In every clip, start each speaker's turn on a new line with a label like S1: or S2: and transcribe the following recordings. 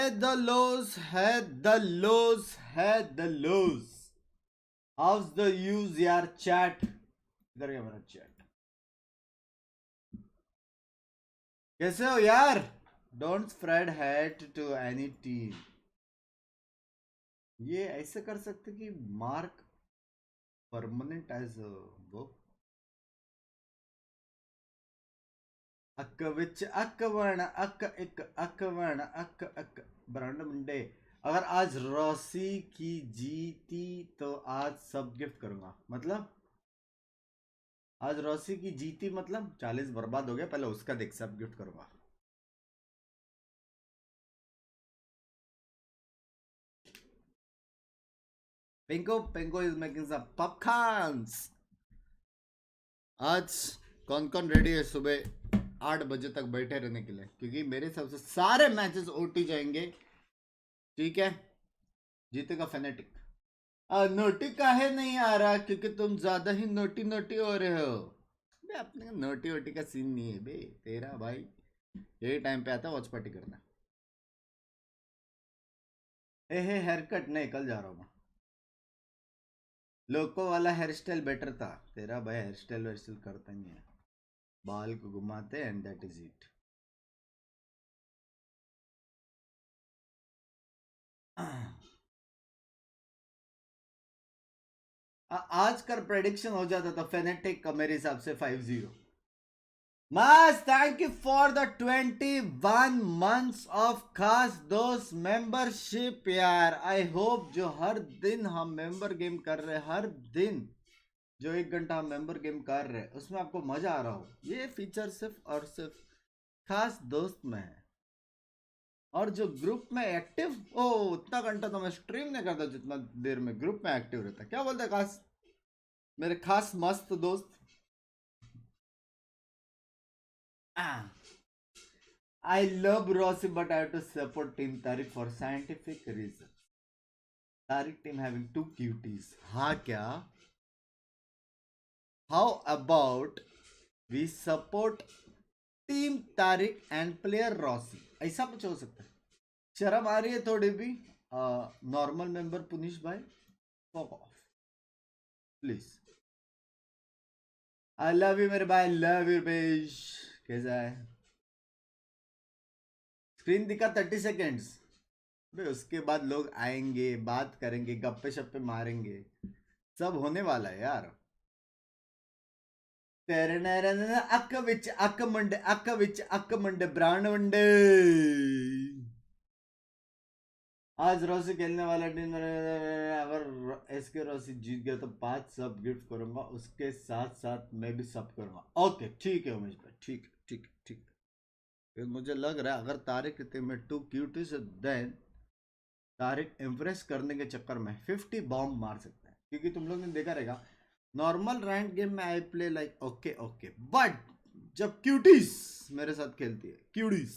S1: Had the lows, had the lows, had the lows. How's the use यार chat? इधर क्या मेरा chat? कैसे हो यार? Don't spread hate to any team. ये ऐसे कर सकते कि mark permanent as वो अक्क अक्कवर्ण अक्क ब्रांड मुंडे। अगर आज रॉसी की जीती तो आज सब गिफ्ट करूंगा। मतलब आज रॉसी की जीती मतलब 40 बर्बाद हो गया, पहले उसका देख सब गिफ्ट करूंगा। पिंको इज मेकिंग सम पॉपकॉर्न्स। आज कौन कौन रेडी है सुबह 8 बजे तक बैठे रहने के लिए? क्योंकि मेरे हिसाब से सारे मैचेस ओटी जाएंगे। ठीक है, जीतेगा फेनेटिक। नोटी काहे नहीं आ रहा? क्योंकि तुम ज्यादा ही नोटी हो रहे हो बे। अपने नोटी वोटी का सीन नहीं है बे। तेरा भाई यही टाइम पे आता वॉच पार्टी करना। हे हेयर कट नहीं, कल जा रहा हूँ मैं। लोको वाला हेयर स्टाइल बेटर था। तेरा भाई हेयर स्टाइल करता नहीं है, बाल को घुमाते एंड दैट इज इट। आज का प्रेडिक्शन हो जाता था फेनेटिक का मेरे हिसाब से 5-0। मस्त thank you for the 21 months of खास दोस्त मेंबरशिप यार। आई होप जो हर दिन हम मेंबर गेम कर रहे हैं, हर दिन जो 1 घंटा हम मेंबर गेम कर रहे हैं उसमें आपको मजा आ रहा हो। ये फीचर सिर्फ और सिर्फ खास दोस्त में है। और जो ग्रुप में एक्टिव, उतना घंटा तो मैं स्ट्रीम नहीं करता जितना देर में ग्रुप में एक्टिव रहता। क्या बोलते हैं खास, मेरे खास मस्त दोस्त। I love Rossi but I have to support Team Tariq for scientific reasons. Tariq team having 2 cuties. हाँ क्या? How about we support Team Tariq and player Rossi? ऐसा कुछ हो सकता है। शर्म आ रही है थोड़ी भी? नॉर्मल मेंबर पुनिश भाई fuck off please. I love you मेरे भाई, love you बेश। कैसा है? स्क्रीन दिखा 30 सेकेंड्स भाई, उसके बाद लोग आएंगे, बात करेंगे, गप्पे शप्पे मारेंगे, सब होने वाला है यार। तेरे अक्क मंडे ब्रांड मंडे। आज रॉसी खेलने वाला टीम, अगर एसके रॉसी जीत गया तो 5 सब गिफ्ट करूंगा, उसके साथ साथ मैं भी सब करूंगा। ओके ठीक है उमेश भाई, ठीक है। मुझे लग रहा है अगर तारिक टीम में 2 क्यूटीज देन तारिक इम्प्रेस करने के चक्कर में 50 बॉम्ब मार सकता है। क्योंकि तुम लोग ने देखा रहेगा नॉर्मल रैंक गेम में I play like okay but जब क्यूटीज मेरे साथ खेलती है, cuties,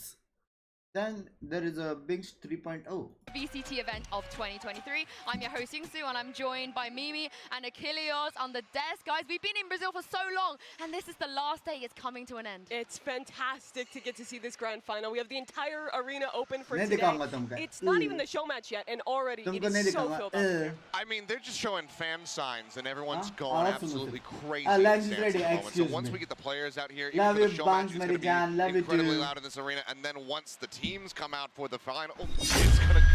S1: then there is a Binks 3.0
S2: VCT event of 2023. I'm your host Sue and I'm joined by Mimi and Achilles on the desk. Guys, we've been in Brazil for so long and this is the last day. It's coming to an end.
S3: It's fantastic to get to see this grand final. We have the entire arena open for
S1: नहीं
S3: today. It's not even the show match yet and already it is so filled up.
S4: I mean, they're just showing fan signs and everyone's going absolutely crazy.
S1: Lunch is ready, excuse
S4: so once
S1: me.
S4: we get the players out here,
S1: Love
S4: even
S1: you,
S4: for the show match,
S1: Binks,
S4: it's going to be incredibly loud in this arena. And then once the teams come out for the final,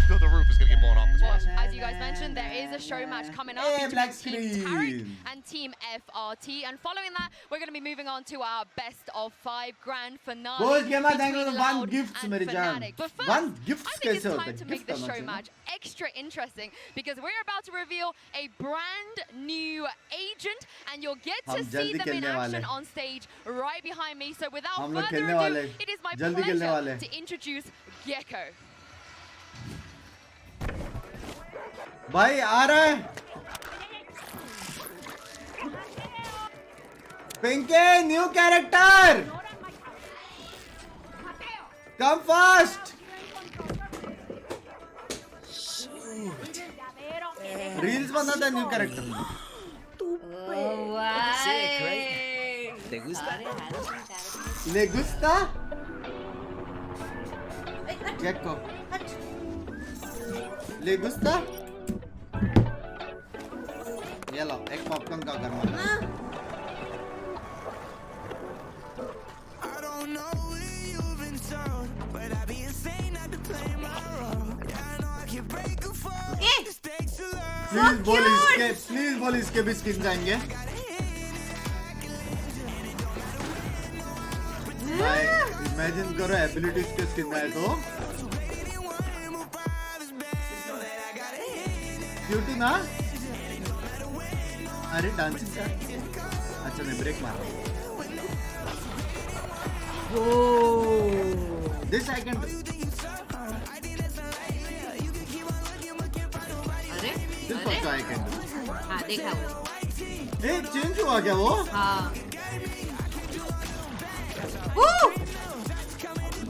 S4: the roof is going to get blown off this place.
S2: As you guys mentioned, there is a show match coming up between Team Tariq and Team FRT. And following that, we're going to be moving on to our best of 5 grand finale.
S1: between Loud and Fnatic.
S2: But first, I think it's time to make this show match extra interesting because we're about to reveal a brand new agent and you'll get to see them in action on stage right behind me. So without further ado, it is my pleasure to introduce Gekko.
S1: भाई आ रहा है पिंके, new character, come fast. Reels बनाता है new character.
S5: ¿Te gusta?
S1: ले गुस्ता Gekko ले गुस्सा ये लो एक पॉपकॉर्न का गर्मा प्लीज बोल इसके भी स्किन जाएंगे भाई इमेजिन करो एबिलिटीज के स्किन आए तो क्यूटी ना अरे डांसिंग का अच्छा मैं ब्रेक मारा दिस आई कैन
S6: हाँ देखा वो
S1: चेंज हुआ क्या वो
S6: हाँ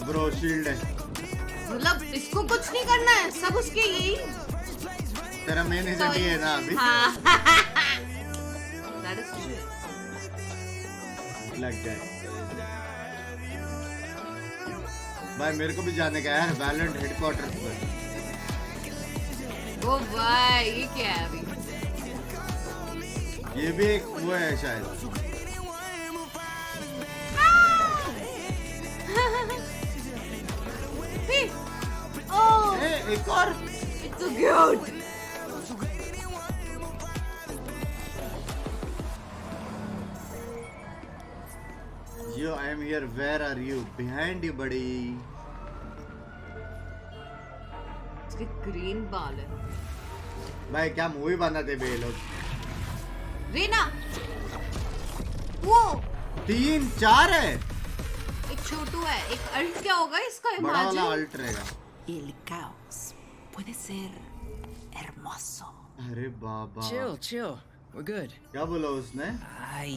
S1: ब्रो शील्ड है
S6: मतलब इसको कुछ नहीं करना है सब उसके यही
S1: तेरा मेन एजेंट ही है ना अभी
S6: हाँ
S1: लग गया भाई मेरे को भी जाने का यार वैलोरेंट हेडक्वार्टर पर
S6: ओ भाई ये क्या है अभी
S1: ये भी एक वो है शायद एक और
S6: It's so cute.
S1: Yo, I am here. Where are you? Behind you, buddy.
S6: इसके ग्रीन बाल है
S1: भाई क्या मूवी बनाते बे लोग
S6: रीना वो
S1: 3 4 है
S6: एक छोटू है एक अल्ट क्या होगा इसका
S1: बड़ा वाला
S6: इमेजिन
S1: अल्ट रहेगा
S5: El caos puede ser hermoso.
S1: अरे बाबा
S5: Chill, chill. We're good.
S1: क्या बोला उसने
S5: Ay,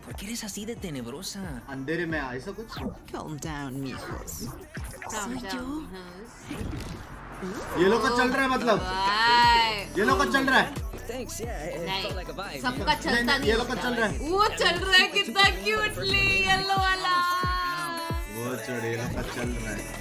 S5: ¿por qué eres así de tenebrosa?
S1: अंधेरे में ऐसा कुछ
S5: Calm down, mijos.
S6: Calm down.
S1: ये लोग का चल रहा है मतलब
S6: भाई
S1: ये लोग का चल रहा है
S5: Thanks, yeah, it felt like a
S6: नहीं
S5: vibe.
S6: सबका चलता नहीं
S1: ये लोग का चल रहा है
S6: वो चल रहा है कितना क्यूटली येलो वाला
S1: वो चढ़ ये लोग का चल रहा है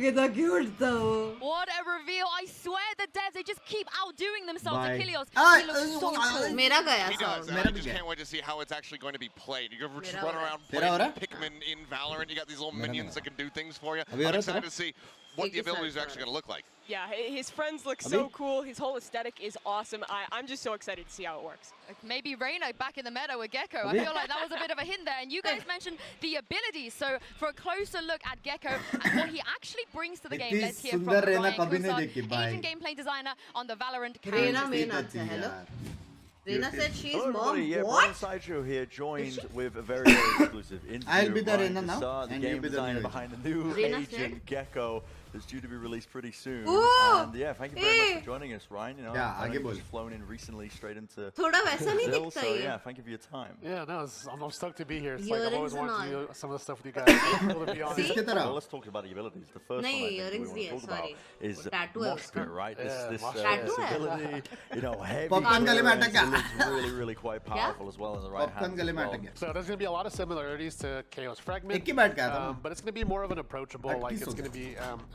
S6: कितना क्यूट था वो
S2: What a reveal. I swear the devs, they just keep outdoing themselves.
S1: Bye.
S2: Achilles,
S1: Ah,
S2: he looks so cool.
S6: मेरा गया
S4: He does.
S6: सब
S4: And I just can't wait to see how it's actually going to be played. You can just
S6: Mera
S4: run
S6: ho
S4: around
S1: Mera ho
S4: playing
S1: raha?
S4: Pikmin in Valorant. You got these little minions that can do things for you.
S1: Abhi ho
S4: I'm
S1: raha
S4: excited
S1: tera?
S4: to see what
S6: Ek
S4: the
S6: hi saal
S4: abilities are
S6: ka
S4: actually going to look like.
S3: Yeah, his friends look
S1: Abhi?
S3: so cool. His whole aesthetic is awesome. I'm just so excited to see how it works.
S2: Maybe Reyna back in the meta with Gekko. I
S1: Abhi?
S2: feel like that was a bit of a hint there. And you guys mentioned the abilities. So for a closer look at Gekko and what he actually brings to the game,
S1: इतनी
S2: let's hear from
S1: सुंदर Reyna
S2: Ryan
S1: कभी नहीं
S2: Kusar,
S1: देखी, bye.
S2: Asian gameplay designer on the Valorant
S6: Reyna
S2: Champions
S6: main अच्छा hello Reyna said she's
S7: Hello
S6: mom
S7: everybody, yeah,
S6: what
S7: Brian Sideshow here, joined with a very, very exclusive interview.
S1: I'll be the
S7: Brian
S1: Reyna now,
S7: Kusar, the
S1: and you'll
S7: game
S1: be the
S7: designer
S1: new
S7: behind the new
S6: Reyna
S7: agent
S6: said?
S7: Gekko is due to be released pretty soon.
S6: Ooh!
S7: And yeah, thank you very much
S6: Eh!
S7: for joining us, Ryan. You know,
S1: Yeah,
S7: I know
S1: आगे
S7: you've
S1: बोल.
S7: just flown in recently straight into
S6: थोड़ा वैसा नहीं
S7: Brazil,
S6: दिखता
S7: so
S6: ये
S7: yeah, thank you for your time.
S8: Yeah, no, I'm stoked to be here. It's like I've always
S6: Earrings and
S8: wanted to
S6: all.
S8: do some of the stuff with you guys. It's cool to be on.
S6: See?
S1: किसके तरह
S7: Well, let's talk about the abilities. The first
S6: नहीं,
S7: one I think we
S6: earrings
S7: want
S6: भी
S7: to
S6: है,
S7: talk
S6: sorry.
S7: about is
S6: वो tattoo है
S7: mosh
S6: उसका.
S7: pit, right?
S8: Yeah,
S7: This
S8: mosh
S6: Tattoo है.
S7: ability, you know, heavy
S1: Popcorn गले में अटक
S7: clearance,
S1: गया.
S7: it looks really, really quite powerful as well in the right
S1: Popcorn
S7: hands
S1: गले
S7: as
S1: में
S7: well.
S1: अटक गया
S8: So there's going to be a lot of similarities to KO's Fragment,
S1: एक ही बैठ गया था ना
S8: but it's going to be more of an approachable, like it's going to be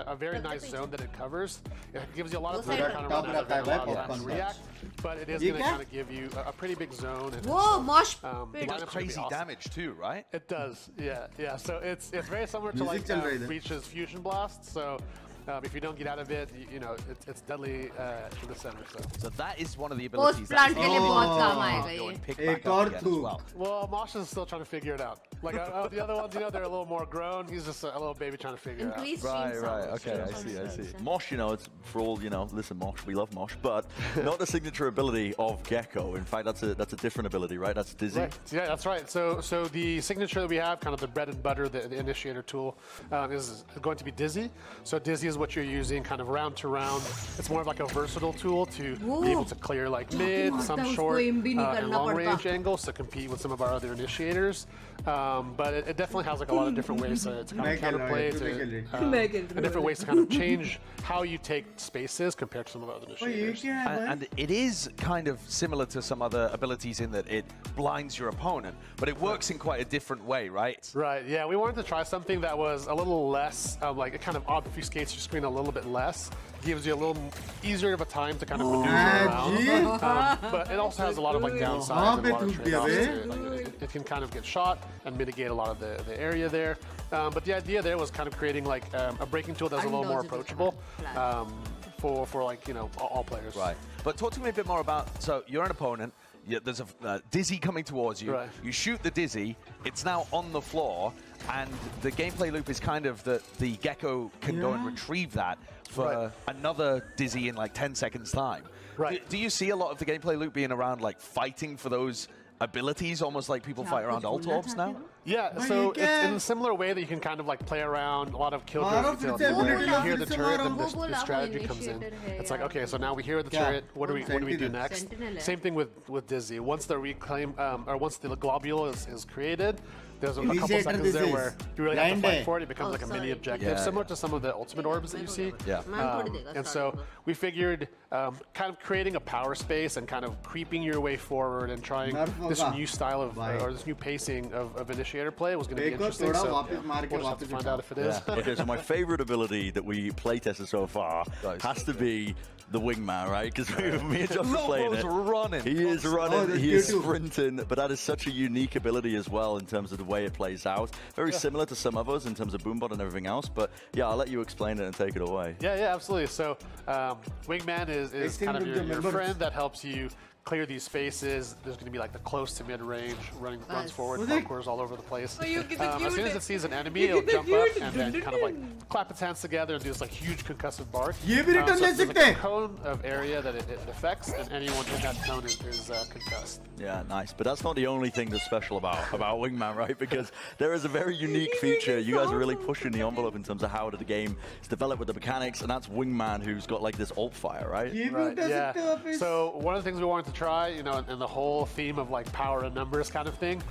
S8: a very nice zone that it covers. It gives you a lot of time to kind of
S1: top
S8: run out of
S1: रखा है
S8: it, a
S1: भाई
S8: lot of
S1: popcorn
S8: time to
S1: का
S8: react, but it is
S1: ये
S8: going to
S1: क्या?
S8: kind of give you a pretty big zone. And
S6: वो mosh
S8: the
S6: pit
S8: lineup's gonna be
S9: Crazy
S8: awesome.
S9: damage too, right?
S8: It does, yeah. So it's very similar to
S1: Music
S8: like
S1: चल रही है.
S8: Breach's Fusion Blast. So if you don't get out of it, you know it's deadly in the center.
S9: So that is one of the
S6: post
S9: abilities.
S6: plant के लिए
S1: Oh.
S6: बहुत काम आएगा
S9: Go
S6: ये
S9: and pick
S1: एक
S9: back up
S1: और
S9: again as
S1: through.
S9: well.
S8: Well, Mosh is still trying to figure it out. Like the other ones, you know, they're a little more grown. He's just a little baby trying to figure it out.
S6: increase
S7: Right,
S6: stream
S7: right,
S6: sound.
S7: okay, I see. Mosh, you know, it's for all, you know, listen, Mosh, we love Mosh, but not the signature ability of Gekko. In fact, that's a different ability, right? That's Dizzy.
S8: Right. Yeah, that's right. So the signature that we have, kind of the bread and butter, the initiator tool, is going to be Dizzy. So Dizzy is what you're using kind of round to round. It's more of like a versatile tool to be able to clear like mid, some
S6: उसको
S8: short,
S6: aim भी नहीं
S8: and
S6: करना
S8: long
S6: पड़ता.
S8: range angles to compete with some of our other initiators. But it definitely has like a lot of different ways to kind of counterplay, to, and different ways to kind of change how you take spaces compared to some of the other
S1: ये
S8: initiators.
S1: क्या है भाई
S9: And it is kind of similar to some other abilities in that it blinds your opponent, but it works in quite a different way, right?
S8: Right, yeah, we wanted to try something that was a little less, like it kind of obfuscates your screen a little bit less, gives you a little easier of a time to kind of maneuver around. But it also has a lot of like downsides and a lot of trade-offs. It can kind of get shot and mitigate a lot of the area there. But the idea there was kind of creating like a breaking tool that's a little more approachable for like, you know, all players.
S9: Right. But talk to me a bit more about, so you're an opponent, there's a Dizzy coming towards you.
S8: Right.
S9: You shoot the Dizzy, it's now on the floor, and the gameplay loop is kind of that the Gekko can go and retrieve that for another Dizzy in like 10 seconds time.
S8: Right.
S9: Do you see a lot of the gameplay loop being around like fighting for those abilities, almost like people fight around ult orbs now?
S8: Yeah, so it's in a similar way that you can kind of like play around a lot of kill details where you hear the turret and the strategy comes in. It's like, okay, so now we hear the turret, what do we do next? Same thing with Dizzy. Once the reclaim or once the globule is created, there's a couple seconds there where you really have to fight for it. It becomes like a mini objective, similar to some of the ultimate orbs that you see. And so we figured kind of creating a power space and kind of creeping your way forward and trying this new style of, or this new pacing of initiator play was going to be interesting. So we'll just have to find out if it is.
S7: Okay, so my favorite ability that we play tested so far has to be the wingman, right? Because me and Josh are playing it.
S9: Running.
S7: He is running, he is sprinting, but that is such a unique ability as well in terms of the way it plays out. Very similar to some others in terms of boombot and everything else, but yeah, I'll let you explain it and take it away.
S8: Yeah, absolutely. So wingman is kind of your friend that helps you clear these spaces. There's going to be like the close to mid-range, runs forward, parkours all over the place. As soon as it sees an enemy, it'll jump up and then kind of like clap its hands together and do this like huge concussive bark. So there's like a cone of area that it affects, and anyone in that cone is concussed.
S7: Yeah, nice. But that's not the only thing that's special about Wingman, right? Because there is a very unique feature. You guys are really pushing the envelope in terms of how the game is developed with the mechanics, and that's Wingman, who's got like this ult fire, right?
S8: Right, yeah. So one of the things we wanted to try, you know, and the whole theme of like power and numbers kind of thing,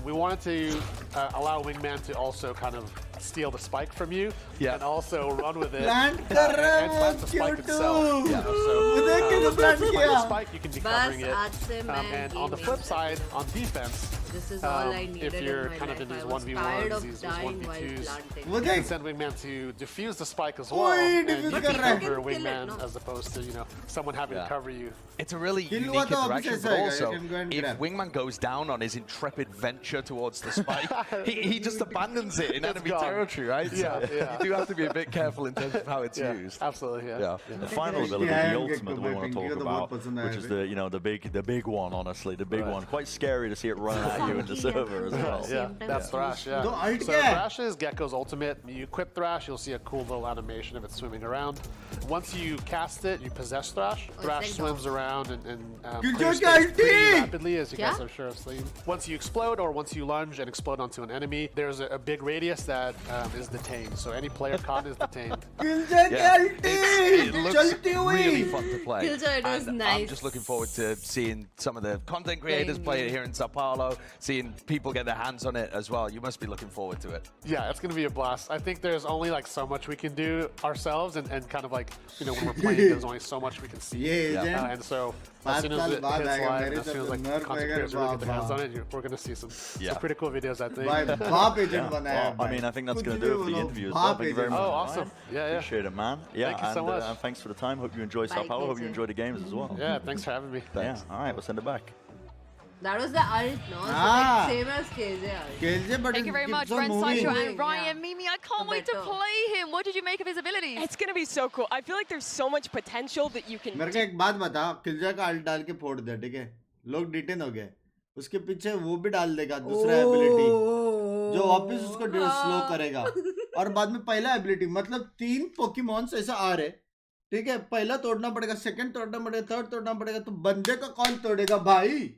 S8: we wanted to allow Wingman to also kind of steal the spike from you and also run with it and plant the spike itself. Yeah, so the spike, you can be covering it. And on the flip side, on defense,
S6: this is all I needed
S8: if you're
S6: in
S8: kind
S6: my
S8: of in these
S6: life.
S8: 1v1s, these 1v2s, you can send Wingman to defuse the spike as well,
S1: and
S8: you can cover Wingman as opposed to, you know, someone having to cover you.
S9: It's a really unique interaction, but also if Wingman goes down on his intrepid venture towards the spike, he just abandons it in enemy territory, right?
S8: Yeah,
S9: so you do have to be a bit careful in terms of how it's used.
S8: Absolutely,
S7: The final ability, the ultimate that we want to talk about, which is the, you know, the big one, honestly, the big one. Quite scary to see it run at you in the server as well.
S8: Yeah, that's Thrash, So Thrash is Gekko's ultimate. You equip Thrash, you'll see a cool little animation of it swimming around. Once you cast it, you possess Thrash. Thrash swims around and clears space pretty rapidly, as you guys I'm sure have seen. Once you explode or once you lunge and explode onto an enemy, there's a big radius that is detained. So any player caught is detained.
S9: It looks really fun to play.
S6: And nice.
S9: I'm just looking forward to seeing some of the content creators play it here in São Paulo, seeing people get their hands on it as well. You must be looking forward to it.
S8: Yeah, it's going to be a blast. I think there's only like so much we can do ourselves, and kind of like, you know, when we're playing, there's only so much we can see. And so as soon as it hits live, as soon as like content creators really get their hands on it, we're going to see some pretty cool videos, I think.
S7: Well, I mean, I think that's going to do it for the interview as well. Thank you very much.
S8: Oh, awesome. Yeah,
S7: Appreciate it, man. Yeah,
S8: Thank you so much.
S7: And thanks for the time. Hope you enjoy São Paulo. Hope you enjoy the games as well.
S8: Yeah, thanks for having me.
S7: Yeah, all right, we'll send it back.
S6: That was the ult, no? So like same as KJ ult.
S2: Thank you very much, Ren, Sideshow, and Ryan. Mimi, I can't wait to play him. What did you make of his abilities?
S3: It's going to be so cool. I feel like there's so much potential that you can...
S1: मेरे को एक बात बता, किलजा का alt डाल के फोड़ दे, ठीक है? लोग डिटेन हो गए. उसके पीछे वो भी डाल देगा दूसरा एबिलिटी जो वापस उसको स्लो करेगा. और बाद में पहला एबिलिटी, मतलब 3 पोकेमॉन्स ऐसा आ रहे, ठीक है? पहला तोड़ना पड़ेगा, सेकंड तोड़ना पड़ेगा, थर्ड तोड़ना पड़ेगा, तो बंदे का कौन तोड़ेगा भाई?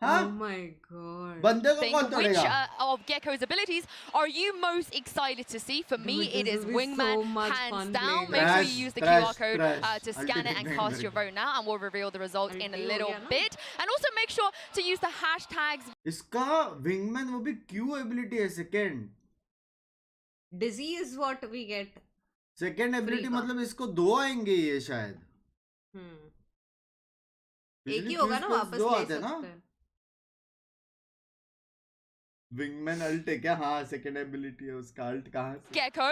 S6: Oh my god.
S1: बंदे को कौन तोड़ेगा?
S2: Which of Gekko's abilities are you most excited to see? For me, it is Wingman, hands down. Make sure you use the QR code to scan it and cast your vote now, and we'll reveal the result in a little bit. And also make sure to use the hashtags.
S1: इसका Wingman वो भी Q ability है second.
S6: Dizzy is what we get.
S1: Second ability मतलब इसको 2 आएंगे ये शायद.
S6: एक ही होगा ना, वापस ले सकते हैं.
S1: Wingman ult है क्या? हाँ, second ability है उसका ult कहाँ से?
S2: Gekko.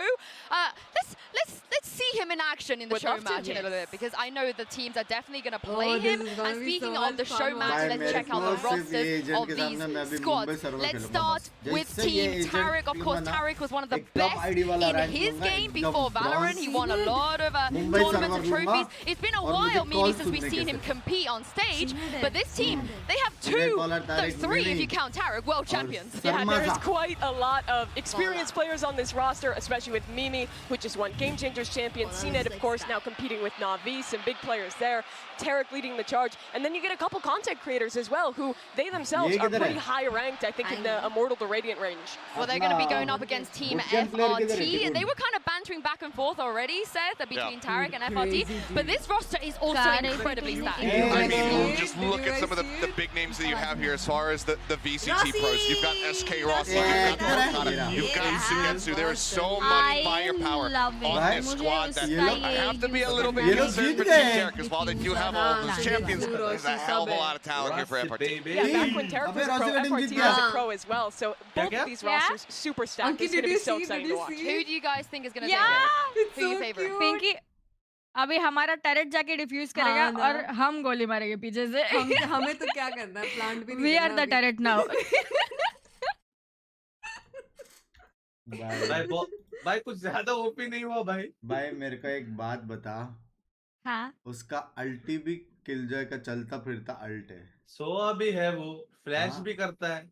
S2: Let's see him in action in the show match in a little bit, because I know the teams are definitely going to play him. And speaking of the show match, let's check out the rosters of these squads. Let's start with Team Tariq. Of course, Tariq was one of the best in his game before Valorant. He won a lot of tournaments and trophies. It's been a while, Mimi, since we've seen him compete on stage. But this team, they have three, if you count Tariq, world champions.
S3: Yeah, there is quite a lot of experienced players on this roster, especially with Mimi, who just won Game Changers champion. CNET, of course, now competing with Na'Vi, some big players there. Tariq leading the charge. And then you get a couple content creators as well, who they themselves are pretty high ranked, I think, in the Immortal to Radiant range.
S2: Well, they're going to be going up against Team FRT. And they were kind of bantering back and forth already, Seth, between Tariq and FRT. But this roster is also incredibly stacked.
S4: I mean, just look at some of the big names that you have here as far as the VCT pros. You've got SK Rossi, you've got Okada, you've got Sugetsu. There is so much firepower on this squad that I have to be a little bit concerned for Team Tariq, because while they do have all those champions, there's a hell of a lot of talent here for FRT.
S3: Yeah, back when Tariq was a pro, FRT was a pro as well. So both of these rosters super stacked. It's going to be so exciting to watch.
S2: Who do you guys think is going to take it? Who your favorite?
S10: Pinky. अभी हमारा tarot जाके diffuse करेगा और हम गोली मारेंगे पीछे से
S6: हमें तो क्या करना है प्लांट भी नहीं
S10: we are the target now
S11: भाई कुछ ज्यादा ओपी नहीं हुआ भाई
S1: मेरे को एक बात बता
S10: हाँ
S1: उसका अल्टी भी किलजॉय का चलता फिरता अल्ट है
S11: सोवा भी है वो फ्लैश भी करता है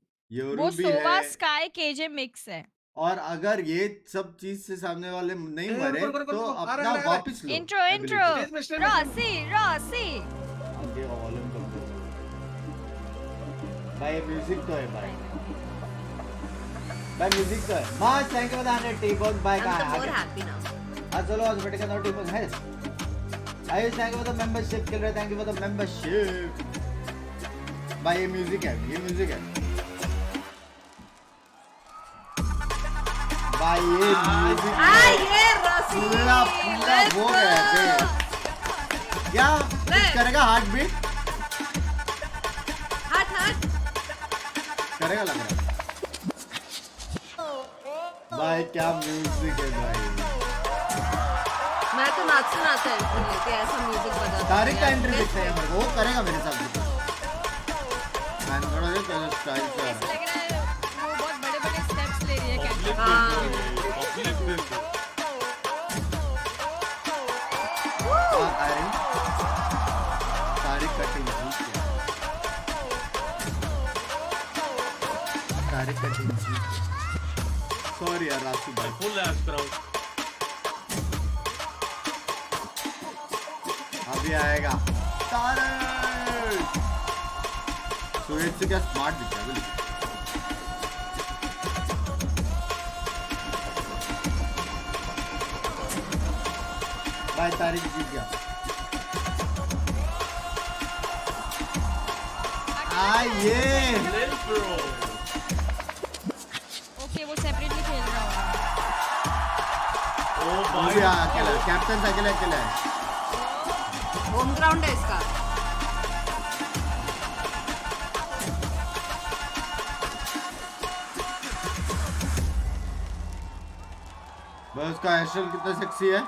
S10: वो सोवा स्काई केजे मिक्स है
S1: और अगर ये सब चीज से सामने वाले नहीं मरे तो अपना वापस लो
S10: इंट्रो रॉसी
S1: भाई म्यूजिक तो है भाई म्यूजिक तो है मां थैंक यू फॉर द 100 टी-बॉक्स बाय का हां चलो आज बैठ के ना टी-बॉक्स है Ayush thank you for the membership किल रहे thank you for the membership भाई ये म्यूजिक है भाई ये
S6: रॉसी
S1: पूरा वो गया क्या करेगा हार्ट बीट हार्ट करेगा लग रहा भाई क्या म्यूजिक है भाई
S6: मैं तो नाचता है ऐसा म्यूजिक बजा
S1: तारिक का एंट्री देखते हैं वो करेगा मेरे साथ मैं थोड़ा सा स्टाइल से
S10: लग रहा है वो बहुत बड़े स्टेप्स ले रही है कैंडी
S1: सॉरी यार राशि भाई
S11: फुल लैप्स कराओ
S1: अभी आएगा सुरेश से क्या स्मार्ट दिख रहा है भाई तारीख जीत गया आइए
S10: ओके वो सेपरेटली खेल रहा
S1: होगा अकेला कैप्टन अकेला है
S6: होम ग्राउंड है इसका
S1: बस उसका एशल कितना सेक्सी है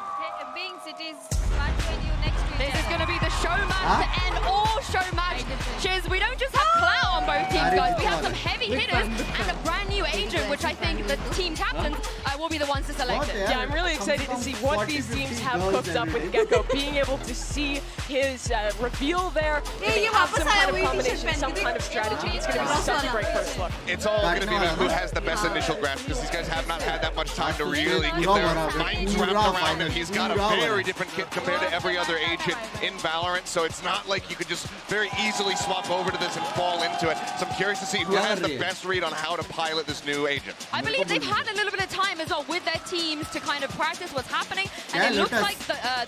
S10: Binks, it is fun when you next to
S2: This is going to be the show match to end all show matches. We don't just have clout on both teams, guys. We have some heavy hitters and a brand new agent, which I think the team captains will be the ones to select it.
S3: Yeah, I'm really excited to see what these teams have cooked up with Gekko. Being able to see his reveal there, have some kind of combination, some kind of strategy. It's going to be such a great first look.
S4: It's all going to be about who has the best initial grasp, because these guys have not had that much time to really get their minds wrapped around him. He's got a very different kit compared to every other agent in Valorant, so it's not like you could just very easily swap over to this and fall into it. So I'm curious to see who has the best read on how to pilot this new agent.
S2: I believe they've had a little bit of time as well with their teams to kind of practice what's happening, and it looks like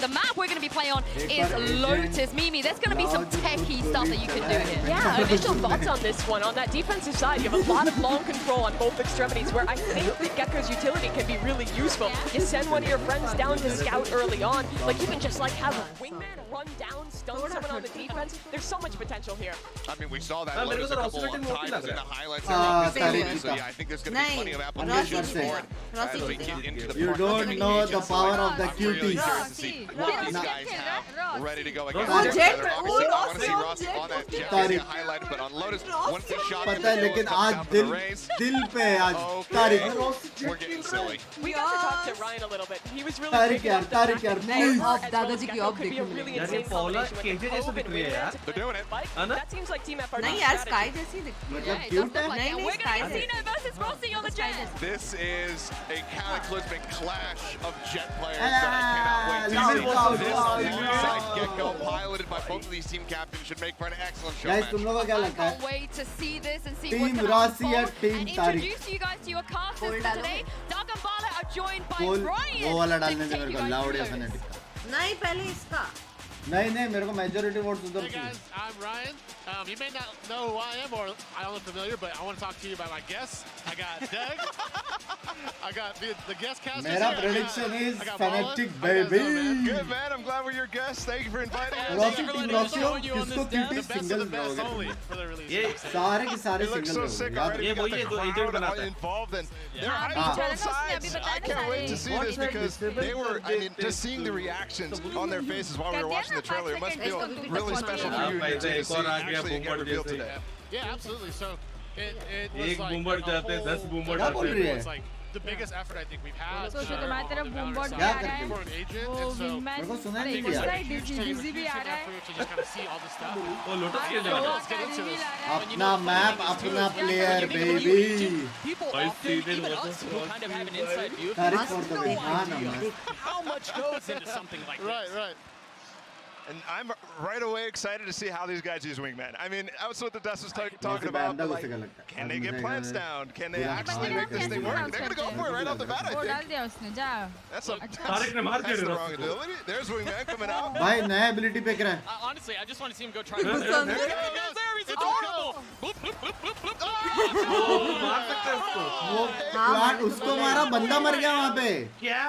S2: the map we're going to be playing on is Lotus. Mimi, there's going to be some techie stuff that you can do here.
S3: Yeah, initial thoughts on this one. On that defensive side, you have a lot of long control on both extremities, where I think that Gekko's utility can be really useful. You send one of your friends down to scout early on, like you can just like have a wingman run down, stun someone on the defense. There's so much potential here.
S4: I mean, we saw that
S11: मेरे
S4: Lotus
S11: को
S4: a
S11: तो
S4: couple
S11: Rossity
S4: of times
S11: लग
S4: in
S11: रहा
S4: the highlights.
S1: Tarek
S4: So yeah, I think there's going to be plenty of applications for it as we get into the
S1: You don't know the power of the cuties.
S4: curious to see what these guys have ready to go against
S6: Oh,
S4: each
S6: Jet.
S4: other. Obviously, I
S6: Oh,
S4: want to see
S6: Rossi
S4: Rossi on that Jet
S1: Tarek.
S4: get highlighted, but on Lotus, once the shot
S1: पता है लेकिन आज दिल पे है आज Tariq
S4: we're getting silly.
S3: We got to talk to Ryan a little bit. He was really
S1: Tariq
S3: big
S1: यार
S3: about the
S1: Tariq
S3: fact
S1: यार
S3: that
S6: नहीं,
S1: please
S6: अब दादाजी की अब
S3: could be a
S6: देखने
S3: really
S6: मिलेगी।
S11: यार ये
S3: insane
S11: पौला
S3: combination with
S11: केजे
S3: the
S11: जैसा
S3: Cove
S11: दिख
S3: and
S11: रही है यार।
S3: Wingman.
S4: They're doing it.
S3: Like,
S11: है ना?
S3: that seems like Team FR
S6: नहीं यार स्काई जैसी दिखती है।
S1: मतलब
S2: it
S1: क्यूट
S2: does
S1: है
S2: look like it.
S6: नहीं,
S2: We're
S6: Sky
S2: going to
S6: है।
S2: see versus Rossi on the Jet.
S4: This is a cataclysmic clash of Jet players that I cannot wait to see. This alongside Gekko, piloted by both of these team captains, should make for an excellent show
S1: guys
S4: match.
S1: तुम लोगों को क्या
S2: I
S1: लगता
S2: can't
S1: है
S2: wait to see this and see
S1: Team
S2: what's going to
S1: Rossi
S2: unfold
S1: and Team
S2: and
S1: Tariq.
S2: introduce you guys to your casters
S6: Goal
S2: for today. Doug and Bala are joined by
S1: goal
S2: Brian
S1: वो वाला
S2: to
S1: डालने दे
S2: take
S1: मेरे
S2: you
S1: को
S2: guys
S1: loud
S2: through
S1: या
S2: this.
S1: Phonetic
S6: नहीं पहले इसका।
S1: नहीं मेरे को मेजॉरिटी वोट्स उधर
S8: Hey guys, I'm Ryan. You may not know who I am, or I don't look familiar, but I want to talk to you about my guests. I got Doug. I got the guest casters.
S1: मेरा
S8: here.
S1: prediction is
S8: I got
S1: fanatic
S8: Bala. How you guys
S1: baby
S8: doing, man?
S4: Good, man. I'm glad we're your guests. Thank you for inviting us.
S1: Rossi team Rossi हो किसको क्यूटी
S8: The best of
S1: single
S8: the best only
S1: रहोगे
S8: for the release.
S11: ये
S1: सारे के सारे
S4: It looks
S1: single
S4: so sick
S1: रहोगे
S4: already.
S11: ये
S4: We got
S11: वही
S4: the
S11: है जो एजेंट
S4: crowd
S11: बनाता है।
S4: involved, and they're
S10: हाँ,
S4: hyping
S10: हाँ।
S4: both sides. I can't wait to see this because they were, I mean, just seeing the reactions on their faces while we were watching the trailer, it must feel really special for you and your team to see actually get revealed today.
S8: Yeah, absolutely. So it was
S11: एक
S8: like
S11: boomer
S8: a
S11: जाते हैं,
S8: whole-
S11: 10 boomer
S1: क्या बोल
S11: जाते
S1: रही
S11: हैं।
S1: है
S8: It's like the biggest effort I think we've had.
S10: सोचो तुम्हारी तरफ
S8: on the
S10: बूमबॉट
S8: Valorant
S10: भी आ
S8: side
S10: रहा है
S8: for an agent,
S10: वो
S8: and so
S10: विंगमैन
S1: मेरे को सुना
S10: अरे
S1: नहीं
S10: इस
S1: यार
S10: साइड डीजी भी आ रहा है
S8: to just kind of see all this stuff.
S11: वो लोटस के
S8: Yeah,
S11: लिए
S8: let's get into this.
S1: अपना मैप अपना player baby
S12: People
S11: I
S12: often,
S11: see it
S12: even
S11: was
S12: us,
S11: a
S12: who kind of have an inside view,
S1: Tariq
S12: have
S1: for the
S12: no
S1: win हाँ ना
S12: idea
S1: मैं
S12: how much goes into something like
S8: Right,
S12: this.
S8: right.
S4: And I'm right away excited to see how these guys use Wingman. I mean, that's what the Dust was talking
S1: वैसे
S4: about.
S1: Bandra
S4: Like,
S1: गुस्से का लगता है
S4: can they get plants down? Can they
S1: पूरा
S4: actually
S1: hall
S4: make this
S1: कैसे
S4: thing work?
S1: बनाते
S4: They're going to go
S1: हैं?
S4: for it right off the bat, I
S10: वो डाल
S4: think.
S10: दिया उसने जा
S4: That's a
S11: तारिक ने मार
S4: that's
S11: दिया
S4: the
S11: रॉसी
S4: wrong
S11: को।
S4: ability. There's Wingman coming out.
S1: भाई नया एबिलिटी पे करा है
S12: Honestly, I just want to see him go try to
S11: There
S12: There
S11: he
S12: he goes there, he's adorable! Bloop, bloop, bloop, bloop, bloop.
S11: वो मार सकते हैं उसको।
S1: वो प्लांट उसको मारा बंदा मर गया वहाँ पे
S11: क्या?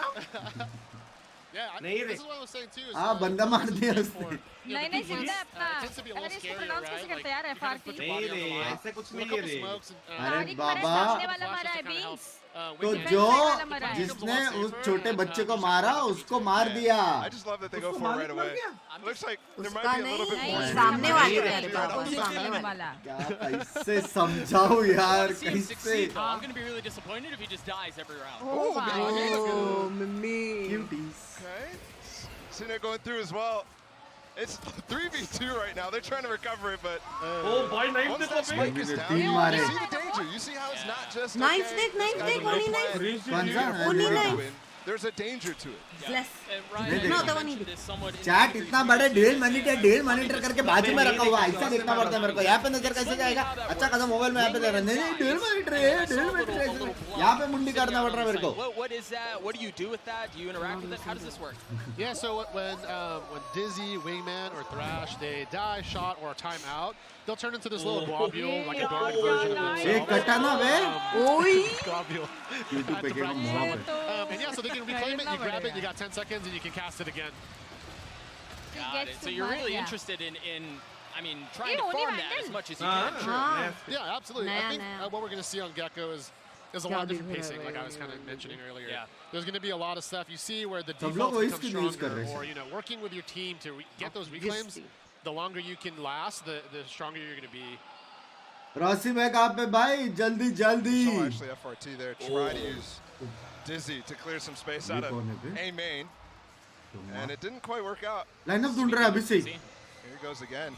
S8: Yeah,
S11: नहीं रे।
S8: this is what I was saying too. is
S1: हाँ
S8: like,
S1: बंदा मार दिया
S8: for,
S1: उसने
S8: you know,
S10: नहीं
S8: the
S10: नहीं
S8: defense,
S10: सीधा अपना
S8: it tends to be a
S10: अरे
S8: little
S10: इसको
S8: scarier,
S10: प्रोनाउंस कैसे
S8: right?
S10: करते हैं यार
S8: you kind of put
S10: FRT
S8: your body on the
S11: नहीं रे,
S8: line,
S11: ऐसे कुछ
S8: with a
S11: नहीं
S8: couple
S11: है रे।
S8: smokes and,
S1: अरे
S10: तारिक मेरे
S1: बाबा
S10: सामने वाला
S8: flashes
S10: मारा है
S8: to kinda help,
S10: बिंक्स
S1: तो
S8: Wingman.
S1: जो
S10: वाला मरा है
S1: जिसने उस छोटे बच्चे को मारा उसको मार दिया
S4: I just love that they go for it right away. Looks like there
S6: उसका
S4: might be a little bit
S6: नहीं
S4: more.
S6: सामने वाले
S1: नहीं,
S6: अरे बाबा
S10: वो
S6: सामने
S10: सामने
S6: वाले
S10: वाला
S1: क्या कैसे समझाओ यार
S12: See him
S1: कैसे
S12: succeed, though. I'm going to be really disappointed if he just dies every round.
S10: ओ भाई
S6: ओ मम्मी
S1: cuties
S4: Okay. Seeing it going through as well. It's 3v2 right now. They're trying to recover it, but
S11: ओ भाई नहीं
S4: once
S11: देता
S4: that spike
S11: पे।
S4: is down,
S1: तीन
S4: you
S1: मारे
S4: see the danger. You see how it's not just
S6: Nine
S4: okay,
S6: snake,
S4: this
S6: nine
S4: guy's
S6: snake,
S4: a
S6: only
S4: good
S6: nine.
S4: player.
S1: कौन सा
S6: Only
S1: है?
S6: nine.
S4: Win. There's a danger to it.
S6: Bless
S12: And Ryan,
S1: नहीं
S12: you
S6: No, the one
S12: mentioned
S6: he
S12: this somewhat in
S1: chat
S12: the
S1: इतना बड़े डेढ़ monitor करके बाजू में रखा हुआ है ऐसा देखना पड़ता है मेरे को यहाँ पे नजर कैसे जाएगा अच्छा खासा मोबाइल में यहाँ पे दे रहा है नहीं डेढ़ मॉनिटर है डेढ़ मॉनिटर है यहाँ पे मुंडी करना पड़ रहा है मेरे को
S12: What is that? What do you do with that? Do you interact with it? How does this work?
S8: Yeah, so when Dizzy, Wingman, or Thrash, they die, shot, or time out, they'll turn into this little globule, like a dark version of
S1: एक
S8: themselves.
S1: कटा ना बे
S6: ओई
S8: Globule.
S1: YouTube पे क्या मोह पे
S8: And yeah, so they can reclaim it, you grab it, you got 10 seconds, and you can cast it again.
S12: Got it. So you're really interested in I mean, trying
S10: Hey,
S12: to
S10: only
S12: farm that
S10: Vandal.
S12: as much as you
S11: हाँ,
S12: can.
S6: हाँ
S8: Yeah, absolutely. I
S6: Naya,
S8: think
S6: naya.
S8: what we're going to see on Gekko is a lot of different pacing, like I was kind of mentioning earlier.
S12: Yeah.
S8: There's going to be a lot of stuff. You see where the
S1: सब लोग
S8: defaults
S1: वही
S8: become
S1: skin use कर
S8: stronger,
S1: रहे हैं।
S8: or, you know, working with your team to get those reclaims, the longer you can last, the stronger you're going to be.
S1: Rossi back आप पे भाई जल्दी जल्दी
S4: So actually FRT there try to use Dizzy to clear some space out of A main, and it didn't quite work out.
S1: Lineup ढूंढ रहा है अभी से
S4: Here he goes again.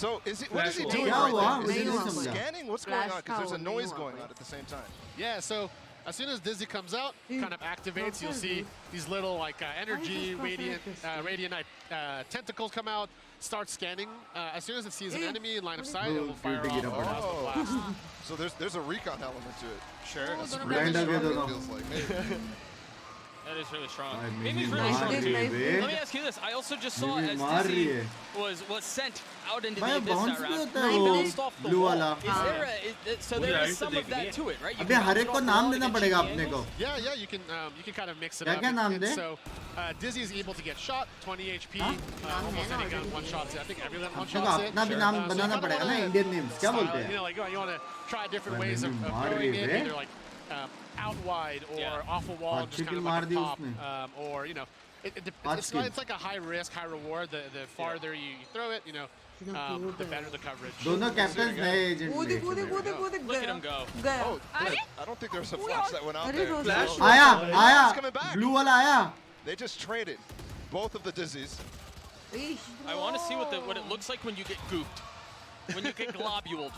S4: So what is he doing
S1: क्या
S4: right
S1: हुआ
S4: there?
S1: मुझे
S4: Is
S1: नहीं
S4: he
S1: समझा
S4: scanning? What's going on? Because there's a noise going on at the same time.
S8: Yeah, so as soon as Dizzy comes out, kind of activates, you'll see these little like energy, radiant tentacles come out, start scanning. As soon as it sees an enemy in line of sight, it will fire off a Cosmo Blast.
S4: So there's a recon element to it. Sure. That's
S1: Blind
S4: really
S1: आगे
S4: strong,
S1: दोनों।
S4: it feels like. Maybe.
S12: That is really strong.
S1: Mimi
S12: Mimi's really strong too.
S1: Mimi.
S12: Let me ask you this. I also just saw
S1: Mimi
S12: as
S1: maar
S12: Dizzy
S1: rahi
S12: was sent out into
S1: Bhai,
S12: the abyss
S1: bounce
S12: that
S1: bhi
S12: round.
S1: hota hai
S12: He
S1: wo
S12: bounced off the
S1: blue
S12: wall.
S1: wala.
S12: Is there so there is some of that to it, right?
S1: अबे हर एक को नाम देना पड़ेगा अपने को.
S8: Yeah, you can kind of mix it
S1: क्या
S8: up.
S1: क्या नाम
S8: And
S1: they?
S8: so Dizzy is able to get shot, 20 HP, almost any gun one shots it. I think every gun one
S1: देखो
S8: shots it.
S1: अपना भी नाम बनाना पड़ेगा ना Indian names. क्या बोलते
S8: You
S1: हैं?
S8: know, like you want to try different
S1: Bhai,
S8: ways of
S1: Mimi maar
S8: throwing
S1: rahi
S8: it,
S1: hai.
S8: either like out wide or off a wall,
S1: हाँ,
S8: just kind
S1: chicken
S8: of
S1: maar
S8: like
S1: the
S8: a pop,
S1: उसने.
S8: or you know,
S1: Hard skill.
S8: it's like a high risk, high reward. The farther you throw it, you know, the better the coverage.
S1: दोनों captains नए agent
S6: कूदे
S1: थे.
S6: कूदे कूदे कूदे
S12: Look at him go.
S6: गया.
S4: Oh, I don't think there's a flash that went out
S6: अरे
S4: there.
S6: Rose
S11: Flash.
S1: आया
S4: coming back.
S1: blue वाला आया.
S4: They just traded both of the Dizzies.
S12: I want to see what it looks like when you get gooped. When you get globuled.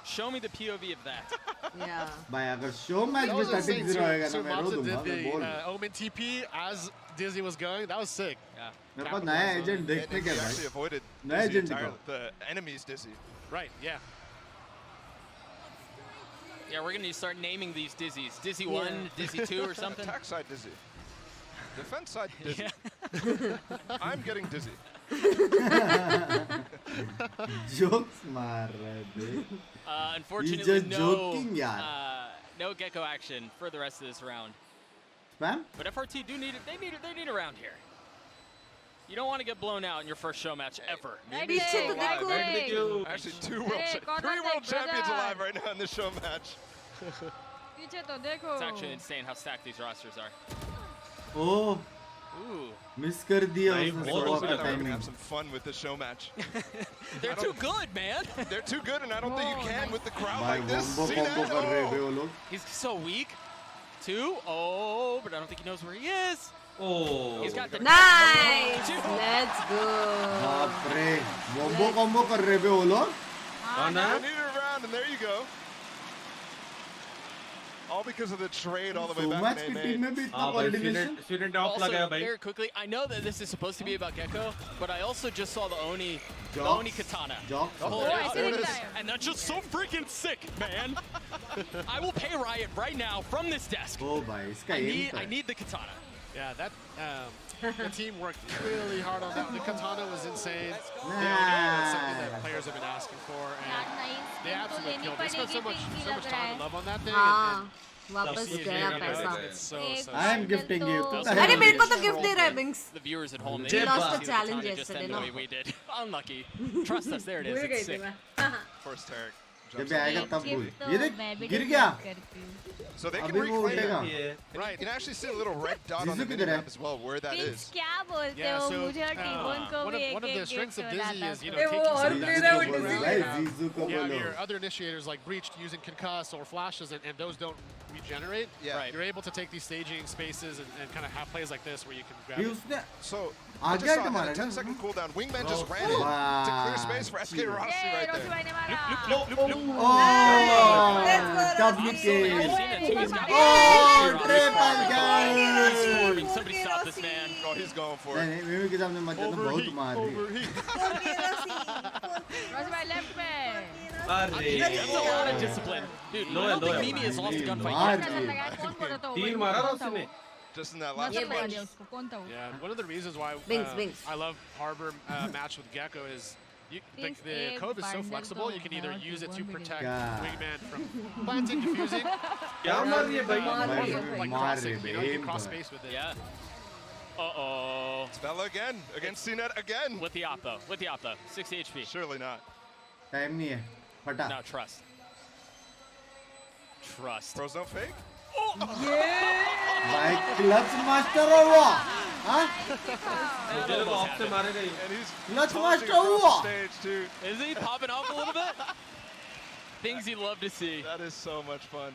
S12: Show me the POV of that.
S6: Yeah.
S1: भाई अगर show match में 30-0 होएगा ना मैं रो दूंगा मैं बोल.
S8: Omen TP as Dizzy was going. That was sick.
S12: Yeah.
S1: मेरे पास नया agent देखने
S4: And
S1: के
S4: he actually
S1: भाई.
S4: avoided
S1: नया
S4: Dizzy
S1: agent
S4: entirely,
S1: दिखाओ.
S4: the enemy's Dizzy.
S8: Right. Yeah.
S12: Yeah, we're gonna start naming these Dizzies. Dizzy 1, Dizzy 2 or something.
S4: Attack side Dizzy. Defense side Dizzy. I'm getting Dizzy.
S1: Jokes मार रहे थे.
S12: Unfortunately,
S1: just joking, यार.
S12: no Gekko action for the rest of this round.
S1: Spam?
S12: But FRT do need it. They need a round here. You don't want to get blown out in your first show match ever.
S6: पीछे तो देखो.
S4: Actually, three world champions alive right now in this show match.
S10: पीछे तो देखो.
S12: It's actually insane how stacked these rosters are.
S1: Oh.
S12: Ooh.
S1: Miss कर दिया
S11: भाई,
S1: उसने
S11: बहुत
S1: swap
S4: We're
S1: का
S4: gonna
S1: timing.
S4: have some fun with this show match.
S12: They're too good, man.
S4: They're too good, and I don't think you can with the crowd
S1: भाई
S4: like this.
S1: combo
S4: See
S1: combo
S4: that?
S1: कर रहे
S4: Oh.
S1: थे वो लोग.
S12: He's so weak. 2. Oh, but I don't think he knows where he is.
S11: Oh.
S12: He's got the
S6: Nice. Let's go.
S1: बाप रे combo combo कर रहे थे वो लोग.
S4: I need it around, and there you go. All because of the trade all the way
S1: So
S4: back
S1: match
S4: in
S1: की
S4: EMEA.
S1: team में भी इतना
S11: हाँ भाई
S1: coordination.
S11: student off
S12: Also,
S11: लगाया भाई.
S12: very quickly, I know that this is supposed to be about Gekko, but I also just saw the Oni katana.
S1: Jokes.
S12: Pull
S10: Oh,
S12: it
S10: I
S12: out.
S10: see
S12: There
S10: it
S12: it is.
S10: there.
S12: And that's just so freaking sick, man. I will pay Riot right now from this desk.
S1: Oh भाई इसका
S12: I
S1: aim
S12: need,
S1: था.
S12: I need the katana.
S8: Yeah, that the team worked really hard on that. The katana was insane.
S1: Nah.
S8: That's something that players have been asking for, and they absolutely killed it. They spent so much time and love on that thing.
S6: हाँ. वापस
S8: And
S6: गया पैसा.
S8: it's so
S1: I am gifting you.
S6: अरे मेरे को तो gift दे रहा है Binks.
S12: The viewers at home,
S6: We
S12: they
S6: lost
S12: didn't
S6: the
S12: see
S6: challenge
S12: katana just
S6: yesterday,
S12: end the
S6: no?
S12: way we did. Unlucky. Trust us, there it is.
S6: भूल
S12: It's
S6: गई थी
S12: sick.
S6: मैं.
S4: First Tarek
S1: जब
S4: jumps
S1: भी
S4: on
S1: आएगा
S4: the
S1: तब
S4: ground.
S1: बोल. ये देख गिर गया.
S4: So they can
S1: अभी वो
S4: reclaim
S1: उठेगा.
S4: it. Right. You can actually see a little red dot on the
S1: Zizu किधर है?
S4: minimap as well where that
S10: Binks
S4: is.
S10: क्या बोलते
S8: Yeah,
S10: हो
S8: so
S10: मुझे और टीबोन को
S8: one
S10: भी
S8: of the
S10: एक
S8: strengths of
S10: gift
S8: Dizzy
S10: मिला
S8: is, you
S10: था.
S8: know, taking
S6: वो और
S8: some of
S6: play
S8: that
S6: रहा
S8: skill
S6: है
S8: where,
S1: Dizzy. Zizu को
S8: yeah,
S1: बोलो.
S8: your other initiators like Breached using concuss or flashes, and those don't regenerate.
S4: Yeah.
S8: You're able to take these staging spaces and kind of have plays like this where you can grab
S1: ये
S8: it.
S1: उसने
S4: So I
S1: आगे
S4: just saw
S1: आके
S4: it
S1: मारा
S4: had a
S1: ना.
S4: 10-second cooldown. Wingman just
S11: Oh.
S4: ran in to
S1: Wow.
S4: clear space for SK Rossi
S10: ये
S4: right
S10: Roshi
S4: there.
S10: भाई ने मारा.
S1: Oh.
S6: Let's go,
S1: W
S6: Rossi.
S1: kill.
S12: I've seen it too. He's got
S1: Oh, triple
S12: He's
S1: kill.
S12: swarming. Somebody stop this man.
S4: Oh, he's going for
S1: नहीं
S4: it.
S1: नहीं मिमी के सामने मत जाना बहुत मार रही है.
S10: रोशी भाई लेफ्ट में.
S11: अरे
S12: That's a lot of discipline. Dude, I don't think Mimi has lost a gunfight
S1: मार
S12: yet.
S1: दिए.
S10: कौन बोला था वो?
S11: तीन मारा रोशी ने.
S4: Just in that last
S10: मत लगा
S4: punch.
S10: दिया उसको. कौन था वो?
S8: Yeah, one of the reasons why
S6: Binks.
S8: I love Harbor match with Gekko is
S10: Binks
S8: the
S10: एक
S8: code is so
S10: bundle
S8: flexible.
S10: तो
S8: You can either
S10: बहुत
S8: use it to
S10: बहुत
S8: protect
S1: बढ़िया.
S8: Wingman from planting, defusing,
S11: क्या मार रही है भाई?
S8: like
S1: मार
S8: crossing.
S1: रहे
S8: You know, you
S1: हैं
S8: can cross
S1: पर.
S8: space with it.
S12: Yeah. Uh-oh.
S4: It's Bella again against CNET again.
S12: With the oppo. With the oppo. 60 HP.
S4: Surely not.
S1: Time नहीं है. फटा.
S12: No, trust. Trust.
S4: Pros don't fake.
S1: भाई clutch master हुआ. हाँ?
S11: मुझे लगा of से मारेगा ये.
S4: And he's
S1: Clutch
S4: taunting
S1: master
S4: across
S1: हुआ.
S4: the stage too.
S12: Is he popping off a little bit? Things you love to see.
S4: That is so much fun.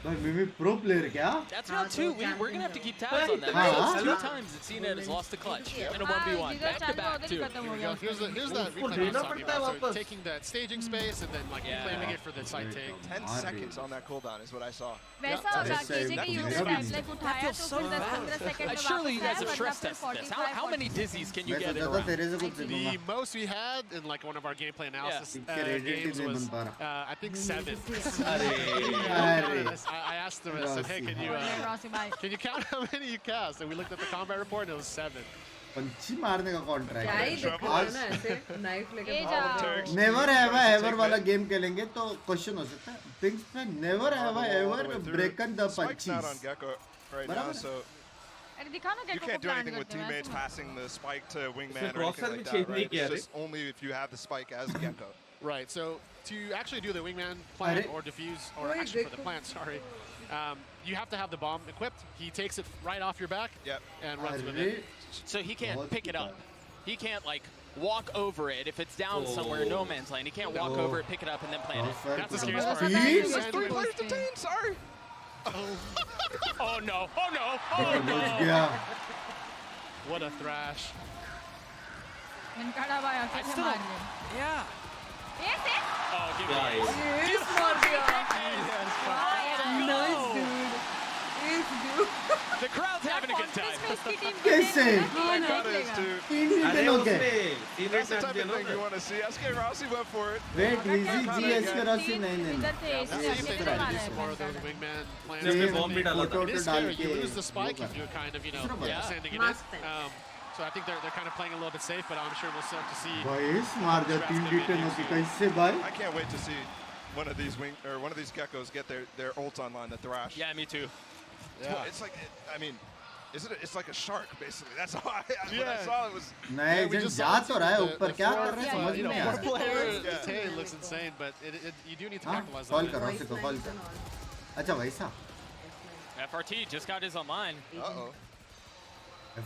S1: भाई मिमी pro player क्या?
S12: That's round 2. We're going to have to keep tabs on that.
S1: Huh?
S12: Because 2 times that CNET has lost the clutch in a 1v1. Back to back, too.
S8: Here we go. Here's that
S11: उसको
S8: replay I was
S11: देना
S8: talking
S11: पड़ता है
S8: about. So
S11: वापस.
S8: taking that staging space and then like
S12: Yeah.
S8: reclaiming it for the side take.
S4: 10 seconds on that cooldown is what I saw.
S10: वैसा होगा
S1: That's
S10: KJ
S1: that
S10: के use
S1: feels
S10: time
S1: good.
S10: Like उठाया तो फिर 10-15 second में
S12: Surely you guys
S10: वापस
S12: have
S10: आया,
S12: stress
S10: वरना
S12: tested this.
S10: फिर
S12: How many dizzies can you
S1: मैं
S12: get in a
S1: सोचा था
S12: round?
S1: तेरे से कुछ सुनूंगा.
S8: The most we had in like one of our gameplay analysis
S1: इसके Reddit ही
S8: games
S1: नहीं
S8: was
S1: बन पा रहा.
S8: I think 7.
S1: अरे
S8: I asked him, I said, hey, can you count how many you cast? And we looked at the combat report and it was 7.
S1: पंची मारने का contract
S6: क्या ही देखो ना ऐसे नाइफ लेके
S1: नेवर हैव आई एवर वाला game खेलेंगे तो क्वेश्चन हो सकता है पिंक्स पे never have I ever ब्रेकन the पंचीज
S10: अरे दिखा ना
S4: You can't do anything with teammates passing the spike to wingman or anything like that, right? It's just only if you have the spike as Gekko.
S8: Right, so to actually do the wingman plant or defuse, or actually for the plant, sorry, you have to have the bomb equipped. He takes it right off your back and runs with it.
S12: So he can't pick it up. He can't like walk over it if it's down somewhere in no man's land. He can't walk over it, pick it up, and then plant it.
S8: That's the scariest part.
S4: There's 3 players detained, sorry.
S12: Oh no, oh no, oh no.
S8: What a thrash.
S12: Yeah.
S10: Yes, yes.
S12: Oh, give me
S6: Yes, Morgan. Nice, dude. Yes, dude.
S12: The crowd's having a good time.
S1: कैसे
S4: That's the type of thing you want to see. SK Rossi went for it.
S1: Wait, easy G SK Rossi नहीं
S8: More of those wingman plans.
S1: It
S8: is scary. You lose the spike if you're kind of, sending it in. So I think they're kind of playing a little bit safe, but I'm sure we'll start to see.
S1: भाई मार दिया 3 detain होती कैसे भाई
S4: I can't wait to see one of these Gekkos get their ult online, the thrash.
S12: Yeah, me too.
S4: Yeah. It's like, I mean, it's like a shark basically. That's how when I saw it was.
S1: नहीं जन जा तो रहा है ऊपर क्या कर रहा है समझ में नहीं आ
S8: The tail looks insane, but you do need to capitalize on
S1: call
S8: it.
S1: कर रहा हूँ कॉल कर अच्छा वैसा
S12: FRT just got his online.
S4: Uh-oh.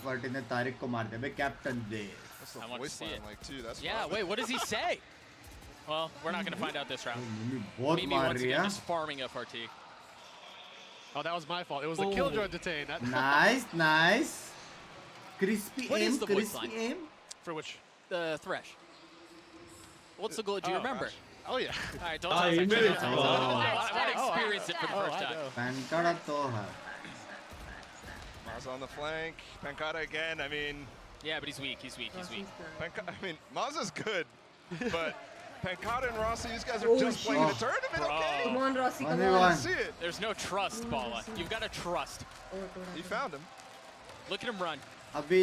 S1: FRT ने तारिक को मार दिया बे कैप्टन दे
S4: That's the
S12: I want to
S4: voice
S12: see
S4: line
S12: it.
S4: like too. That's
S12: Yeah, wait, what does he say? Well, we're not going to find out this round.
S1: बहुत
S12: Mimi
S1: मार
S12: once
S1: रही
S12: again
S1: है
S12: just farming FRT.
S8: Oh, that was my fault. It was the killjoy detain.
S1: nice crispy
S12: What
S1: aim
S12: is the voice
S1: crispy
S12: line?
S1: aim
S8: For which?
S12: The Thresh. What's the goal? Do you remember?
S8: Oh yeah.
S12: All right, don't tell us. I want to experience it for the first time.
S1: पैंकड़ा तो है
S4: Maz on the flank. Pankata again. I mean.
S12: Yeah, but he's weak. He's weak. He's weak.
S4: Maz is good, but Pankata and Rossi, these guys are just playing in a tournament. Okay.
S6: Come on, Rossi, come
S1: Only
S6: on.
S1: one.
S4: See it.
S12: There's no trust, Bala. You've got to trust.
S4: He found him.
S12: Look at him run.
S1: अभी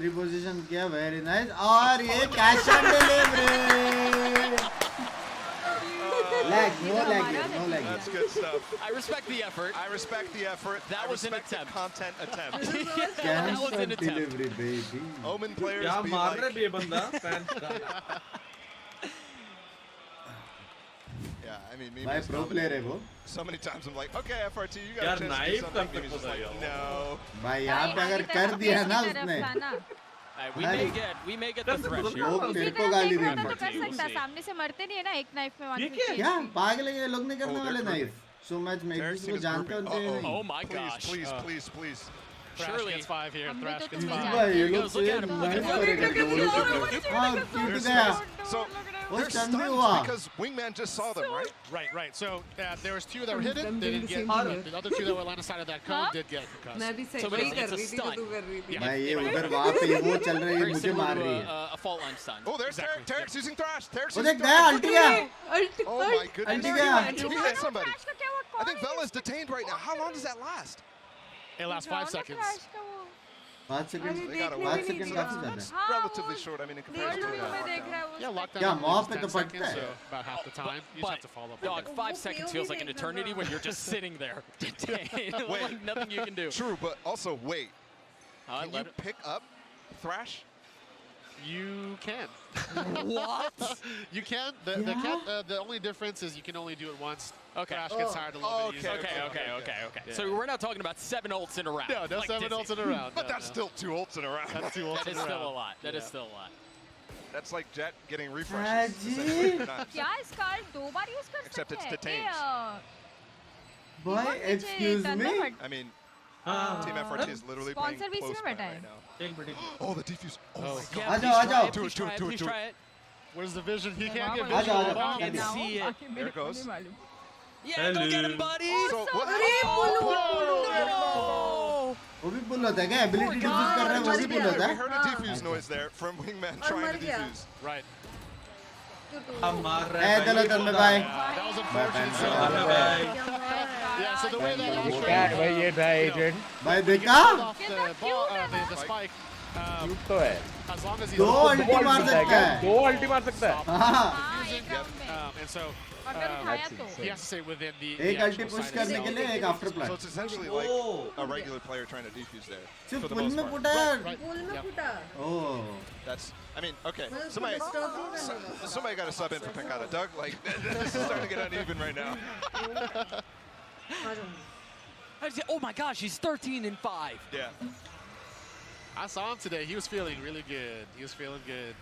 S1: reposition किया very nice और ये cash on delivery lag no lag
S4: That's good stuff.
S12: I respect the effort.
S4: I respect the effort.
S12: That was an attempt.
S4: Content attempt.
S12: That was an attempt.
S1: delivery baby
S4: Omen players
S11: क्या
S4: be
S11: मार
S4: like.
S11: रहा है ये बंदा fan
S4: Yeah, I mean,
S1: भाई
S4: Mimi's
S1: pro
S4: not-
S1: player है वो
S4: So many times I'm like, okay, FRT, you got
S11: यार
S4: a chance to do
S11: knife
S4: something.
S11: कर
S4: Mimi's just
S11: सकता
S4: like,
S11: है
S4: no.
S1: भाई यहाँ पे अगर कर दिया ना उसने
S12: We may get the Thresh here.
S1: लोग तेरे को गाली
S10: तो
S1: देंगे
S10: कर सकता सामने से मरते नहीं है ना एक नाइफ में
S1: क्या पागल है ये लोग नहीं करने वाले नाइफ सो मैच में एक
S4: Terrence
S1: दूसरे को
S4: is
S1: जानते
S4: grouping.
S1: होते हैं
S12: Oh my gosh.
S4: Please.
S8: Thrash
S12: Surely.
S8: gets 5 here.
S10: हमने
S8: Thrash
S10: तो
S8: gets
S10: तुम्हें
S8: 5.
S1: भाई ये लोग
S12: Look
S1: से
S12: at him, look at
S1: knife
S12: him.
S1: करेगा हाँ टूट गया
S4: So
S1: वो
S4: they're
S1: स्टन भी
S4: stunned
S1: हुआ
S4: because Wingman just saw them, right?
S8: Right. So there was 2 that were hidden. They didn't get. The other 2 that were line side of that cone did get concussed.
S6: मैं भी सही
S12: Somebody
S6: वही कर
S12: gets a
S6: रही थी जो
S12: stun.
S6: तू कर रही थी
S1: भाई ये उधर वहाँ पे वो चल रही है
S12: Very
S1: मुझे
S12: similar
S1: मार
S12: to
S1: रही है
S12: a fault line stun.
S4: Oh, there's
S8: Exactly,
S4: Terex using Thrash. Terex
S1: वो
S4: using
S1: देख गया
S4: Thrash.
S1: अल्टी गया
S4: Oh my goodness.
S1: अल्टी गया
S4: He hit somebody. I think Vela's detained right now. How long does that last?
S8: It lasts 5 seconds.
S1: 5 second
S4: They got away.
S1: 5 second काफी ज्यादा है
S4: Relatively short, I mean, in comparison to that.
S8: Yeah, lockdown.
S1: क्या
S8: is
S1: mop पे
S8: 10
S1: तो पड़ता
S8: seconds,
S1: है
S8: so about half the time. You just have to follow up.
S12: Dog, 5 seconds feels like an eternity when you're just sitting there. Like nothing you can do.
S4: True, but also wait. Can you
S12: Let it-
S4: pick up Thrash?
S8: You can.
S12: What?
S8: You can. The only difference is you can only do it once.
S12: Okay.
S8: Thrash gets tired a little bit easier.
S12: Okay. So we're not talking about 7 ults in a round.
S8: No,
S12: like
S8: 7
S12: Disney.
S8: ults in a round.
S4: But that's still 2 ults in a round.
S8: That's 2 ults
S12: That
S8: in
S12: is
S8: a
S12: still a
S8: round.
S12: lot. That is still a lot.
S4: That's like Jet getting refreshes.
S10: क्या इसका 2 बार use कर
S4: Except
S10: सकते
S4: it's
S10: हैं
S4: detained.
S1: भाई excuse me
S4: I mean, Team FRT is literally playing
S10: Sponsor
S4: close
S10: VC में बैठा
S4: right
S10: है
S4: now.
S11: एक minute
S4: Oh, the defuse. Oh my god.
S12: Yeah,
S1: आ
S12: please
S1: जाओ, आ
S12: try
S1: जाओ।
S12: it, please try it, please try it.
S8: Where's the vision? He can't get
S1: uh
S8: vision.
S1: जाओ, आ
S8: on the
S1: जाओ।
S8: bomb.
S12: Can't see it.
S4: There it goes.
S12: Yeah, go get him, buddy.
S4: So what?
S1: वो भी पुल होता है क्या ability diffuse कर रहा है वो भी पुल होता
S4: We
S1: है
S4: heard a defuse noise there from Wingman trying to defuse.
S8: Right.
S11: हम मार रहे
S1: ए
S11: हैं
S1: चलो चल मैं bye
S8: That was
S1: bye
S8: unfortunate.
S11: Bye bye
S8: Yes,
S3: So the way that
S1: भाई देखा?
S3: off the ball, the spike. As long as he's
S1: दो ulti मार सकता है.
S13: दो ulti मार सकता है.
S3: and so he has to stay within the
S1: एक ulti push करने के लिए एक after
S4: So
S1: plant.
S4: it's essentially like a regular player trying to defuse there.
S1: सिर्फ
S4: For the
S1: पुल
S4: most
S1: में
S4: part.
S1: पुटा है.
S6: Pool में फुटा.
S1: Oh.
S4: That's, I mean, okay.
S6: मतलब
S4: Somebody
S6: stop ही करना.
S4: somebody got to sub in for Pekata. Doug, like, this is starting to get uneven right now.
S12: Oh my gosh, he's 13-5.
S4: Yeah.
S3: I saw him today. He was feeling really good. He was feeling good.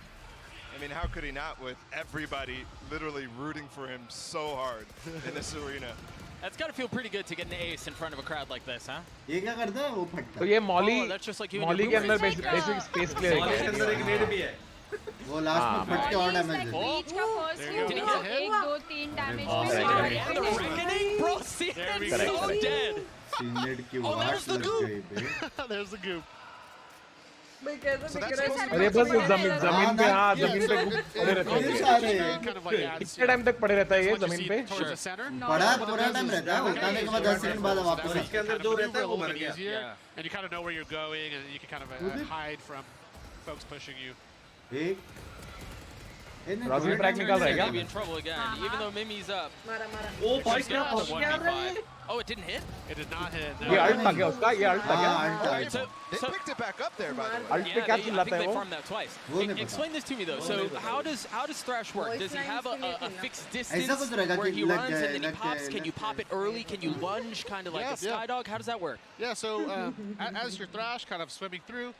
S4: I mean, how could he not with everybody literally rooting for him so hard in this arena?
S12: That's got to feel pretty good to get an ace in front of a crowd like this, huh?
S1: ये क्या करता है? वो फटता
S13: तो
S1: है.
S13: ये Molly
S12: Oh, that's just like you and
S13: Molly
S12: your
S13: के अंदर
S12: roommates.
S13: Basic space clear
S11: Molly के अंदर एक नेट भी है.
S1: वो लास्ट में फट के और डैमेज देता है.
S10: बीच का first
S3: There you
S10: hit
S3: go.
S10: 1 2 3 damage
S12: Oh,
S10: पे
S12: yeah, the reckoning, bro. See,
S3: There we
S12: it's
S3: go.
S12: so dead.
S1: Senate की
S12: Oh, there's
S1: वाट
S12: the
S1: लग
S12: goop.
S1: गई बे.
S3: There's the goop.
S6: भाई कैसे
S4: So
S6: दिख
S4: that's
S6: रहा है?
S4: supposed
S13: अरे बस जमीन पे हाँ
S3: Yeah,
S13: जमीन पे
S3: it-
S13: पड़े रहते
S3: it-
S13: हैं.
S1: सारे.
S3: kind of like adds,
S13: कितने टाइम तक पड़े रहता है ये
S3: once you
S13: जमीन
S3: see
S13: पे?
S3: towards the center.
S1: बड़ा पूरा टाइम रहता है. उठाने के बाद 10 सेकंड बाद वापस.
S11: इसके अंदर जो रहता है वो मर गया.
S3: Easier, and you kind of know where you're going, and you can kind of hide from folks pushing you.
S1: एक
S13: Rossi track निकाल रहा है क्या?
S12: Maybe in trouble again, even though Mimi's up.
S6: मारा मारा.
S11: ओ भाई
S12: She's
S11: क्या
S12: gonna have to
S11: क्या रहा है?
S12: 1v5. Oh, it didn't hit?
S3: It did not hit.
S13: ये अल्ट था क्या उसका? ये अल्ट था क्या?
S1: हाँ alt
S12: So,
S4: They
S12: so
S4: picked it back up there, by the way.
S13: Ult पे
S12: yeah,
S13: क्या
S12: I
S13: चिल्लाता
S12: think
S13: है
S12: they
S13: वो?
S12: farmed that twice.
S1: वो नहीं पता.
S12: Explain this to me though. So how does Thrash work? Does he have a fixed
S1: ऐसा
S12: distance
S1: कुछ रहेगा
S12: where
S1: कि
S12: he
S1: लग
S12: runs
S1: जाए,
S12: and then he
S1: लग
S12: pops?
S1: जाए,
S12: Can you
S1: लग
S12: pop it early? Can you lunge kind of like
S3: Yeah,
S12: a skydog? How does that work?
S3: Yeah, so as your Thrash kind of swimming through,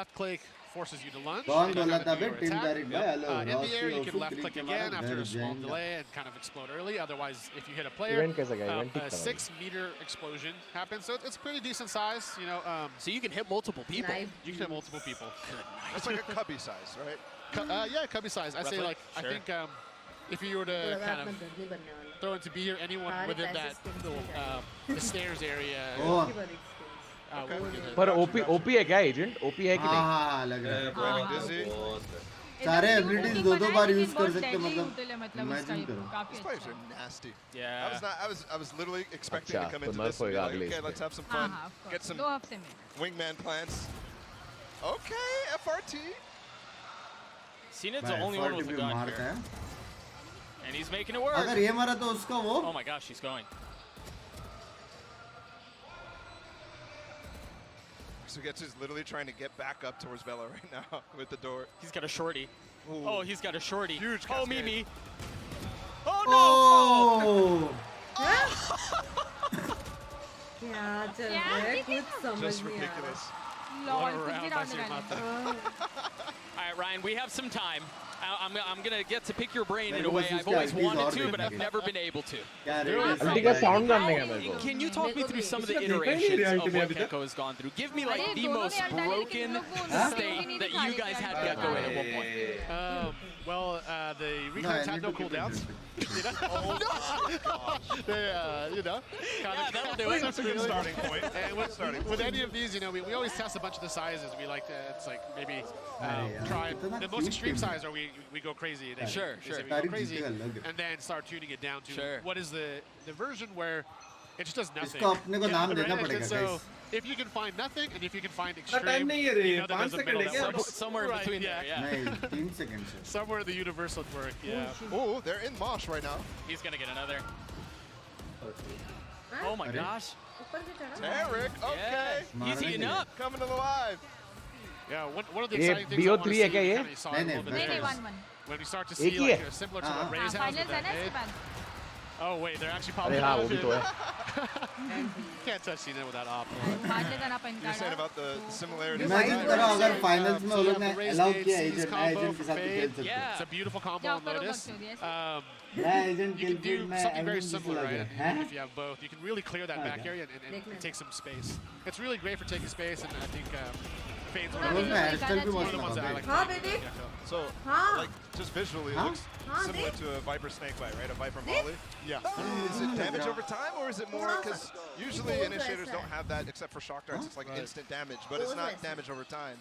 S3: left click forces you to lunge.
S1: कौन
S3: and you
S1: बोला
S3: kind
S1: था
S3: of do
S1: बे
S3: your
S1: team
S3: attack.
S1: Direct भाई hello
S3: In the air, you
S1: Rossi
S3: can left click again after a small
S1: जाएगा.
S3: delay and kind of explode early. Otherwise, if you hit a player,
S13: Event कैसा गया? Event ठीक
S3: a
S13: था.
S3: 6-meter explosion happens. So it's pretty decent size. You know,
S12: So you can hit multiple people.
S6: Knife.
S3: you can hit multiple people.
S4: That's like a cubby size, right?
S3: Yeah, cubby size. I'd say
S12: Roughly?
S3: like
S12: Sure.
S3: I think if you were to
S6: लगा
S3: kind
S6: अपना
S3: of
S6: दर्द नहीं बनने वाला.
S3: throw into be here, anyone
S6: सारे
S3: within
S6: पैसे
S3: that
S6: spin
S3: little
S6: किए
S3: the stairs area.
S1: Oh.
S6: की बड़ी experience.
S3: would get hit.
S13: पर ओपी है क्या एजेंट? ओपी है कि
S1: हाँ
S13: नहीं?
S1: हाँ लग रहा है.
S4: Grabbing dizzy.
S1: सारे एबिलिटीज दो बार यूज कर सकते
S10: मतलब
S1: मतलब इमेजिन करो.
S10: काफी
S4: These players are nasty.
S12: Yeah.
S4: I was literally expecting
S13: अच्छा,
S4: to come
S13: तो
S4: into
S13: नर्फ
S4: this and be
S13: होएगा
S4: like,
S13: अगले
S4: okay,
S13: इस पे.
S4: let's have some
S10: हाँ
S4: fun,
S10: हाँ of
S4: get
S10: course.
S4: some
S10: 2 हफ्ते में.
S4: wingman plants. Okay, FRT.
S12: Ceenet's the only one with a gun
S1: मारता
S12: here.
S1: है.
S12: And he's making it work.
S1: अगर ये मारा तो उसका वो.
S12: Oh my gosh, he's going.
S4: So Getsu's literally trying to get back up towards Vela right now with the door.
S12: He's got a shorty.
S4: Ooh.
S12: Oh, he's got a shorty.
S4: Huge
S12: Oh,
S4: cascade.
S12: Mimi. Oh, no.
S6: क्या चल
S10: क्या
S6: रहा है?
S10: किसी
S6: कुछ समझ
S4: Just
S6: नहीं आ रहा.
S4: ridiculous.
S10: लॉल
S3: What a
S10: कुछ भी
S3: round by
S10: राउंड लगाने.
S3: Sirmata.
S12: All right, Ryan, we have some time. I'm going to get to pick your brain in
S1: मेरे
S12: a
S1: को
S12: way
S1: बस
S12: I've
S1: उसके
S12: always
S1: ultis
S12: wanted
S1: और
S12: to, but I've
S1: देखने
S12: never been able to.
S1: क्या radius
S13: अल्टी का sound जानने का मेरे को.
S12: Can you talk me through some of the
S11: इसका देखा ही नहीं
S12: iterations
S11: reality
S12: of
S11: में
S12: what
S11: अभी तक.
S12: Gekko has gone through? Give me like
S10: अरे
S12: the
S10: दोनों
S12: most
S10: ने अल्टा लेकिन
S12: broken
S10: इन लोग को उन
S12: state
S10: लोग
S12: that
S10: नहीं
S12: you
S10: दिखा
S12: guys
S10: रहे
S12: had
S10: थे.
S12: Gekko in at one point.
S3: Well, the
S1: No,
S3: reclaims
S1: I
S3: have
S1: need
S3: no
S1: to keep it
S3: cooldowns.
S1: interesting.
S3: They, you know,
S12: Yeah, that'll do it.
S4: That's a good starting point.
S3: And with any of these, you know, we always test a bunch of the sizes. We like to, it's like maybe try the most extreme size, or we go crazy. And
S12: Sure, sure.
S3: We go crazy, and then start tuning it down to what is the version where it just does nothing.
S1: इसको अपने को नाम देना
S3: Right?
S1: पड़ेगा
S3: And so
S1: guys.
S3: if you can find nothing, and if you can find
S11: इतना time
S3: extreme,
S11: नहीं है रे.
S3: you know that
S11: 5
S3: there's a
S11: second
S3: middle
S11: है क्या?
S3: that works.
S12: Somewhere in
S3: Right,
S12: between
S3: yeah.
S12: there, yeah.
S1: नहीं 3 second से.
S3: Somewhere the universal work, yeah.
S4: Oh, they're in Mosh right now.
S12: He's going to get another. Oh my gosh.
S6: ऊपर से चढ़ा.
S4: Eric, okay.
S12: Yeah. He's heating up.
S4: Coming to the live.
S3: Yeah, one of the
S13: ये
S3: exciting things I want to
S13: BO3
S3: see
S13: है क्या ये?
S3: kind of saw it a little bit
S10: नहीं
S3: there
S10: नहीं
S3: is
S10: 1-1.
S3: when we start to
S13: एक
S3: see
S13: ही
S3: like
S13: है?
S3: similar to what
S10: हाँ
S3: Ray's has
S10: finals
S3: with
S10: है
S3: that
S10: ना इसके
S3: mid.
S10: बाद.
S3: Oh wait, they're actually
S13: अरे
S3: popping
S13: हाँ
S3: out
S13: वो
S3: of
S13: भी
S3: it.
S13: तो है.
S3: Can't touch Cena without op.
S10: मार लेगा ना अपन
S4: You're saying
S10: का.
S4: about the similarities.
S1: इमेजिन करो अगर फाइनल्स में वो लोग ने
S3: So you have the raise
S1: allow
S3: gate,
S1: किया
S3: seize
S1: एजेंट
S3: combo
S1: एजेंट के
S3: for
S1: साथ भी खेल
S3: fade.
S1: सकते
S12: Yeah.
S1: हैं.
S3: It's a beautiful combo
S10: जाओ
S3: on
S10: करो
S3: Lotus.
S10: बकचोदी ऐसे.
S1: मैं agent
S3: You
S1: kill
S3: can do
S1: field में
S3: something very
S1: एजेंट से
S3: similar,
S1: लग
S3: right?
S1: रहा है.
S3: If you have both, you can really clear that back area and take some space. It's really great for taking space, and I think Fade's one of
S1: रोज में hair style भी
S3: the
S1: मस्त
S3: ones that I
S1: लगा
S3: like.
S6: हाँ
S3: to
S6: बेटे.
S3: use.
S4: So,
S6: हाँ.
S4: like, just visually, it
S1: Huh?
S4: looks
S6: Huh,
S4: similar
S6: Dick?
S4: to a Viper snake bite, right? A Viper molly.
S3: Yeah.
S4: Is it damage over time, or is it more? Because usually
S6: Both
S4: initiators
S6: ऐसा
S4: don't have that, except for shock darts. It's like
S3: Right.
S4: instant damage, but it's
S6: Both
S4: not
S6: ऐसा.
S4: damage over time.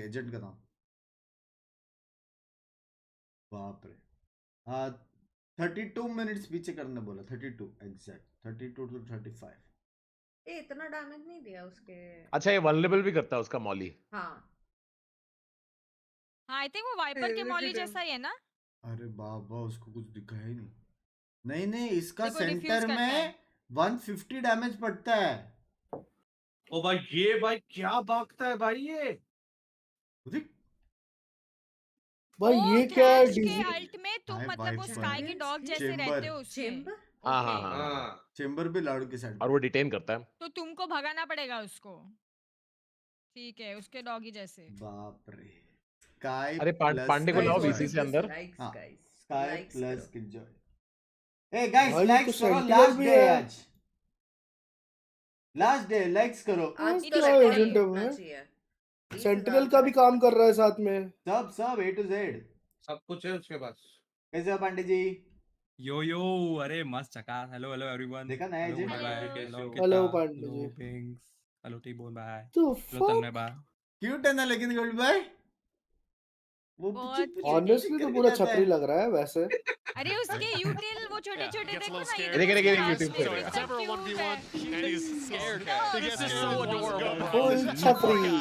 S1: Agent का नाम, बाप रे। 32 minutes पीछे करने बोला 32 exact 32 to 35
S6: इतना डैमेज नहीं दिया उसके
S13: अच्छा ये वल्नरेबल भी करता है उसका मॉली
S6: हाँ
S10: आई थिंक वो वाइपर के मॉली जैसा ही है ना
S1: अरे बाबा उसको कुछ दिखा ही नहीं नहीं इसका
S10: देखो,
S1: सेंटर में 150 डैमेज पड़ता है
S11: ओ भाई ये भाई क्या भागता है भाई ये
S14: भाई ये क्या है
S10: के अल्ट में तुम मतलब वो स्काई के डॉग जैसे रहते हो उससे
S14: चेंबर
S1: चेंबर भी लाडू के साइड
S13: और वो डिटेन करता है
S10: तो तुमको भगाना पड़ेगा उसको ठीक है उसके डॉगी जैसे
S1: बाप रे स्काई
S13: अरे पांडे को लाओ वीसी से अंदर
S1: स्काई प्लस किलजॉय ए गाइस लाइक्स करो लास्ट डे आज लास्ट डे लाइक्स करो
S6: आज
S14: तो एजेंट है सेंट्रल का भी काम कर रहा है साथ में
S1: सब A to Z
S11: सब कुछ है उसके पास
S1: कैसे हो पांडे जी
S15: यो अरे मस्त चका हेलो एवरीवन
S1: देखा नया agent
S14: hello Pandey ji
S15: बिंग्स hello T-bone bye
S14: तो
S15: तन्मय बाय
S1: क्यूट है ना लेकिन गोल्ड भाई वो
S14: ऑनेस्टली तो पूरा छपरी लग रहा है वैसे
S10: अरे उसके यूटिल वो छोटे-छोटे देखो ना
S13: देख यूट्यूब पे
S4: It's ever 1v1 and he's scared. He gets so adorable.
S14: छपरी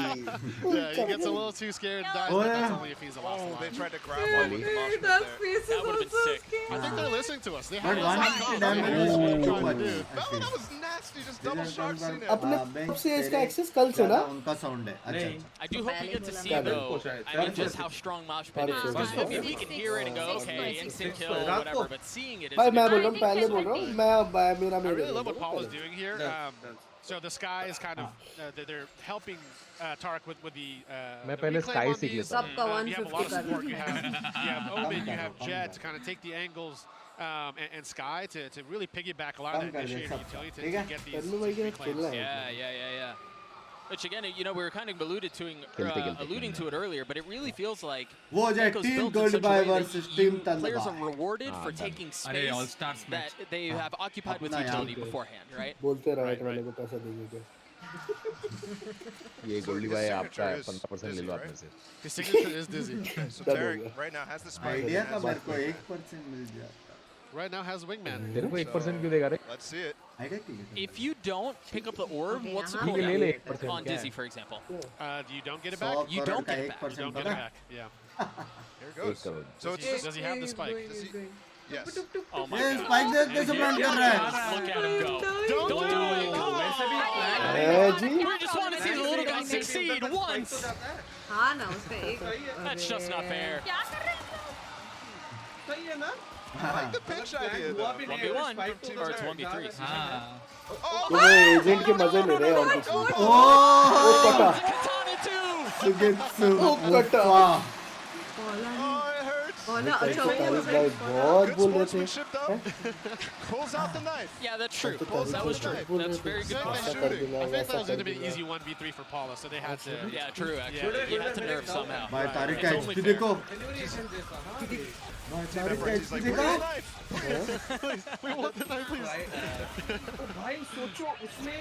S8: Yeah, he gets a little too scared and dies, but that's only if he's a lost
S4: They
S8: one.
S4: tried to grab one with the mosh pit there.
S12: That would have been sick.
S8: I think they're listening to us. They
S1: But
S8: have
S1: 150 damage
S8: trying to do.
S4: Oh, that was nasty. Just double sharks in it.
S14: अपने से इसका access कल से ना
S1: उनका sound है अच्छा
S12: I do hope we get to see though. I mean, just how strong mosh pit is. Because I mean, we can hear it and go, okay, instant kill, whatever. But seeing it is.
S14: भाई मैं बोल रहा हूँ पहले बोल रहा हूँ मैं मेरा
S8: I really love what Paul is doing here. So the Sky is kind of they're helping Tarek with the.
S13: मैं पहले Sky सीख लेता हूँ.
S6: सबका
S8: You have a lot of
S6: 150
S8: support. You have Omen, you have Jet to kind of take the angles. And Sky to really piggyback a lot of that initiator utility to get these reclaims.
S12: Yeah. Which again, you know, we were kind of alluding to it earlier, but it really feels like
S1: वो हो जाए team gold by versus team Tanmay
S12: players are rewarded for taking space that they have occupied with utility beforehand, right?
S14: बोलते right वाले को पैसा देंगे
S13: ये गोल्डी भाई आपका 15% ले लो आप में से
S8: His signature is dizzy.
S4: So Tarek right now has the spike.
S1: Idea का मेरे को 1% मिल जाता
S8: Right now has wingman.
S13: तेरे को 1% क्यों देगा रे
S4: Let's see it.
S12: If you don't pick up the orb, what's the
S13: ले ले
S12: cooldown on Dizzy, for example?
S8: You don't get it back.
S12: You don't get it back.
S8: You don't get it back. Yeah.
S4: Here it goes. So it's
S8: Does he have the spike?
S4: Does he? Yes.
S12: Oh my
S1: ये
S12: god.
S1: Spike कैसे plan कर रहा है
S12: Look at him go. Don't do it. Come on.
S14: Ji
S12: We just want to see the little guy succeed once.
S6: हाँ ना उसका एक
S12: That's just not fair.
S10: क्या कर रहे हैं
S11: सही है ना
S4: I like the pinch idea though.
S12: 1v1 or it's 1v3.
S14: वो एजेंट के मजे ले रहे हैं और कुछ नहीं
S1: ओ
S14: कटा
S12: Katana too.
S1: सुगेत्सु
S14: कटा
S6: बोला अच्छा
S14: तारीफ भाई बहुत बोल रहे थे
S4: Sportsmanship though. Pulls out the knife.
S12: Yeah, that's true. That was true. That's very good.
S14: ऐसा कर देना
S8: I think that
S14: वैसा
S8: was
S14: कर
S8: going to be an
S14: देना
S8: easy 1v3 for Paula, so they had to.
S12: Yeah, true. Actually, he had to nerf somehow.
S1: भाई तारिक का HP देखो भाई तारिक का
S4: He's
S1: एचपी
S4: like,
S1: देखो
S4: where's the knife?
S8: We want the knife, please.
S11: भाई सोचो उसमें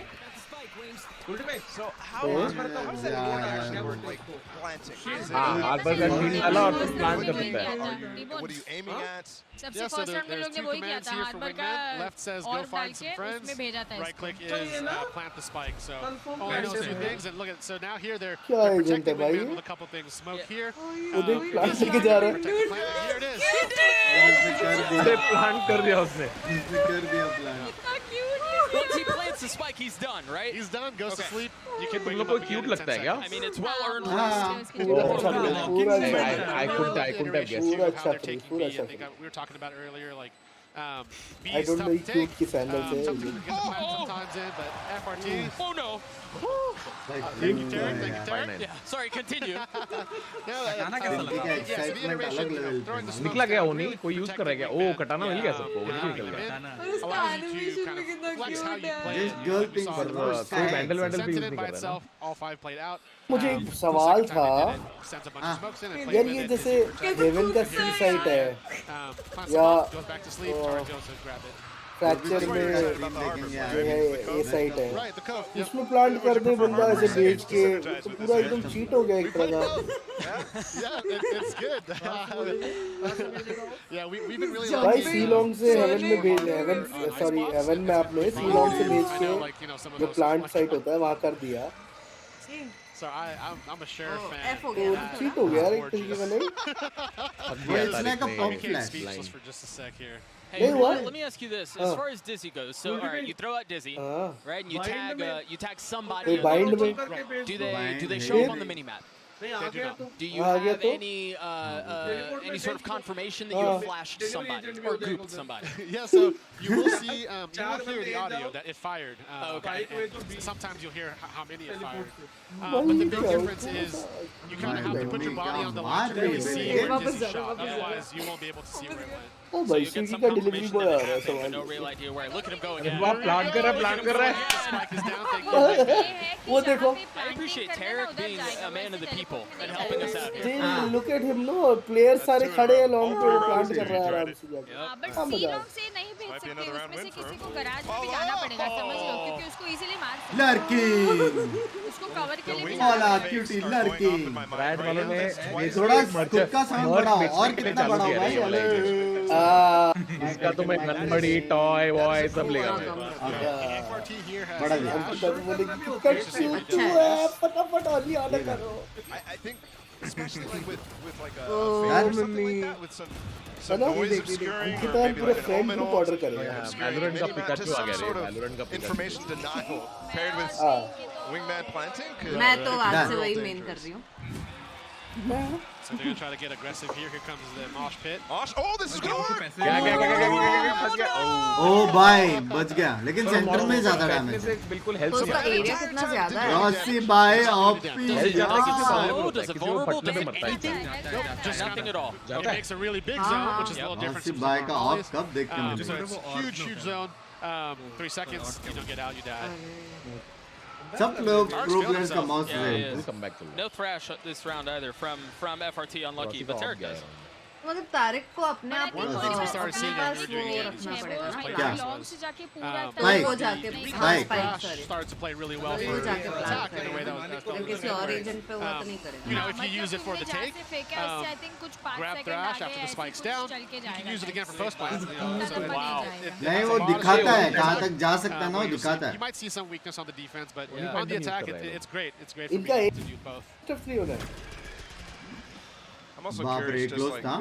S11: गोल्डी भाई
S4: So how does that board actually work? Like planting? Is it?
S13: हाँ हाथ पर का शील्ड डाला और फिर प्लांट कर
S10: Wingman
S13: देता है
S10: था,
S4: Are you,
S10: T-Bone.
S4: what are you aiming at?
S10: सबसे
S8: Yeah, so
S10: फर्स्ट राउंड में
S8: there's
S10: लोग ने
S8: two
S10: वही किया
S8: commands
S10: था
S8: here
S10: हाथ
S8: for
S10: पर का
S8: wingman. Left says go
S10: और डाल
S8: find some
S10: के
S8: friends.
S10: उसमें भेजा था
S8: Right click
S10: इसको
S8: is plant the spike. So
S11: Confirm
S8: only those
S11: करते
S8: two
S11: हैं।
S8: things. And look at so now here they're
S14: क्या एजेंट है
S8: protecting
S14: भाई
S8: wingman with a couple things. Smoke here.
S14: उधर प्लांट लेके जा रहा है
S8: Protect the plant. Here it is.
S13: अरे प्लांट कर दिया उसने
S1: कर दिया plan
S12: Once he plants the spike, he's done, right?
S8: He's done. Goes to sleep. You can
S13: तुम
S8: wake
S13: लोग
S8: him
S13: को
S8: up again
S13: क्यूट
S8: in
S13: लगता है
S8: 10
S13: क्या
S12: I mean, it's well earned.
S14: पूरा अच्छा पूरा
S8: I
S14: अच्छा
S8: couldn't have guessed
S14: पूरा
S8: how
S14: अच्छा
S8: they're taking
S14: पूरा
S8: B. I
S14: अच्छा
S8: think we were talking about it earlier. Like, B
S14: I
S8: is
S14: don't
S8: tough
S14: know
S8: to
S14: cute
S8: take.
S14: की sandal से
S8: Tough to get the plant sometimes in, but FRT.
S12: Oh no.
S8: Thank you, Tarek. Thank you, Tarek.
S12: Yeah. Sorry. Continue.
S11: कटाना कैसा लगा
S1: excitement अलग level पे
S13: निकला गया वो नहीं कोई यूज कर रहा है क्या ओ कटाना मिल गया सबको वो नहीं निकल गया
S6: और उसका एनिमेशन भी कितना क्यूट है
S1: Just girl thing for first
S13: कोई
S1: time.
S13: बैंडल वैंडल पे यूज
S8: Sensitive
S13: नहीं
S8: by
S13: कर रहा
S8: itself, all 5 played out.
S14: मुझे एक सवाल था
S8: Sends a bunch of smokes in and plays
S14: यार
S8: with
S14: ये
S8: it.
S14: जैसे हेवन का सी साइट है
S8: Plants
S14: या
S8: goes back to sleep. Tarek goes to grab it.
S14: Fracture में ये साइट है उसमें प्लांट कर दे बंदा ऐसे बेच के तो पूरा एकदम चीट हो गया एक तरह का भाई सीलोंग से हेवन में भेज हेवन में आपने सीलोंग से भेज के जो प्लांट साइट होता है वहाँ कर दिया
S8: So I'm a sheriff fan.
S14: तो चीट हो गया एक तरीके का नहीं
S1: It's like a pop flash.
S8: Speechless for just a sec here.
S12: Hey, let me ask you this: as far as Dizzy goes, so all right, you throw out Dizzy, right, and you tag somebody. Do they show up on the mini map? Do you have any sort of confirmation that you have flashed somebody or grouped somebody?
S8: Yeah, so you will see, you will hear the audio that it fired. Okay. And sometimes you'll hear how many it fired. But the big difference is you kind of have to put your body on the line to really see where Dizzy shot. Otherwise, you won't be able to see where it went.
S14: Oh, so you get some confirmation that it happened,
S12: but no real idea where. Look at him go again.
S13: Plan कर रहा है
S8: Spike is down.
S14: वो देखो
S12: I appreciate Tarek being a man of the people and helping us out here.
S14: Still, look at him, no players सारे खड़े हैं long पे plant कर रहा है आराम से जाके
S10: बट सीलोंग से नहीं भेज सकते उसमें से किसी को गराज में भी जाना पड़ेगा समझ लो क्योंकि उसको इजीली मार सकते
S1: लड़की
S10: उसको कवर के लिए भी
S1: वाला क्यूटी लड़की
S13: राइट वालों ने
S1: ये थोड़ा खुद का साउंड बढ़ाओ और कितना बढ़ाओ भाई
S13: इसका तो मैं गनबड़ी टॉय वॉय सब लेगा मैं
S1: बड़ा दिया
S14: फटाफट ऑनली ऑर्डर करो
S4: I think especially like with like a
S14: Oh,
S4: something like that with some noise obscuring or maybe like an ominal
S14: order करेगा
S13: वैलोरेंट का पिकाचू आ गया रे वैलोरेंट का
S4: information denial paired with wingman planting.
S6: मैं तो आज से वही मेन कर रही हूँ
S8: So they're going to try to get aggressive here. Here comes the mosh pit.
S4: Mosh, oh, this is going to work.
S1: ओ भाई बच गया लेकिन सेंटर में ज्यादा डैमेज
S13: बिल्कुल हेल्प
S6: तो उसका एरिया कितना ज्यादा है
S1: रॉसी भाई OP
S12: Does a vulnerable do anything? Just nothing at all.
S8: It makes a really big zone, which is a little different.
S1: Rossi भाई का ऑफ कब देख के
S8: So it's a huge zone. 3 seconds, you don't get out, you die.
S1: सब लोग pro players का mouse
S12: No thrash this round either from FRT unlucky, but Tarek does.
S6: मतलब तारिक को अपने आप
S8: One of the things we started seeing
S6: pass
S8: when we
S6: वो
S8: were doing
S6: रखना
S8: games
S6: पड़ेगा ना
S1: क्या
S10: लॉन्ग से जाके पूरा
S1: भाई
S6: वो जाके
S1: भाई
S8: Crash started to play really well for attack in a way that was
S6: किसी और एजेंट पे वो तो नहीं करेगा
S8: you know, if you use it for the take, grab thrash after the spike's down, you can use it again for post plant. So wow.
S1: नहीं वो दिखाता है कहाँ तक जा सकता है ना वो दिखाता है
S8: You might see some weakness on the defense, but on the attack, it's great. It's great for
S14: इनका
S8: me to do both.
S14: Free होना है
S4: I'm also
S1: बाप रे
S4: curious,
S1: क्लोज
S4: just
S1: था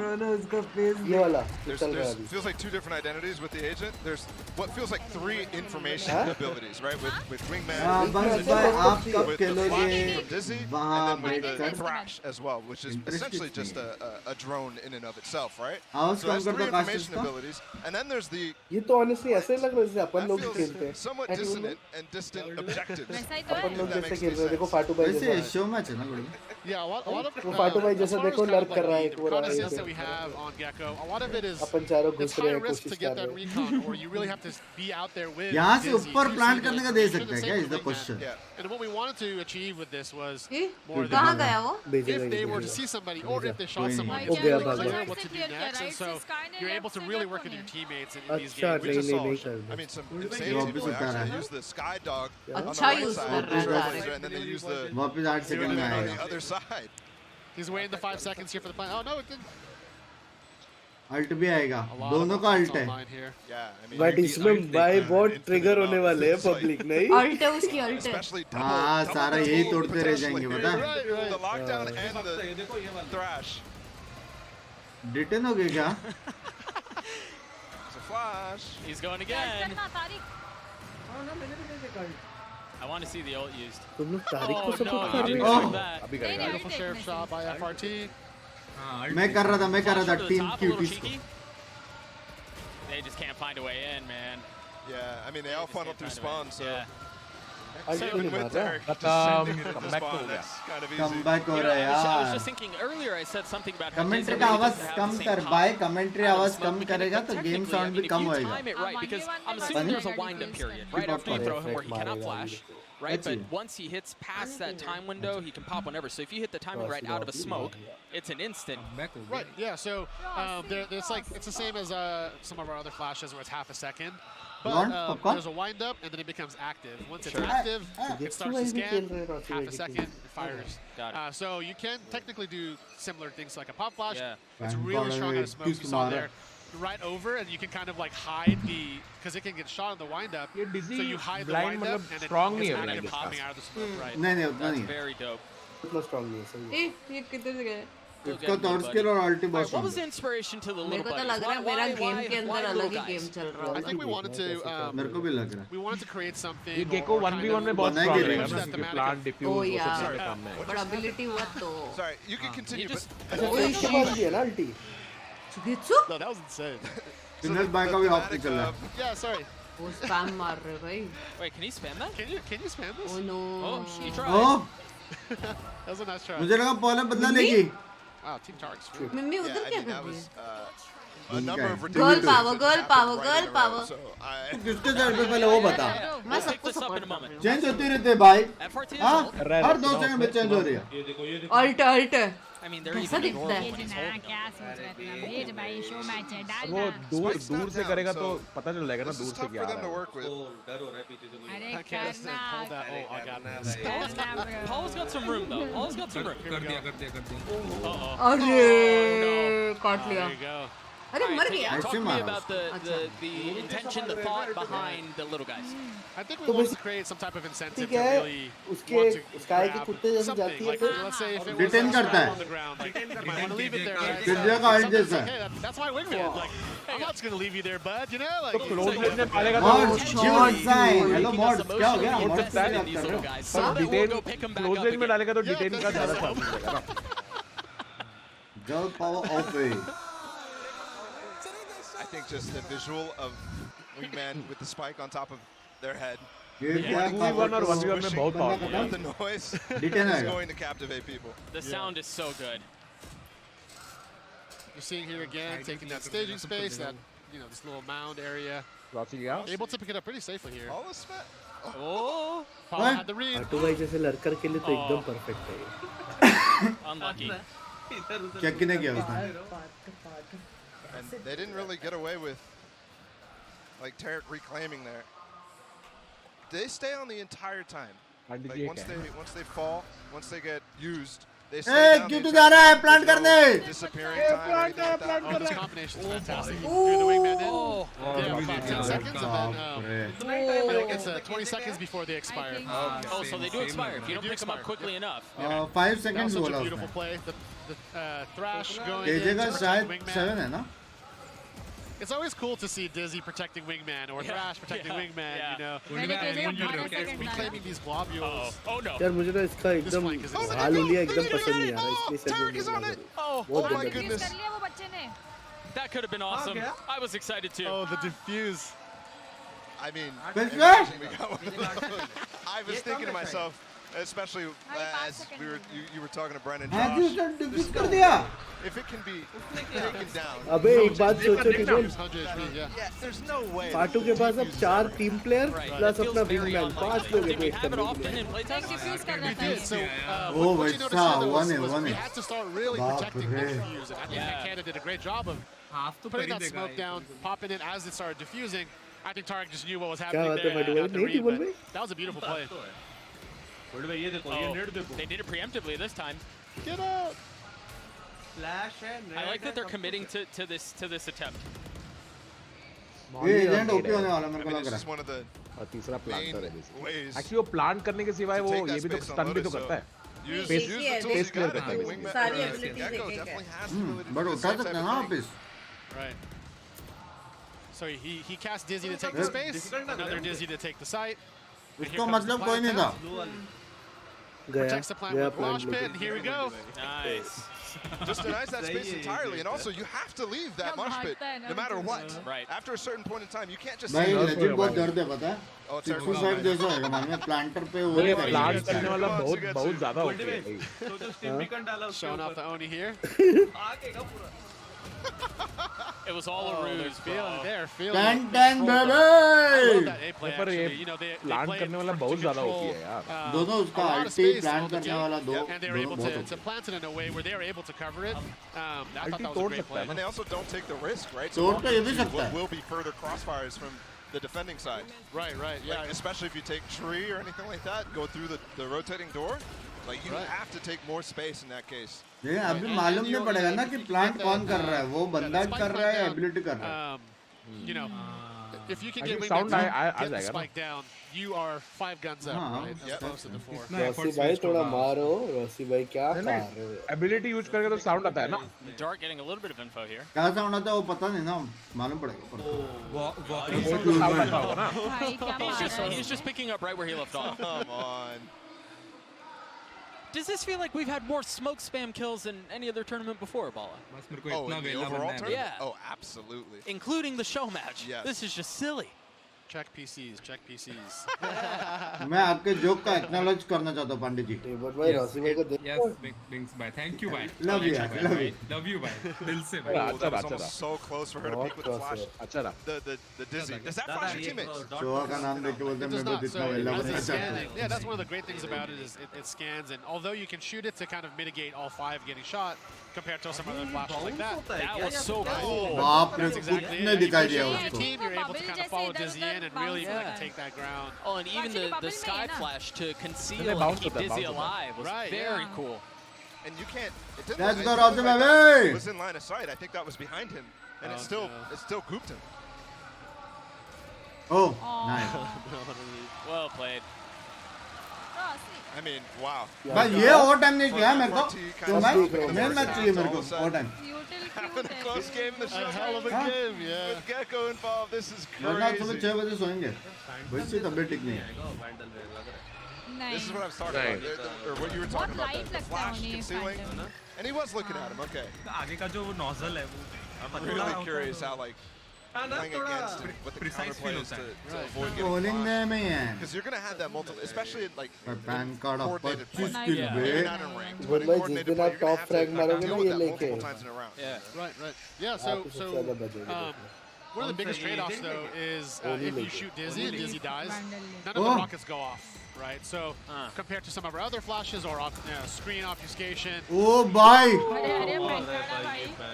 S4: like
S14: ये वाला
S4: there's feels like two different identities with the agent. There's what feels like 3 information abilities, right? With wingman,
S1: बस भाई आप कब
S4: with the flash
S1: खेलोगे
S4: from Dizzy, and
S1: वहाँ
S4: then with the
S1: बैठकर
S4: thrash as well, which is essentially just a drone in and of itself, right?
S1: आवाज
S4: So
S1: come
S4: that's
S1: कर
S4: 3
S1: दो काश
S4: information
S1: इसका
S4: abilities, and then there's the
S14: ये तो honestly ऐसे लग रहा है जैसे अपन लोग
S4: that
S14: खेलते
S4: feels
S14: हैं
S4: somewhat dissonant and distant objectives.
S14: अपन लोग
S4: If that
S14: जैसे
S4: makes
S14: खेल
S4: any
S14: रहे हैं देखो
S4: sense.
S14: फाटू भाई
S1: वैसे
S14: जैसा
S1: शो मैच है ना good
S8: Yeah, a lot of
S14: वो फाटू भाई जैसा देखो लर्क कर रहा है एक वो रहा
S8: reconnaissance that
S14: है
S8: we have on Gekko, a lot of it is
S14: अपन चारों
S8: it's
S14: घुस
S8: high
S14: रहे हैं
S8: risk to
S14: कोशिश
S8: get
S14: कर
S8: that
S14: रहे हैं
S8: recon, or you really have to be out there with
S1: यहाँ से
S8: Dizzy
S1: ऊपर
S8: to
S1: प्लांट
S8: see
S1: करने का
S8: this.
S1: दे
S8: For the
S1: सकता है
S8: sake
S1: क्या
S8: of
S1: is the
S8: wingman.
S1: Question
S8: And what we wanted to achieve with this was more than
S6: कहाँ गया वो
S8: if they were to see somebody or if they shot someone,
S1: Oh,
S8: it's really clear what to do next. And so you're able to really work with your teammates in these
S14: अच्छा
S8: games.
S4: We just
S14: नहीं
S4: saw,
S14: नहीं
S4: I mean, some insane teams that actually use the sky dog on the
S6: अच्छा
S4: right
S6: use
S4: side,
S6: कर रहा है
S4: trailblazer, and then they use the
S1: वापस 8 second में
S4: on
S1: आएगा
S4: the other side.
S8: He's waiting the 5 seconds here for the plan. Oh no, it didn't.
S1: Ult भी आएगा
S8: A lot
S1: दोनों
S8: of
S1: का
S8: ults
S1: अल्ट है
S8: online here.
S4: Yeah, I mean,
S14: but इसमें भाई बहुत ट्रिगर होने वाले हैं पब्लिक नहीं
S6: अल्ट है उसकी अल्ट है
S4: especially
S1: हाँ सारा यही तोड़ते रह जाएंगे पता है
S4: the lockdown and the thrash.
S1: Detain हो गए क्या
S4: It's a flash.
S12: He's going again. I want to see the ult used.
S14: तुम लोग तारिक को
S12: Oh no,
S14: सपोर्ट
S12: you
S14: कर रहे
S12: didn't
S14: हो
S12: expect that.
S13: अभी करेगा
S8: Beautiful sheriff shot by FRT.
S1: मैं कर रहा था
S12: Flash over the
S1: team
S12: top, a little
S1: cuties को
S12: cheeky. They just can't find a way in, man.
S4: Yeah, I mean, they all funnel through spawn, so.
S12: Yeah.
S14: Ult को नहीं मार रहा
S4: Sending it to
S13: comeback
S4: spawn,
S13: हो गया
S4: that's kind of
S1: come
S4: easy.
S1: Back हो
S12: You know,
S1: रहा
S12: I
S1: है
S12: was
S1: यार
S12: just thinking earlier. I said something about how
S1: commentary
S12: Dizzy
S1: का
S12: really
S1: आवाज
S12: doesn't have
S1: come
S12: the same
S1: कर
S12: pop
S1: भाई
S12: as
S1: कमेंट्री
S12: the
S1: आवाज
S12: smoke
S1: कम
S12: mechanic,
S1: करेगा
S12: but
S1: तो गेम
S12: technically,
S1: साउंड
S12: I
S1: भी
S12: mean,
S1: कम
S12: if you
S1: होएगा
S12: time it right, because I'm assuming there's a wind-up period right after you throw him where he cannot flash. right? But once he hits past that time window, he can pop whenever. So if you hit the timing right out of a smoke, it's an instant.
S8: Right, yeah, so it's the same as some of our other flashes where it's half a second. But there's a wind up and then it becomes active. Once it's active, it starts to scan, half a second, it fires. So you can technically do similar things like a pop flash. It's really strong out of smoke. You saw there. Right over, and you can kind of like hide because it can get shot on the wind up. So you hide the wind up, and it's active popping out of the smoke. Right.
S12: That's very dope.
S1: इसका third skill और अल्टी बहुत
S12: What was the inspiration to the little buddies?
S6: मेरे को तो लग रहा है मेरा गेम के अंदर अलग ही गेम चल रहा है.
S8: I think we wanted to
S1: मेरे को भी लग रहा है.
S8: We wanted to create something.
S13: ये Gekko 1v1 में बहुत strong रहेगा ना, प्लांट डिफ्यूज वो सब सारे काम में.
S6: But ability what तो?
S4: Sorry, you can continue.
S14: अच्छा वो इसके पास भी है ना अल्टी.
S8: No, that was insane.
S1: Signal by का भी ऑफ निकल रहा है.
S8: Yeah, sorry.
S6: वो spam मार रहे भाई.
S12: Wait, can he spam that?
S8: Can you spam this?
S6: Oh no.
S12: Oh, he tried.
S8: That was a nice try.
S1: मुझे लगा पॉल बदला लेगी.
S8: Wow, Team Target's true.
S6: Mummy उधर क्या कर रही है?
S4: A number of
S6: Girl power, girl power, girl power.
S1: किसके साइड पे पहले वो बता.
S6: मैं सबको सपोर्ट कर.
S1: चेंज होती रहती है भाई.
S12: हाँ?
S1: हर 2 सेकंड में चेंज हो रही है.
S6: Alt.
S12: I mean, they're
S6: कैसा
S12: even
S6: दिखता है?
S10: क्या सोच रहे थे भेज भाई शो मैच है डाल
S13: वो दूर से करेगा तो पता चल जाएगा ना दूर से क्या आ रहा है.
S10: अरे करना
S12: Paul's got some room though. Paul's got some room.
S15: कर दिया
S6: अरे काट लिया.
S8: There you go.
S6: अरे मर गया.
S12: Talk to me about the intention, the thought behind the little guys.
S8: I think we want to create some type of incentive to really
S14: उसके sky के कुत्ते जैसे जाती है तो
S8: let's say if it was
S1: detain करता है.
S8: on the ground, like, you might want to leave it there.
S1: Pizza का अल्ट जैसा.
S8: Okay, that's why wingman. Like, I'm not just gonna leave you there, bud. You know, like.
S13: तो close range में पालेगा तो
S1: mods give sign. Hello mods क्या हो गया? Mods
S12: Invested in
S1: क्या
S12: these
S1: कर रहे
S12: little
S1: हो?
S12: guys.
S13: पर
S12: Some of it will
S13: detain
S12: go pick them back
S13: close
S12: up
S13: range में
S12: again.
S13: डालेगा तो डिटेन का ज्यादा चांस मिलेगा ना.
S1: गर्ल पावर ऑफ है.
S4: I think just the visual of wingman with the spike on top of their head.
S1: ये क्या
S13: 2v1 और 1v1 में बहुत powerful है.
S4: The noise
S1: डिटेन
S4: is
S1: आएगा.
S4: going to captivate people.
S12: The sound is so good.
S8: You're seeing here again, taking that staging space, that this little mound area. Able to pick it up pretty safely here.
S4: All is spent.
S8: Oh, Paul had the read.
S14: Auto भाई जैसे लड़कर के लिए तो एकदम perfect है.
S12: Unlucky.
S1: क्या किने किया उसने?
S4: And they didn't really get away with like Tarek reclaiming there. They stay on the entire time. Like once they fall, once they get used, they stay down.
S1: क्यों तू जा रहा है प्लांट करने?
S4: Disappearing time.
S8: Oh, this combination is fantastic. Through the wingman in. Yeah, about 10 seconds and then I think it's 20 seconds before they expire.
S12: Oh, so they do expire if you don't pick them up quickly enough.
S1: 5
S8: That
S1: seconds
S8: was such a
S1: बोला
S8: beautiful
S1: उसने.
S8: play. The thrash going
S1: तेजे
S8: in
S1: का
S8: to protect
S1: शायद
S8: wingman.
S1: 7 है ना?
S8: It's always cool to see Dizzy protecting wingman or Thrash protecting wingman, you know. Reclaiming these globules.
S12: Oh no.
S14: यार मुझे तो इसका एकदम हाल उलिया एकदम पसंद नहीं आ रहा इसलिए
S4: Tarek is on it. Oh my goodness.
S10: कर लिया वो बच्चे ने.
S12: That could have been awesome. I was excited too.
S8: Oh, the diffuse.
S4: I mean,
S1: I
S4: was thinking to myself, especially as you were talking to Brennan. If it can be taken down.
S14: अबे एक बात सोचो team.
S4: There's no way.
S14: पार्टू के पास अब 4 team player plus अपना wingman 5 लोग हैं wait करने के लिए.
S1: Oh, वैसा 1 है.
S8: We had to start really protecting the diffuse. I think Canada did a great job of putting that smoke down, popping it as it started diffusing. I think Tarek just knew what was happening there. That was a beautiful play.
S12: They did it preemptively this time.
S8: Get out!
S12: I like that they're committing to this attempt.
S1: ये event OP होने वाला मेरे को लग रहा है.
S13: और तीसरा प्लांटर है.
S4: ways.
S13: एक्चुअली वो प्लांट करने के सिवाय वो ये भी तो स्टन भी तो करता है.
S14: स्पेस क्लियर करता है.
S6: सारी एबिलिटीज एक है.
S1: बट उठा सकते हैं ना वापस.
S8: Right. So he cast Dizzy to take the space, another Dizzy to take the site.
S1: उसको मतलब कोई नहीं था.
S8: Protects the plant with launch pit, and here we go.
S12: Nice.
S4: Just denies that space entirely, and also you have to leave that mosh pit no matter what.
S12: Right.
S4: After a certain point in time, you can't just.
S1: भाई legit बहुत दर्द है पता है. 65 जैसा है हमारे में प्लांटर पे वो
S13: प्लांट करने वाला बहुत ज्यादा होता है.
S8: Showing off the Oni here.
S12: It was all a ruse, bro.
S8: They're feeling
S1: 10-10 baby.
S13: पर ये प्लान करने वाला बहुत ज़्यादा होती है यार.
S1: दोनों उसका अल्टी प्लान करने वाला
S8: And they're able to plant it in a way where they're able to cover it. I thought that was a great play.
S4: And they also don't take the risk, right?
S1: तोड़ तो ये भी सकता
S4: What
S1: है.
S4: will be further crossfires from the defending side.
S8: Right, yeah.
S4: Like, especially if you take tree or anything like that, go through the rotating door. Like you have to take more space in that case.
S1: ये अभी मालूम नहीं पड़ेगा ना कि plant कौन कर रहा है, वो बंदा कर रहा है या एबिलिटी कर रहा है.
S8: You know, if you can get
S13: sound
S8: get the spike down, you are 5 guns out, right? As opposed to the 4.
S14: Rossi भाई थोड़ा मारो, रॉसी भाई क्या कर रहे हो?
S13: Ability use करके तो sound आता है ना.
S12: Dark getting a little bit of info here.
S1: क्या साउंड आता है वो पता नहीं ना, मालूम पड़ेगा.
S12: He's just picking up right where he left off.
S4: Come on.
S12: Does this feel like we've had more smoke spam kills than any other tournament before, Bala?
S4: Oh, in the overall tournament?
S12: Yeah.
S4: Oh, absolutely.
S12: Including the show match.
S4: Yes.
S12: This is just silly.
S8: Check PCs.
S1: मैं आपके joke का acknowledge करना चाहता हूँ पंडित जी.
S14: But भाई Rossi भाई को देखो.
S15: Yes, Binks भाई. Thank you भाई.
S1: Love you, love you.
S15: Love you भाई. दिल से भाई.
S4: Oh, that was almost so close for her to peek with the flash.
S13: अच्छा रहा.
S4: The dizzy. Does that flash your teammates?
S1: शोआ का नाम देख के बोलते हैं मैं बहुत इतना वेला बनना चाहता हूँ.
S8: Yeah, that's one of the great things about it is it scans, and although you can shoot it to kind of mitigate all 5 getting shot, compared to some other flashes like that.
S12: That was so cool.
S1: बाप रे कितने दिखाई दिया
S8: Your
S1: उसको.
S8: team, you're able to kind of follow Dizzy in and really like take that ground.
S12: Oh, and even the sky flash to conceal and keep Dizzy alive was very cool.
S4: And you can't. It didn't
S1: Let's
S4: look
S1: go,
S4: like
S1: Rossi,
S4: that
S1: baby!
S4: it was in line of sight. I think that was behind him, and it still gooped him.
S1: Oh, nice.
S12: Well played.
S4: I mean, wow.
S1: भाई ये over time नहीं किया मेरे को. तो मैं match चाहिए मेरे को over time.
S4: Having a close game in the show. Hell of a game, yeah. With Gekko involved, this is
S1: वरना सुबह
S4: crazy.
S1: 6 बजे सोएंगे. वैसे तबीयत ठीक नहीं है.
S4: This is what I was talking about, or what you were talking about, the flash concealing. And he was looking at him, okay.
S15: आगे का जो वो nozzle है वो.
S4: I'm really curious how, like, playing against him, what the counterplay is to avoid getting
S1: Bowling
S4: flashed.
S1: में है.
S4: Because you're going to have that multiple, especially in, like,
S1: pan card of
S4: coordinated
S1: 25
S4: play.
S1: Kill
S4: Maybe
S1: बे.
S4: not in ranked,
S14: But
S4: but in
S14: भाई जिस
S4: coordinated
S14: दिन
S4: play,
S14: आप
S4: you're going
S14: top
S4: to
S14: frag
S4: have
S14: मारोगे
S4: to
S14: ना
S4: deal
S14: ये
S4: with that
S14: लेके.
S4: multiple times in a round.
S12: Yeah.
S8: Right. Yeah, so one of the biggest trade-offs, though, is if you shoot Dizzy and Dizzy dies, none of the rockets go off, right? So compared to some of our other flashes or screen obfuscation.
S1: ओ भाई.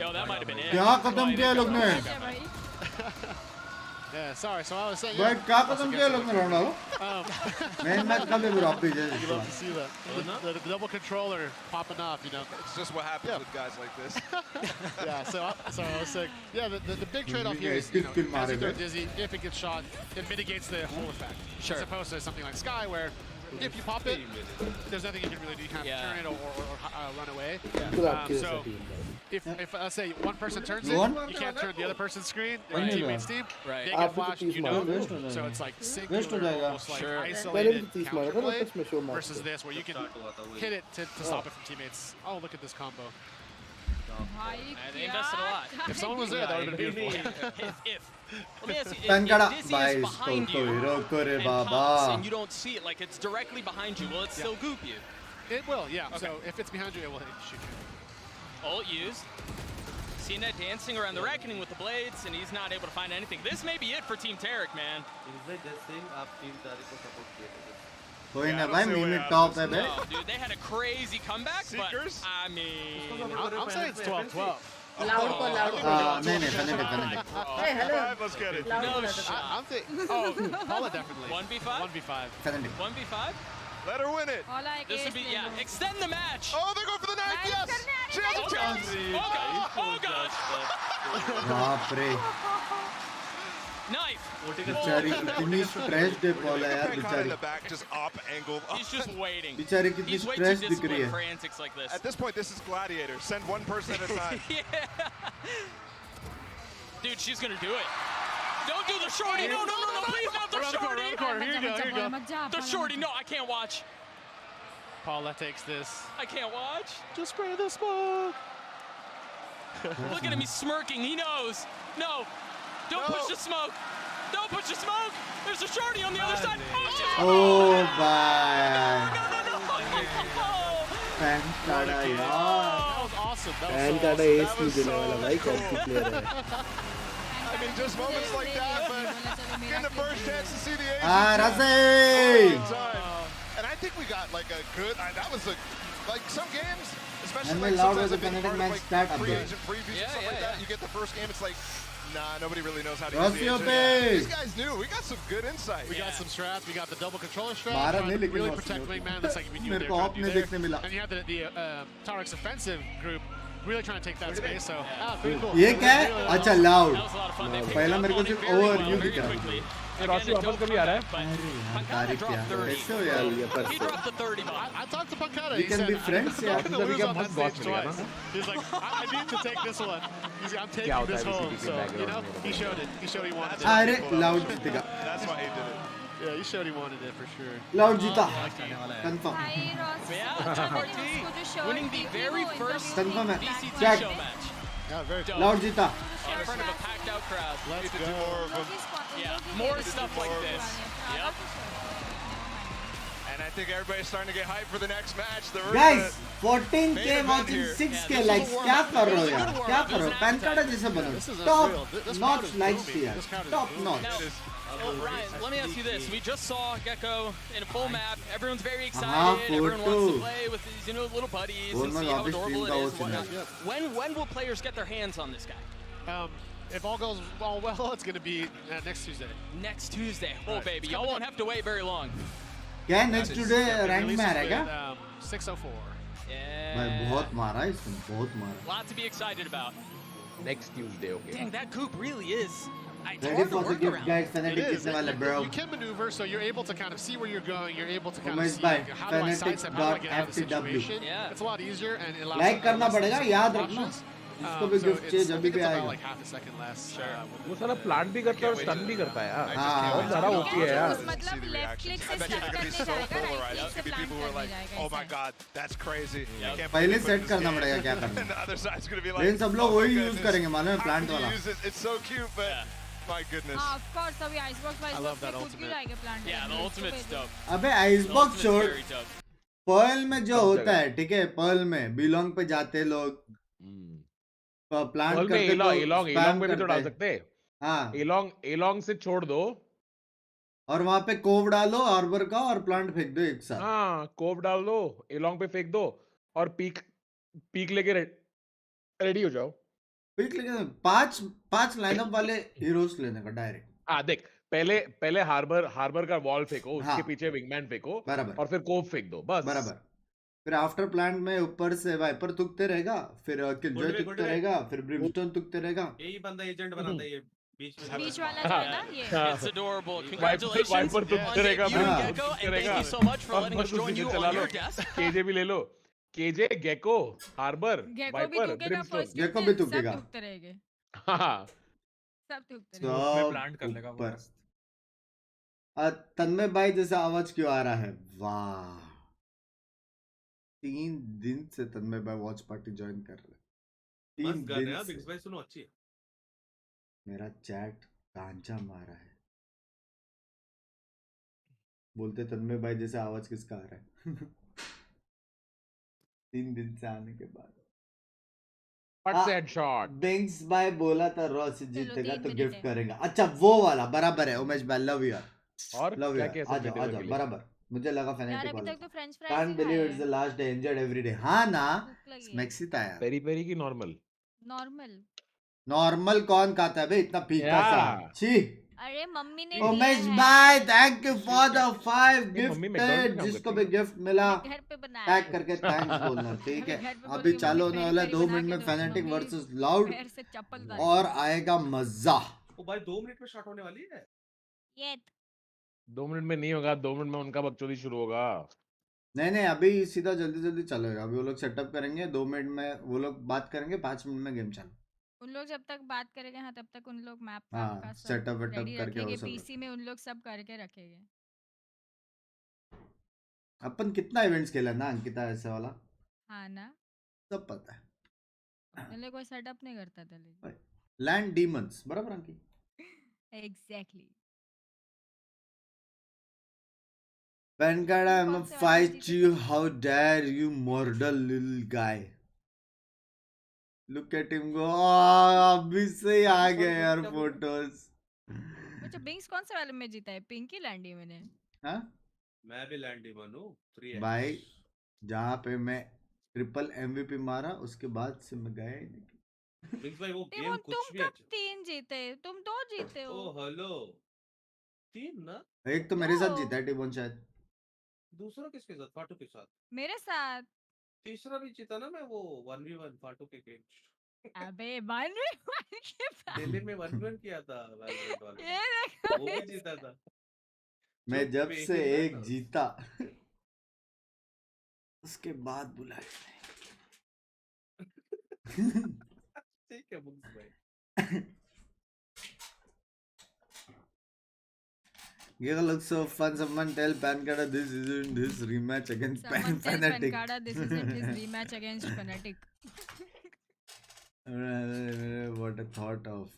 S12: Yo, that might have been it.
S1: क्या खत्म किया लोग ने?
S8: Yeah, sorry. So I was saying.
S1: भाई क्या खत्म किया लोग ने राउंड? मैं मैच कब भी आप
S8: You love to see that. The double controller popping off, you know.
S4: It's just what happens with guys like this.
S8: Yeah, so I was saying, yeah, the big trade-off here is, you know, as you throw Dizzy, if it gets shot, it mitigates the whole effect.
S12: Sure.
S8: As opposed to something like Sky, where if you pop it, there's nothing you can really do. You can't turn it or run away. So if let's say one person turns it, you can't turn the other person's screen, their teammate's team.
S12: Right.
S8: They get flashed, you know. So it's like singular, almost like isolated counterplay versus this, where you can hit it to stop it from teammmates. Oh, look at this combo.
S12: They invested a lot.
S8: If someone was there, that would have been beautiful.
S12: If. Let me ask you,
S1: Tankada.
S12: if Dizzy is behind you and pops and you don't see it, like it's directly behind you, will it still goop you?
S8: It will, yeah.
S12: Okay.
S8: So if it's behind you, it will shoot you.
S12: Ult used. CNET dancing around the reckoning with the blades, and he's not able to find anything. This may be it for Team Tarek, man.
S1: कोई ना भाई minute top है बे.
S12: No, dude, they had a crazy comeback,
S4: Seekers?
S12: but I mean,
S8: I'm saying it's 12-12.
S6: Loud को loud को.
S1: नहीं फने.
S6: Hey, hello.
S4: Let's get it.
S12: no shot.
S8: I'm thinking, Paula definitely.
S12: 1v5?
S8: 1v5.
S12: 1v5?
S4: Let her win it.
S12: This would be, yeah, extend the match.
S4: Oh, they're going for the knife. Yes. She has a chance.
S12: Oh, God.
S1: बाप रे.
S12: Knife.
S1: बेचारी इतनी stressed है पॉला यार
S4: in
S1: बेचारी.
S4: the back, just up angled.
S12: He's just waiting.
S1: बेचारी कितनी
S12: He's way too
S1: stress दिख रही
S12: disciplined
S1: है.
S12: for antics like this.
S4: At this point, this is Gladiator. Send one person at a time.
S12: Yeah. Dude, she's gonna do it. Don't do the shorty. No, please not the shorty.
S8: Here you go.
S12: The shorty. No, I can't watch.
S8: Paula takes this.
S12: I can't watch.
S8: Just spray the smoke.
S12: Look at him. He's smirking. He knows. No. Don't push the smoke. Don't push the smoke. There's a shorty on the other side.
S1: Oh, bye.
S12: No.
S1: Pan काड़ा यार
S8: That was awesome. That was
S14: pan
S8: so
S14: काड़ा
S8: awesome.
S14: S नहीं देने वाला भाई, कौन सी player है?
S4: I mean, just moments like that, but getting the first chance to see the Asian
S1: Rasey!
S4: And I think we got like a good. That was like some games, especially
S1: And
S4: like
S1: loud
S4: sometimes
S1: was a
S4: I've been
S1: Fnatic
S4: part of
S1: match
S4: like
S1: stat update.
S4: pre-Asian previews and stuff like that. You get the first game, it's like, nah, nobody really knows how to use
S1: Rasey
S4: the
S1: ope!
S4: Asian. These guys knew. We got some good insight.
S8: We got some strats. We got the double controller strat.
S1: बारह
S8: trying
S1: नहीं
S8: to
S1: लेकिन
S8: really
S1: Rasey
S8: protect
S1: ope.
S8: Wingman. That's like we knew
S1: मेरे
S8: they
S1: को
S8: were
S1: op
S8: going to
S1: नहीं
S8: do
S1: देखने
S8: there.
S1: मिला.
S8: And you had the Tarek's offensive group really trying to take that space. So pretty cool.
S1: ये क्या है?
S8: Really
S1: अच्छा
S8: well.
S1: loud.
S12: That was a lot of fun. They picked
S1: पहला
S12: up
S1: मेरे को
S12: on it
S1: सिर्फ
S12: very
S1: over
S12: well,
S1: you
S12: very
S1: दिख रहा
S12: quickly.
S13: ये रॉसी वापस कभी आ रहा है?
S1: तारीफ
S12: dropped
S1: यार
S12: 30.
S1: कैसे हो यार
S12: He dropped the 30 bomb.
S8: I talked to Pancada.
S1: We
S8: He
S1: can
S8: said,
S1: be friends,
S8: I'm
S1: yeah.
S8: not gonna lose on that
S13: boss
S8: stage
S13: मिल गया
S8: twice.
S13: ना?
S8: He's like, I need to take this one. He's like, I'm
S13: क्या
S8: taking
S13: होता
S8: this
S13: है
S8: home.
S13: VCT के
S8: So,
S13: background
S8: you know,
S13: में?
S8: he showed it. He showed he wanted it.
S1: अरे loud जीतेगा
S4: That's why he did it.
S8: Yeah, he showed he wanted it for sure.
S1: Loud जीता
S15: आने वाला है
S1: confirm
S12: Winning the very first
S1: confirm है
S12: VCT
S1: check
S12: show match.
S8: Yeah, very cool.
S1: Loud जीता
S12: In front of a packed out crowd.
S4: Let's do more of them.
S12: Yeah, more stuff like this. Yep.
S4: And I think everybody's starting to get hyped for the next match. The
S1: guys 14k
S4: event
S1: watching
S4: here.
S1: 6k likes क्या कर रहे हो यार क्या कर रहे हो pan card जैसे बनो
S8: This is
S1: top
S8: unreal. This
S1: notch
S8: crowd is
S1: likes
S8: booming.
S1: यार
S8: This crowd is
S1: top
S8: booming.
S1: Notch
S12: Well, Ryan, let me ask you this. We just saw Gekko in a full map. Everyone's very excited.
S1: हाँ,
S12: Everyone wants to
S1: photo.
S12: play with these, little buddies
S1: Bourne
S12: and
S1: में
S12: see how
S1: वापस
S12: adorable
S1: team
S12: it
S1: का
S12: is
S1: वो
S12: and whatnot.
S1: scenario.
S12: When will players get their hands on this guy?
S8: If all goes all well, it's going to be next Tuesday.
S12: Next Tuesday. Oh,
S8: Right.
S12: baby. Y'all won't have to wait very long.
S1: क्या है next today rank में आ रहा है क्या
S8: 604.
S12: Yeah.
S1: भाई बहुत मारा है इसने बहुत मारा
S12: Lot to be excited about.
S13: Next Tuesday, okay.
S12: Dang, that coop really is. It's
S1: ready
S12: hard to
S1: for the
S12: work
S1: gift
S12: around.
S1: guys
S8: It
S1: Fnatic
S8: is.
S1: जीतने वाला bro
S8: You can maneuver, so you're able to kind of see where you're going. You're able to kind of
S1: Umesh
S8: see
S1: bhai,
S8: like, how do I sidestep, how do I get out of the
S1: FNC.FTW.
S8: situation.
S12: Yeah.
S8: It's a lot easier and it allows
S1: like करना पड़ेगा याद रखना
S8: options.
S1: इसको भी
S8: So
S1: gift चाहिए
S8: I
S1: जब
S8: think
S1: भी
S8: it's about
S1: आएगा
S8: like half a second less.
S13: वो साला प्लांट भी करता है और स्टन भी करता है यार
S1: हाँ
S13: बहुत सारा ओपी है यार
S4: मतलब लेफ्ट क्लिक से स्टार्ट करने जाएगा राइट क्लिक से प्लान करने जाएगा oh my god that's crazy
S1: पहले सेट करना पड़ेगा क्या करना
S4: and the other side's going to be
S1: लेकिन
S4: like
S1: सब लोग वही यूज करेंगे मालूम है
S4: how
S1: प्लांट
S4: can you
S1: वाला
S4: use this? It's so cute but my goodness
S16: हाँ of course अभी आइसबॉक्स
S8: I love that
S16: में खुद भी
S8: ultimate.
S16: लाएंगे plant
S12: Yeah, the ultimate's dope.
S1: अबे आइसबॉक्स
S12: The
S1: छोड़
S12: ultimate's very dope.
S1: पर्ल में जो
S13: सब
S1: होता
S13: जगह।
S1: है ठीक है पर्ल में बिलोंग पे जाते लोग प्लांट
S13: बॉल में
S1: करते
S13: एलोंग
S1: तो
S13: एलोंग
S1: spam
S13: एलोंग पे भी तो डाल
S1: करते
S13: सकते हैं
S1: हाँ
S13: एलोंग एलोंग से छोड़ दो
S1: और वहां पे कोव डालो आर्बर का और प्लांट फेंक दो एक साथ
S13: हाँ कोव डाल दो एलोंग पे फेंक दो और पीक पीक लेके रेडी हो जाओ
S1: पिक लेके पांच लाइनअप वाले हीरोज लेने का डायरेक्ट
S13: हाँ देख पहले हार्बर का वॉल फेंको
S1: हाँ।
S13: उसके पीछे विंगमैन फेंको
S1: बराबर
S13: और फिर कोव फेंक दो बस
S1: बराबर फिर आफ्टर प्लांट में ऊपर से वाइपर तुकते रहेगा फिर किलजॉय
S15: गुड
S1: तुकते
S15: वे।
S1: रहेगा फिर ब्रिमस्टोन तुकते रहेगा
S15: यही बंदा एजेंट बनाता है ये
S16: बीच वाला जो है ना ये
S12: It's adorable. Congratulations.
S13: वाइपर तो
S12: on
S13: करेगा
S12: debuting
S1: हाँ।
S12: Gekko, and thank
S13: करेगा
S12: you so much for letting us join you
S13: चला
S12: on
S13: लो
S12: your desk.
S13: केजे भी ले लो केजे गेको हार्बर
S16: गेको भी
S13: वाइपर
S16: तुकेगा
S13: ब्रिमस्टोन
S16: फर्स्ट
S1: गेको भी तुकेगा।
S16: सब तुकते रहेंगे
S13: हाँ
S16: सब तुकते रहेंगे
S15: उसमें
S1: सब
S15: प्लांट कर लेगा वो
S1: ऊपर
S15: मस्त।
S1: तन्मय भाई जैसा आवाज क्यों आ रहा है वाह 3 दिन से तन्मय भाई वॉच पार्टी ज्वाइन कर रहे
S15: मस्त
S1: 3
S15: गाने
S1: दिन
S15: हैं
S1: से
S15: बिग्स भाई सुनो अच्छी है
S1: मेरा चैट गांजा मारा है बोलते तन्मय भाई जैसा आवाज किसका आ रहा है 3 दिन से आने के बाद
S13: What's that shot?
S1: बिंक्स भाई बोला था रॉस जीतेगा
S16: 3
S1: तो
S16: मिनट
S1: गिफ्ट
S16: है।
S1: करेगा अच्छा वो वाला बराबर है उमेश भाई लव यू
S13: और
S1: लव
S13: क्या
S1: यू
S13: क्या
S1: आ
S13: सब
S1: जाओ
S13: जीतेगा के लिए?
S1: बराबर मुझे लगा
S16: यार
S1: फैनेटिक
S16: अभी
S1: वाला
S16: तक तो French fries
S1: can't believe it's the last day enjoyed every day हाँ ना
S16: भूख लगी है
S1: मैक्सी था यार
S13: पेरी पेरी की नॉर्मल
S16: नॉर्मल
S1: नॉर्मल कौन खाता है बे इतना फीका सा
S13: Yeah.
S1: छी
S16: अरे मम्मी ने
S1: उमेश
S16: दिया है
S1: भाई थैंक यू फॉर द 5
S13: नहीं, मम्मी McDonald's
S1: गिफ्टेड
S13: में काम
S1: जिसको
S13: करती
S1: भी गिफ्ट मिला
S16: घर पे बनाया
S1: टैग करके थैंक्स बोलना ठीक है
S16: घर पे बोल
S1: अभी
S16: के
S1: चालू
S16: मम्मी
S1: होने वाला है
S16: पेरी
S1: 2
S16: बना
S1: मिनट
S16: के
S1: में
S16: दो,
S1: फैनेटिक
S16: मम्मी
S1: वर्सेस लाउड
S16: पैर से चप्पल डाल
S1: और आएगा मजा
S15: ओ भाई 2 मिनट में स्टार्ट होने वाली है
S16: ये
S13: 2 मिनट में नहीं होगा 2 मिनट में उनका बकचोदी शुरू होगा
S1: नहीं अभी सीधा जल्दी जल्दी चलेगा अभी वो लोग सेटअप करेंगे 2 मिनट में वो लोग बात करेंगे 5 मिनट में गेम चालू
S16: उन लोग जब तक बात करेंगे हाँ तब तक उन लोग मैप
S1: हाँ,
S16: का सब
S1: setup वेटअप
S16: रेडी
S1: करके वो
S16: रखेंगे
S1: सब
S16: पीसी में उन लोग सब करके रखेंगे
S1: अपन कितना इवेंट्स खेला ना अंकिता ऐसे वाला
S16: हाँ ना
S1: सब पता है
S16: पहले कोई सेटअप नहीं करता था लेकिन
S1: लैंड डीमंस बराबर अंकी
S16: exactly
S1: Pankada, I'm gonna fight you. How dare you, mortal little guy. Look at him go. अभी से ही आ गए यार फोटोज.
S16: अच्छा बिंक्स कौन से वाले में जीता है? पिंकी लैंडी मैंने.
S1: हाँ?
S11: मैं भी लैंडी बनूं 3x.
S1: भाई जहाँ पे मैं ट्रिपल MVP मारा उसके बाद से मैं गया ही नहीं.
S11: बिंक्स भाई वो गेम कुछ
S16: तुम
S11: भी
S16: कब 3 जीते? तुम 2 जीते हो.
S11: ओ हेलो 3 ना.
S1: एक तो मेरे साथ जीता है टिबोन शायद.
S11: दूसरा किसके साथ? फाटू के साथ.
S16: मेरे साथ.
S11: तीसरा भी जीता ना मैं वो 1v1 फाटू के अगेंस्ट.
S16: अबे 1v1 के
S11: दिल्ली में 1v1 किया था वैलोरेंट वाले.
S16: ये देखो
S11: वो भी जीता था.
S1: मैं जब से एक जीता उसके बाद बुलाया.
S11: ठीक है बुक्स भाई.
S1: Gekko looks so fun. Someone tell Pankada this isn't his rematch against Fnatic.
S16: Pankada this isn't his rematch against Fnatic.
S1: What a thought of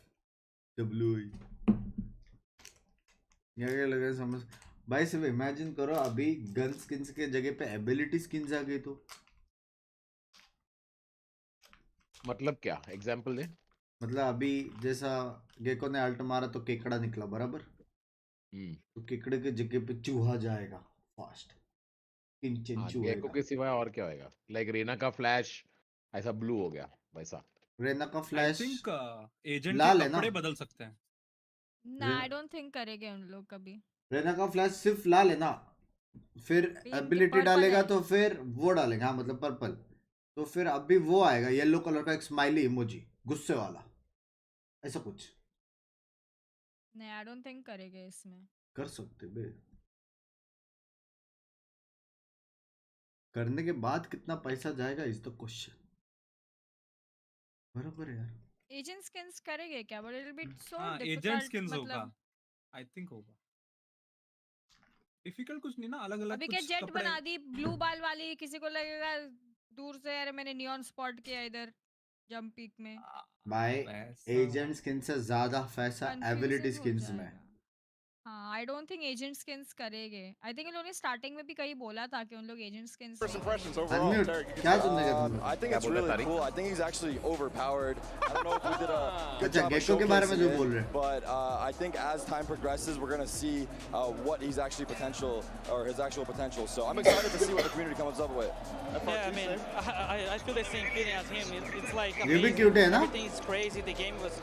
S1: WE. क्या लगा समझ भाई. सिर्फ इमेजिन करो अभी गन स्किन्स के जगह पे एबिलिटी स्किन्स आ गई तो.
S13: मतलब क्या एग्जांपल दे.
S1: मतलब अभी जैसा गेको ने अल्ट मारा तो केकड़ा निकला बराबर. तो केकड़े के जगह पे चूहा जाएगा फास्ट.
S13: गेको के सिवाय और क्या होएगा? लाइक रेना का फ्लैश ऐसा ब्लू हो गया वैसा.
S1: रेना का फ्लैश
S15: आई थिंक एजेंट के कपड़े बदल सकते हैं.
S16: ना आई डोंट थिंक करेंगे उन लोग कभी.
S1: रेना का फ्लैश सिर्फ लाल है ना. फिर एबिलिटी डालेगा तो फिर वो डालेगा. हाँ मतलब पर्पल. तो फिर अभी वो आएगा येलो कलर का एक स्माइली इमोजी गुस्से वाला ऐसा कुछ.
S16: नहीं आई डोंट थिंक करेंगे इसमें.
S1: कर सकते बे. करने के बाद कितना पैसा जाएगा इज द क्वेश्चन. बराबर है यार.
S16: एजेंट स्किन्स करेंगे क्या? बट इट विल बी सो
S15: हां
S16: डिफिकल्ट.
S15: एजेंट स्किन्स होगा. आई थिंक होगा. डिफिकल्ट कुछ नहीं ना. अलग अलग
S16: अभी क्या जेट बना दी ब्लू बाल वाली. किसी को लगेगा दूर से यार मैंने नियॉन स्पॉट किया इधर जंप पीक में.
S1: भाई एजेंट स्किन से ज्यादा पैसा एबिलिटी स्किन्स में.
S16: हाँ I don't think agent skins करेंगे. आई थिंक उन्होंने स्टार्टिंग में भी कहीं बोला था कि उन लोग एजेंट स्किन्स.
S1: क्या सुनने का तुम?
S17: I think it's really cool. I think he's actually overpowered. I don't know if we did a good
S1: अच्छा
S17: job of
S1: गेको के बारे में जो
S17: showcasing
S1: बोल
S17: it,
S1: रहे हैं.
S17: but I think as time progresses, we're gonna see what he's actually potential or his actual potential. So I'm excited to see what the community comes up with.
S18: Yeah, I mean, I feel the same feeling as him. It's like
S1: ये भी cute है ना?
S18: everything is crazy. The game was.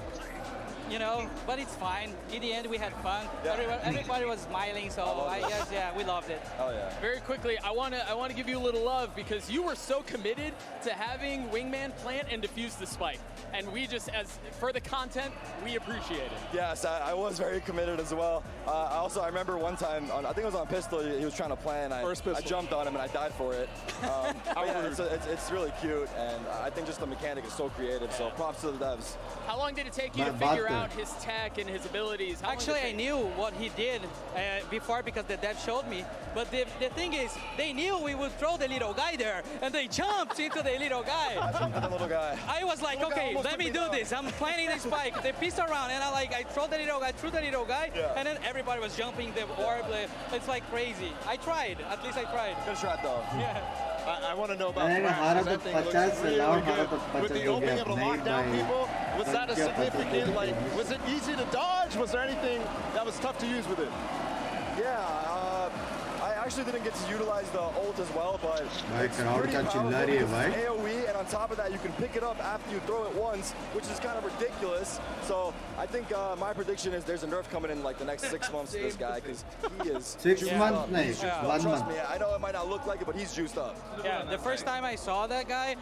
S18: You know, but it's fine. In the end, we had fun.
S17: Yeah.
S18: Everybody was smiling, so I guess we loved it.
S17: Oh yeah.
S12: Very quickly, I wanna give you a little love because you were so committed to having Wingman plant and defuse the spike, and we just, as for the content, we appreciate it.
S17: Yes, I was very committed as well. I remember one time, I think it was on pistol. He was trying to plan. I jumped on him and I died for it. Yeah, it's really cute, and I think just the mechanic is so creative. So props to the devs.
S12: How long did it take you to figure out his tech and his abilities?
S18: Actually, I knew what he did before because the dev showed me. But the thing is, they knew we would throw the little guy there, and they jumped into the little guy.
S17: I jumped at the little guy.
S18: I was like, okay, let me do this. I'm planning the spike. They pissed around, and I throw the little guy, threw the little guy, and then everybody was jumping the orb. It's like crazy. I tried. At least I tried.
S17: Good shot, though.
S18: Yeah.
S17: I want to know about
S1: हमारा तो 50 से लाओ. हमारा तो 50
S19: With the
S1: हो गया.
S19: opening of the
S1: नहीं
S19: lockdown,
S1: भाई.
S19: people, was that a significant, like, was it easy to dodge? Was there anything that was tough to use with it?
S17: Yeah, I actually didn't get to utilize the ult as well, but
S1: भाई
S17: it's
S1: crowd
S17: pretty
S1: का चिल्ला
S17: powerful
S1: रही है
S17: because
S1: भाई.
S17: it's AoE, and on top of that, you can pick it up after you throw it once, which is kind of ridiculous. So I think my prediction is there's a nerf coming in like the next 6 months to this guy because he is
S1: 6
S17: juiced
S1: months
S17: up.
S1: नहीं,
S17: He's juiced up.
S1: 1
S17: Trust
S1: month.
S17: me, I know it might not look like it, but he's juiced up.
S18: Yeah, the first time I saw that guy,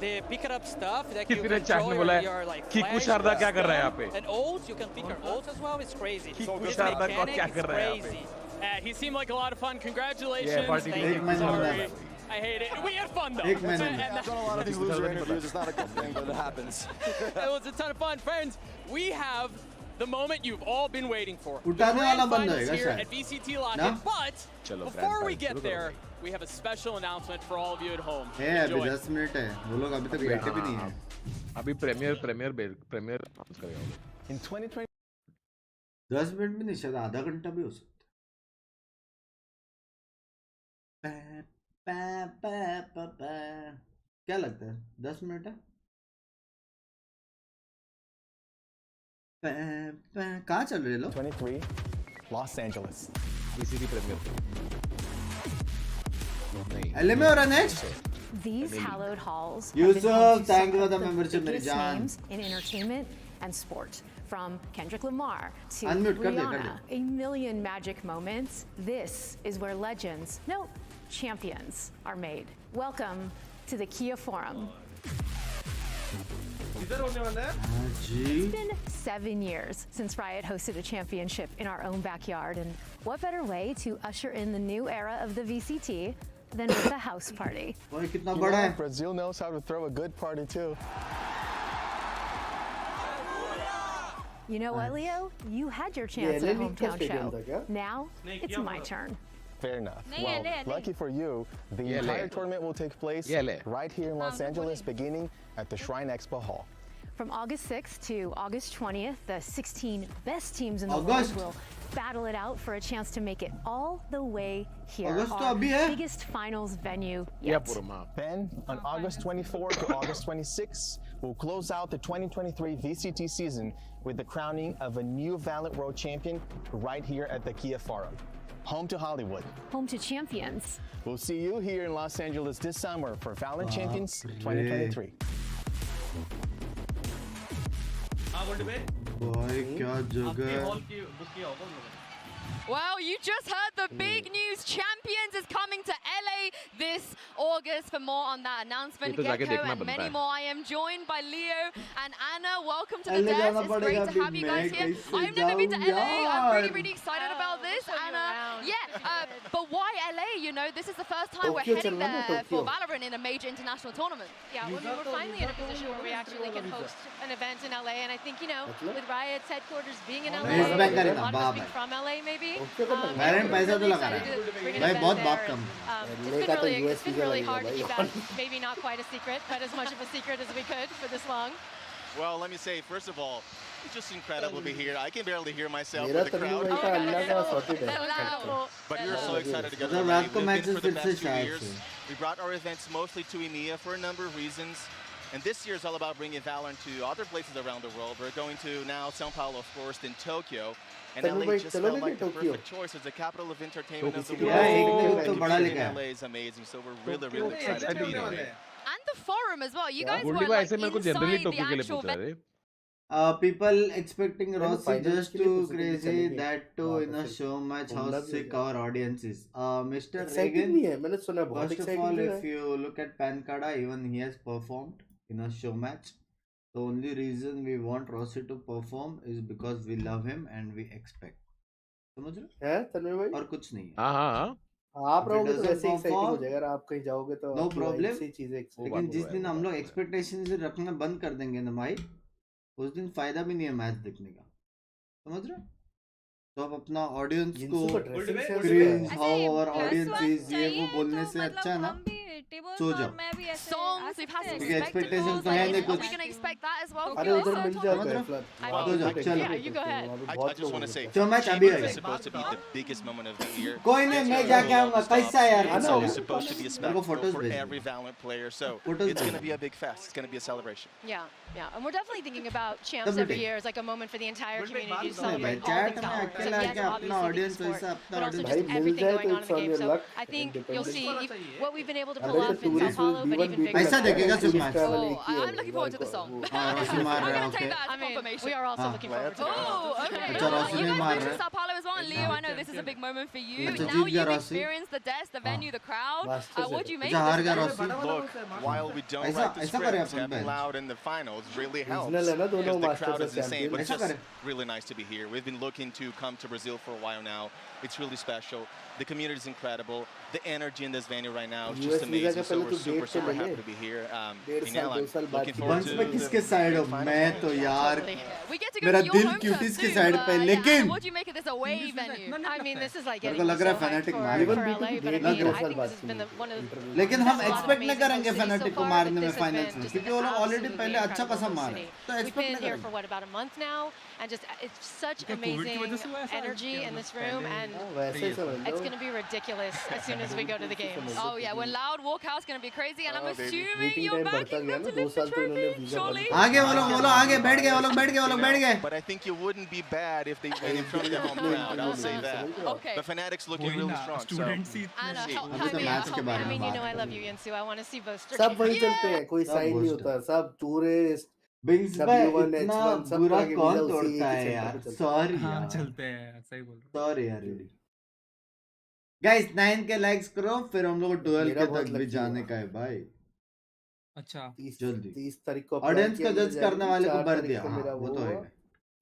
S18: they pick it up stuff that you
S13: किसी ने
S18: control
S13: chat में बोला
S18: your like
S13: कि
S18: flash,
S13: कुशारदा क्या कर रहा है यहाँ पे?
S18: and ult, you can pick your ult as well. It's crazy.
S13: कुशारदा कौन क्या कर रहा है यहाँ पे?
S12: He seemed like a lot of fun. Congratulations.
S13: Yeah, party
S12: Thank
S1: एक
S12: you.
S1: महीने
S12: Sorry.
S1: में.
S12: I hate it. We had fun though.
S1: एक महीने में.
S17: I've done a lot of these loser interviews. It's not a good thing, but it happens.
S12: It was a ton of fun, friends. We have the moment you've all been waiting for. The
S1: उठाने वाला
S12: grand
S1: बंद
S12: finals
S1: होएगा
S12: here
S1: शायद.
S12: at VCT LOCK.
S1: ना?
S12: But
S13: चलो,
S12: before
S13: grand
S12: we
S13: final
S12: get
S13: शुरू करो
S12: there,
S13: भाई.
S12: we have a special announcement for all of you at home.
S1: है अभी
S12: Enjoy.
S1: 10 मिनट है. वो लोग अभी तक बैठे भी नहीं है.
S13: अभी प्रीमियर announce करेगा वो लोग.
S19: In 2020.
S1: 10 मिनट भी नहीं शायद आधा घंटा भी हो सकता. क्या लगता है 10 मिनट है? कहाँ चल रहे लोग?
S20: 23 Los Angeles.
S13: VCT Premier.
S1: LA में हो रहा next?
S21: These hallowed halls
S1: Yusuf, thank you for the membership, मेरी
S21: biggest
S1: जान.
S21: names in entertainment and sport. From Kendrick Lamar to
S1: Unmute, कर दे, कर
S21: Rihanna, a million magic moments. This is where legends, no, champions are made. Welcome to the Kia Forum. It's been 7 years since Riot hosted a championship in our own backyard, and what better way to usher in the new era of the VCT than with a house party?
S20: Brazil knows how to throw a good party too.
S21: You know what, Leo? You had your chance at a hometown show. Now, it's my turn.
S20: Fair enough. Well, lucky for you, the entire tournament will take place right here in Los Angeles, beginning at the Shrine Expo Hall.
S21: From August 6th to August 20th, the 16 best teams in the world will battle it out for a chance to make it all the way here. Our biggest finals venue yet.
S20: Then, on August 24 to August 26, we'll close out the 2023 VCT season with the crowning of a new VALORANT World Champion right here at the Kia Forum. Home to Hollywood.
S21: Home to champions.
S20: We'll see you here in Los Angeles this summer for VALORANT Champions 2023.
S2: Well, you just heard the big news. Champions is coming to LA this August. For more on that announcement, Gekko and many more. I am joined by Leo and Anna. Welcome to the desk. It's great to have you guys here. I've never been to LA. I'm really, really excited about this. Anna, but why LA? You know, this is the first time we're heading there for VALORANT in a major international tournament.
S3: Yeah, we're finally in a position where we actually can host an event in LA. And I think, you know, with Riot's headquarters being in LA, a lot of us being from LA maybe.
S1: पैसा तो लगा रहा है भाई बहुत बात कम
S3: it's been really hard to keep that maybe not quite a secret, but as much of a secret as we could for this long.
S19: Well, let me say, first of all, it's just incredible to be here. I can barely hear myself with the crowd. But we're so excited to get to LA. We've been for the past 2 years. We brought our events mostly to EMEA for a number of reasons. And this year is all about bringing VALORANT to other places around the world. We're going to now São Paulo, of course, then Tokyo. And LA just felt like the perfect choice as the capital of entertainment of the world. LA is amazing, so we're really, really excited to be there.
S2: And the forum as well. You guys were like inside the actual venue.
S1: People expecting Rossi just too crazy, that too in a show match, how sick our audience is. Mr. Reagan, first of all, if you look at Pancada, even he has performed in a show match. The only reason we want Rossi to perform is because we love him and we expect. समझ रहे हैं? तन्मय भाई? और कुछ नहीं है. हाँ. आप रहोगे तो ऐसे एक्साइटिंग हो जाएगा. अगर आप कहीं जाओगे तो no problem. ऐसी चीजें लेकिन जिस दिन हम लोग एक्सपेक्टेशंस रखना बंद कर देंगे ना भाई, उस दिन फायदा भी नहीं है मैच देखने का. समझ रहे? तो आप अपना ऑडियंस को cringe how our audience is ये वो बोलने से अच्छा है ना सो जाओ.
S2: Songs, we've had some
S1: expectations तो है नहीं कुछ.
S2: Are we going to expect that as well?
S1: अरे उधर मिल जाएगा.
S2: Yeah, you go ahead.
S19: I just want to say,
S1: जो मैच अभी है.
S19: it's supposed to be the biggest moment of the year.
S1: कोई नहीं मैं जाके आऊँगा. कैसा यार?
S19: It's always supposed to be a spectacle for every VALORANT player, so it's going to be a big fest. It's going to be a celebration.
S3: Yeah, and we're definitely thinking about champs every year as like a moment for the entire community to celebrate all things VALORANT. So yes, obviously the sport, but also just everything going on in the game. So I think you'll see what we've been able to pull off in São Paulo, but even bigger.
S1: पैसा देखेगा सिर्फ match.
S2: I'm looking forward to the song. I'm going to take that as confirmation.
S3: We are also looking forward to it.
S2: Oh, okay. You guys mentioned São Paulo as well, and Leo, I know this is a big moment for you. Now you've experienced the desk, the venue, the crowd. What do you make of this?
S19: Look, while we don't like the scripts, having loud in the finals really helps because the crowd is insane. But it's just really nice to be here. We've been looking to come to Brazil for a while now. It's really special. The community is incredible. The energy in this venue right now is just amazing. So we're super, super happy to be here. Pinel, I'm looking forward to
S1: मैं किसके side हूँ? मैं तो यार
S2: We get to go
S1: मेरा
S2: to your
S1: दिल
S2: home
S1: cuties
S2: turf
S1: की
S2: too.
S1: Side पे लेकिन
S2: what do you make of this away away venue.
S1: I mean, this is like getting so hyped for LA, but I mean, I think this has been one of the. लेकिन हम expect नहीं करेंगे fanatic को मारने में finals में, क्योंकि वो लोग ऑलरेडी पहले अच्छा कसम मारे, तो एक्सपेक्ट नहीं करेंगे.
S2: For what, about a month now, and just it's such amazing energy in this room, and it's going to be ridiculous as soon as we go to the games. Oh yeah, when Loud walk out, it's going to be crazy, and I'm assuming you're backing them to lift the trophy, surely.
S1: आगे वो लोग आगे बैठ गए, वो लोग बैठ गए.
S19: But I think it wouldn't be bad if they went in front of their home crowd. I'll say that.
S2: Okay.
S19: The Fanatics looking really strong.
S15: Student seat.
S2: I mean, you know I love you, Yansu. I want to see both.
S14: सब वही चलते हैं, कोई sign नहीं होता, सब tourist
S1: बिंग्स में इतना बुरा कौन तोड़ता है यार. सॉरी
S15: हाँ चलते हैं, सही बोल रहे.
S1: सॉरी यार. गाइस 9 के लाइक्स करो, फिर हम लोग 12 के तक भी जाने का है भाई.
S15: अच्छा
S1: जल्दी
S14: 30 तारीख को
S1: ऑडियंस को जज करने वाले को भर दिया. वो तो है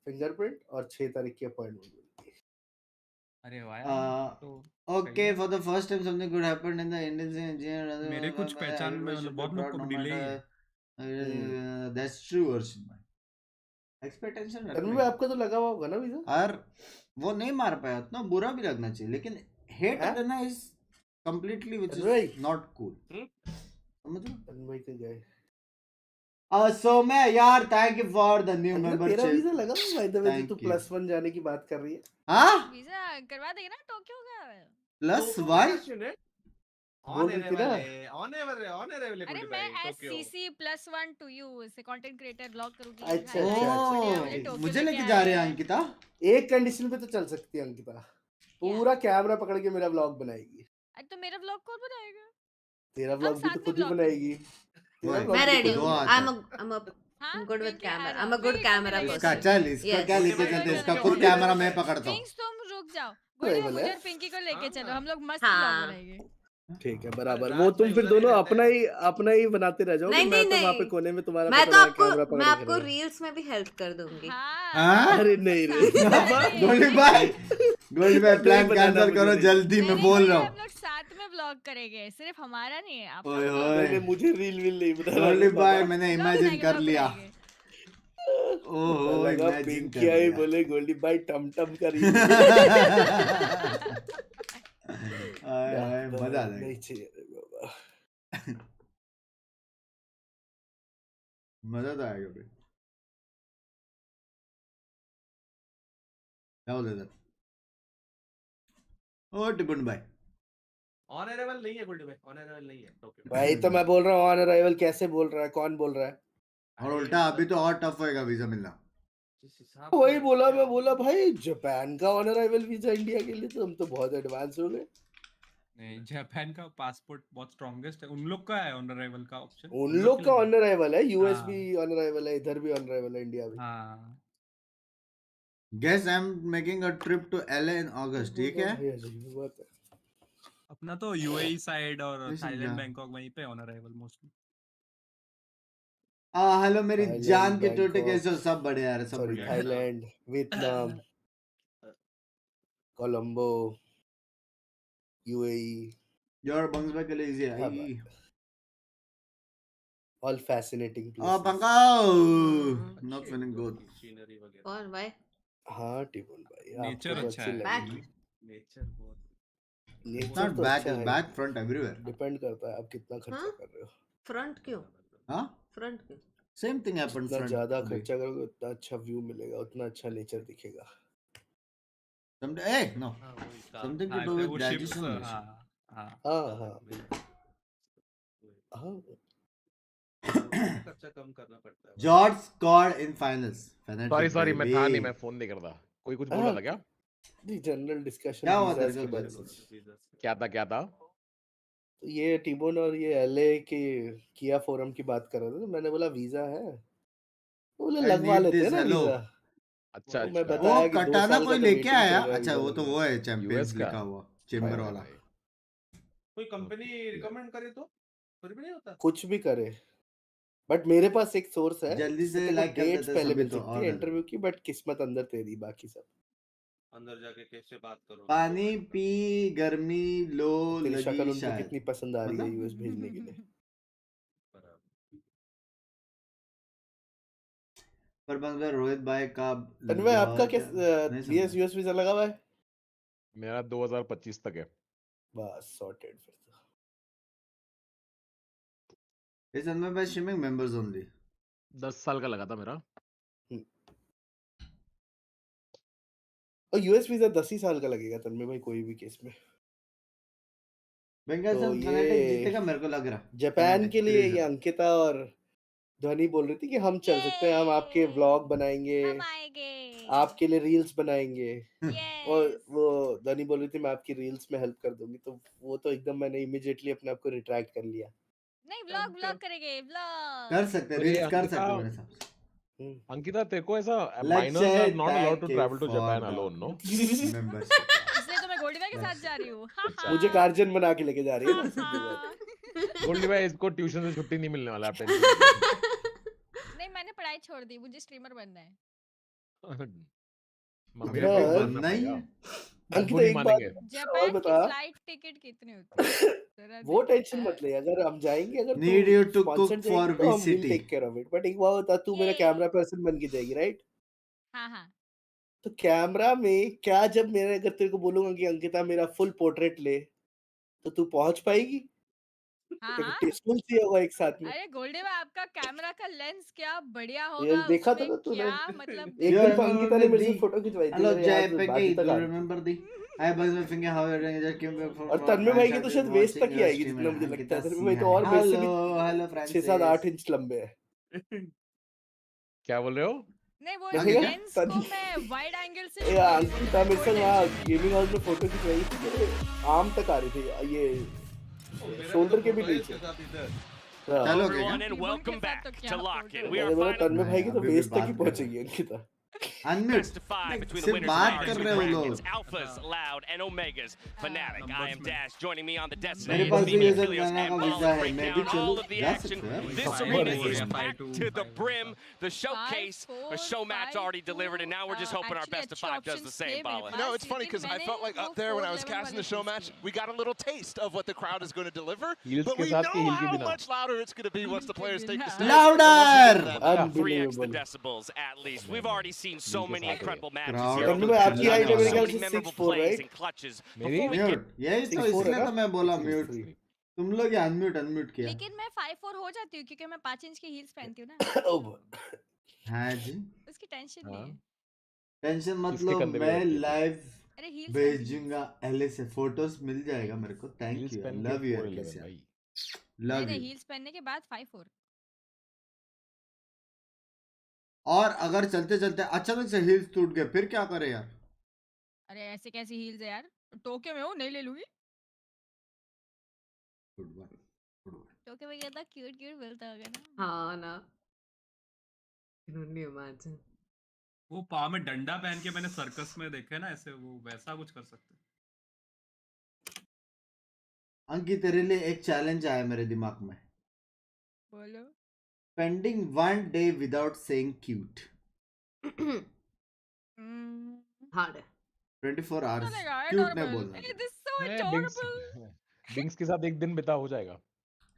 S14: फिंगरप्रिंट, और 6 तारीख की अपॉइंटमेंट.
S15: अरे वाह.
S1: Okay, for the first time something good happened in the Indian engineer.
S15: मेरे कुछ पहचान में मतलब बहुत लोग को डिले है.
S1: दैट्स ट्रू अर्शित भाई. एक्सपेक्टेशन रखना.
S14: मैं आपको तो लगा हुआ होगा ना वीजा.
S1: और वो नहीं मार पाया, उतना बुरा भी लगना चाहिए, लेकिन हेट करना is completely which is not cool. समझ लो
S14: तन्मय के गए.
S1: सो मैं यार thank you for the new membership.
S14: तेरा वीजा लगा ना भाई, द वे तू +1 जाने की बात कर रही है.
S1: हां
S16: वीजा करवा देंगे ना टोक्यो का.
S1: +1
S16: अरे मैं SCC +1 टू यू से कंटेंट क्रिएटर ब्लॉग करूंगी.
S14: अच्छा.
S1: मुझे लेके जा रहे हैं अंकिता.
S14: एक कंडीशन पे तो चल सकती है अंकिता, पूरा कैमरा पकड़ के मेरा व्लॉग बनाएगी.
S16: तो मेरा व्लॉग कौन बनाएगा?
S14: तेरा व्लॉग भी तो खुद ही बनाएगी.
S6: मैं रेडी हूं. I'm good with camera. I'm a good camera person.
S1: इसका चल, इसका क्या लेके चलते हैं, इसका खुद कैमरा मैं पकड़ता हूं.
S16: तुम रुक जाओ, मुझे और पिंकी को लेके चलो, हम लोग मस्त व्लॉग बनाएंगे.
S14: ठीक है बराबर. वो तुम फिर दोनों अपना ही बनाते रह जाओगे. मैं तो वहाँ पे कोने में तुम्हारा
S6: मैं आपको रील्स में भी हेल्प कर दूंगी.
S14: अरे नहीं
S1: गोल्डी भाई प्लान कैंसिल करो जल्दी, मैं बोल रहा हूँ.
S16: हम लोग साथ में व्लॉग करेंगे, सिर्फ हमारा नहीं है.
S14: आप मुझे रील नहीं बना.
S1: गोल्डी भाई मैंने इमेजिन कर लिया. ओहो इमेजिन
S14: किया ही बोले गोल्डी भाई टम करी.
S1: मजा आ
S14: नहीं चाहिए बाबा.
S1: मजा तो आएगा भाई. क्या बोल रहे थे? ओ टिपुन भाई
S11: ऑन अराइवल नहीं है. गोल्डी भाई ऑन अराइवल नहीं है
S14: भाई. तो मैं बोल रहा हूँ ऑन अराइवल कैसे बोल रहा है, कौन बोल रहा है?
S1: और उल्टा अभी तो और टफ होएगा वीजा मिलना.
S14: वही बोला, मैं बोला भाई जापान का ऑन अराइवल वीजा इंडिया के लिए, तो हम तो बहुत एडवांस हो गए.
S15: नहीं, जापान का पासपोर्ट बहुत स्ट्रॉन्गेस्ट है. उन लोग का है ऑन अराइवल का ऑप्शन.
S14: उन लोग का ऑन अराइवल है, यूएस भी ऑन अराइवल है, इधर भी ऑन अराइवल है, इंडिया भी.
S15: हां.
S1: Guess I'm making a trip to LA in August. ठीक है.
S15: अपना तो यूएई साइड और थाईलैंड बैंकॉक वहीं पे ऑन अराइवल मोस्टली.
S1: हेलो मेरी जान के टोटे कैसे हो? सब बढ़िया यार, सब बढ़िया.
S14: Thailand, Vietnam, Colombo, UAE.
S1: Your बंग्स बाय के लिए इजी है.
S14: All fascinating
S1: places. बंगाओ नॉट फीलिंग गुड.
S6: और भाई
S14: हाँ टिपुन भाई
S15: नेचर अच्छा है.
S11: नेचर बहुत.
S1: Nature back is back front everywhere.
S14: Depend करता है आप कितना खर्चा कर रहे हो.
S6: फ्रंट क्यों?
S1: हाँ
S6: फ्रंट क्यों?
S1: Same thing happened.
S14: जितना ज्यादा खर्चा करोगे उतना अच्छा व्यू मिलेगा, उतना अच्छा नेचर दिखेगा.
S1: Something to do with digestion.
S14: हाँ
S11: खर्चा कम करना पड़ता है.
S1: George scored in finals.
S13: Sorry मैं था नहीं, मैं फोन नहीं करता. कोई कुछ बोला था क्या?
S14: जी जनरल डिस्कशन.
S1: क्या हुआ था?
S13: क्या था?
S14: तो ये टिबोन और ये एलए के किया फोरम की बात कर रहे थे, तो मैंने बोला वीजा है, बोले लगवा लेते हैं ना वीजा.
S13: अच्छा
S14: मैं बताया
S1: वो
S14: कि 2
S1: कटाना
S14: साल
S1: कोई
S14: का
S1: लेके
S14: वेटिंग
S1: आया.
S14: चल रहा है
S1: अच्छा वो
S14: वीजा
S1: तो वो है चैंपियंस
S13: US का?
S1: लिखा हुआ चेंबर वाला.
S11: कोई कंपनी रिकमेंड करे तो फिर भी नहीं होता.
S14: कुछ भी करे, बट मेरे पास एक सोर्स है.
S1: जल्दी से लाइक कर
S14: डेट्स
S1: देते
S14: पहले
S1: सभी
S14: मिल
S1: तो.
S14: सकती है इंटरव्यू की, बट किस्मत अंदर तेरी, बाकी सब
S11: अंदर जाके कैसे बात करो.
S1: पानी पी, गर्मी लो
S14: तेरी शक्ल
S1: लगी
S14: उनको
S1: शायद.
S14: कितनी पसंद आ रही है यूएस भेजने के लिए.
S1: पर बंदा रोहित भाई का
S14: तन्मय आपका क्या
S1: नहीं समझा.
S14: यूएस वीजा लगा हुआ है?
S13: मेरा 2025 तक है।
S14: बस सॉर्टेड फिर तो।
S1: Is Anmay by streaming members only?
S13: 10 साल का लगा था मेरा।
S14: और यूएस वीजा 10 ही साल का लगेगा तन्मय भाई कोई भी केस में।
S1: बंगाल
S14: तो
S1: फनाटिक जीतेगा
S14: ये
S1: मेरे को लग रहा।
S14: जापान के लिए ये अंकिता और ध्वनि बोल रही थी कि हम चल सकते हैं, हम आपके व्लॉग बनाएंगे, आपके लिए रील्स बनाएंगे। और वो ध्वनि बोल रही थी मैं आपकी रील्स में हेल्प कर दूंगी, तो वो तो एकदम मैंने इमीडिएटली अपने आप को रिट्रैक्ट कर लिया।
S16: नहीं व्लॉग करेंगे व्लॉग
S1: कर सकते रील्स कर सकते मेरे साथ।
S13: अंकिता तेरे को ऐसा
S1: Let's
S13: minors are
S1: say
S13: not allowed to
S1: thank
S13: travel
S1: you
S13: to
S1: for
S13: Japan
S1: the
S13: alone, no?
S1: membership.
S16: इसलिए तो मैं गोल्डी भाई के साथ जा रही हूँ।
S14: मुझे गार्जियन बना के लेके जा रही है ना।
S13: गोल्डी भाई इसको ट्यूशन से छुट्टी नहीं मिलने वाला है।
S16: नहीं मैंने पढ़ाई छोड़ दी, मुझे स्ट्रीमर बनना है।
S1: नहीं
S14: अंकिता एक बात
S16: जापान की
S14: बता,
S16: फ्लाइट टिकट कितनी होती है?
S14: वो टेंशन मत ले, अगर हम जाएंगे, अगर
S1: Need you to cook
S14: sponsored
S1: for
S14: जाएगी तो हम will
S1: VCT.
S14: take care of it. But एक बात बता, तू मेरा कैमरा पर्सन बन के जाएगी राइट?
S16: हाँ हाँ।
S14: तो कैमरा में क्या, जब मेरे अगर तेरे को बोलूंगा कि अंकिता मेरा फुल पोर्ट्रेट ले, तो तू पहुंच पाएगी?
S16: हाँ
S14: तेरे
S16: हाँ।
S14: टेस्टफुल चाहिए होगा एक साथ में।
S16: अरे गोल्डी भाई आपका कैमरा का लेंस क्या बढ़िया
S14: ये
S16: होगा,
S14: देखा था
S16: उसमें
S14: ना तूने?
S16: क्या मतलब।
S14: एक दिन अंकिता ने मेरे से फोटो खिंचवाई थी।
S1: Hello
S14: मेरे
S1: Jay
S14: याद
S1: Peggy,
S14: बाकी
S1: do
S14: तक
S1: you
S14: आ गई।
S1: remember the? Hi bugs my finger, how are you doing? Just came back
S14: और तन्मय भाई की तो शायद वेस्ट तक ही आएगी जितना मुझे लगता है। तन्मय भाई तो और मेरे से भी
S1: Hello
S14: 6-7-8 इंच लंबे हैं।
S13: क्या बोल रहे हो?
S16: नहीं वो
S14: देखिएगा?
S16: लेंस को मैं वाइड एंगल से
S14: ये अंकिता मेरे से वहाँ गेमिंग हाउस में फोटो खिंचवाई थी, मेरे आर्म तक आ रही थी, ये शोल्डर के भी नीचे।
S1: चलो
S12: Everyone and welcome back to Lock In. We
S14: मैंने
S12: are
S14: बोला
S12: finally
S14: तन्मय भाई की तो वेस्ट तक ही पहुंचेगी Ankita.
S12: best of 5 between the
S1: सिर्फ
S12: winners
S1: बात
S12: of
S1: कर
S12: our
S1: रहे हो
S12: two
S1: लोग।
S12: brackets, Alphas, Loud, and Omegas. Fnatic, I am Dash. Joining me on the Destiny
S1: मेरे
S12: is
S1: पास भी
S12: Mimi,
S1: ये सब
S12: Helios,
S1: गाना का
S12: and
S1: वीजा
S12: Ball
S1: है,
S12: break
S1: मैं भी
S12: down all of the
S1: जा
S12: action.
S1: सकता हूँ।
S12: This arena is packed to the brim. The showcase, a show match already delivered, and now we're just hoping our best of 5 does the same, Bala.
S4: You know, it's funny because I felt like up there when I was casting the show match, we got a little taste of what the crowd is going to deliver. But we know how much louder it's going to be once the players take the stage.
S1: Louder!
S12: 3x the decibels at least. We've already seen so many incredible matches
S1: Crowd
S12: here.
S1: तन्मय भाई
S14: आपकी height है मेरे
S12: So
S14: ख्याल
S12: many
S14: से
S12: memorable
S14: 6'4"
S12: plays
S14: right?
S12: and clutches.
S13: मेरी
S12: Before we get
S1: mute यही तो
S14: 6'4"
S1: इसलिए
S14: है
S1: तो
S14: ना?
S1: मैं बोला म्यूट। तुम लोग ये अनम्यूट किया।
S16: लेकिन मैं 5'4" हो जाती हूँ क्योंकि मैं 5 इंच की हील्स पहनती हूँ ना।
S1: हाँ जी।
S16: उसकी टेंशन नहीं है।
S1: टेंशन मत
S13: किसके
S1: लो,
S13: कंधे पे
S1: मैं
S13: बैठती है?
S1: लाइव
S16: अरे हील्स
S1: भेजूंगा एलए से, फोटोज मिल जाएगा मेरे को। थैंक
S13: Heels
S1: यू,
S13: पहन के
S1: लव यू
S13: 411 भाई।
S1: लव
S16: नहीं
S1: यू।
S16: हील्स पहनने के बाद 5'4".
S1: और अगर चलते चलते अचानक से हील्स टूट गए फिर क्या करे यार?
S16: अरे ऐसे कैसी हील्स है यार, टोक्यो में हूँ नहीं ले लूंगी। टोक्यो में कहता क्यूट क्यूट बोलता होगा ना।
S6: हाँ ना, इमेजिन
S15: वो पाँव में डंडा पहन के मैंने सर्कस में देखे ना ऐसे, वो वैसा कुछ कर सकते।
S1: अंकित तेरे लिए एक चैलेंज आया मेरे दिमाग में।
S16: बोलो।
S1: Spending 1 day without saying cute.
S6: Hard है।
S1: 24 hours.
S16: चलेगा,
S1: Cute नहीं
S16: adorable.
S1: बोलना।
S16: It is so
S13: Binks
S16: adorable.
S13: Binks के साथ एक दिन बिता हो जाएगा।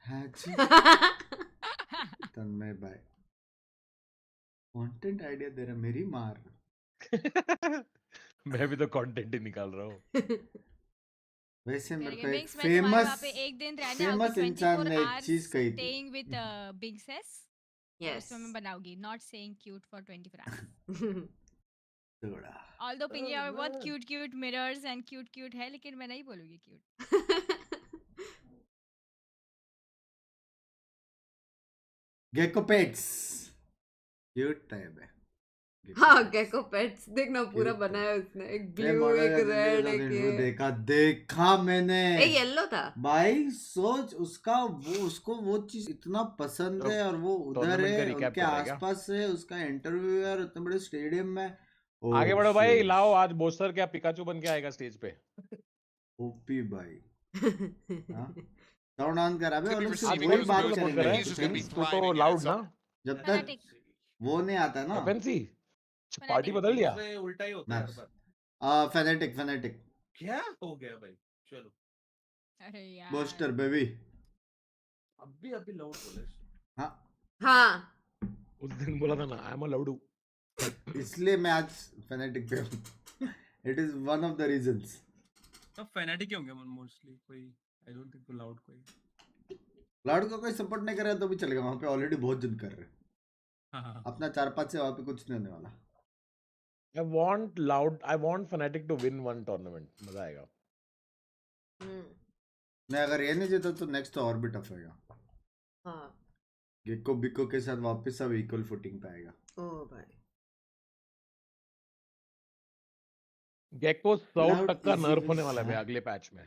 S1: हाँ जी। तन्मय भाई। कंटेंट आइडिया दे रहा मेरी मार।
S13: मैं भी तो कंटेंट ही निकाल रहा हूँ।
S1: वैसे मेरे को एक
S16: बिंक्स, मैं तुम्हारे वहाँ
S1: फेमस
S16: पे एक दिन रहने आऊंगी,
S1: फेमस इंसान
S16: 24
S1: ने एक
S16: hours
S1: चीज कही थी।
S16: staying with Binks.
S6: Yes.
S16: उसमें मैं बनाऊंगी not saying cute for 24 hours.
S1: थोड़ा।
S16: Although पिंगिया में बहुत cute mirrors and cute है, लेकिन मैं नहीं बोलूंगी cute.
S1: Gekko pets. Cute type है।
S6: हाँ गेको पेट्स देखना पूरा बनाया उसने, एक ब्लू एक रेड एक ये
S1: देखा मैंने।
S6: एक येलो था
S1: भाई सोच उसका वो चीज इतना पसंद है और वो उधर है उनके आसपास है, उसका इंटरव्यू है उतने बड़े स्टेडियम में।
S13: आगे बढ़ो भाई, लाओ आज बोस्टर क्या पिकाचू बन के आएगा स्टेज पे।
S1: ओपी भाई। साउंड ऑन करा बे, और
S13: वही बात करेंगे तो लाउड ना,
S1: जब तक वो नहीं आता ना।
S13: एफएनसी पार्टी बदल लिया,
S11: उल्टा ही होता है।
S1: फेनेटिक
S11: क्या हो गया भाई? चलो
S16: अरे यार
S1: बोस्टर बेबी
S11: अभी लाउड बोले।
S6: हाँ
S13: उस दिन बोला था ना आई एम अ लाउडू,
S1: इसलिए मैं आज फेनेटिक पे हूँ। It is one of the reasons.
S15: तो फैनेटिक होंगे मोस्टली, कोई आई डोंट थिंक लाउड कोई
S1: का कोई सपोर्ट नहीं कर रहा तो भी चलेगा, वहां पे ऑलरेडी बहुत जन कर रहे हैं।
S15: हाँ।
S1: अपना 4-5 से वहां पे कुछ नहीं होने वाला।
S13: I want Fnatic to win one tournament. मजा आएगा।
S1: नहीं, अगर ये नहीं जीता तो नेक्स्ट तो और भी टफ होगा।
S6: हाँ।
S1: गेको बिको के साथ वापस सब इक्वल फुटिंग पे आएगा।
S6: ओ भाई।
S13: गेको 100% नर्फ होने वाला है अगले पैच में।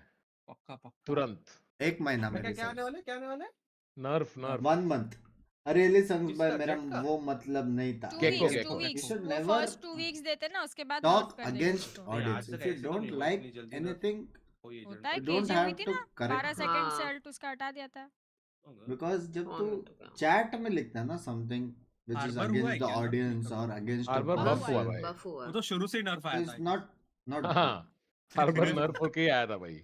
S15: पक्का
S13: तुरंत।
S1: 1 महीना में।
S11: क्या आने वाले?
S8: नर्फ
S1: 1 month। अरे रियली संग भाई मेरा वो मतलब नहीं था।
S10: गेको फर्स्ट 2 वीक्स देते ना, उसके बाद
S1: talk against audience. If you don't like anything
S10: होता है
S1: you don't have to
S10: 12 second से अल्ट उसका हटा दिया था।
S1: बिकॉज़ जब तू चैट में लिखता है ना something which is against the audience or against
S8: Harbor buff हुआ भाई,
S11: वो तो शुरू से ही नर्फ आया था।
S1: It's not
S13: हार्बर नर्फ होके आया था भाई।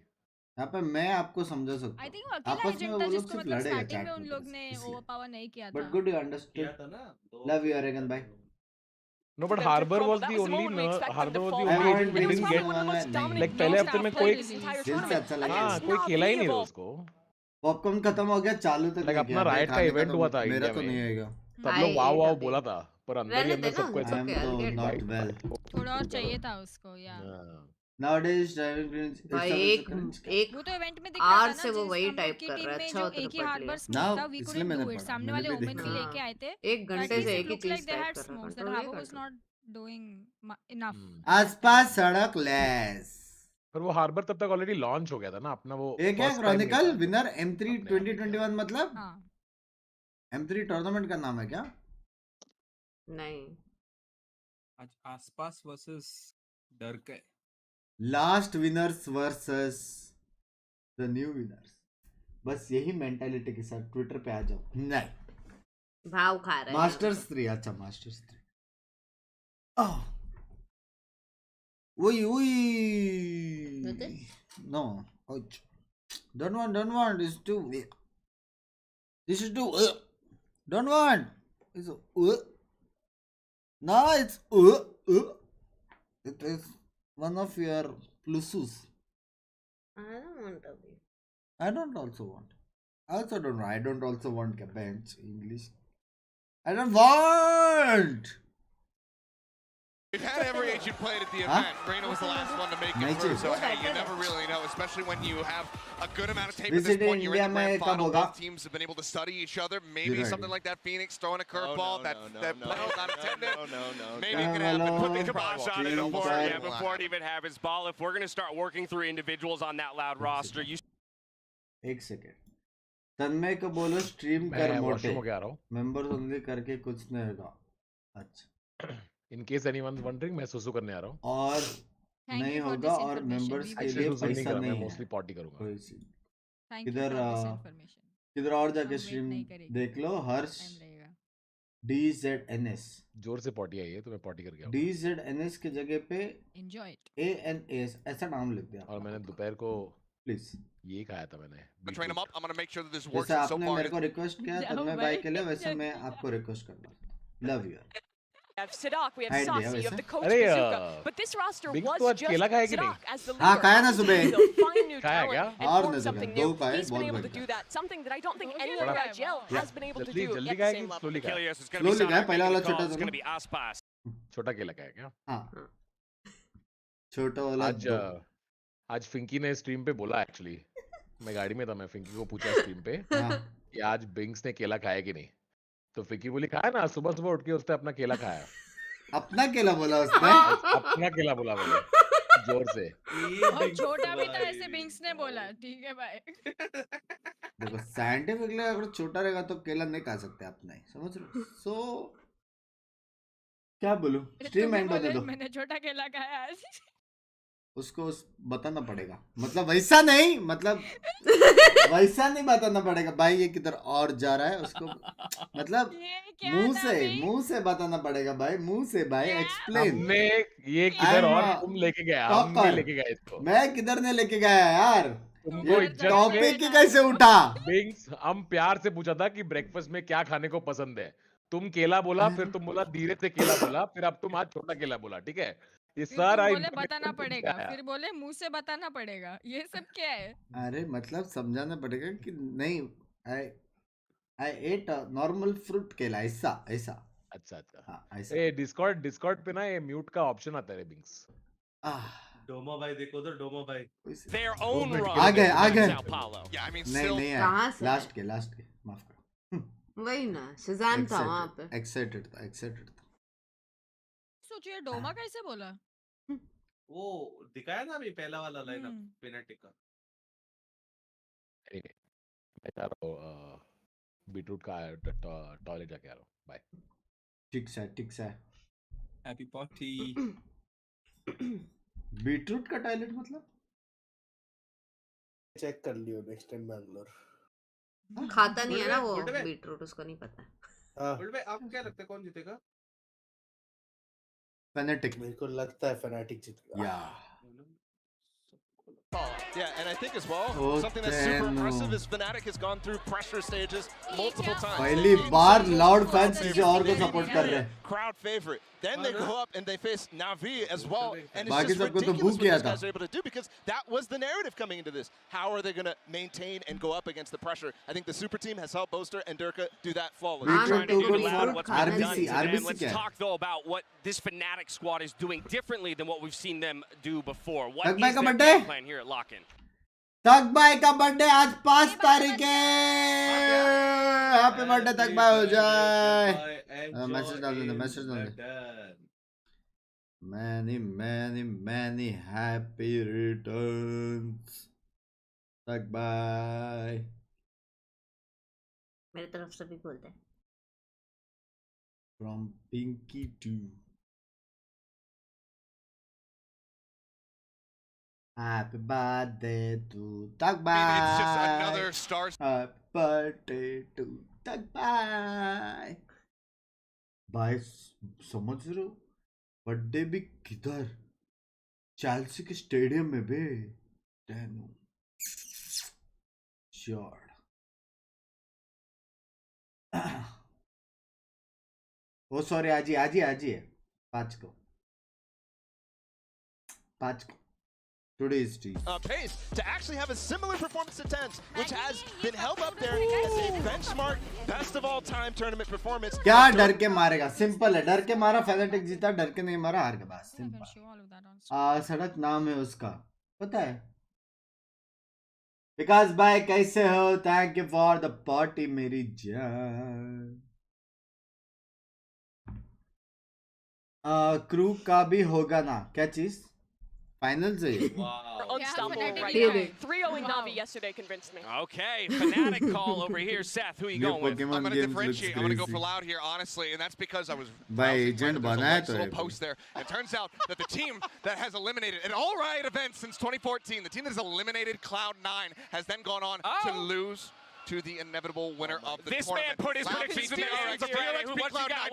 S1: यहाँ पे मैं आपको समझा सकता
S10: आई थिंक अकेला एजेंट था जिसको मतलब स्टार्टिंग में उन लोग ने ओवरपावर नहीं किया था।
S1: But good you understood. Love you Oregon भाई।
S13: No, but Harbor was the only agent we didn't get. Like पहले हफ्ते में कोई कोई खेला ही नहीं था उसको।
S1: पॉपकॉर्न खत्म हो गया, चालू तक
S13: like अपना राइट का इवेंट हुआ था
S1: मेरा
S13: इंडिया
S1: तो नहीं
S13: में,
S1: आएगा।
S13: तब लोग वाव बोला था, पर अंदर ही अंदर सबको ऐसा
S1: नॉट वेल।
S10: थोड़ा और चाहिए था उसको यार।
S1: Nowadays driving range
S6: भाई एक
S10: वो तो इवेंट में दिख रहा था ना,
S6: से वो वही टाइप कर रहा है। अच्छा
S10: जो एक ही हार्बर स्मोक था, वी कुडंट डू इट। सामने वाले ओमेन भी लेके आए थे,
S6: 1 घंटे से एक ही चीज
S10: टाइप कर रहा था। Harbor was not doing enough.
S1: आसपास सड़क लेस।
S13: पर वो हार्बर तब तक ऑलरेडी लॉन्च हो गया था ना अपना वो।
S1: एक है क्रॉनिकल विनर M3 2021 मतलब।
S10: हां
S1: M3 टूर्नामेंट का नाम है क्या?
S6: नहीं,
S15: आज आसपास वर्सेस डर के
S1: last winners versus the new winners. बस यही मेंटालिटी के साथ ट्विटर पे आ जाओ। नहीं
S6: भाव खा रहा है
S1: मास्टर्स 3। अच्छा masters 3 Oi. No. Ouch. Don't want. It's too weak. This is too. Don't want. It's No, it's It is one of your pluses.
S6: I don't want to be.
S1: I don't also want. I don't also want a bench English. I don't want.
S4: We've had every agent played at the event. Reina was the last one to make it through, so hey, you never really know, especially when you have a good amount of tape at this point. You're in the grand final. Both teams have been able to study each other. Maybe something like that Phoenix throwing a curveball that play was not intended.
S17: No.
S4: Maybe it could happen.
S5: Put the kibosh on it before it even happens. Ball, if we're going to start working through individuals on that loud roster, you...
S1: एक second, तन्मय को बोलो stream कर मोटे, members only करके कुछ नहीं होगा। अच्छा,
S13: In case anyone's wondering, मैं सुसु करने आ रहा हूँ।
S1: और नहीं होगा और मेंबर्स के लिए पैसा नहीं है।
S13: मोस्टली पॉटी करूँगा।
S1: किधर और जाके स्ट्रीम देख लो। हर्ष DZNS
S13: जोर से पॉटी आई है तो मैं पॉटी करके आऊँगा।
S1: DZNS के जगह पे
S10: Enjoy it.
S1: ANS ऐसा नाम लिख दिया।
S13: और मैंने दोपहर को
S1: प्लीज
S13: ये खाया था मैंने।
S4: Train them up. I'm gonna make sure that this works.
S1: जैसे आपने मेरे को रिक्वेस्ट किया तन्मय भाई के लिए, वैसे मैं आपको रिक्वेस्ट करता। Love you.
S3: We have Sidak, we have Saucy, you have the coach
S13: अरे
S3: Bazooka. But this roster
S13: Binks
S3: was just
S13: केला खाया कि
S3: Sidak
S13: नहीं?
S3: as the
S1: हाँ
S3: leader.
S1: खाया ना सुबह।
S3: So find new
S13: खाया
S3: talent
S13: क्या?
S3: and
S1: और
S3: form
S1: नहीं
S3: something
S1: दो
S3: new.
S1: खाए,
S3: He's been
S1: बहुत
S3: able to
S1: बढ़िया।
S3: do that. Something that I don't think any
S13: बड़ा-
S3: other IGL has been able to do
S13: जल्दी
S3: at the
S13: खाया
S3: same
S13: कि
S3: level.
S13: स्लोली खाया?
S5: Kilias, it's going to be
S1: slowly खाया,
S5: Sonic
S1: पहला वाला
S5: making the
S1: छोटा
S5: call. It's
S1: था
S5: going
S1: ना?
S5: to be Aspas.
S13: छोटा केला खाया क्या?
S1: हाँ छोटा वाला
S13: आज फिंकी ने स्ट्रीम पे बोला एक्चुअली, मैं गाड़ी में था, मैं फिंकी को पूछा स्ट्रीम पे कि आज बिंक्स ने केला खाया कि नहीं, तो फिंकी बोली खाया ना, सुबह सुबह उठ के उसने अपना केला खाया।
S1: अपना केला बोला उसने।
S13: अपना केला बोला बोले जोर से।
S10: और छोटा भी था ऐसे बिंक्स ने बोला। ठीक है भाई।
S1: देखो साइंटिफिकली अगर छोटा रहेगा तो केला नहीं खा सकते आप, नहीं समझ रहे। सो क्या बोलूं, स्ट्रीम एंड होने दो।
S10: मैंने छोटा केला खाया आज।
S1: उसको बताना पड़ेगा, मतलब वैसा नहीं, मतलब वैसा नहीं बताना पड़ेगा भाई ये किधर और जा रहा है उसको, मतलब मुंह से बताना पड़ेगा भाई, मुंह से भाई एक्सप्लेन।
S13: हमने ये किधर और तुम लेके गया, हम नहीं लेके गए इसको।
S1: मैं किधर नहीं लेके गया यार,
S13: तुमको
S1: टॉपिक ही कैसे उठा?
S13: बिंक्स हम प्यार से पूछा था कि ब्रेकफास्ट में क्या खाने को पसंद है, तुम केला बोला, फिर तुम बोला धीरे से केला बोला, फिर अब तुम आज छोटा केला बोला, ठीक है? ये
S10: फिर
S13: सारा
S10: तुम बोले
S13: information
S10: बताना पड़ेगा,
S13: क्या है?
S10: फिर बोले मुंह से बताना पड़ेगा, ये सब क्या है?
S1: अरे मतलब समझाना पड़ेगा कि नहीं, I ate a normal fruit केला, ऐसा ऐसा।
S13: अच्छा अच्छा।
S1: हाँ ऐसा।
S13: ए डिस्कॉर्ड पे ना ये म्यूट का ऑप्शन आता है रे बिंग्स।
S11: डोमा भाई देखो तो डोमा भाई।
S5: Their own run.
S1: आ गए
S5: Sao Paulo.
S4: Yeah, I mean,
S1: नहीं
S4: still.
S1: नहीं
S6: कहाँ
S1: आया,
S6: से
S1: लास्ट के माफ करो।
S6: वही ना शज़ैम था वहाँ पे।
S1: एक्साइटेड था।
S10: सोचिए डोमा कैसे बोला?
S11: वो दिखाया ना अभी पहला वाला लाइनअप पेनल्टी का।
S13: मैं जा रहा हूँ बीटरूट का टॉयलेट जाके आ रहा हूँ। बाय।
S1: ठीक से।
S15: Happy party.
S1: बीटरूट का टॉयलेट मतलब?
S14: चेक कर लियो नेक्स्ट टाइम बैंगलोर।
S6: खाता नहीं है ना वो बीटरूट, उसको नहीं पता है।
S11: बुल्ड भाई आपको क्या लगता है कौन जीतेगा?
S1: फैनेटिक।
S14: मेरे को लगता है फैनेटिक जीतेगा।
S9: Yeah, and I think as well, something that's super impressive is Fnatic has gone through pressure stages multiple times.
S1: पहली बार लाउड फैंस किसी और को सपोर्ट कर रहे हैं।
S9: Crowd favorite. Then they go up and they face Na'Vi as well, and it's
S1: बाकी
S9: just
S1: सबको तो
S9: ridiculous
S1: बू
S9: what
S1: किया
S9: these
S1: था।
S9: guys are able to do because that was the narrative coming into this. How are they going to maintain and go up against the pressure? I think the super team has helped Boaster and Durka do that flawlessly.
S5: Trying to do what's been done
S1: RBC
S5: to them. Let's
S1: क्या है?
S5: talk though about what this Fnatic squad is doing differently than what we've seen them do before. What
S1: तक भाई
S5: is
S1: का
S5: their
S1: birthday?
S5: game plan here at Lock-In?
S1: तक भाई का birthday आज 5 तारीख है। हैप्पी बर्थडे तक भाई हो जाए। मैसेज डाल दे। Many happy returns तक भाई।
S6: मेरे तरफ से भी बोलते हैं।
S1: From Pinky to Happy birthday to Tagbai.
S4: It's just another star.
S1: Happy birthday to Tagbai. भाई समझ रहे हो बर्थडे भी किधर? चेल्सी के स्टेडियम में बे। श्योर। ओ सॉरी आज ही है 5 को। Today's team.
S9: Pace to actually have a similar performance to Tens, which has been held up there as a benchmark best of all time tournament performance.
S1: क्या डर के मारेगा? सिंपल है, डर के मारा फैनेटिक जीता, डर के नहीं मारा हार के पास। सिंपल। सड़क नाम है उसका, पता है? विकास भाई कैसे हो? Thank you for the party मेरी जान। क्रू का भी होगा ना क्या चीज? फाइनल से
S3: unstoppable right now. 3-0 in Na'Vi yesterday convinced me.
S5: Okay, Fnatic call over here. Seth, who are you going with?
S4: I'm going to differentiate. I'm going to go for Loud here, honestly, and that's because I was
S1: agent
S4: little post there. It turns out that the team that has eliminated an All Riot event since 2014, the team that has eliminated Cloud9, has then gone on to lose to the inevitable winner of the
S5: this
S4: tournament.
S5: man put his predictions in there.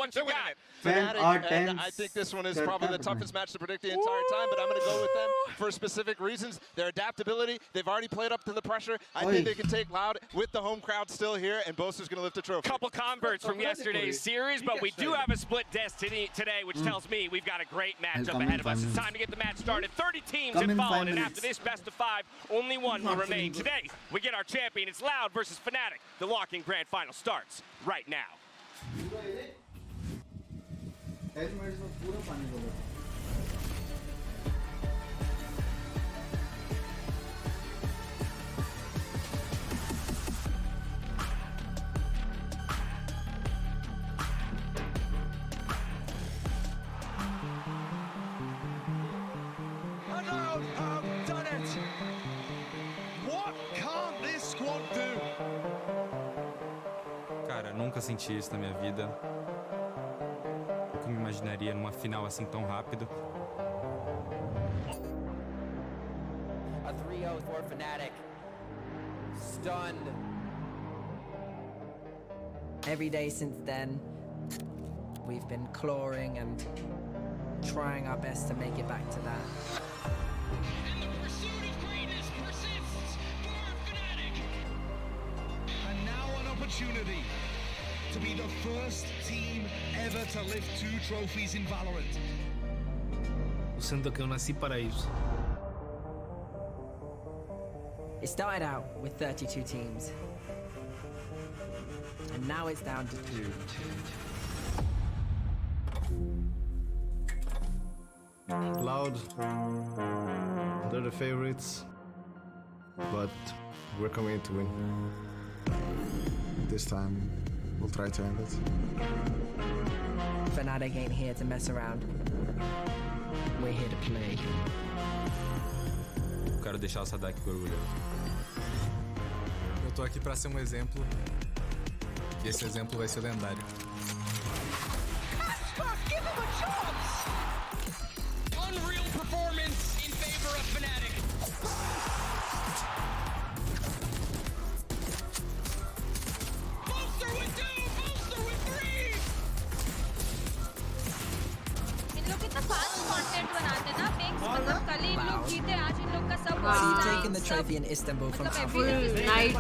S5: What you got?
S9: Fnatic, I think this one is probably the toughest match to predict the entire time, but I'm going to go with them for specific reasons. Their adaptability, they've already played up to the pressure. I think they can take Loud with the home crowd still here, and Boaster's going to lift the trophy.
S5: Couple converts from yesterday's series, but we do have a split destiny today, which tells me we've got a great matchup ahead of us. It's time to get the match started. 30 teams involved, and after this best of 5, only one will remain. Today, we get our champion. It's Loud versus Fnatic. The Lock-In Grand Final starts right now.
S1: 10 minutes में पूरा पानी होगा।
S22: Loud have done it. What can't this squad do?
S15: Cara, nunca senti isso na minha vida. Nunca me imaginaria numa final assim tão rápido.
S23: A 3-0 for Fnatic. Stunned.
S24: Every day since then, we've been clawing and trying our best to make it back to that.
S22: And now an opportunity to be the first team ever to lift 2 trophies in Valorant.
S7: Siento que eu nasci para isso.
S24: It started out with 32 teams, and now it's down to 2.
S7: Loud, they're the favorites, but we're coming to win.
S18: This time, we'll try to end it.
S24: Fnatic ain't here to mess around. We're here to play.
S15: Quero deixar o Sadak orgulhoso.
S20: Eu tô aqui pra ser um exemplo, e esse exemplo vai ser lendário.
S5: Give him a chance! Unreal performance in favor of Fnatic. Bolster with 2, Bolster with 3.
S16: इन लोग कितना fast content बनाते हैं ना Binks मतलब कल इन लोग जीते आज इन लोग का सब
S24: We've taken the trophy in Istanbul from South Korea.
S6: Night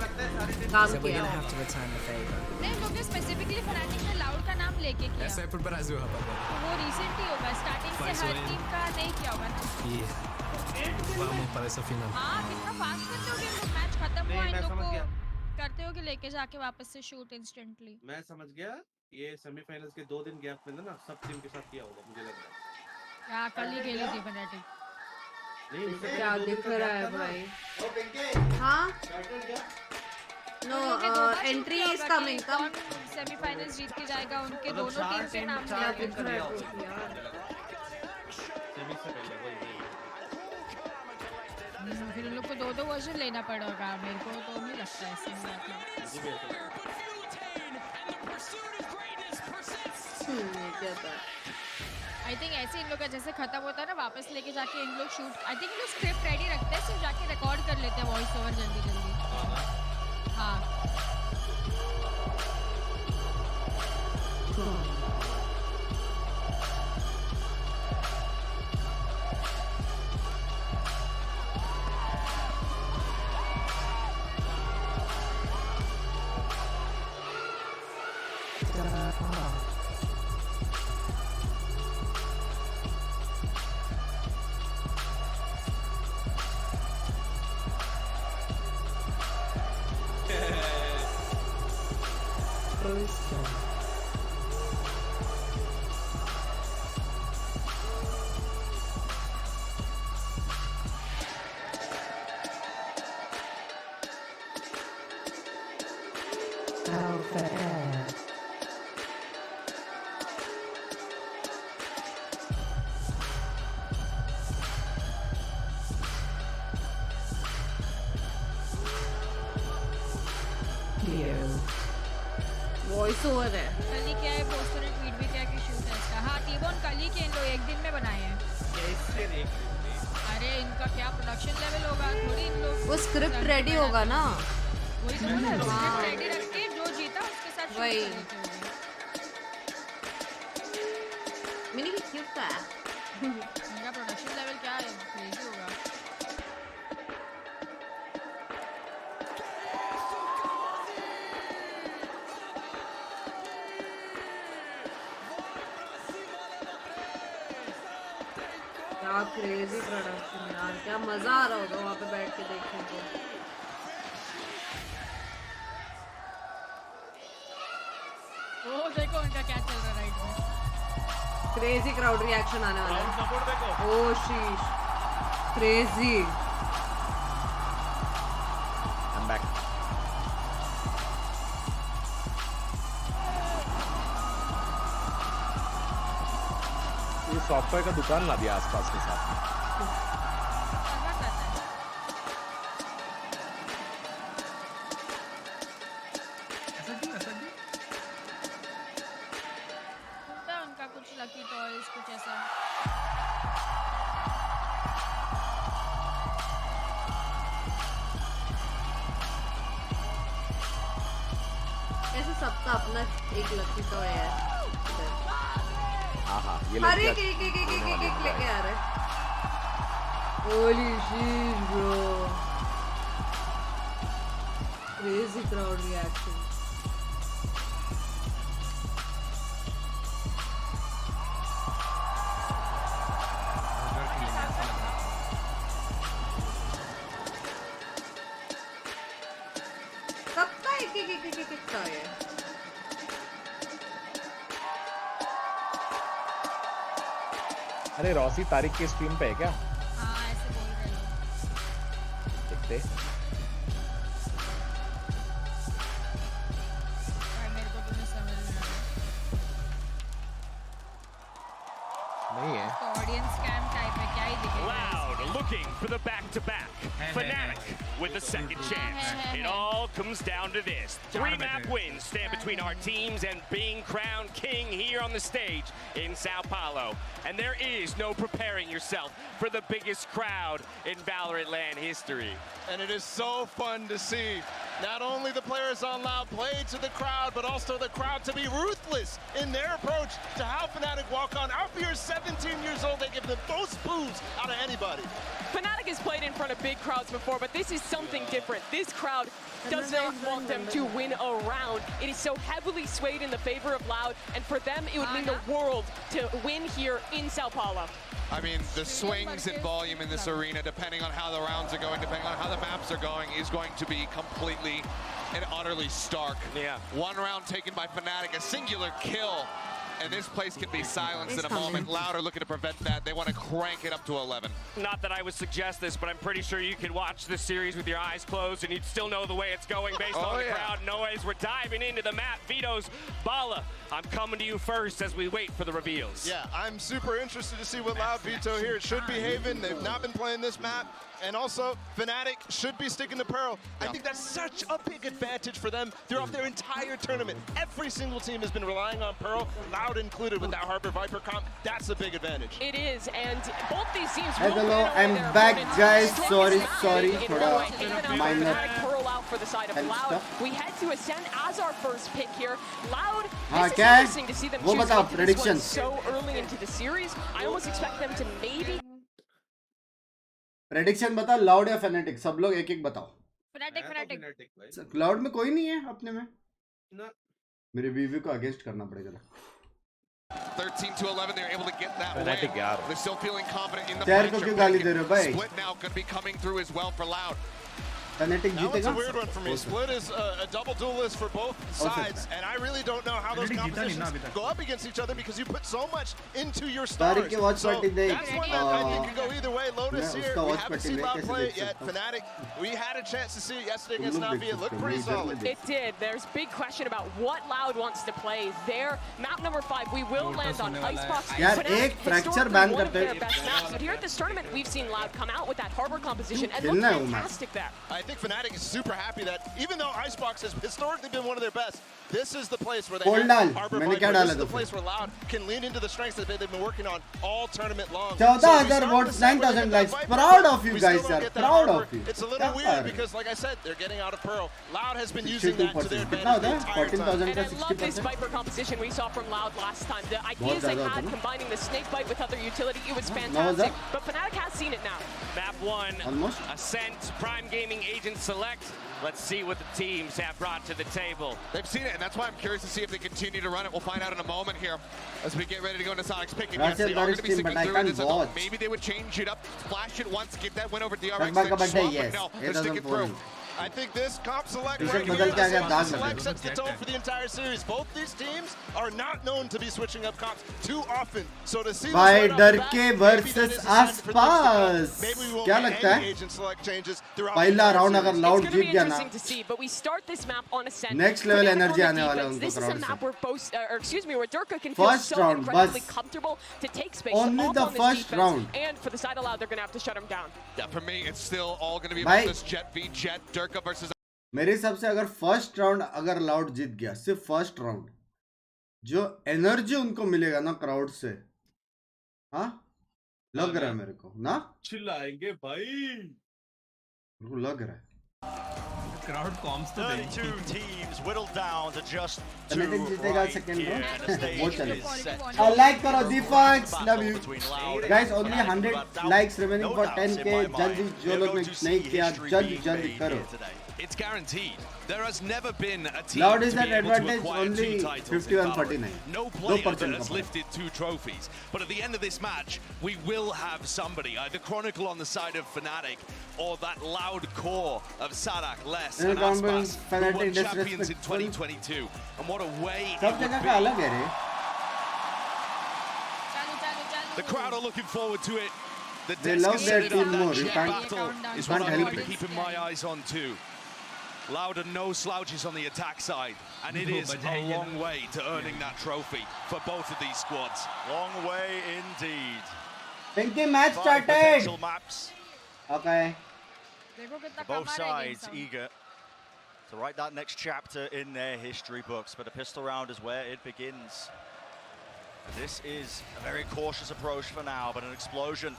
S6: काम
S24: So we're
S6: किया
S24: gonna have to return the favor.
S16: नहीं लोग ने स्पेसिफिकली फनाटिक ने लाउड का नाम लेके किया
S20: Essa é pro Brasil, rapaziada.
S16: वो रिसेंट ही होगा स्टार्टिंग से
S7: Faz
S16: हर
S7: o
S16: टीम का नहीं किया होगा ना
S7: E vamos para essa final.
S16: हाँ कितना फास्ट करते हो कि लोग मैच खत्म हुआ इन लोग को करते हो कि लेके जाके वापस से शूट इंस्टेंटली
S11: मैं समझ गया ये सेमीफाइनल्स के 2 दिन गैप में ना सब टीम के साथ किया होगा मुझे लग रहा है
S16: क्या कल ही खेली थी फनाटिक
S11: नहीं उससे
S6: क्या दिख रहा है भाई हाँ no entry is coming come
S16: semifinals जीत के जाएगा उनके दोनों टीम के नाम
S6: क्या दिख रहा है यार
S11: सेमी से पहले वही
S16: फिर उन लोग को 2-2 वर्जन लेना पड़ेगा मेरे को तो नहीं लगता है ऐसे
S6: क्या था
S16: आई थिंक ऐसे इन लोग का जैसे खत्म होता है ना वापस लेके जाके इन लोग शूट आई थिंक इन लोग स्क्रिप्ट रेडी रखते हैं सिर्फ जाके रिकॉर्ड कर लेते हैं वॉइस ओवर जल्दी जल्दी हाँ
S6: वॉइस ओवर है
S16: कल ही क्या है पोस्टर ने ट्वीट भी किया कि शूट है इसका हाँ टीबोन कल ही के इन लोग एक दिन में बनाए हैं अरे इनका क्या प्रोडक्शन लेवल होगा थोड़ी इन लोग
S6: वो स्क्रिप्ट रेडी होगा ना
S16: वही तो बोला स्क्रिप्ट रेडी रख के जो जीता उसके साथ
S6: वही मिनी भी क्यों था
S16: इनका प्रोडक्शन लेवल क्या है क्रेजी होगा
S6: क्या क्रेजी प्रोडक्शन यार क्या मजा आ रहा होगा वहाँ पे बैठ के देखने को
S16: ओ देखो उनका क्या चल रहा है राइट में
S6: क्रेजी क्राउड रिएक्शन आने वाला है सपोर्ट देखो ओ शीश क्रेजी
S13: I'm back. ये सॉफ्टवेयर का दुकान ला दिया आसपास के साथ में
S16: उनका कुछ लकी टॉयज कुछ ऐसा
S6: ऐसे सबका अपना एक लकी टॉय है
S13: हाँ ये
S6: हर एक लेके आ रहे Holi sheet bro crazy crowd reaction
S13: अरे रॉसी तारिक के स्ट्रीम पे है क्या?
S16: हाँ ऐसे बोल रहे लोग।
S13: देखते।
S16: मेरे को तो नहीं समझ में आ रहा।
S13: नहीं है।
S16: तो ऑडियंस कैम टाइप है क्या ही दिखेगा?
S5: Loud looking for the back-to-back. Fnatic with the second chance. It all comes down to this. 3 map wins stand between our teams and being crowned king here on the stage in São Paulo. And there is no preparing yourself for the biggest crowd in Valorant land history.
S9: And it is so fun to see not only the players on Loud play to the crowd, but also the crowd to be ruthless in their approach to how Fnatic walk on. Outbeer 17 years old, they give the most boos out of anybody.
S3: Fnatic has played in front of big crowds before, but this is something different. This crowd does not want them to win a round. It is so heavily swayed in the favor of Loud, and for them, it would mean the world to win here in São Paulo.
S4: I mean, the swings in volume in this arena, depending on how the rounds are going, depending on how the maps are going, is going to be completely and utterly stark.
S5: Yeah.
S4: One round taken by Fnatic, a singular kill, and this place can be silenced in a moment. Loud are looking to prevent that. They want to crank it up to 11.
S5: Not that I would suggest this, but I'm pretty sure you could watch this series with your eyes closed and you'd still know the way it's going based on the crowd noise. We're diving into the map. Vito's Bala, I'm coming to you first as we wait for the reveals.
S9: Yeah, I'm super interested to see what Loud Vito here. It should be Haven. They've not been playing this map. And also, Fnatic should be sticking to Pearl. I think that's such a big advantage for them throughout their entire tournament. Every single team has been relying on Pearl, Loud included with that Harbor Viper comp. That's a big advantage.
S3: It is, and both these teams.
S1: Hello, I'm back, guys. Sorry. Thoda minor
S3: Pearl out for the side of Loud. We head to Ascend as our first pick here. Loud.
S1: हाँ
S3: This is
S1: क्या है?
S3: interesting to see them
S1: वो
S3: choose
S1: बताओ
S3: into this one
S1: predictions.
S3: so early into the series. I almost expect them to maybe.
S1: Prediction बता, loud या phonetic? सब लोग एक एक बताओ।
S16: Fnatic.
S1: क्लाउड में कोई नहीं है अपने में
S11: ना।
S1: मेरे वीवी को अगेंस्ट करना पड़ेगा।
S4: 13 to 11, they're able to get that win. They're still feeling confident in the
S1: चार को क्यों गाली दे रहे हो भाई?
S4: Split now could be coming through as well for Loud.
S1: Fnatic
S9: That one's
S1: जीतेगा?
S9: a weird one for me. Split is a double duelist for both sides, and I really don't know how those compositions go up against each other because you put so much into your stars.
S1: Tariq के watch
S9: So
S1: party देख।
S9: that's one that I think can go either way. Lotus here,
S1: उसका
S9: we
S1: watch
S9: haven't
S1: party
S9: seen
S1: देख,
S9: Loud
S1: कैसे
S9: play
S1: देख
S9: it yet.
S1: सकता हूँ?
S9: Fnatic, we had a chance to see it yesterday
S1: तुम
S9: against
S1: लोग
S9: Navi.
S1: देख
S9: It looked
S1: सकते हो,
S9: pretty
S1: मैं इधर
S9: solid.
S1: नहीं
S3: It did. There's big question about what Loud wants to play. There, map number 5, we will land on Icebox.
S1: यार
S3: Fnatic,
S1: एक fracture
S3: historically
S1: ban
S3: one of
S1: करते
S3: their best maps. But here at this tournament, we've seen Loud come out with that Harbor composition and look
S1: खेलना है वो match.
S3: fantastic there.
S9: I think Fnatic is super happy that even though Icebox has historically been one of their best, this is the place where they
S1: Cold
S9: have
S1: डाल,
S9: Harbor
S1: मैंने क्या
S9: Viper.
S1: डाला
S9: This is the
S1: तो
S9: place where Loud can lean into the strengths that they've been working on all tournament long.
S1: 14,000 votes, 9,000 likes. Proud of you guys, sir. Proud of you.
S9: It's a little
S1: क्या
S9: weird
S1: कर रहे
S9: because, like I said, they're getting out of Pearl. Loud has been
S1: 62%
S9: using that to their
S1: कितना
S9: advantage the
S1: होता है?
S9: entire time.
S1: 14,000
S3: And
S1: का
S3: I love this
S1: 60%?
S3: Viper composition we saw from Loud last time. The
S1: बहुत
S3: ideas they
S1: ज़्यादा होता
S3: had
S1: है ना?
S3: combining the snake bite with other utility, it was
S1: 9,000?
S3: fantastic. But Fnatic has seen it now.
S5: Map 1,
S1: Almost.
S5: Ascent, Prime Gaming Agent Select. Let's see what the teams have brought to the table.
S4: They've seen it, and that's why I'm curious to see if they continue to run it. We'll find out in a moment here as we get ready to go into Sonic's pick. And yes,
S1: Russell
S4: they are going to be
S1: Doris
S4: sticking
S1: team, but I
S4: through in
S1: can't
S4: this. I thought
S1: watch.
S4: maybe they would change it up, flash it once, get that win over DRX,
S1: Rugby
S4: then
S1: का birthday,
S4: swap,
S1: yes.
S4: but no,
S1: It
S4: they're
S1: doesn't
S4: sticking
S1: fall.
S4: through.
S9: I think this comp select
S1: T-shirt
S9: right here,
S1: बदल के आ गया,
S9: the
S1: दाग
S9: select
S1: लगे।
S9: sets the tone for the entire series. Both these teams are not known to be switching up comps too often. So to see this
S1: भाई
S9: right off
S1: डर
S9: the bat,
S1: के
S9: maybe that
S1: versus
S9: is a sign for things to come.
S1: आसपास।
S9: Maybe we won't
S1: क्या
S9: get
S1: लगता
S9: any
S1: है?
S9: agent select changes throughout
S1: पहला
S9: the entire
S1: round अगर
S9: series.
S1: Loud
S3: It's going to
S1: Jeet
S3: be
S1: गया ना,
S3: interesting to see, but we start this map on Ascent.
S1: Next level
S3: Fnatic on
S1: energy
S3: the
S1: आने वाला है
S3: defense.
S1: उनको
S3: This is a
S1: crowd से।
S3: map where where Durka can feel
S1: First
S3: so
S1: round,
S3: incredibly
S1: बस।
S3: comfortable to take space
S1: Only
S3: off
S1: the
S3: on this
S1: first
S3: defense.
S1: round.
S3: And for the side of Loud, they're going to have to shut him down.
S4: Yeah, for me, it's still all going to be
S1: भाई,
S4: about this Jet v Jet, Durka versus
S1: मेरे हिसाब से अगर first round अगर loud जीत गया, सिर्फ first round, जो energy उनको मिलेगा ना क्राउड से, हाँ लग रहा है मेरे को ना,
S11: चिल्लाएंगे भाई,
S1: मेरे को लग रहा है।
S2: Crowd comms to
S12: 32 teams whittled down to just two
S1: Fnatic जीतेगा
S12: right
S1: second
S12: here, and the
S1: round, वो
S12: stage
S1: चलेगा।
S12: is set.
S1: और लाइक करो Deepak, love you guys, only 100 likes remaining for 10k, जल्दी जो लोग ने नहीं किया जल्दी करो।
S2: It's guaranteed. There has never been a team
S1: Loud is
S2: to be
S1: at
S2: able to
S1: advantage
S2: acquire
S1: only
S2: 2 titles
S1: 51-49.
S2: in Valorant. No player
S1: 2%
S2: that has
S1: का
S2: lifted 2 trophies. But at the end of this match, we will have somebody, either Chronicle on the side of Fnatic or that Loud core of Sadak, Les, and Aspas, who won champions in 2022. And what a way it
S1: सब
S2: would
S1: जगह का अलग
S2: be.
S1: है रे।
S16: चालू चालू चालू
S2: The crowd are looking forward to it. The
S1: They
S2: desk
S1: love
S2: has
S1: their
S2: set it up.
S1: team
S2: That
S1: more. You
S2: chip
S1: can't-
S2: battle is
S1: you
S2: what
S1: can't
S2: I'm going
S1: help
S2: to be
S1: it.
S2: keeping my eyes on too. Loud and no slouches on the attack side, and it is a long way to earning that trophy for both of these squads.
S12: Long way indeed.
S1: Pinky, match
S12: 5
S1: started.
S12: potential maps.
S1: Okay.
S12: Both sides eager to write that next chapter in their history books, but a pistol round is where it begins. This is a very cautious approach for now, but an explosion.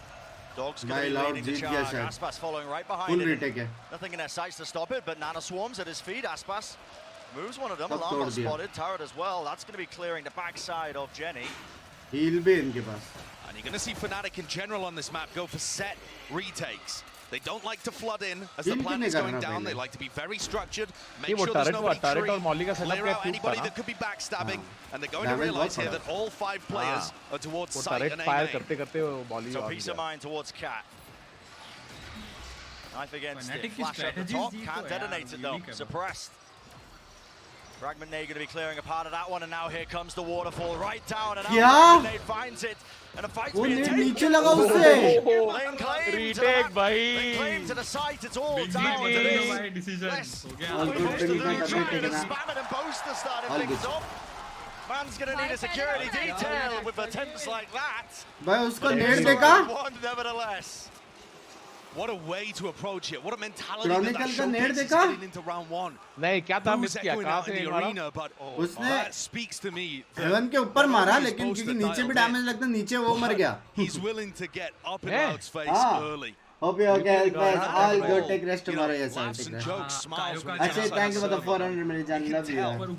S12: Dogs going to be leading the charge. Aspas following right behind
S1: Full
S12: it.
S1: retake hai.
S12: Nothing in their sights to stop it, but Nana swarms at his feet. Aspas moves one of them.
S1: Sab
S12: Alarm
S1: tod
S12: not
S1: diya.
S12: spotted. Turret as well. That's going to be clearing the backside of Jenny.
S1: Heal bhi inke paas.
S2: And you're going to see Fnatic in general on this map go for set retakes. They don't like to flood in as the plant is going down. They like to be very structured, make sure there's nobody tree, clear out anybody that could be backstabbing, and they're going to realize here that all 5 players are towards site and aim.
S12: So peace of mind towards Cat. Knife against it, flash at the top, can't detonate it though, suppressed. Fragment Nade going to be clearing a part of that one, and now here comes the waterfall right down, and now Nade finds it, and a fight's being taken.
S1: नीचे लगा उससे.
S12: Laying claim to the map, laying claim to the site, it's all down to this. Yes,
S1: All good,
S12: trying to spam it and Boaster started things off. Man's going to need a security detail with attempts like that.
S1: भाई उसको नेड देखा?
S12: One nevertheless.
S2: What a way to approach it. What a mentality
S1: Chronicle
S2: that
S1: का नेड
S2: showcases
S1: देखा?
S2: getting into round 1.
S13: नहीं क्या था miss किया
S2: Echoing
S13: कहाँ
S2: out in
S13: से
S2: the
S13: मारा
S2: arena, but
S1: उसने
S2: that speaks to me.
S1: Heaven के ऊपर मारा लेकिन क्योंकि नीचे भी डैमेज लगता नीचे वो मर गया.
S2: He's willing to get up in Loud's face early.
S1: Hope you okay, guys. All good. Take rest tomorrow. Yes, I'll
S2: Laughs
S1: take
S2: and
S1: rest.
S2: jokes, smiles.
S1: Actually, thank you for the 400 मेरी जान. Love you.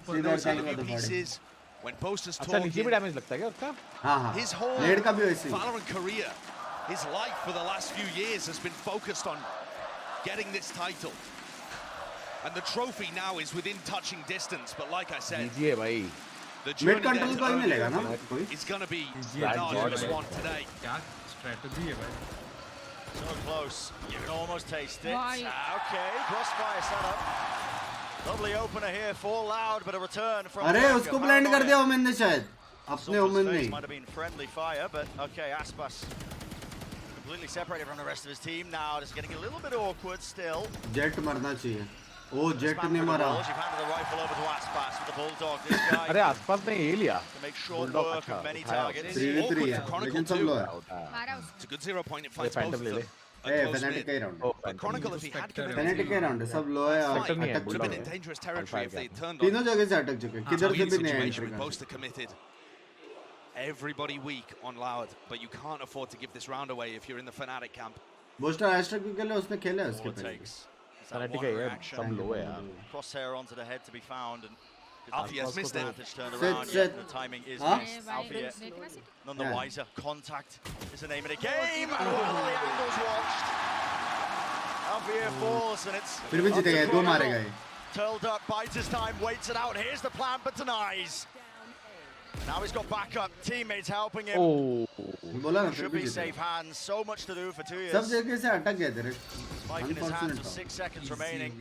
S1: Sridhar, thank you for the 40.
S2: When Boaster's
S13: अच्छा नीचे भी
S2: talking,
S13: damage लगता है क्या उसका
S1: हाँ हाँ.
S2: his whole
S1: नेड का भी वैसे ही.
S2: Valorant career, his life for the last few years has been focused on getting this title. And the trophy now is within touching distance, but like I said,
S13: लीजिए भाई
S2: the
S1: Mid
S2: journey there
S1: control
S2: to
S1: कोई
S2: earn
S1: मिलेगा ना
S2: it
S1: कोई?
S2: is going to be the
S13: Bad
S2: arduous
S13: God.
S2: one today.
S11: क्या strategy है भाई?
S12: So close, you can almost taste it. Okay, crossfire setup. Lovely opener here for Loud, but a return from.
S1: अरे उसको blend कर दिया women ने शायद. अपने ओमेन नहीं.
S12: Might have been friendly fire, but okay, Aspas completely separated from the rest of his team now. It's getting a little bit awkward still.
S1: Jet मरना चाहिए. ओ जेट ने मरा.
S12: You've handed the rifle over to Aspas with the bulldog. This guy
S13: अरे आसपास ने ये लिया
S12: to make short work of many targets.
S1: 3v3 है. लेकिन सब लो है.
S2: It's a good 0 point. It fights both of them.
S1: A Fnatic का ही round.
S2: But Chronicle, if he had given
S1: Fnatic का ही round है. सब लो है और
S2: would
S1: अटक
S2: have
S1: चुका
S2: been in
S1: है.
S2: dangerous territory if they turned on.
S1: तीनों जगह से अटक चुके. किधर से भी नहीं
S2: situation
S1: एंट्री
S2: with
S1: कर.
S2: Boaster committed. Everybody weak on Loud, but you can't afford to give this round away if you're in the Fnatic camp.
S1: Booster एस्ट्रक भी खेले उसने खेला है उसके पहले.
S13: Fnatic है यार सब लो है यार
S12: Crosshair onto the head to be found, and
S2: Alfie has missed it.
S12: advantage turned around.
S1: Set.
S12: Yet the timing is
S1: Huh?
S12: missed. Alfie none the wiser. Contact is the name of the game. And all the angles watched. Alfie falls, and it's
S1: फिर भी जीतेगा. 2 मारेगा ये.
S12: Curled up, bides his time, waits it out. Here's the plan, but denies. Now he's got backup, teammates helping him.
S1: बोला ना फिर
S12: Should
S1: भी
S12: be
S1: जीतेगा.
S12: safe hands. So much to do for 2 years.
S1: सब जगह से अटक गए थे.
S12: Spike in his hands with 6 seconds remaining.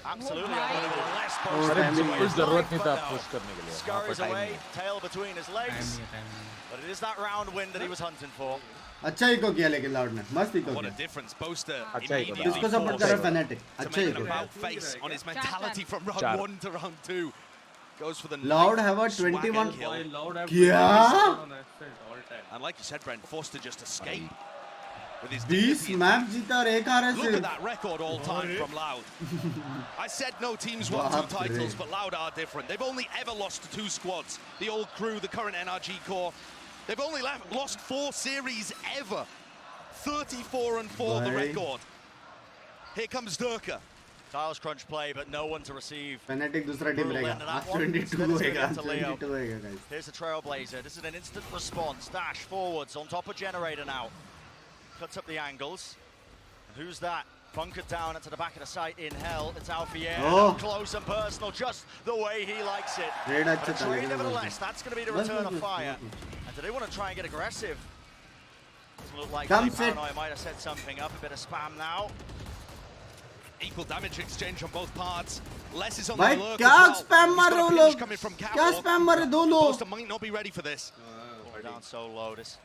S12: Absolutely unbelievable. Less
S13: अरे बिल्कुल जरूरत नहीं था
S12: but
S13: पुश करने के लिए वहाँ पर
S12: scurries
S13: टाइम
S12: away,
S13: नहीं
S12: tail between his legs. But it is that round win that he was hunting for.
S1: अच्छा इको किया लेकिन लाउड ने. मस्त इको
S2: What a
S1: किया.
S2: difference. Boaster
S13: अच्छा ही
S2: immediately
S1: किसको सपोर्ट कर रहा है Fnatic?
S2: to
S1: अच्छा
S2: make
S1: इको
S2: an
S1: किया.
S2: about face on his mentality from round
S13: Char.
S2: 1 to round 2. Goes for the
S1: Loud have a
S2: swagger
S1: 21
S2: kill.
S1: क्या?
S2: And like you said, Brent, forced to just escape with his
S1: 20
S2: dignity.
S1: Map जीता और एक हारा
S2: Look at
S1: सिर्फ.
S2: that record all time from Loud. I said no teams won 2 titles, but Loud are different. They've only ever lost to 2 squads. The old crew, the current NRG core. They've only lost 4 series ever. 34-4 the record. Here comes Durka.
S12: Tiles crunch play, but no one to receive.
S1: Fnatic दूसरा team
S12: Brutal
S1: रहेगा.
S12: end of that
S1: 22
S12: one. Instead
S1: होएगा.
S12: it's going to Leo.
S1: 22 होएगा guys.
S12: Here's the Trailblazer. This is an instant response. Dash forwards on top of Generator now. Cuts up the angles. And who's that? Bunkered down into the back of the site in hell. It's Alfier.
S1: Oh.
S12: Up close and personal, just the way he likes it.
S1: Trade
S12: But
S1: अच्छा
S12: a
S1: था
S12: trade
S1: लेकिन
S12: nevertheless. That's going to be the
S1: बस,
S12: return
S1: बस,
S12: of
S1: बस,
S12: fire.
S1: बस, बस.
S12: And do they want to try and get aggressive? Doesn't look like
S1: Come
S12: Jay
S1: sit.
S12: Paranoia might have set something up. A bit of spam now.
S2: Equal damage exchange on both parts. Less is on
S1: भाई
S2: the lurk
S1: क्या
S2: as well.
S1: spam
S2: He's
S1: मार
S2: got
S1: रहे
S2: a
S1: हो
S2: finish
S1: लोग?
S2: coming from
S1: क्या
S2: Catwalk.
S1: spam मार रहे 2 लोग?
S2: Boaster might not be ready for this.
S12: down so low. This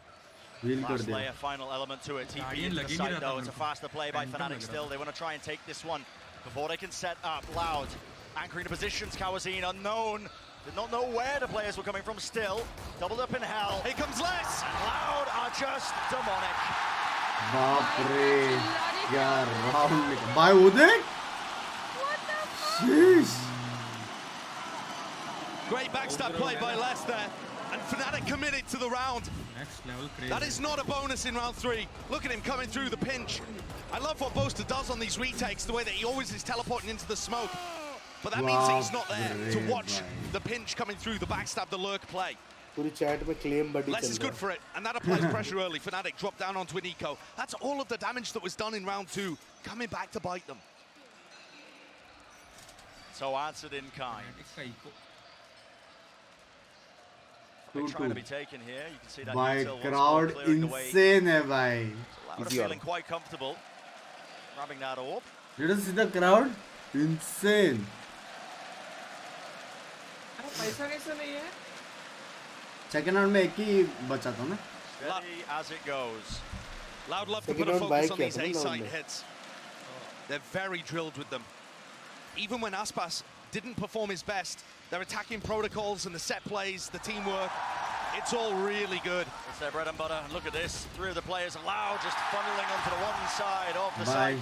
S1: Wheel कर
S12: last
S1: दिया.
S12: layer, final element to it. TP into the side though. It's a faster play by Fnatic still. They want to try and take this one before they can set up. Loud anchoring the positions. Kawazine unknown. Did not know where the players were coming from still. Doubled up in hell.
S2: Here comes Les.
S12: And Loud are just demonic.
S1: बाप रे क्या round निकला. By Udik?
S16: What the fuck?
S1: Sheesh.
S2: Great backstab play by Les there. And Fnatic committed to the round.
S15: Next level crazy.
S2: That is not a bonus in round 3. Look at him coming through the pinch. I love what Boaster does on these retakes, the way that he always is teleporting into the smoke. But that means that he's not there to watch the pinch coming through, the backstab, the lurk play.
S14: पूरी chat में claim buddy
S2: Les is good for it, and that applies pressure early. Fnatic dropped down onto an eco. That's all of the damage that was done in round 2, coming back to bite them.
S12: So answered in kind. Trying to be taken here. You can see that
S1: By
S12: detail once more
S1: crowd
S12: clearing the way.
S1: insane है भाई.
S12: Loud feeling quite comfortable. Grabbing that orb.
S1: Did you see the crowd? Insane.
S11: पैसा कैसे नहीं है?
S1: Second round में एक ही बचा था ना.
S12: Steady as it goes.
S2: Loud love to put a focus on these A-side hits. They're very drilled with them. Even when Aspas didn't perform his best, their attacking protocols and the set plays, the teamwork, it's all really good.
S12: It's their bread and butter. And look at this. 3 of the players Loud just funneling onto the one side of the site.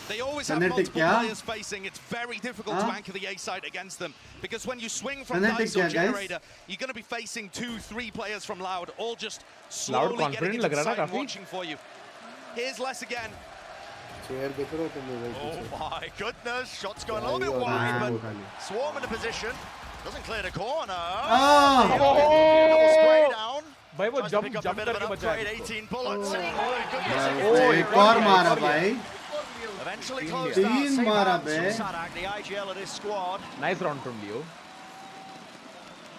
S2: They always have multiple players facing. It's very difficult to anchor the A side against them because when you swing from Dice or Generator, you're going to be facing 2-3 players from Loud, all just slowly getting into the site and watching for you. Here's Les again.
S12: Oh my goodness, shots going a little bit wide, but Swarm in a position, doesn't clear the corner. Double spray down.
S13: भाई वो
S12: Tries to pick
S13: jump
S12: up a bit of an upgrade, 18 bullets. Oh my goodness.
S1: एक और मारा भाई.
S12: Eventually closed out. Save out from Sadak, the IGL of this squad.
S13: Nice round from Leo.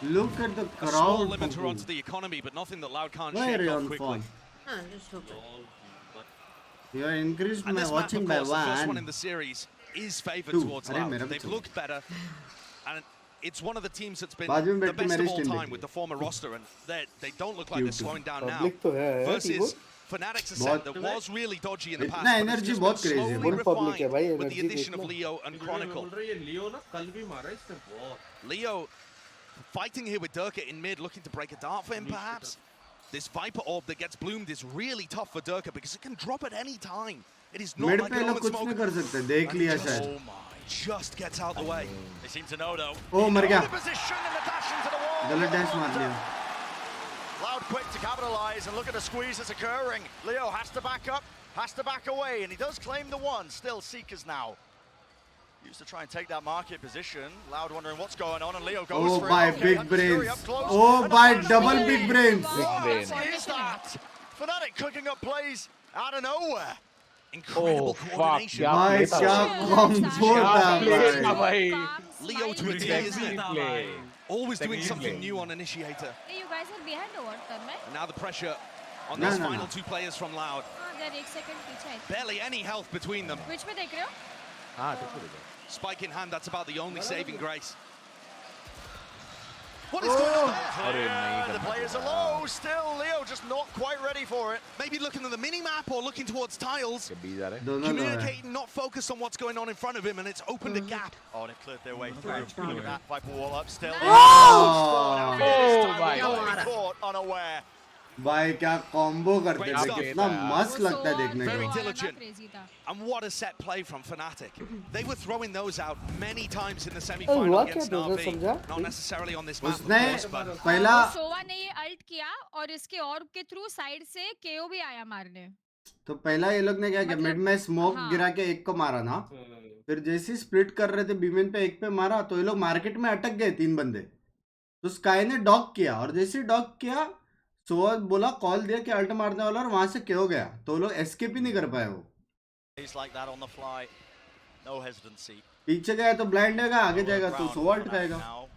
S1: Look at the crowd.
S2: A small limiter onto the economy, but nothing that Loud can't shake off quickly.
S1: You are increased my
S2: this
S1: watching
S2: map,
S1: by
S2: of course, the first one
S1: one.
S2: in the series is favoured towards Loud. They've looked better, and it's one of the teams that's been the best of all time with the former roster, and they don't look like they're slowing down now. Versus Fnatic's ascent that was really dodgy in the past, but it's just been slowly refined with the addition of Leo and Chronicle. Leo fighting here with Durka in mid, looking to break a dart for him perhaps. This Viper orb that gets bloomed is really tough for Durka because it can drop at any time. It is not like an open smoke. Oh my, just gets out the way.
S12: They seem to know though.
S1: Oh, मर गया.
S12: Position in the dash into the wall.
S1: गलत dash मार लिया.
S12: Loud quick to capitalize and look at the squeeze that's occurring. Leo has to back up, has to back away, and he does claim the one. Still Seekers now. Used to try and take that market position. Loud wondering what's going on, and Leo goes for it.
S1: Oh, by big brains. Oh, by double big brains.
S12: What is that? Fnatic cooking up plays out of nowhere.
S2: Incredible coordination.
S1: भाई क्या combo था भाई.
S2: Leo to a T, isn't it? Always doing something new on Initiator.
S16: Hey, you guys are behind or what?
S2: And now the pressure on those final 2 players from Loud.
S16: They're 1 second पीछे.
S2: Barely any health between them.
S16: Which में देख रहे हो?
S2: Spike in hand, that's about the only saving grace. What is going on?
S12: The players are low, still Leo just not quite ready for it.
S2: Maybe looking at the mini-map or looking towards tiles. Communicating, not focused on what's going on in front of him, and it's opened a gap.
S12: Oh, they've cleared their way through. Look at that Viper wall up still.
S1: Oh
S12: my God. Caught unaware.
S1: भाई क्या combo करते हैं, कितना मस्त लगता है देखने
S2: Very
S1: को.
S2: diligent. And what a set play from Fnatic. They were throwing those out many times in the semi-final against Na'Vi. Not necessarily on this map, of course, but
S1: पहला
S16: सोवा ने अल्ट किया और इसके ऑर्ब के थ्रू साइड से केओ भी आया मारने.
S1: तो पहला ये लोग ने क्या किया, मिड में स्मोक गिरा के एक को मारा ना, फिर जैसे स्प्लिट कर रहे थे बीमेन पे एक पे मारा, तो ये लोग मार्केट में अटक गए 3 बंदे. तो स्काई ने डॉग किया और जैसे डॉग किया सोवा बोला कॉल दिया कि अल्ट मारने वाला और वहां से क्यों गया, तो लोग एस्केप ही नहीं कर पाए. वो
S12: like that on the fly. No hesitancy.
S1: पीछे गया तो ब्लाइंड जाएगा, आगे जाएगा तो सोवा अल्ट खाएगा.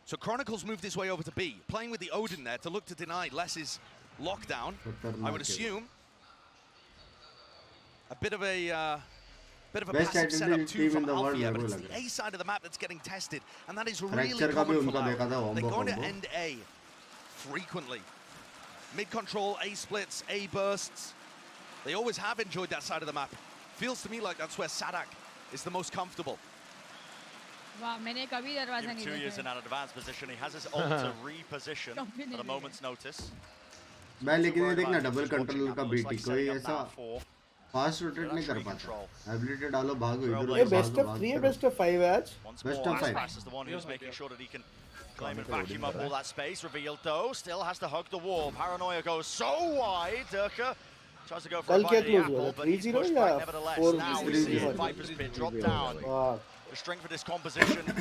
S2: So Chronicles moved his way over to B, playing with the Odin there to look to deny Les's lockdown. I would assume a bit of a passive setup too from Alfia, but it's the A side of the map that's getting tested, and that is really common for Loud. They're going to end A. frequently. Mid-control, A splits, A bursts. They always have enjoyed that side of the map. Feels to me like that's where Sadak is the most comfortable.
S16: Wow, मैंने कभी दरवाजा नहीं
S12: 2 years in an advanced position. He has his ult to reposition at a moment's notice.
S1: मैं लेकिन ये देखना double control का BT कोई ऐसा फास्ट रोटेट नहीं कर पाता. एबिलिटी डालो भागो इधर.
S14: ये बेस्ट ऑफ 3 है बेस्ट ऑफ 5 है आज.
S1: Best of 5
S12: is the one who's making sure that he can claim and vacuum up all that space. Revealed though, still has to hug the wall. Paranoia goes so wide. Durka tries to go for a bite of the apple, but he's pushed back nevertheless. Now we see Viper's pit drop down. The strength of this composition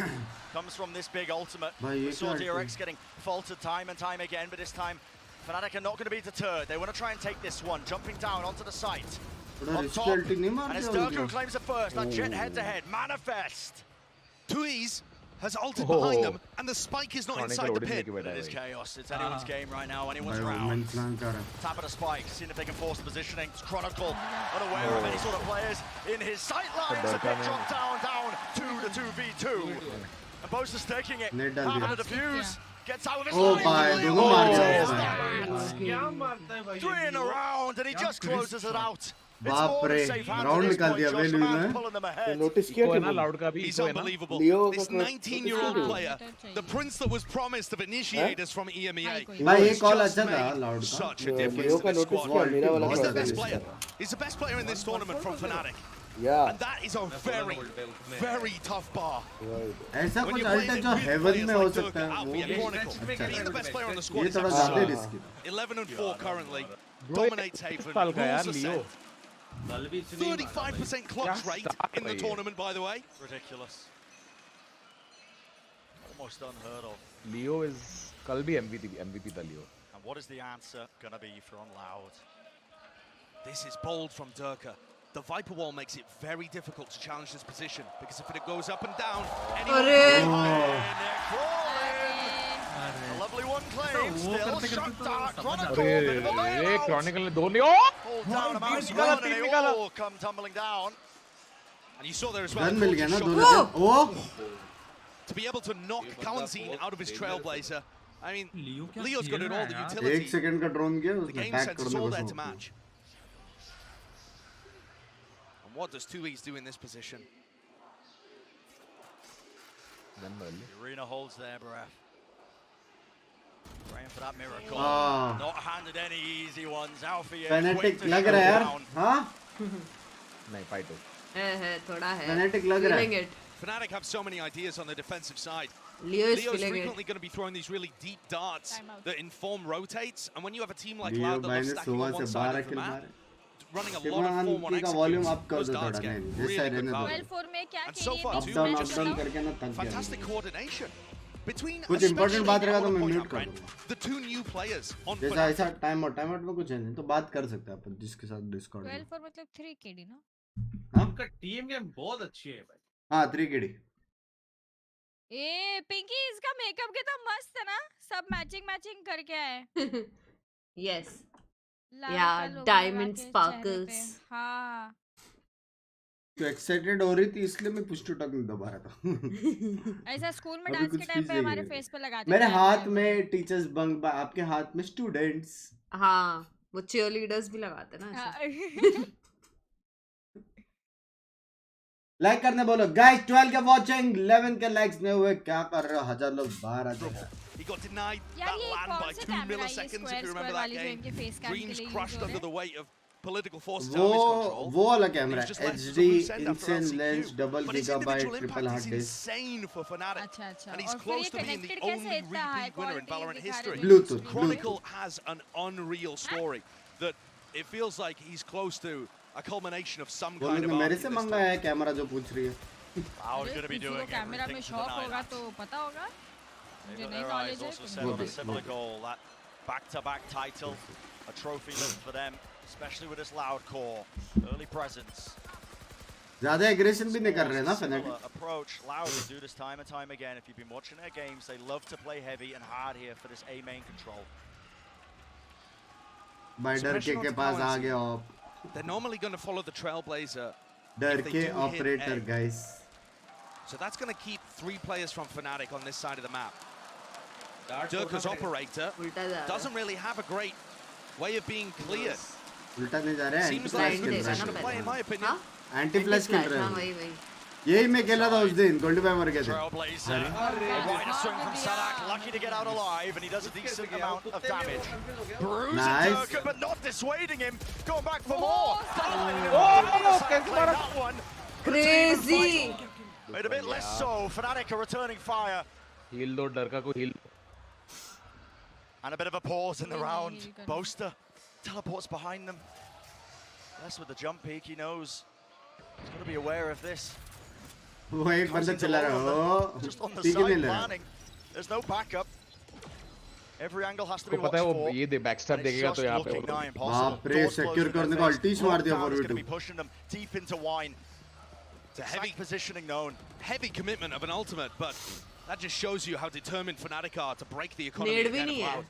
S12: comes from this big ultimate. We saw DRX getting faltered time and time again, but this time Fnatic are not going to be deterred. They want to try and take this one, jumping down onto the site. Up top, and it's Durka who claims it first. That jet head-to-head, manifest.
S2: Tuiz has ulted behind them, and the spike is not inside the pit.
S12: But it is chaos. It's anyone's game right now, anyone's round. Tap at a spike, seeing if they can force the positioning. It's Chronicle, unaware of any sort of players in his sight lines. A big drop down, 2 to 2v2. And Bosa's taking it, having to defuse. Gets out of his line. Three in a round, and he just closes it out.
S1: बाप रे round निकाल दिया value ने.
S14: Notice किया कि
S13: loud का भी
S2: He's unbelievable. This 19-year-old player, the prince that was promised of initiators from EMEA.
S1: भाई ये कॉल अच्छा था लाउड का.
S2: Such a difference to the squad. He's the best player. He's the best player in this tournament from Fnatic.
S14: Yeah.
S2: And that is a very, very tough bar.
S1: ऐसा कुछ अल्टा जो haven में हो सकता है वो
S2: Being the best player on the squad
S1: ये थोड़ा ज़्यादा risky.
S2: 11 and 4 currently. Dominates Haven. Rules the set. 35% clutch rate in the tournament, by the way.
S12: Ridiculous. Almost unheard of.
S13: Leo is कल भी MVP था Leo.
S12: And what is the answer gonna be from Loud?
S2: This is bold from Durka. The Viper wall makes it very difficult to challenge this position because if it goes up and down,
S12: a lovely one claim, still shut down.
S13: Chronicle ने दो नहीं.
S12: Pulled down a mouse run and they all come tumbling down.
S2: And you saw there as well.
S1: Gun मिल गया ना दोनों.
S2: To be able to knock Kalanzine out of his Trailblazer, I mean, Leo's got it all the utility.
S1: 1 second का drone किया
S2: The
S1: उसने
S2: game
S1: pack
S2: sense is
S1: करने
S2: all
S1: को
S2: there to
S1: सोचा.
S2: match. And what does 2E's do in this position?
S12: Arena holds their breath. Praying for that miracle. Not handed any easy ones. Alfie
S1: Fnatic लग रहा है यार. हाँ?
S13: नहीं fight हो.
S6: है थोड़ा है.
S1: Fnatic लग रहा है.
S2: Fnatic have so many ideas on the defensive side.
S6: Leo's
S2: frequently going to be throwing these really deep darts that inform rotates, and when you have a team like Loud that loves stacking on one side of the map, running a lot of 4-1 executions, those darts get really good value. And so far, too, we've just seen fantastic coordination between especially the two new players on
S1: जैसा ऐसा time out में कुछ है नहीं तो बात कर सकते हैं अपन जिसके साथ डिस्कॉर्ड में.
S16: 12 for मतलब 3 KD ना.
S11: उनका टीम गेम बहुत अच्छी है भाई.
S1: हाँ 3 KD.
S16: ए पिंकी इसका मेकअप कितना मस्त है ना. सब मैचिंग करके आए.
S6: Yes. Yeah, diamond sparkles.
S16: हाँ.
S1: तो एक्साइटेड हो रही थी इसलिए मैं पुश टू टक नहीं दबा रहा था.
S16: ऐसा स्कूल में डांस के टाइम पे हमारे फेस पे लगाते थे.
S1: मेरे हाथ में टीचर्स बंक, आपके हाथ में स्टूडेंट्स.
S6: हाँ वो चीयर लीडर्स भी लगाते ना ऐसा.
S1: लाइक करने बोलो गाइस. 12 के वाचिंग, 11 के लाइक्स नहीं हुए. क्या कर रहे हो? 1000 लोग बाहर आ जाओ.
S2: He got denied that land by 2 milliseconds if you remember that game. Dreams crushed under the weight of political forces out of his control.
S1: वो वाला camera HD insane lens double gigabyte triple hard disk.
S2: Insane for Fnatic. And he's close to being the only repeat winner in Valorant history.
S1: Bluetooth.
S2: Chronicle has an unreal story that it feels like he's close to a culmination of some kind of arc.
S1: मेरे से मंगाया है camera जो पूछ रही है.
S12: Loud going to be doing
S16: camera में shock होगा तो पता होगा.
S12: Their eyes also set on a similar goal, that back-to-back title, a trophy lift for them, especially with this Loud core, early presence.
S1: ज़्यादा aggression भी नहीं कर रहे ना Fnatic.
S12: Approach. Loud will do this time and time again. If you've been watching their games, they love to play heavy and hard here for this A main control.
S1: By Durke के पास आ गया आप.
S2: They're normally going to follow the Trailblazer.
S1: Durke operator guys.
S2: So that's going to keep 3 players from Fnatic on this side of the map. Durka's operator doesn't really have a great way of being cleared.
S1: उल्टा नहीं जा रहे हैं,
S2: Seems
S1: anti
S2: like
S1: flash
S2: he's
S1: खेल
S2: gonna
S1: रहे
S2: play, in my opinion.
S1: हैं, anti flash खेल रहे
S6: हाँ
S1: हैं,
S6: वही
S1: यही मैं खेला था उस दिन, गोल्डी भाई मर गए थे।
S12: Trailblazer, a wider swing from Sadak, lucky to get out alive, and he does a decent amount of damage. Bruising
S1: Nice.
S12: Durka, but not dissuading him, going back for more. That one.
S6: Crazy.
S12: Made a bit less so, Fnatic are returning fire.
S13: Heal दो डरका को heal.
S12: And a bit of a pause in the round. Boaster teleports behind them. Less with the jump peek, he knows. He's got to be aware of this.
S1: वो एक बंदा चला रहा हो,
S12: Just on the
S1: ठीक नहीं
S12: side
S1: ले रहा।
S12: planning. There's no backup. Every angle has to be
S13: को
S12: watched
S13: पता है
S12: for.
S13: वो ये दे बैकस्टैप देखेगा तो यहाँ पे
S1: बाप रे सिक्योर करने का अल्टी मार दिया
S12: Lockdown is going to
S1: 4v2
S12: be pushing them deep into wine.
S2: It's a heavy
S12: positioning known.
S2: Heavy commitment of an ultimate, but that just shows you how determined Fnatic are to break the economy
S6: नेड भी
S2: again
S6: नहीं
S2: of
S6: है।
S2: Loud.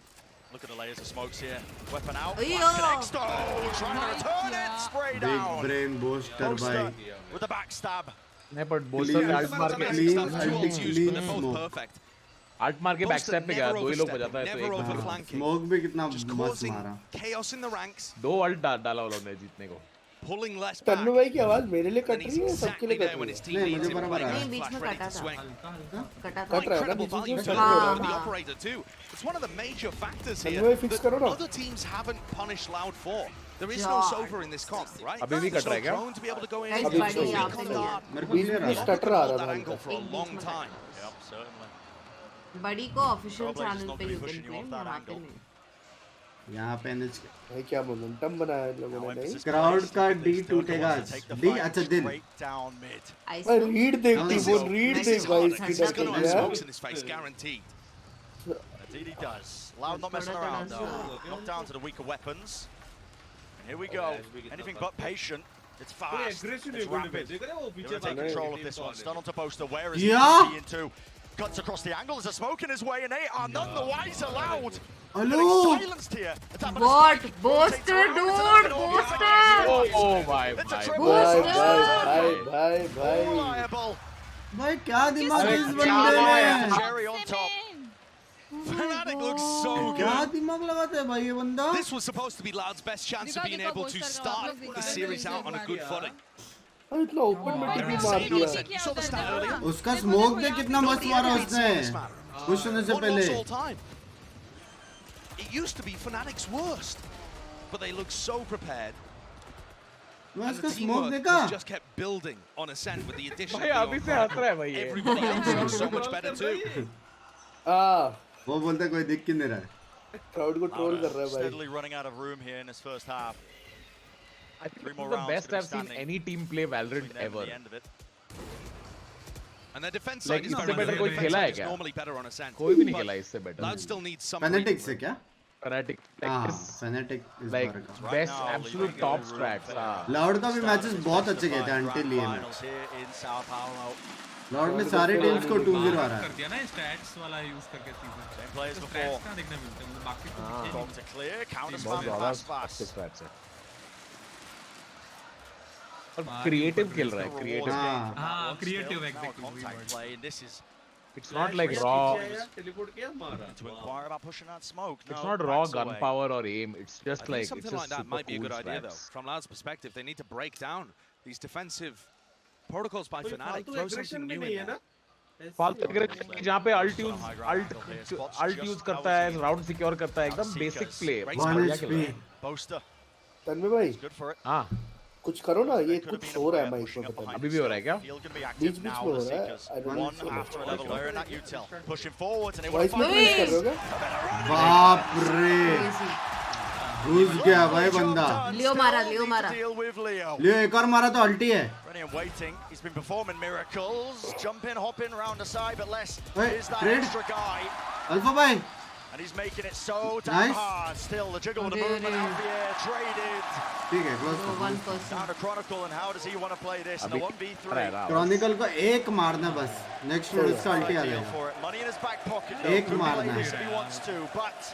S12: Look at the layers of smokes here. Weapon out.
S6: अयो।
S12: Connects. Oh, trying to return it. Spray
S1: big
S12: down.
S1: Brain booster भाई
S12: With a backstab.
S13: नहीं पर booster ने alt मार के
S1: clean
S2: Tools
S1: अल्टी
S2: used, but
S1: clean
S2: they're both
S1: smoke
S2: perfect.
S13: Alt मार के backstab पे गया, दो ही लोग बजाता है तो
S2: Never
S13: एक
S2: overflanking.
S1: स्मोक भी कितना
S2: Just
S1: मस्त
S2: causing
S1: मारा,
S2: chaos in the ranks,
S13: दो अल्ट डाला उन्होंने जीतने को।
S2: pulling less back.
S14: तन्नू भाई की आवाज मेरे लिए कट
S2: And he's
S14: रही है, सबके लिए
S2: exactly there
S14: कट
S2: when
S14: रही
S2: his
S14: है।
S2: team
S1: नहीं,
S2: needs
S1: मुझे
S2: him.
S1: बराबर आ रहा
S6: नहीं बीच में कटा था,
S2: Swing.
S6: कटा था।
S14: कट रहा है ना
S2: Incredible
S14: बीच में
S2: value
S14: कट
S2: for
S14: रहा
S2: the
S14: है।
S2: operator too. It's one of the major factors
S14: Tannu
S2: here
S14: भाई फिक्स करो
S2: that
S14: ना।
S2: other teams haven't punished Loud for. There is no Sova in this comp, right?
S13: अभी भी कट रहा है क्या?
S2: Prone to be able to go in
S6: Guys,
S2: and
S6: buddy,
S2: take
S6: यहाँ पे
S2: on
S6: नहीं है।
S2: guard.
S1: मेरे को क्लियर आ
S14: बीच
S1: रहा
S14: में स्टटर आ
S2: Hold
S14: रहा
S2: that
S14: था
S2: angle for a long time.
S12: Yep, certainly.
S6: बड़ी को ऑफिशियल
S12: Trailblazer's
S6: चैनल
S12: not
S6: पे
S12: gonna
S6: you
S12: be
S6: can
S12: pushing you
S6: claim,
S12: off that
S6: यहाँ पे
S12: angle.
S6: नहीं।
S1: है, यहाँ पे एनएच
S14: भाई क्या मोमेंटम बनाया इन लोगों
S12: Now
S14: ने नहीं।
S12: emphasis
S1: क्राउड
S12: placed
S1: का
S12: on
S1: डी
S12: this.
S1: टूटेगा
S12: Durka wants to take the
S1: D
S12: fight
S1: अच्छा दिन
S12: straight down mid.
S14: भाई रीड देख
S1: No,
S14: टी
S1: this
S14: वो
S1: is-
S14: रीड
S2: This
S14: देख
S2: is
S14: भाई
S2: hard.
S14: इसकी
S2: He's
S14: डर
S2: gonna
S14: के
S2: have
S14: यार।
S2: smokes in his face, guaranteed.
S12: Indeed he does. Loud not messing around though. Knocked down to the weaker weapons. And here we go. Anything but patient. It's fast. It's rapid. They're going to take control of this one. Stun onto Boaster. Where is he?
S1: Yeah.
S12: Into. Cuts across the angle. There's a smoke in his way, and they are none the wiser. Loud.
S1: Hello.
S12: Getting silenced here.
S6: What? Boaster, dude! Boaster!
S13: Oh my
S12: It's a
S13: my
S12: triple.
S14: भाई
S6: Boaster!
S14: भाई भाई भाई
S12: Reliable.
S1: भाई क्या दिमाग है इस
S12: And
S1: बंदे में,
S12: cherry on top.
S2: Fnatic looks so
S1: क्या
S2: good.
S1: दिमाग लगाता है भाई ये बंदा।
S2: This was supposed to be Loud's best chance of being able to start the series out on a good footing.
S14: अरे इतना ओपन में टीपी मार
S2: Insane on
S14: दिया।
S2: the set. You saw the stat earlier.
S1: उसका smoke दे कितना मस्त मारा उसने, पुश होने से
S2: One
S1: पहले।
S2: loss all time. It used to be Fnatic's worst, but they look so prepared.
S1: मैं
S2: And
S1: उसका
S2: the
S1: स्मोक
S2: teamwork
S1: देखा।
S2: has just kept building on Ascent with the addition
S13: भाई
S2: of
S13: अभी
S2: the
S13: से हंस रहा है भाई ये।
S2: Everybody else looks so much better too.
S1: वो बोलता कोई दिख क्यों नहीं रहा है।
S14: क्राउड को ट्रोल कर रहा है भाई।
S12: Steadily running out of room here in this first half.
S13: I think
S12: Three
S13: this
S12: more
S13: is the
S12: rounds
S13: best
S12: gonna
S13: I've
S12: be
S13: seen
S12: standing
S13: any team play Valorant
S12: between them
S13: ever.
S12: and the end of it.
S2: And their defense
S13: Like
S2: side is
S13: इससे
S2: better.
S13: better कोई
S2: Their
S13: खेला है
S2: defense side is
S13: क्या?
S2: normally better on Ascent.
S13: कोई भी नहीं
S2: But
S13: खेला इससे better.
S2: Loud still needs some.
S1: Fnatic से क्या?
S13: Fnatic
S1: हाँ,
S13: like this,
S1: Fnatic इस
S13: like
S1: बार का।
S13: best
S12: now
S13: absolute
S12: leaving
S13: top
S12: no room
S13: strats.
S12: for
S13: हाँ.
S1: Loud का भी मैचेस बहुत अच्छे गए थे until ये match.
S12: Finals here in Sao Paulo.
S1: Loud में सारे टीम्स को 2-0 आ रहा
S8: कर
S1: है।
S8: दिया ना स्टैट्स वाला यूज करके season
S12: Same players before.
S8: Stats कहां देखने मिलते हैं, मतलब बाकी तो दिखे
S12: Bomb to clear. Counter
S13: बहुत
S12: spam
S13: ज़्यादा
S12: fast.
S13: अच्छे strats है. और क्रिएटिव खेल रहा है, क्रिएटिव।
S8: हां creative exactly
S12: Contact play, and this is
S13: It's not like raw.
S11: Teleport किया मारा।
S12: to inquire about pushing out smoke.
S13: It's
S12: No,
S13: not raw
S12: backs away.
S13: gunpower or aim. It's
S2: I
S13: just
S2: think
S13: like it's
S2: something
S13: just
S2: like that
S13: super
S2: might be a
S13: cool
S2: good idea though.
S13: strats.
S2: From Loud's perspective, they need to break down these defensive protocols by
S11: कोई
S2: Fnatic.
S11: फालतू
S2: Throw
S11: aggression
S2: something
S11: भी
S2: new
S11: नहीं
S2: in
S11: है
S2: there.
S11: ना।
S13: फालतू aggression जहाँ पे alt use करता है, round secure करता है, एकदम basic play. बढ़िया खेल रहा है।
S12: Boaster.
S14: तन्मय भाई
S12: Good for it.
S13: हाँ,
S14: कुछ करो ना, ये कुछ हो रहा है माइक में पता नहीं।
S13: अभी भी हो रहा है क्या?
S12: Field gonna be
S14: beach
S12: active
S14: beach
S12: now.
S14: में हो
S12: The
S14: रहा है।
S12: Seekers.
S14: I don't
S12: One
S14: know.
S12: after another. They're in that util. Pushing forwards and they
S14: vice
S12: want
S14: में
S12: to
S14: यूज कर रहे हो क्या?
S1: बाप रे, घुस गया भाई बंदा।
S6: लियो मारा, लियो मारा।
S12: deal with Leo.
S1: लियो एक और मारा तो अल्टी है।
S12: Ready and waiting. He's been performing miracles. Jump in, hop in, round the side, but less
S1: Wait,
S12: is that
S1: trade.
S12: extra guy.
S1: Alpha भाई,
S12: And he's making it so damn
S1: Nice.
S12: hard. Still, the jiggle with the movement out the air. Traded.
S1: ठीक है, close
S6: No,
S1: कर।
S6: one person.
S12: Down to Chronicle, and how does he want to play this? In a
S13: अभी
S12: 1v3.
S1: Chronicle को एक मारना बस, next road इसका अल्टी आ
S12: Ideal
S1: जाएगा।
S12: for it. Money in his back pocket. Though.
S1: एक
S12: Could play
S1: मारना
S12: this
S1: है।
S12: if he wants to, but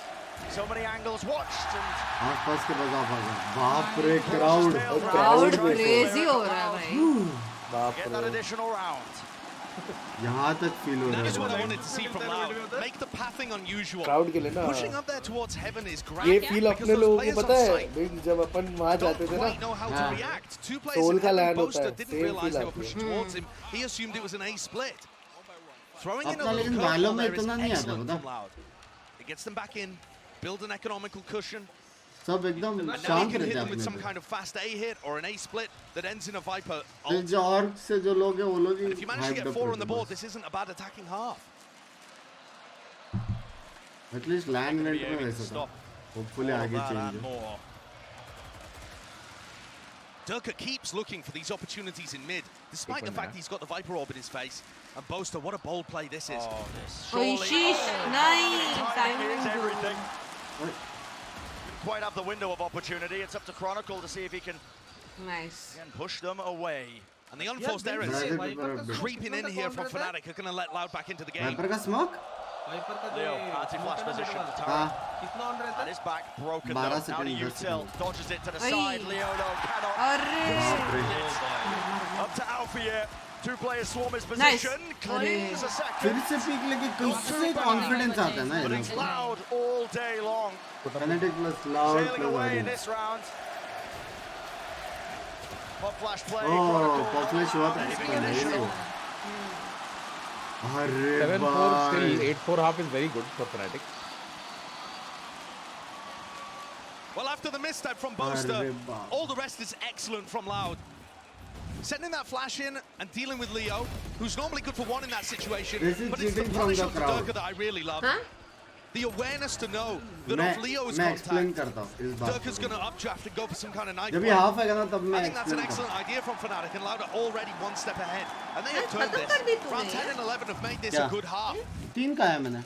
S12: so many angles watched and
S1: आसपास के बस आप आ गए। बाप रे, क्राउड।
S6: क्राउड क्रेजी हो रहा है भाई।
S14: बाप
S12: get that
S14: रे।
S12: additional round.
S1: यहाँ तक feel हो
S2: That is what I
S1: रहा है.
S2: wanted to see from Loud. Make the pathing unusual.
S14: Crowd के लिए ना.
S2: Pushing up there towards heaven is great.
S14: ये feel अपने लोगों को पता है. जब अपन वहाँ जाते थे ना.
S2: Know how to react. Two players in heaven poster didn't realize they were pushing towards him. He assumed it was an A split. Throwing in a little curveball there is excellent from Loud. It gets them back in, build an economical cushion.
S1: सब एकदम
S2: And now you
S1: शांत
S2: can
S1: रहते
S2: hit
S1: हैं
S2: them with
S1: अपने
S2: some
S1: पे.
S2: kind of fast A hit or an A split that ends in a Viper.
S1: तो जो orc से जो लोग हैं वो लोग ही
S2: And if you manage to
S1: hyped
S2: get
S1: up
S2: 4 on
S1: रहते
S2: the
S1: हैं
S2: board,
S1: बस.
S2: this isn't a bad attacking half.
S1: At least land event में वैसा था. Hopefully आगे change हो.
S2: Durka keeps looking for these opportunities in mid, despite the fact he's got the Viper orb in his face. And Boaster, what a bold play this is.
S6: Oh, sheesh. Nice.
S12: Everything. Didn't quite have the window of opportunity. It's up to Chronicle to see if he can push them away.
S2: And the unforced errors creeping in here from Fnatic are going to let Loud back into the game.
S1: Viper का smoke?
S12: Leo, anti-flash position for Tara. And his back broken though. Now to Util, dodges it to the side. Leo though cannot. Up to Alfie. Two players swarm his position. Cleans a second.
S1: फिर से peak लेके किससे confidence आता है ना ये
S12: But it's
S1: लोग.
S12: Loud all day long.
S1: Fnatic plus Loud
S12: Sailing
S1: plus
S12: away in
S1: Audience.
S12: this round. Pop flash play.
S1: Oh, pop flash हुआ था इसका नहीं. अरे
S13: 7-4 still 8-4 half is very good for Fnatic.
S2: Well, after the misstep from Boaster, all the rest is excellent from Loud. Sending that flash in and dealing with Leo, who's normally good for one in that situation. But it's the punish of Durka that I really love. The awareness to know that of Leo's contact, Durka's going to updraft and go for some kind of knife.
S1: जब ये half आएगा ना तब मैं
S2: I think that's an
S1: explain
S2: excellent idea from Fnatic, and Loud are already one step ahead. And they have turned this. Round 10 and 11 have made this a good half.
S1: 3 का है मैंने.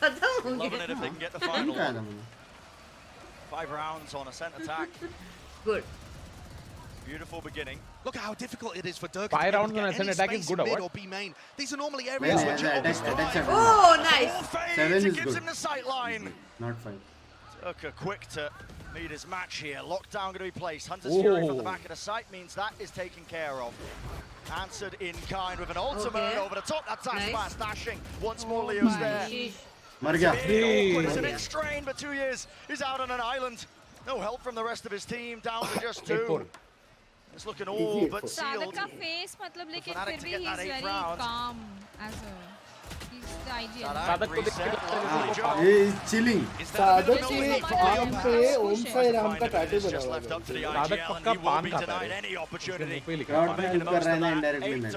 S12: Loving it if they can get the
S1: 3
S12: final.
S1: का है ना मैंने.
S12: 5 rounds on a scent attack.
S6: Good.
S12: Beautiful beginning.
S2: Look at how difficult it is for Durka
S13: 5
S2: to
S13: rounds on a scent attack is good or
S2: mid
S13: what?
S2: or B main. These are normally areas where Gekko thrive.
S6: Oh, nice.
S1: Seven is
S12: gives
S1: good.
S12: him the sight line.
S1: Not 5.
S12: Durka quick to meet his match here. Lockdown going to be placed. Hunter's Fury from the back of the site means that is taken care of. Answered in kind with an ultimate over the top. That's fast dashing. Once more Leo's there.
S1: मर गया.
S12: It's a bit strained, but 2 years he's out on an island. No help from the rest of his team. Down to just 2. It's looking all but sealed.
S16: का face मतलब लेकिन
S12: Fnatic
S16: फिर
S12: to
S16: भी
S12: get that
S16: he's
S12: 8th
S16: very
S12: round.
S16: calm as a he's the ideal.
S1: He is chilling.
S14: Sadiq के आम पे ओम साई राम का tattoo बना हुआ है.
S13: सादक पक्का पान खाता है.
S1: Crowd में help कर रहा है ना indirectly नहीं.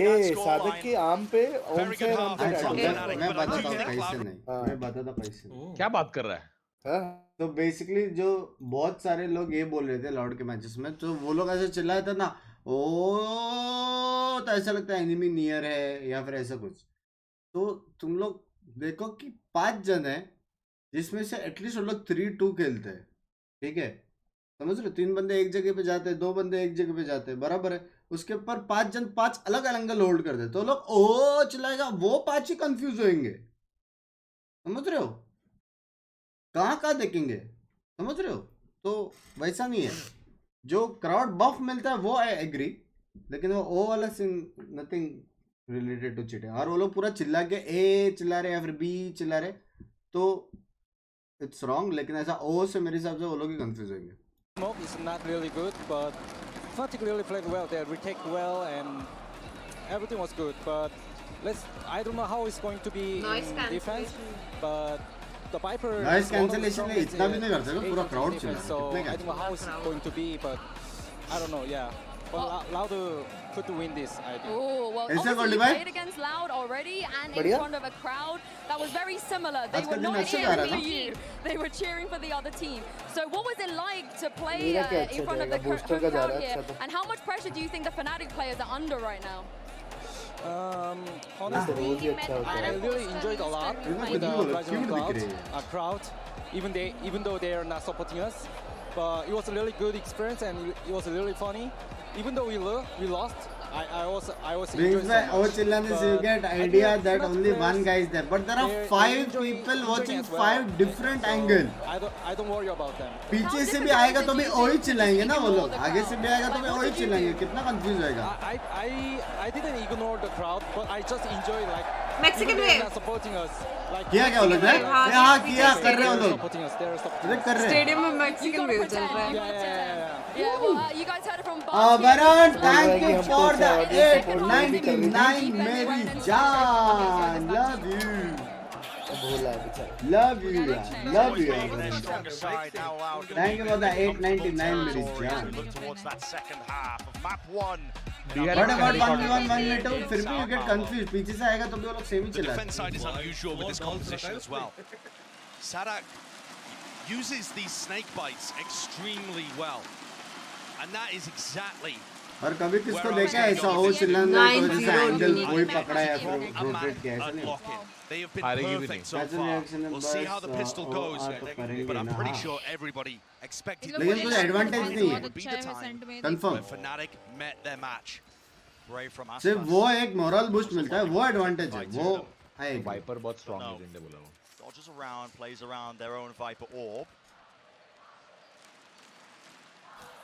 S14: ये सादक के आम पे ओम साई राम का टैटू.
S1: मैं बताता हूँ कैसे नहीं. मैं बताता कैसे.
S13: क्या बात कर रहा है?
S1: तो बेसिकली जो बहुत सारे लोग ये बोल रहे थे लॉर्ड के मैचेस में, तो वो लोग ऐसे चिल्लाए थे ना, ओ तो ऐसा लगता है एनिमी नियर है या फिर ऐसा कुछ. तो तुम लोग देखो कि 5 जन है जिसमें से एटलीस्ट वो लोग 3-2 खेलते हैं. ठीक है, समझ रहे हो? 3 बंदे एक जगह पे जाते हैं, 2 बंदे एक जगह पे जाते हैं, बराबर है. उसके ऊपर 5 जन 5 अलग अलग एंगल होल्ड करते हैं, तो लोग ओ चिल्लाएगा, वो 5 ही कंफ्यूज होंगे. समझ रहे हो? कहाँ देखेंगे, समझ रहे हो? तो वैसा नहीं है. जो क्राउड बफ मिलता है वो आई एग्री, लेकिन वो ओ वाला scene nothing related to cheating. और वो लोग पूरा चिल्ला के ए चिल्ला रहे या फिर बी चिल्ला रहे, तो इट्स रॉन्ग. लेकिन ऐसा ओ से मेरे हिसाब से वो लोग ही कंफ्यूज होंगे.
S10: Smoke is not really good, but Fnatic really played well. They retake well and everything was good. But I don't know how it's going to be in defense, but the Viper
S1: noise cancellation में इतना भी नहीं करते ना, पूरा crowd चिल्ला रहा है.
S10: So I don't know how it's going to be, but I don't know. Yeah, but Loud could win this. I think.
S3: Oh well,
S1: ऐसे
S3: obviously you
S1: भाई?
S3: played against Loud already and in
S1: बढ़िया?
S3: front of a crowd that was very similar. They were
S1: आजकल
S3: not
S1: दिन अच्छा जा रहा
S3: cheering
S1: है
S3: for
S1: ना?
S3: you; they were cheering for the other team. So what was it like to play
S14: मेरा क्या
S3: in
S14: अच्छा
S3: front of the
S14: जाएगा, booster
S3: home
S14: का जा
S3: crowd
S14: रहा है
S3: here?
S14: अच्छा तो.
S3: And how much pressure do you think the Fnatic players are under right now?
S10: Honestly,
S14: रोज ही अच्छा होता
S10: I
S14: है.
S10: really enjoyed a lot with the crowd. Even though they are not supporting us, but it was a really good experience and it was really funny. Even though we lost, I also
S1: Binks
S10: enjoy so
S1: oh
S10: much.
S1: chillan is you
S10: But
S1: get
S10: I
S1: idea
S10: think
S1: that
S10: Finland
S1: only one
S10: players,
S1: guy is there, but there are
S10: they're
S1: 5
S10: enjoying-
S1: people
S10: enjoying
S1: watching
S10: as well.
S1: 5 different
S10: So
S1: angle.
S10: I don't worry about them.
S1: पीछे से भी आएगा तो भी वही चिल्लाएंगे ना वो लोग, आगे से भी आएगा तो भी वही चिल्लाएंगे, कितना कंफ्यूज होएगा.
S10: I didn't ignore the crowd, but I just enjoy like
S6: Mexican
S10: even
S6: way.
S10: they are supporting us. Like
S1: किया क्या वो लोग हैं? हाँ किया कर रहे हो लोग.
S10: supporting us. They're supporting
S1: मुझे
S10: us.
S1: कर रहे हैं.
S6: स्टेडियम में मैक्सिकन वेव चल रहा है.
S3: Yeah, well, you guys heard it from
S1: VALORANT, thank you for the 899 मेरी जान. Love you. Love you, love you. Thank you for the 899 मेरी जान.
S12: Look towards that second half of map 1.
S1: What about 1v1 1v2? फिर भी you get confused. पीछे से आएगा तो भी वो लोग सेम ही
S2: The
S1: चला.
S2: defense side is unusual with this composition as well. Sadak uses these snake bites extremely well. And that is exactly
S1: और कभी किसको देखा है ऐसा हो चिल्लाना तो जैसे एंगल कोई पकड़ा है फिर रोटेट किया ऐसा नहीं.
S2: they have been perfect so far. We'll see how the pistol goes, but I'm pretty sure everybody expected
S1: लेकिन कोई एडवांटेज नहीं है.
S2: would be the time
S1: Confirm.
S2: when Fnatic met their match.
S12: Brave from us.
S1: सिर्फ वो एक moral boost मिलता है, वो एडवांटेज है, वो है.
S13: वाइपर बहुत स्ट्रांग है जिंदे बोला वो.
S12: Dodges around, plays around their own Viper orb.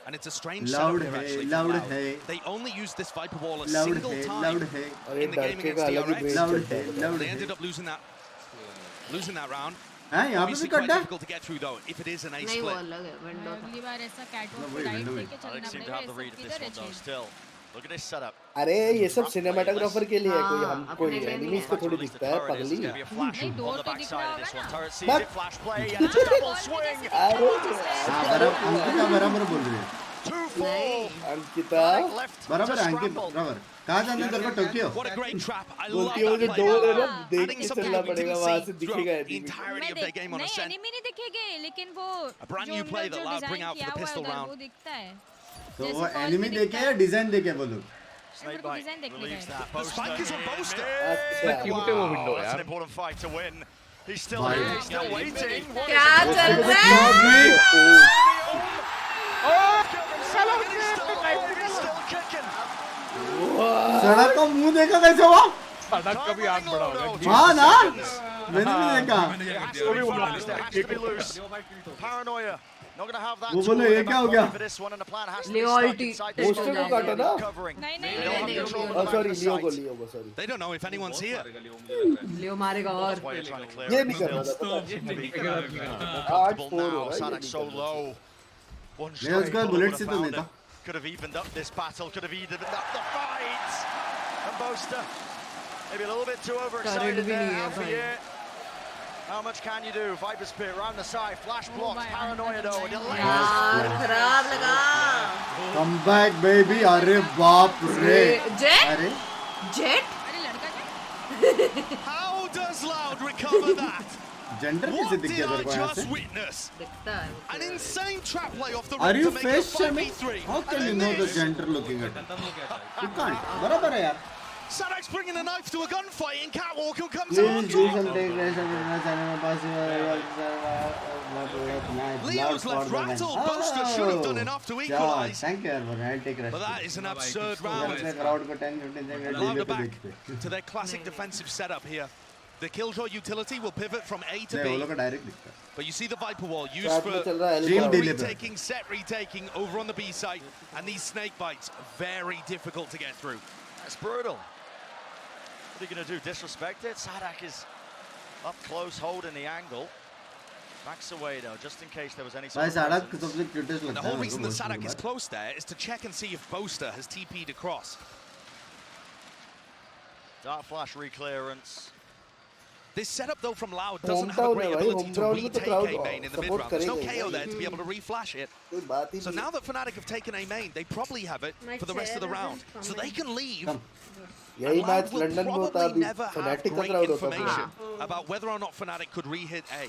S2: And it's a strange
S1: Loud
S2: setup here
S1: hai,
S2: actually.
S1: loud
S2: for
S1: hai.
S2: They only used this Viper wall a
S1: Loud
S2: single
S1: hai,
S2: time
S1: loud hai.
S2: in the game against DRX.
S1: Loud hai, loud
S2: They
S1: hai.
S2: ended up losing that round.
S1: हाँ यहाँ पे भी
S2: Obviously quite
S1: cut है.
S2: difficult to get through though if it is an A
S6: नहीं वो
S2: split.
S6: अलग है window.
S16: अगली बार ऐसा कैटवॉक
S1: वही,
S16: राइट
S1: वही.
S16: लेके
S12: Alex
S16: चलना
S12: seem to have the read of this one though still. Look at this setup.
S14: अरे ये सब सिनेमाटोग्राफर के लिए है, कोई हमको एनिमीज को थोड़ी दिखता है पगली.
S12: Be a flash
S16: नहीं,
S12: on
S16: डोर
S12: the
S16: पे दिख
S12: backside
S16: रहा
S12: of this
S16: होगा
S12: one.
S16: ना.
S12: Turret sees it, flash play, and it's a double swing.
S1: हाँ अंकिता बराबर बोल रही है.
S12: 2-4.
S14: अंकिता
S1: बराबर है अंकित बराबर. कहाँ जाना है तेरे को Tokyo?
S2: What a great trap. I love
S14: बोलती है मुझे
S2: that
S14: डोर है
S2: play.
S14: ना देख
S2: Adding
S14: के
S2: something
S14: चलना
S2: we
S14: पड़ेगा
S2: didn't
S14: वहाँ
S2: see
S14: से
S2: throughout
S14: दिखेगा
S2: the
S14: enemy.
S2: entirety of their game on
S16: नहीं
S2: Ascent.
S16: एनिमी नहीं दिखेंगे लेकिन वो
S2: A brand
S16: जो
S2: new
S16: हम
S2: play
S16: लोग
S2: that
S16: जो
S2: Loud bring
S16: design
S2: out for
S16: किया
S2: the
S16: हुआ है
S2: pistol
S16: उधर
S2: round.
S16: वो दिखता है.
S1: तो
S16: जैसे
S1: वो
S16: बॉल
S1: एनिमी
S16: में
S1: देखे
S16: दिखता
S1: या
S16: है.
S1: डिजाइन देखे वो लोग?
S12: Snake
S16: को
S12: bite
S16: डिजाइन देखने
S12: relieves
S16: गए.
S12: that.
S2: The spike is on Boaster.
S1: अच्छा.
S13: क्यूट है वो विंडो
S12: That's an
S13: यार.
S12: important fight to win. He's still
S1: Bye.
S12: here, he's still waiting. What
S6: क्या
S12: is
S6: चल
S12: it?
S6: रहा है?
S12: He's still kicking.
S1: सड़क का मुंह देखा कैसे हुआ?
S13: सड़क का भी आग बड़ा होगा.
S1: हाँ ना, मैंने भी देखा.
S12: Has to be loose. Paranoia. Not gonna have that.
S1: वो
S12: tool
S1: बोले
S12: in
S1: ये
S12: the
S1: क्या हो
S12: back
S1: गया?
S12: pocket for this one, and the plan has to be
S6: Loyalty.
S12: stuck inside this
S14: poster को
S12: one.
S14: काटा ना.
S12: Covering.
S16: नहीं
S12: They
S16: नहीं
S12: don't have
S16: नहीं
S12: control of the
S14: Oh
S12: back
S14: sorry
S12: of the
S14: लियो को
S12: site.
S14: sorry.
S2: They don't know if anyone's here.
S6: लियो मारेगा और.
S12: That's why you're trying to clear
S14: ये
S12: it.
S14: नहीं करना
S12: Still
S14: था पता है.
S12: comfortable
S14: 8-4
S12: now.
S14: हो रहा है, ये
S12: Sadak's so
S14: नहीं करना
S12: low. One
S1: नहीं
S12: straight
S1: उसका
S12: bullet
S1: बुलेट
S12: would
S1: से
S12: have
S1: तो
S12: found
S1: नहीं
S12: him.
S1: था.
S12: Could have evened up this battle. Could have evened up the fight. And Boaster, maybe a little bit too overexcited
S6: भी
S12: there.
S6: नहीं है
S12: Alpha
S6: भाई.
S12: here. How much can you do? Viper Spear around the side. Flash blocks. Paranoia though. Delays.
S6: यार खराब लगा.
S1: Come back baby. अरे बाप रे.
S6: जेट
S1: अरे
S6: जेट
S16: अरे लड़का क्या?
S2: How does Loud recover that?
S1: Gender कैसे
S2: What
S1: दिख
S2: did
S1: गया
S2: I
S1: तेरे को यहाँ
S2: just
S1: से?
S2: witness?
S6: दिखता है.
S2: An insane trap play off the
S1: Are
S2: rim
S1: you
S2: to make it
S1: face shaming?
S2: 5v3.
S1: How can you
S2: And
S1: know the
S2: this,
S1: gender looking at it? You can't. बराबर है यार.
S2: Sadak's bringing a knife to a gunfight in Catwalk and comes
S1: Please
S2: on
S1: do
S2: top.
S1: some take rest of the channel में पास
S2: Leo's left rattled. Boaster should have done enough to equalize.
S1: Thank you यार. I'll take rest.
S2: But that is an absurd round.
S1: crowd को 10-15 second
S2: Loud
S1: delay
S2: are
S1: पे
S2: back
S1: देखते.
S2: to their classic defensive setup here. The Killjoy utility will pivot from A to
S1: नहीं वो
S2: B.
S1: लोग का direct दिखता है.
S2: But you see the Viper wall used
S14: साथ में
S2: for
S14: चल रहा है
S1: Team
S14: Alpha.
S1: delay पे.
S2: retaking, set retaking over on the B side. And these snake bites, very difficult to get through.
S12: That's brutal. What are you going to do? Disrespect it? Sadak is up close, holding the angle. Backs away though, just in case there was any
S1: भाई
S12: sort of
S1: सड़क
S12: presence.
S1: सबसे cutest
S2: The
S1: लगता है
S2: whole
S1: मेरे
S2: reason
S1: को
S2: that
S1: बहुत
S2: Sadak is
S1: bar.
S2: close there is to check and see if Boaster has TP'd across.
S12: Dark flash reclearance.
S2: This setup though from Loud doesn't have a
S14: Hometown
S2: great
S14: है भाई,
S2: ability to
S14: homeground में तो
S2: retake
S14: crowd
S2: A main in the mid
S14: support
S2: round. There's no
S14: करेगा
S2: KO
S14: he
S2: there to be able to reflash it.
S14: कोई बात ही
S2: So
S14: नहीं.
S2: now that Fnatic have taken A main, they probably have it
S6: My
S2: for the rest of the
S6: chair
S2: round.
S6: is
S2: So they can leave.
S14: यही
S2: And
S14: match
S2: Loud will
S14: London में होता
S2: probably
S14: अभी
S2: never have
S14: fanatic का
S2: great
S14: crowd होता
S2: information about whether or not Fnatic could re-hit A.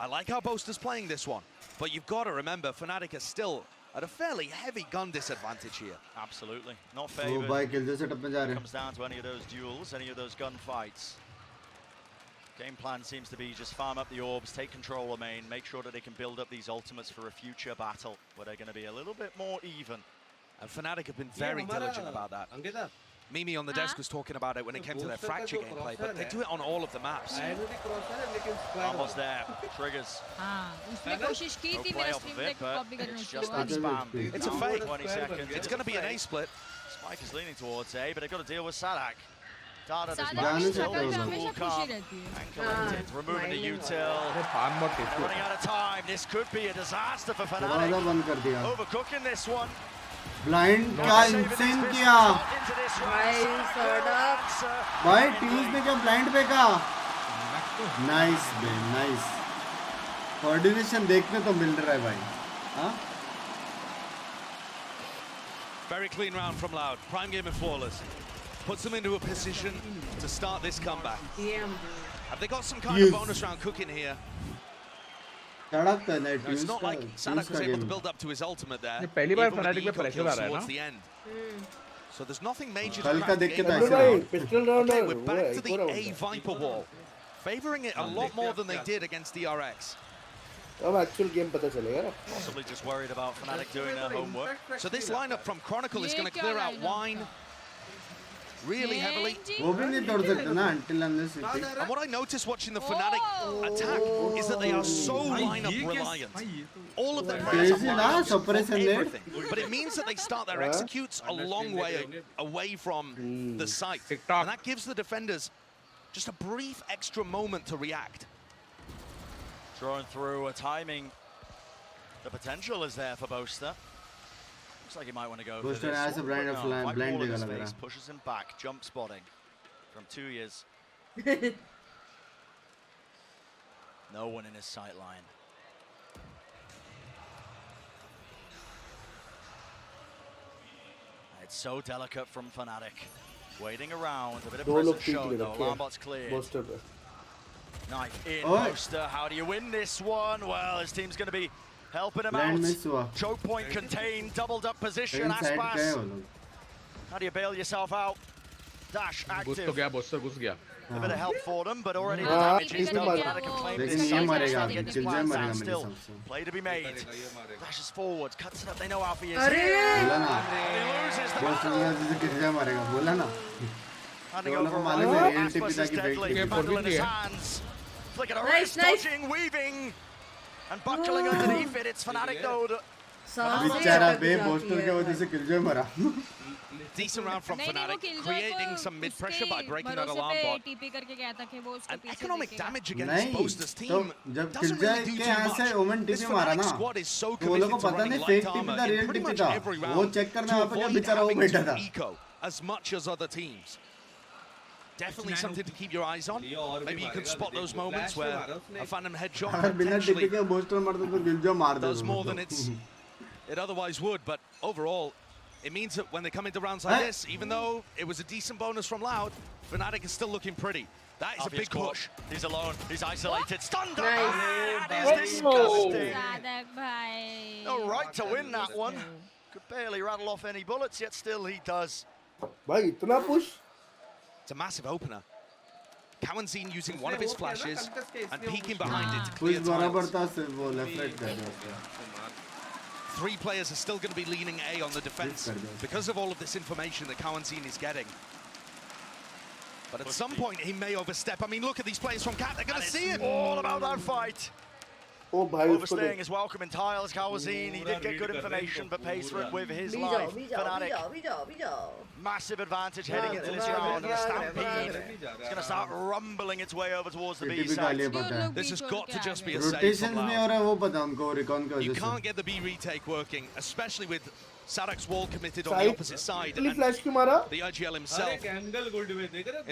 S2: I like how Boaster's playing this one, but you've got to remember Fnatic are still at a fairly heavy gun disadvantage here.
S12: Absolutely. Not
S1: वो
S12: favored.
S1: भाई Killjoy setup में जा रहे हैं.
S12: Comes down to any of those duels, any of those gunfights. Game plan seems to be just farm up the orbs, take control of main, make sure that they can build up these ultimates for a future battle where they're going to be a little bit more even.
S2: And Fnatic have been very diligent about that. Mimi on the desk was talking about it when it came to their fracture gameplay, but they do it on all of the maps.
S12: Almost there. Triggers.
S16: उसने कोशिश की थी मेरे stream deck को copy करने की.
S12: Just that spam.
S2: It's a fake.
S12: 20 seconds.
S2: It's going to be an A split.
S12: Spike is leaning towards A, but they've got to deal with Sadak. Dada does
S16: Sadak
S12: not
S16: की
S12: still
S16: शक्ल
S12: lose
S16: पे
S12: the
S16: हमेशा
S12: full
S16: खुशी
S12: calm.
S16: रहती है.
S12: And collected, removing the util. Running out of time. This could be a disaster for Fnatic. Overcooking this one.
S1: Blind क्या insane किया भाई टीम्स ने क्या ब्लाइंड फेंका नाइस बे नाइस कोऑर्डिनेशन देखने तो मिल रहा है भाई हाँ
S2: Very clean round from Loud. Prime game and flawless. Puts them into a position to start this comeback. Have they got some kind of bonus round cooking here? It's not like Sadak was able to build up to his ultimate there.
S13: पहली बार
S2: even with
S13: Fnatic
S2: the
S13: में
S2: eco
S13: pressure
S2: kills
S13: आ रहा है
S2: towards
S13: ना?
S2: the end. So there's nothing major to
S1: कल का
S2: crack
S1: देख के
S2: the
S1: तो
S2: game.
S1: ऐसे
S14: pistol
S2: Okay,
S14: round
S2: we're back to the A Viper wall. Favoring it a lot more than they did against DRX.
S14: अब actual game पता चलेगा ना
S12: Possibly just worried about Fnatic doing their homework.
S2: So this lineup from Chronicle is going to clear out Wine really heavily.
S1: वो भी नहीं तोड़ सकते ना until unless you pick.
S2: And what I noticed watching the Fnatic attack is that they are so lineup reliant. All of their players are lineups for everything. But it means that they start their executes a long way away from the site. And that gives the defenders just a brief extra moment to react.
S12: Throwing through a timing. The potential is there for Boaster. Looks like he might want to go for
S1: Boaster
S12: this
S1: has a
S12: one,
S1: blind
S12: but
S1: of
S12: no,
S1: blind
S12: white ball in his
S1: देगा लग
S12: face,
S1: रहा.
S12: pushes him back, jump spotting from 2 years. No one in his sight line. It's so delicate from Fnatic. Waiting around, a bit of presence shown though, alarm bot's cleared. Knife in, Boaster, how do you win this one? Well, his team's going to be helping him out. Choke point contained, doubled up position, Aspas. How do you bail yourself out? Dash active.
S13: घुस तो गया Boaster घुस गया.
S12: A bit of help for them, but already the damage is done. Fnatic can claim this side. Still, play to be made. Flashes forward, cuts it up, they know Alfie is here. And he loses the battle. Handing over Aspas is deadly, bundle in his hands. Flick at a wrist, dodging, weaving. And buckling underneath it, it's Fnatic though.
S1: बेचारा बे booster के वजह से killjoy मरा.
S2: Decent round from Fnatic, creating some mid pressure by breaking that alarm bot. And economic damage against Boaster's team doesn't really do too much. This Fnatic squad is so committed to running light armor in pretty much every round to avoid having to eco as much as other teams. Definitely something to keep your eyes on. Maybe you can spot those moments where a Phantom headshot potentially does more than it otherwise would. But overall, it means that when they come into rounds like this, even though it was a decent bonus from Loud, Fnatic is still looking pretty. That is a big push.
S12: He's alone. He's isolated. Stunned up. That is disgusting. No right to win that one. Could barely rattle off any bullets, yet still he does.
S2: It's a massive opener. Kawanzin using one of his flashes and peeking behind it to clear tiles. 3 players are still going to be leaning A on the defense because of all of this information that Kawanzin is getting. But at some point, he may overstep. I mean, look at these players from Cat. They're going to see it.
S12: All about that fight. Overstaying his welcome in tiles, Kawazin. He did get good information, but pays for it with his life. Fnatic, massive advantage heading into this round. And the Stampede is going to start rumbling its way over towards the B side.
S2: This has got to just be a save from Loud. You can't get the B retake working, especially with Sadak's wall committed on the opposite side. And the IGL himself in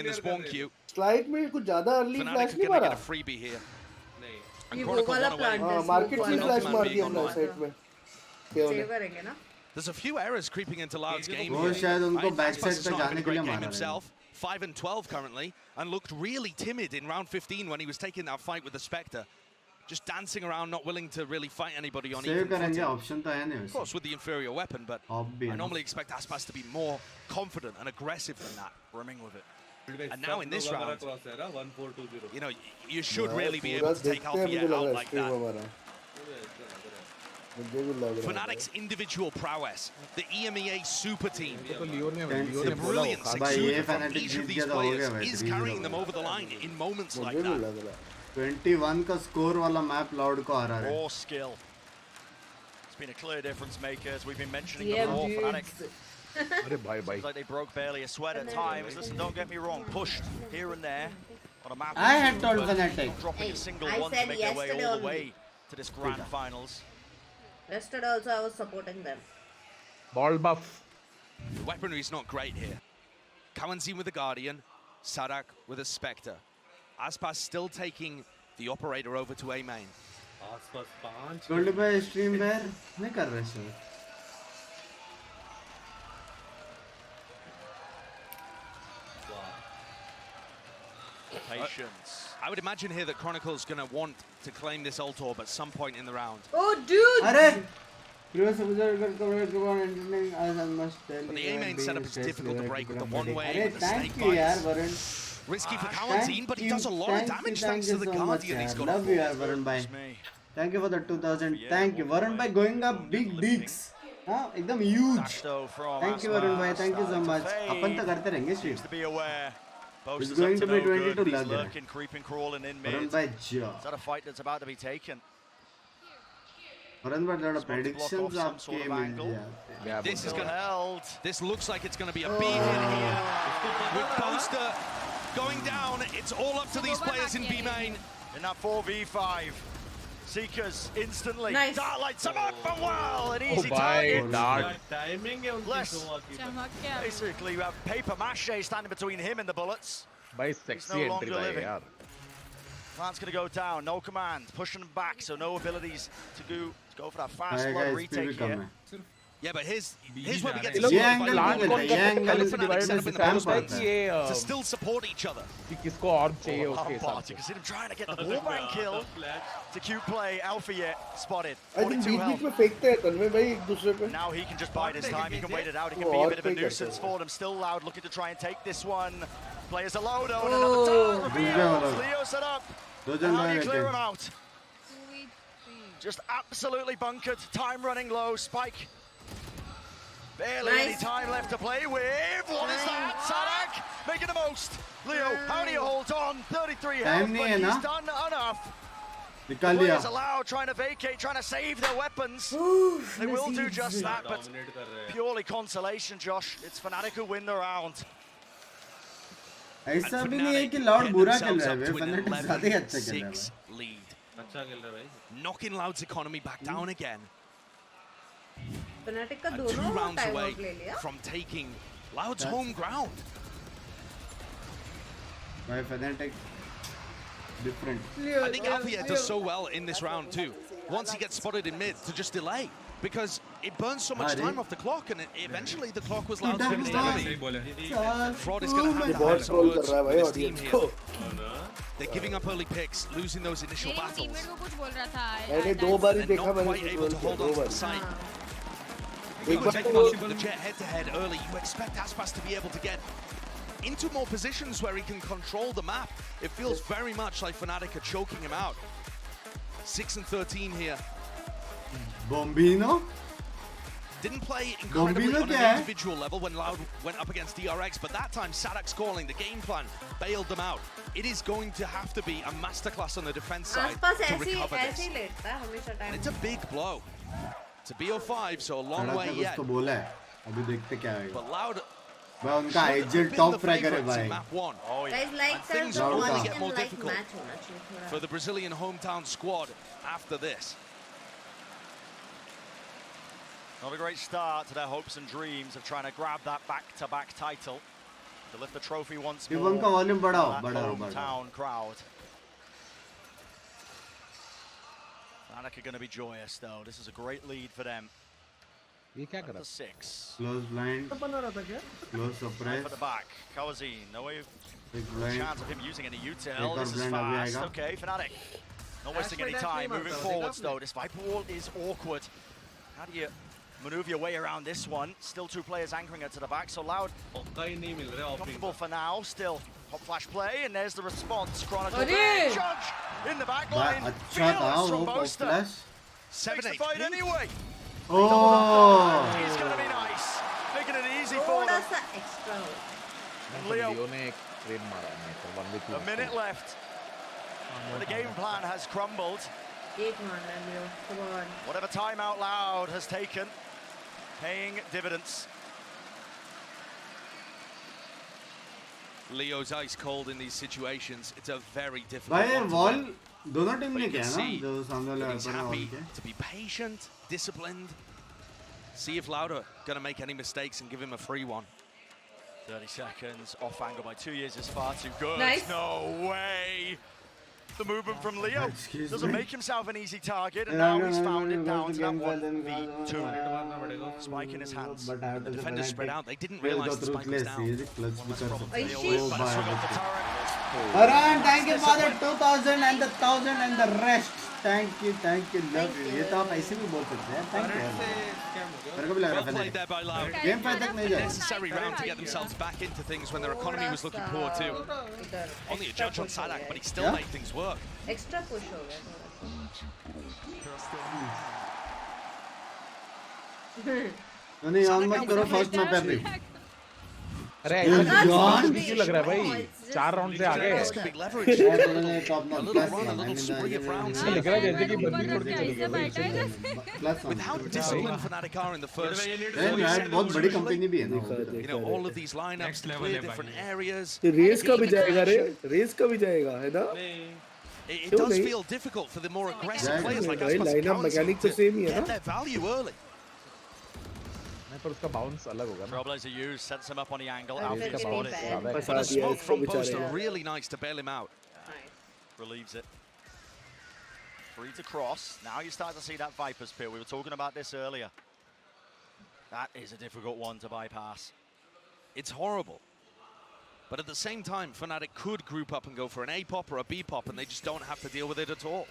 S2: the spawn queue. Fnatic are going to get a freebie here. And Chronicle one away. There's a few errors creeping into Loud's game here. Aspas is not having a great game himself. 5 and 12 currently, and looked really timid in round 15 when he was taking that fight with the Spectre. Just dancing around, not willing to really fight anybody on even footing. Of course, with the inferior weapon, but I normally expect Aspas to be more confident and aggressive than that.
S12: Brimming with it.
S2: And now in this round, you know, you should really be able to take Alfie out like that. Fnatic's individual prowess, the EMEA super team, the
S1: बोला
S2: brilliance
S1: वो, भाई ये
S2: exuded from
S1: Fnatic
S2: each of
S1: Jeet
S2: these
S1: गया तो हो गया
S2: players
S1: भाई,
S2: is
S1: 3-0
S2: carrying them over the line in moments like
S14: मुझे भी
S2: that.
S14: लग रहा है
S1: 21 का स्कोर वाला मैप लाउड को आ रहा है.
S12: Raw skill. It's been a clear difference maker, as we've been mentioning before. Fnatic. Seems like they broke barely a sweat at times. Listen, don't get me wrong, pushed here and there on a map.
S1: I had told
S12: but
S1: Fnatic.
S12: not dropping a single
S6: I
S12: one to
S6: said
S12: make their way
S6: yesterday
S12: all the
S6: only.
S12: way to this grand finals.
S6: Yesterday also I was supporting them.
S13: Ball buff.
S2: The weaponry is not great here. Kawanzin with the Guardian, Sadak with a Spectre. Aspas still taking the operator over to A main.
S11: आसपास 5
S1: gold पे stream bear नहीं कर रहे sir.
S12: Patience.
S2: I would imagine here that Chronicle's going to want to claim this ult orb at some point in the round.
S6: Oh, dude!
S1: अरे previous episode का coverage go on entertaining as I must tell.
S2: But the A main setup is difficult to break with the one way.
S1: अरे
S2: with the snake
S1: thank you यार
S2: bites.
S1: Varun.
S2: Risky for Kawanzin, but he does a lot of damage thanks to the Guardian he's got.
S1: Love you यार वरुण भाई. Thank you for the 2000. Thank you Varun भाई going up big digs. हाँ एकदम huge. Thank you Varun भाई. Thank you so much. अपन तो करते रहेंगे stream. It's going to be 22 लग रहा है.
S12: Creeping, crawling in
S1: Varun
S12: mid.
S1: भाई जा.
S12: Is that a fight that's about to be taken?
S1: Varun भाई थोड़ा predictions आपके मिल जाते हैं.
S2: This is gonna. This looks like it's going to be a big hit here. With Poster going down, it's all up to these players in B main.
S12: In that 4v5, Seekers instantly.
S6: Nice.
S12: Dart lights him up and well, an easy
S13: भाई
S12: target.
S13: Dart.
S11: Timing है उनकी
S12: Less.
S11: दो की.
S16: चमक के
S12: Basically, you have paper mache standing between him and the bullets.
S13: भाई sexy
S12: no
S13: entry
S12: longer
S13: था ये
S12: living.
S13: यार.
S12: Plan's going to go down, no command, pushing him back, so no abilities to go for that fast
S1: आएगा
S12: blood
S1: इस पे भी
S12: retake
S1: come
S12: here.
S1: है.
S2: Yeah, but here's where we get
S1: ये
S2: to see
S1: angle
S2: the
S1: भी मिलता है. ये angle से
S2: Fnatic set up in the
S1: काम
S2: post
S1: पड़ता
S2: box
S1: है.
S2: to still support each other.
S13: कि किसको और चाहिए उसके हिसाब
S12: Party,
S13: से.
S12: you can see him trying to get the wallbang kill. To cute play, Alpha yet spotted.
S14: I think
S12: 42
S14: beach
S12: health.
S14: बीच में फेंकते हैं तन्मय भाई एक दूसरे पे.
S12: Now he can just bide his time, he can wait it out, he can
S14: Oh,
S12: be a
S14: और
S12: bit of a
S14: पे करते
S12: nuisance
S14: हैं.
S12: for them. Still Loud looking to try and take this one. Players are low though, and another tower reveals. Leo set up.
S1: दो
S12: And
S1: जन
S12: how do you
S1: लोग
S12: clear
S1: हैं.
S12: him out? Just absolutely bunkered. Time running low. Spike. Barely any
S6: Nice.
S12: time left to play with. What is that? Sadak making the most. Leo, how do you hold on? 33 health,
S1: Time
S12: but
S1: नहीं है ना?
S12: he's done enough.
S1: निकाल
S12: Players
S1: लिया.
S12: allowed, trying to vacate, trying to save their weapons. They will do just that, but
S11: dominate कर रहे हैं.
S12: purely consolation, Josh. It's Fnatic who win the round.
S1: ऐसा भी नहीं है कि लाउड बुरा खेल रहा है. Fnatic ज़्यादा ही अच्छा खेल रहा है.
S2: 6 lead.
S11: अच्छा खेल रहा है भाई.
S2: Knocking Loud's economy back down again.
S6: Fnatic का
S2: And 2
S6: दोनों
S2: rounds
S6: टाइम
S2: away
S6: आउट ले लिया.
S2: from taking Loud's home ground.
S1: भाई Fnatic different.
S2: I think Alpha does so well in this round too. Once he gets spotted in mid, to just delay. Because it burns so much time off the clock, and eventually the clock was Loud's finished enemy. Fraud is going to have some words with his team here. They're giving up early picks, losing those initial
S16: मेरे
S2: battles.
S16: Teammate को कुछ बोल रहा था.
S14: मैंने दो बार ही
S2: And
S14: देखा
S2: not
S14: मैंने
S2: quite able to hold on to the site.
S14: एक
S2: When you
S14: bar
S2: take a look at the Jet head-to-head early, you expect Aspas to be able to get into more positions where he can control the map. It feels very much like Fnatic are choking him out. 6 and 13 here.
S1: Bombino?
S2: Didn't play incredibly
S1: Bombino
S2: on
S1: क्या
S2: an
S1: है?
S2: individual level when Loud went up against DRX, but that time Sadak's calling, the game plan, bailed them out. It is going to have to be a masterclass on the defense side
S6: आसपास
S2: to
S6: ऐसे
S2: recover
S6: ऐसे
S2: this.
S6: ही लेटता है हमेशा
S2: And
S6: time.
S2: it's a big blow. It's a BO5, so a long
S1: सड़क
S2: way
S1: ने कुछ
S2: yet.
S1: तो बोला है. अभी देखते क्या आएगा.
S2: But Loud
S1: भाई उनका
S2: should
S1: agent
S2: have been
S1: top
S2: the
S1: fragger है
S2: favourites in
S1: भाई.
S2: map 1.
S12: Oh, yeah.
S6: Guys, like
S2: And things
S6: self
S2: are
S1: Loud
S2: only
S1: का.
S2: get more
S6: like
S2: difficult
S6: match होना चाहिए थोड़ा.
S2: for the Brazilian hometown squad after this.
S12: Not a great start to their hopes and dreams of trying to grab that back-to-back title. To lift the trophy once
S1: ये
S12: more.
S1: उनका volume बढ़ाओ,
S12: That
S1: बढ़ाओ, बढ़ाओ.
S12: hometown crowd. Fnatic are going to be joyous though. This is a great lead for them.
S13: ये क्या कर
S12: The
S13: रहा
S12: 6.
S1: Close blind.
S11: बना रहा था क्या?
S1: Close
S12: Knife
S1: suppress.
S12: at the back. Kawazin, no way,
S1: Big
S12: no
S1: blind.
S12: chance of him using any util.
S1: एक और
S12: This is
S1: blind अभी
S12: fast.
S1: आएगा.
S12: Okay, Fnatic. Not wasting any time. Moving forwards though. This Viper wall is awkward. How do you maneuver your way around this one? Still 2 players anchoring it to the back. So Loud,
S11: मौका ही नहीं मिल रहा है opening
S12: comfortable for now. Still hot flash play, and there's the response. Chronicle
S6: अरे!
S12: there. Judge in the back
S1: भाई
S12: line.
S1: अच्छा था
S12: Fearless
S1: वो
S12: from
S1: pop
S12: Boaster.
S1: flash.
S12: Takes the fight anyway.
S1: Oh.
S12: He's going to be nice. Making it easy for them. And Leo, a minute left. The game plan has crumbled. Whatever timeout Loud has taken, paying dividends.
S2: Leo's ice cold in these situations. It's a very difficult
S1: भाई
S2: one to
S1: wall
S2: win.
S1: दोनों team
S2: But
S1: ने
S2: you
S1: किया
S2: can
S1: ना
S2: see
S1: जो सामने वाले
S2: that he's
S1: weapon
S2: happy
S1: wall के
S2: to be patient, disciplined. See if Lauder going to make any mistakes and give him a free one.
S12: 30 seconds, off angle by 2 years is far too good.
S6: Nice.
S12: No way. The movement from Leo
S1: Excuse
S12: doesn't
S1: me.
S12: make himself an easy target, and
S1: Yeah,
S12: now
S1: no,
S12: he's
S1: no,
S12: found
S1: no,
S12: it
S1: no,
S12: down
S1: no,
S12: to that
S1: no, no,
S12: 1v2. Spike in his hands.
S1: But
S2: The defenders spread out. They didn't
S1: Well,
S2: realize the spike was down.
S1: ये clutch भी कर सकते हैं।
S6: Aishi.
S1: Oh,
S12: But a swing off the
S1: bye.
S12: turret.
S1: Aran, thank you for the 2000 and the 1000 and the rest. Thank you, love you. ये तो आप ऐसे भी बोल सकते हैं। Thank you. मेरे को भी लग
S2: Well
S1: रहा
S2: played there by Loud.
S1: Game fight तक नहीं जाएगा।
S2: Necessary round to get themselves back into things when their economy was looking poor too. Only a judge on Sadak, but he still made things work.
S6: Extra push हो गया थोड़ा
S1: नहीं on मत करो first में पैर भी
S13: अरे
S1: John.
S13: इजी लग रहा है भाई 4 राउंड से आगे
S2: This could be leverage.
S1: Top
S2: A
S1: not
S2: little run, a little spree of rounds
S13: ऐसा लग
S2: here.
S13: रहा है जैसे कि बंदी छोड़ के चली गई
S1: plus
S2: With how disciplined Fnatic are in the first
S1: यार बहुत बड़ी कंपनी भी है ना
S2: you know, all of these lineups to clear different areas.
S14: Race का भी जाएगा रे रेस का भी जाएगा है ना
S2: It does feel difficult for the more aggressive players like us
S14: line up mechanic तो सेम ही है
S2: get
S14: ना
S2: their value early.
S13: पर उसका बाउंस अलग होगा ना
S12: Trailblazer used, sets him up on the angle.
S6: And
S12: Alfie
S6: then
S12: spotted.
S6: Binks.
S2: But
S14: फंसा
S2: the
S14: दिया
S2: smoke
S14: इसको
S2: from post
S14: बेचारे
S2: are really nice to bail him out.
S12: Relieves it. Free to cross. Now you start to see that Viper's Pit. We were talking about this earlier. That is a difficult one to bypass.
S2: It's horrible. But at the same time, Fnatic could group up and go for an A-pop or a B-pop, and they just don't have to deal with it at all.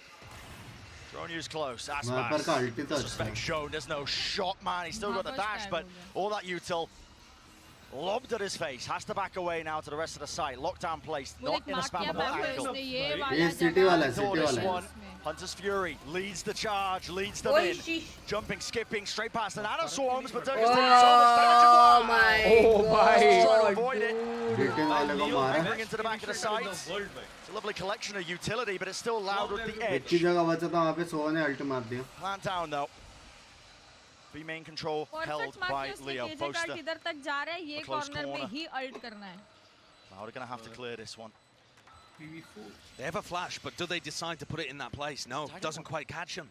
S12: Drone use close.
S1: पर का ulti तो अच्छा
S12: Disrespect shown. There's no shot, man. He's still got the dash, but all that util lobbed at his face. Has to back away now to the rest of the site. Lockdown placed, not in a spammable angle.
S1: ये city वाला है
S12: Saw this one. Hunter's Fury leads the charge, leads them in. Jumping, skipping, straight past an Anna Swarms, but Turkish taking so much damage.
S6: Oh my
S12: Trying to avoid it.
S1: Britain वाले को मारा
S12: Bring into the back of the site. It's a lovely collection of utility, but it's still loud with the
S1: एक
S12: edge.
S1: ही जगह बचा था वहाँ पे सोवा ने अल्ट मार दिया
S12: Plant down though. B main control held by Leo. Poster.
S16: इधर तक जा रहा है ये
S12: A close
S16: कॉर्नर में
S12: corner.
S16: ही अल्ट करना है
S12: Now we're going to have to clear this one.
S2: They have a flash, but do they decide to put it in that place? No, doesn't quite catch him.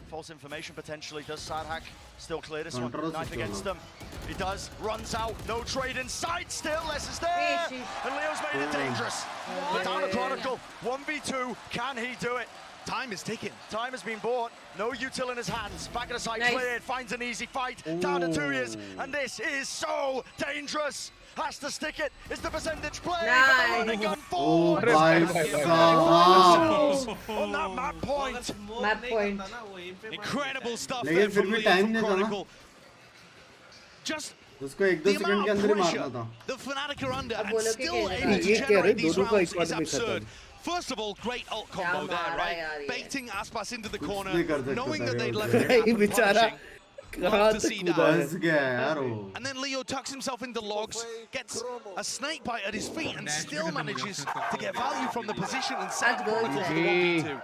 S12: False information potentially. Does Sadhak still clear this
S1: Control
S12: one? Knife
S1: system.
S12: against them. He does. Runs out. No trade inside. Still, less is there. And Leo's made it dangerous. But down to Chronicle. 1v2. Can he do it?
S2: Time is ticking.
S12: Time has been bought. No util in his hands. Back of the side
S6: Nice.
S12: cleared. Finds an easy fight. Down to 2 years. And this is so dangerous. Has to stick it. It's the percentage play.
S6: Nice.
S12: They come
S1: O
S12: forward.
S1: भाई साहब
S12: On that map point.
S6: Map point.
S2: Incredible stuff
S1: लेकिन
S2: there
S1: फिर
S2: from
S1: भी
S2: Leo
S1: time
S2: from
S1: नहीं था ना
S2: Chronicle. Just
S1: उसको एक दो
S2: the
S1: सेकंड
S2: amount
S1: के
S2: of
S1: अंदर ही
S2: pressure
S1: मारना था
S2: the Fnatic are under
S6: अब
S2: and
S6: बोलो कि
S2: still
S6: खेलेगा।
S2: able to
S14: ये कह रहे
S2: generate these
S14: दोनों का
S2: rounds is
S14: economy
S2: absurd.
S14: खत्म
S2: First of all, great ult combo there,
S6: मारा
S2: right?
S6: यार ये।
S2: Baiting Aspas into the
S1: कुछ
S2: corner,
S1: नहीं कर सकते
S2: knowing that
S1: सारे
S2: they'd
S1: वो
S2: left
S1: तो।
S2: it gap and
S14: बेचारा
S2: punishing.
S14: कहाँ
S2: Love to
S14: तक
S2: see
S14: कूदा
S2: that.
S14: है
S1: फंस गया है यार वो
S2: And then Leo tucks himself into logs, gets a snake bite at his feet, and still manages to get value from the position and set
S6: That's good,
S2: Chronicle for the 1v2.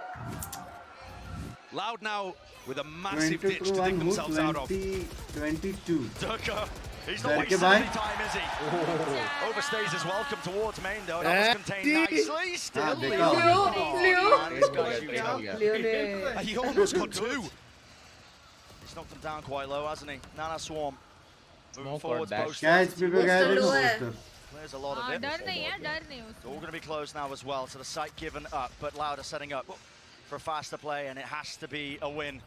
S2: Loud now with a massive ditch to dig themselves out of.
S1: 22
S12: Durka. He's
S1: Durka
S12: not wasting
S1: bhai.
S12: any time, is he? Overstays his welcome towards main, though. That was contained nicely. Still
S1: देखा
S12: Leo.
S6: Leo.
S12: This guy's beautiful.
S6: Leo ने
S2: He almost got two.
S12: He's knocked him down quite low, hasn't he? Nana Swarm. Moving
S13: Smoke or
S12: forwards,
S13: dash.
S12: poster.
S1: क्या HP पे गया देखो
S6: Poster
S1: poster
S12: There's a lot of
S16: हाँ
S12: it.
S16: डर नहीं है डर नहीं
S12: It's
S16: उसको
S12: all going to be closed now as well, so the site given up, but Louder setting up for a faster play, and it has to be a win.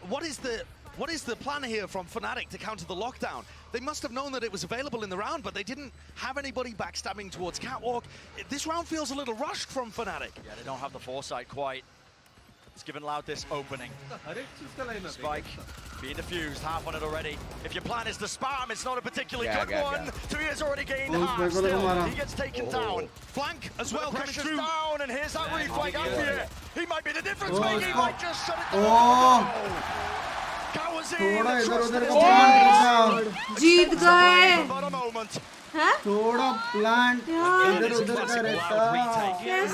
S2: What is the plan here from Fnatic to counter the lockdown? They must have known that it was available in the round, but they didn't have anybody backstabbing towards Catwalk. This round feels a little rushed from Fnatic.
S12: Yeah, they don't have the foresight quite. It's given Loud this opening. Spike being defused, half on it already. If your plan is to spam, it's not a particularly good one. 2 years already gained
S1: Oh,
S12: half
S1: Spike
S12: still.
S1: वाला
S12: He gets taken down.
S2: Flank as well
S12: But
S2: coming
S12: pressure's
S2: through.
S12: down, and here's that reflag out here. He might be the difference.
S4: difference making. He might just shut it down.
S1: थोड़ा इधर उधर का plant रहता,
S6: जीत गए हैं?
S1: थोड़ा plant इधर उधर का रहता.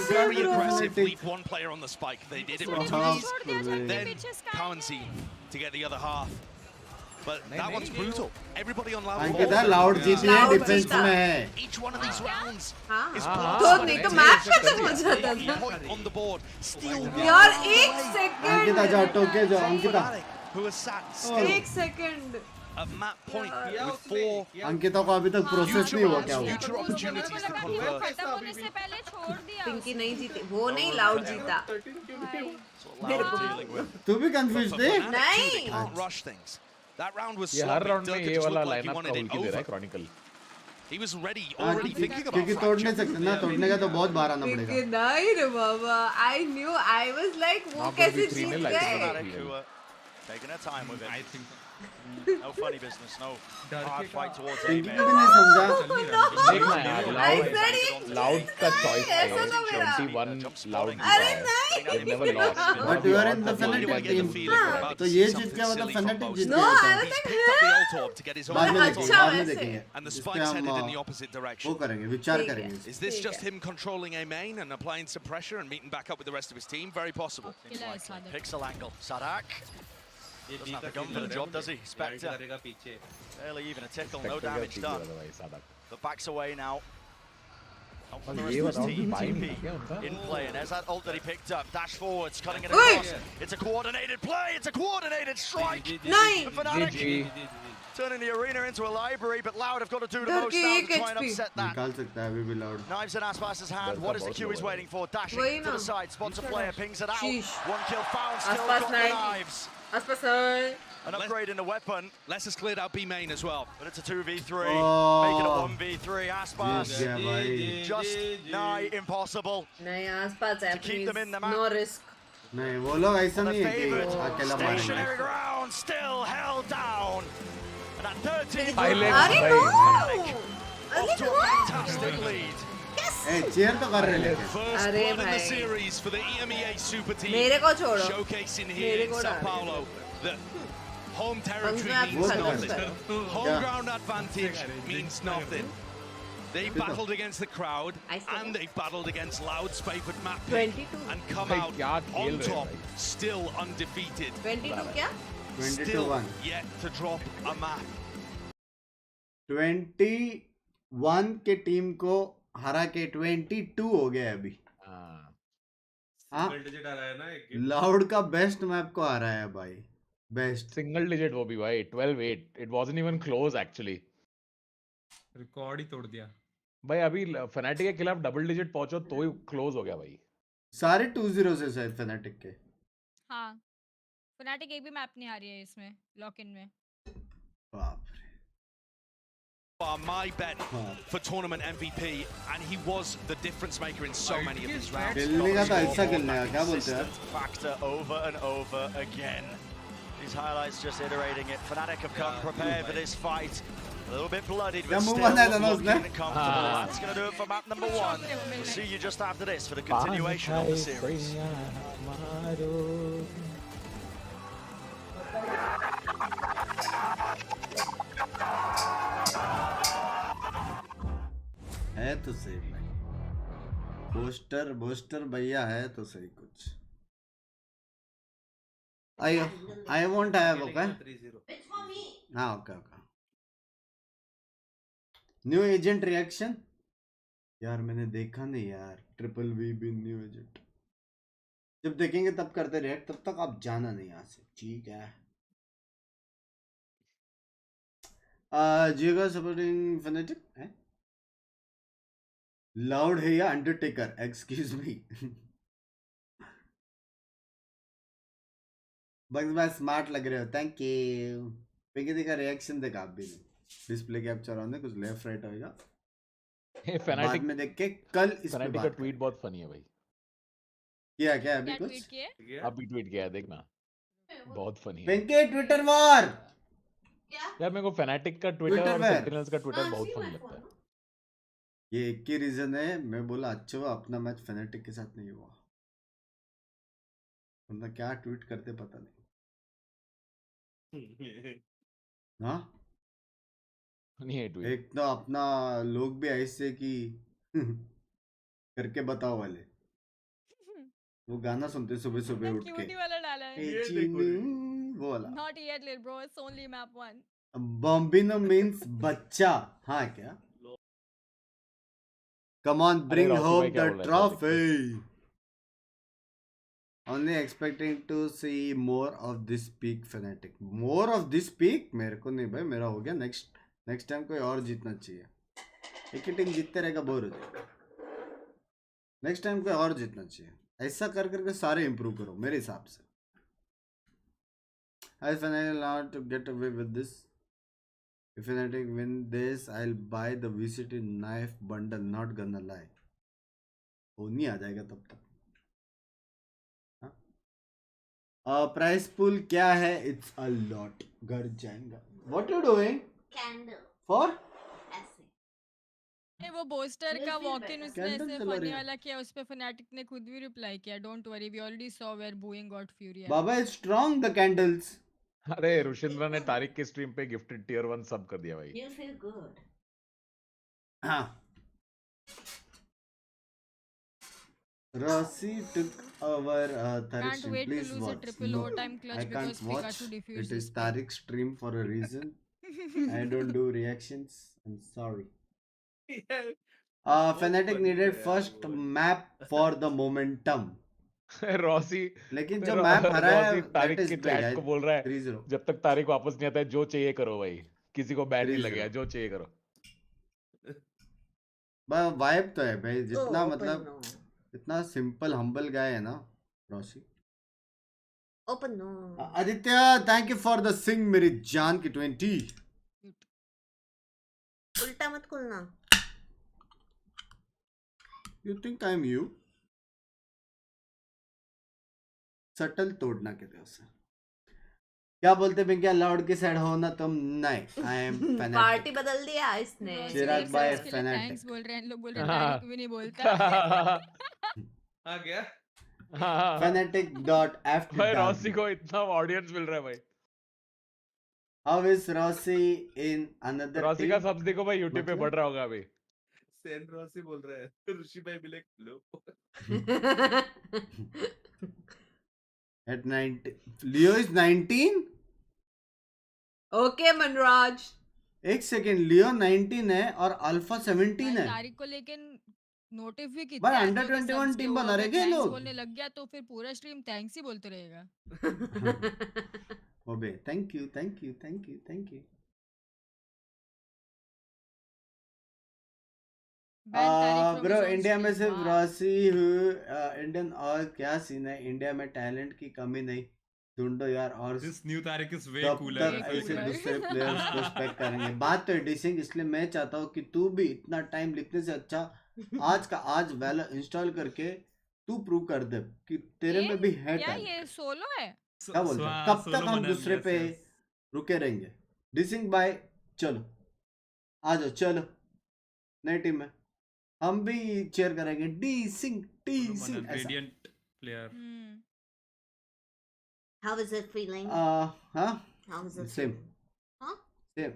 S2: Very aggressive, leave one player on the spike. They did it with Tools, then Currency to get the other half. But that one's brutal. Everybody on Loud.
S1: Ankita Loud जीत लिया, डिफेंस में है.
S2: Each one of these rounds is
S6: तो नहीं तो match खत्म हो जाता था.
S2: point on the board. Still
S6: यार एक सेकंड.
S1: अंकिता जाओ, टोके जाओ Ankita.
S2: Who has sat still
S6: एक second.
S2: at map point with 4
S1: Ankita को अभी तक प्रोसेस नहीं हुआ क्या?
S2: future opportunities to convert.
S16: खत्म होने से पहले छोड़ दिया.
S6: पिंकी नहीं जीती, वो नहीं लाउड जीता.
S1: तू भी कंफ्यूज थे?
S6: नहीं.
S2: Can't rush things. That round was
S13: ये हर
S2: sloppy.
S13: राउंड में
S2: Durkin
S13: ये
S2: just
S13: वाला
S2: looked like he
S13: lineup
S2: wanted
S13: का
S2: it
S13: उल्टी दे रहा है
S2: over.
S13: Chronicle.
S2: He was ready, already thinking about
S1: क्योंकि तोड़ नहीं सकते ना, तोड़ने का तो बहुत बार आना
S6: पिंकी
S1: पड़ेगा.
S6: नहीं रे बाबा. I knew, I was like वो कैसे जीत गए?
S12: Taking her time with it. I think no funny business, no hard fight towards
S1: Pinky
S12: EMEA.
S1: को भी नहीं समझा.
S13: देखना यार, लाउड का चॉइस है 21 लाउड जीता है. They've never lost.
S1: But you are in the Fnatic team. तो ये जीत क्या मतलब Fnatic जीत
S6: No, I
S1: गया.
S6: was like
S2: Picked up the L-Torb to get his own
S1: बाद में
S2: hands
S1: देखेंगे,
S2: on
S1: बाद में
S2: it.
S1: देखेंगे.
S2: And the
S1: इस पे
S2: spike's
S1: हम
S2: headed in the opposite
S1: वो
S2: direction.
S1: करेंगे, विचार करेंगे.
S2: Is this just him controlling a main and applying some pressure and meeting back up with the rest of his team? Very possible.
S12: Pixel angle. Sadak. Doesn't have the gun for the job, does he? Spectre. Barely even a tickle, no damage done. But backs away now. Not from the rest of his team. TP in play, and there's that ult that he picked up. Dash forwards, cutting it across. It's a coordinated play. It's a coordinated strike.
S6: Nine.
S12: Fnatic turning the arena into a library, but Loud have got to do the most now to try and upset that.
S1: निकाल सकता है अभी भी loud.
S12: Knives in Aspas's hand. What is the Q he's waiting for? Dashing to the side. Spots a player, pings it out. One kill found. Still got the knives.
S6: Aspas
S12: An upgrade in the weapon.
S2: Les has cleared out B main as well.
S12: But it's a 2v3.
S1: Oh.
S12: Making it 1v3. Aspas.
S1: Yeah, भाई.
S12: Just nigh impossible.
S6: नहीं आसपास है.
S12: To keep them in the map.
S6: No risk.
S1: नहीं वो लोग ऐसा नहीं है कि अकेला मारेंगे.
S12: Stationary ground. Still held down. And at 13.
S6: अरे no.
S12: Off to a fantastic lead.
S1: A chair तो कर रहे हैं.
S2: First
S6: अरे
S2: blood in the
S6: भाई.
S2: series for the EMEA super team.
S6: मेरे को छोड़ो.
S2: Showcasing here
S6: मेरे
S2: in
S6: को
S2: São
S6: डाल.
S2: Paulo that home territory
S6: Punjab
S2: means
S6: खत्म
S2: nothing.
S6: करो.
S2: Home ground advantage means nothing. They battled against the crowd and they battled against Loud's favourite map pick
S6: 22.
S2: and come out on top, still undefeated.
S6: 22 क्या?
S1: 22-1.
S2: Yet to drop a map.
S1: 21 के team को हरा के 22 हो गया अभी. हाँ loud का बेस्ट मैप को आ रहा है भाई. बेस्ट
S13: सिंगल डिजिट वो भी भाई 12-8. It wasn't even close actually.
S8: Record ही तोड़ दिया
S13: भाई. अभी फनाटिक के खिलाफ डबल डिजिट पहुंचो तो ही क्लोज हो गया भाई.
S1: सारे 2-0 से शायद फनाटिक के.
S16: हाँ फनाटिक एक भी मैप नहीं आ रही है इसमें लॉक इन में.
S1: बाप रे.
S2: My bet for tournament MVP, and he was the difference maker in so many of these rounds.
S1: खेलने का तो ऐसा खेलना है क्या बोलते हैं?
S12: Factor over and over again. These highlights just iterating it. Fnatic have come prepared for this fight. A little bit bloodied, but still looking comfortable. That's going to do it for map number 1. We'll see you just after this for the continuation of the series.
S1: है तो सही भाई. Booster भैया है तो सही कुछ. I won't have, okay? हाँ okay. New agent reaction. यार मैंने देखा नहीं यार. ट्रिपल वी भी न्यू एजेंट. जब देखेंगे तब करते रिएक्ट. तब तक आप जाना नहीं यहाँ से. ठीक है. जियो सपोर्टिंग फनेटिक है. लाउड है या अंडरटेकर? Excuse me. बस मैं स्मार्ट लग रहे हो. Thank you. पिंकी का रिएक्शन देखा आप भी नहीं. डिस्प्ले कैप्चर ऑन है. कुछ लेफ्ट राइट होएगा. बाद में देख के कल इस पे
S13: फनाटिक का ट्वीट बहुत फनी है भाई.
S1: क्या अभी कुछ
S13: अभी ट्वीट किया है देखना. बहुत फनी है.
S1: Pinky Twitter war.
S13: यार मेरे को फनाटिक का ट्विटर और सेंटिनल्स का ट्विटर बहुत फनी लगता है.
S1: ये एक ही रीजन है. मैं बोला अच्छा हुआ अपना मैच फनाटिक के साथ नहीं हुआ. वरना क्या ट्वीट करते पता नहीं। हाँ
S13: नहीं है ट्वीट।
S1: एक तो अपना लोग भी ऐसे कि करके बताओ वाले, वो गाना सुनते सुबह सुबह उठ के,
S16: क्यूटी वाला डाला है।
S1: ए चीनू, वो वाला।
S16: Not yet, little bro. It's only map 1.
S1: Bombino means बच्चा। हाँ क्या? Come on,
S13: अरे
S1: bring
S13: रॉसी भाई
S1: home
S13: क्या
S1: the
S13: बोल रहा है?
S1: trophy. Only expecting to see more of this peak fanatic. More of this peak? मेरे को नहीं भाई, मेरा हो गया। नेक्स्ट टाइम कोई और जीतना चाहिए। एक ही टीम जीतते रहेगा, बोर हो जाएगा। नेक्स्ट टाइम कोई और जीतना चाहिए। ऐसा कर करके सारे इंप्रूव करो मेरे हिसाब से। I finally allowed to get away with this. If Fnatic win this, I'll buy the VCT knife bundle. Not gonna lie. वो नहीं आ जाएगा तब तक। प्राइस पूल क्या है? It's a lot. घर जाएगा। What you doing?
S6: Candle.
S1: For?
S16: ए, वो पोस्टर का वॉक इन उसने
S1: Candle
S16: ऐसे
S1: जला रही
S16: फनी
S1: है।
S16: वाला किया, उस पे फनाटिक ने खुद भी रिप्लाई किया, don't worry we already saw where booing got fury.
S1: बाबा is strong the candles.
S13: अरे रुशिंद्रा ने तारिक के स्ट्रीम पे गिफ्टेड टियर 1 सब कर दिया भाई।
S6: You feel good.
S1: हाँ। Rossi took over Tariq
S16: Can't
S1: stream.
S16: wait to
S1: Please
S16: lose a
S1: watch.
S16: triple
S1: No,
S16: overtime clutch
S1: I
S16: because
S1: can't watch.
S16: Pikachu defused
S1: It is
S16: his play.
S1: Tariq stream for a reason. I don't do reactions. I'm sorry. Fnatic needed first map for the momentum.
S13: Rossi
S1: लेकिन जो map हरा है
S13: Rossi Tariq
S1: that is
S13: के
S1: big.
S13: Chat को बोल रहा है
S1: 3-0.
S13: जब तक तारिक वापस नहीं आता है जो चाहिए करो भाई, किसी को बैन नहीं
S1: 3-0.
S13: लगेगा, जो चाहिए करो।
S1: वाइब तो है भाई, जितना
S6: open
S1: मतलब
S6: no.
S1: इतना सिंपल हम्बल गाय है ना Rossi.
S6: Open no.
S1: Aditya thank you for the सिंग मेरी जान की 20।
S6: उल्टा मत खोलना।
S1: You think I am you? Subtle तोड़ना कहते हैं उसे। क्या बोलते बिंकिया, लाउड की साइड हो ना तुम? नहीं, आई एम फैनेटिक।
S6: पार्टी बदल दिया इसने।
S1: चिराग भाई फैनेटिक।
S16: थैंक्स बोल रहे हैं, लोग बोल रहे हैं तारिक भी नहीं बोलता।
S11: आ गया।
S1: fanatic.f
S13: भाई रॉसी को इतना ऑडियंस मिल रहा है भाई।
S1: How is Rossi in another
S13: Rossi
S1: team?
S13: का सब्स देखो भाई यूट्यूब पे बढ़ रहा होगा अभी।
S11: सेन रॉसी बोल रहा है, ऋषि भाई मिले लो।
S1: At 19, Leo is 19?
S6: Okay Manraj.
S1: एक सेकेंड, लियो 19 है और अल्फा 17 है।
S16: तारिक को लेकिन नोटिस भी कितना
S1: भाई अंडर 21 टीम बना रहे क्या लोग?
S16: बोलने लग गया तो फिर पूरा स्ट्रीम थैंक्स ही बोलते रहेगा।
S1: ओबे thank you thank you thank you thank you. Bro India में सिर्फ रॉसी इंडियन और क्या सीन है? इंडिया में टैलेंट की कमी नहीं, ढूंढो यार और
S15: This new Tariq is way
S1: तब
S15: cooler.
S1: तक ऐसे दूसरे प्लेयर्स को स्पेक्ट करेंगे। बात तो डिसिंग, इसलिए मैं चाहता हूँ कि तू भी इतना टाइम लिखने से अच्छा आज का आज वैलो इंस्टॉल करके तू प्रूव कर दे कि तेरे में भी है
S16: क्या
S1: टैलेंट।
S16: ये सोलो है?
S1: क्या बोलते हैं? कब तक हम दूसरे पे रुके रहेंगे? डिसिंग भाई चलो आ जाओ, चलो नई टीम में हम भी चेयर करेंगे। D Singh
S15: Radiant player.
S6: How is it feeling?
S1: हाँ
S6: How is it
S1: same
S6: feeling? हाँ?
S1: सेम।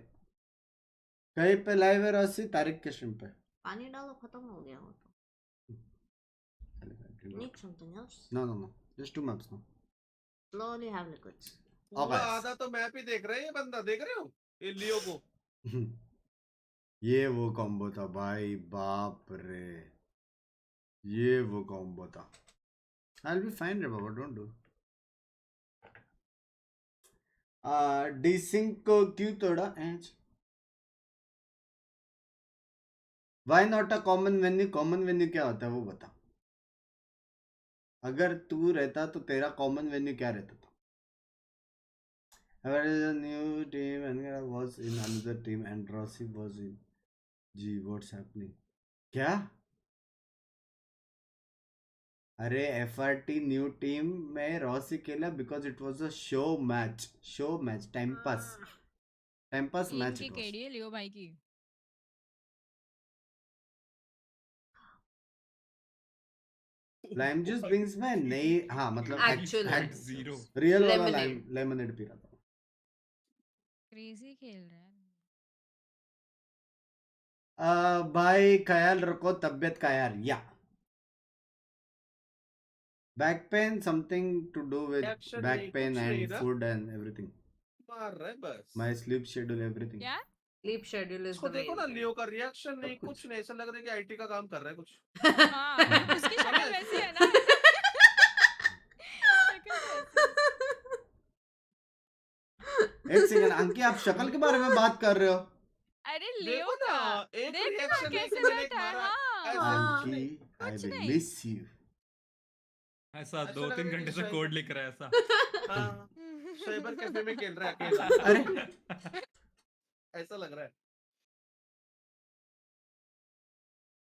S1: कहीं पे लाइव है रॉसी? तारिक के स्ट्रीम पे।
S6: पानी डालो, खत्म हो गया वो तो। Need something else?
S1: No. Just 2 maps now.
S6: Slowly have liquids.
S11: पूरा आधा तो मैप ही देख रहे हैं ये बंदा, देख रहे हो ये लियो को।
S1: ये वो कॉम्बो था भाई, बाप रे, ये वो कॉम्बो था। I'll be fine रे बाबा, don't do। डिसिंग को क्यों तोड़ा? Why not a common venue? Common venue क्या होता है वो बता। अगर तू रहता तो तेरा कॉमन वेन्यू क्या रहता था? There is a new team and I was in another team and Rossi was in G. What's happening? क्या? अरे FRT न्यू टीम में रॉसी खेला because it was a show match time pass match.
S16: की KD है लियो भाई की।
S1: Lime juice बिंग्स में नहीं, हाँ मतलब
S6: Actual
S8: zero.
S1: रियल वाला
S6: Lemonade.
S1: लेमनेड पी रहा था।
S16: क्रेजी खेल रहा है।
S1: भाई ख्याल रखो तबीयत का यार, या back pain something to do with
S11: Reaction
S1: back
S11: नहीं,
S1: पेन
S11: कुछ नहीं
S1: एंड
S11: ना।
S1: फूड एंड एवरीथिंग,
S11: मार रहा है बस।
S1: My sleep schedule everything.
S16: क्या?
S6: Sleep schedule is
S11: उसको
S6: the
S11: देखो
S6: main
S11: ना,
S6: thing.
S11: लियो का रिएक्शन नहीं, कुछ नहीं, ऐसा लग रहा है कि आईटी का काम कर रहा है कुछ।
S16: हाँ, उसकी शक्ल वैसी है ना। शक्ल वैसी।
S1: एक सेकंड अंकी, आप शक्ल के बारे में बात कर रहे हो?
S16: अरे लियो
S11: देखो ना,
S16: का
S11: एक
S16: देख ना
S11: रिएक्शन नहीं
S16: कैसे
S11: कि मैंने
S16: बैठा है।
S11: मारा।
S16: हाँ
S1: अंकी, आई
S16: कुछ
S1: विल
S16: नहीं।
S1: Miss you.
S8: ऐसा
S11: ऐसा
S8: 2-3
S11: लग रहा है
S8: घंटे
S11: कि
S8: से
S11: शायद-
S8: कोड लिख रहा है ऐसा।
S11: हाँ, साइबर कैफे में खेल रहा है अकेला।
S1: अरे
S11: ऐसा लग रहा है।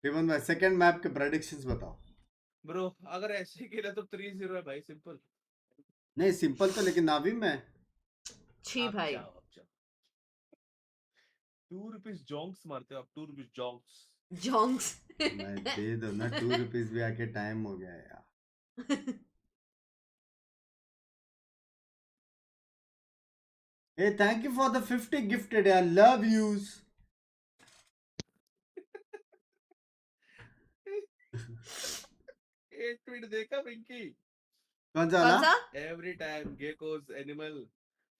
S1: इवन भाई सेकंड मैप के प्रेडिक्शंस बताओ।
S11: ब्रो अगर ऐसे ही खेला तो 3-0 है भाई, सिंपल।
S1: नहीं सिंपल तो, लेकिन नावी में
S6: छी भाई।
S11: 2 रुपीस जोंक्स मारते हो आप, 2 रुपीस जोंक्स।
S6: Jonks.
S1: मैं दे दो ना, 2 रुपीस भी आके टाइम हो गया यार। Hey, thank you for the 50 gifted. I love yous.
S11: एक ट्वीट देखा पिंकी?
S1: कौन सा
S6: कौन
S1: वाला?
S6: सा?
S11: Every time Gekko's animal,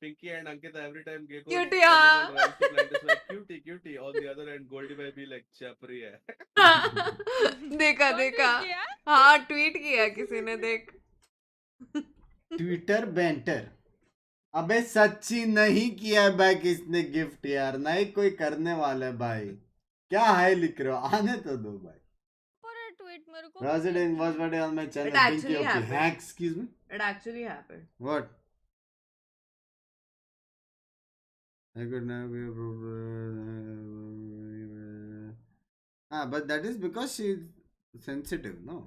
S11: Pinky and Ankita, every time Gekko's
S6: Cutie,
S11: animal
S6: हाँ।
S11: runs to plant is like cutie, cutie. On the other end, Goldie may be like chapri है।
S6: देखा
S16: कौन
S6: देखा।
S16: ट्वीट किया?
S6: हाँ ट्वीट किया किसी ने, देख।
S1: Twitter banter. अबे सच्ची नहीं किया है भाई किसने गिफ्ट यार, नहीं कोई करने वाला है भाई। क्या है लिख रहे हो, आने तो दो भाई।
S16: पर ट्वीट मेरे को
S1: President was what on my channel.
S6: It actually
S1: Pinky, okay.
S6: happened.
S1: Hack, excuse me.
S6: It actually happened.
S1: What? I could never be a problem. But that is because she's sensitive, no?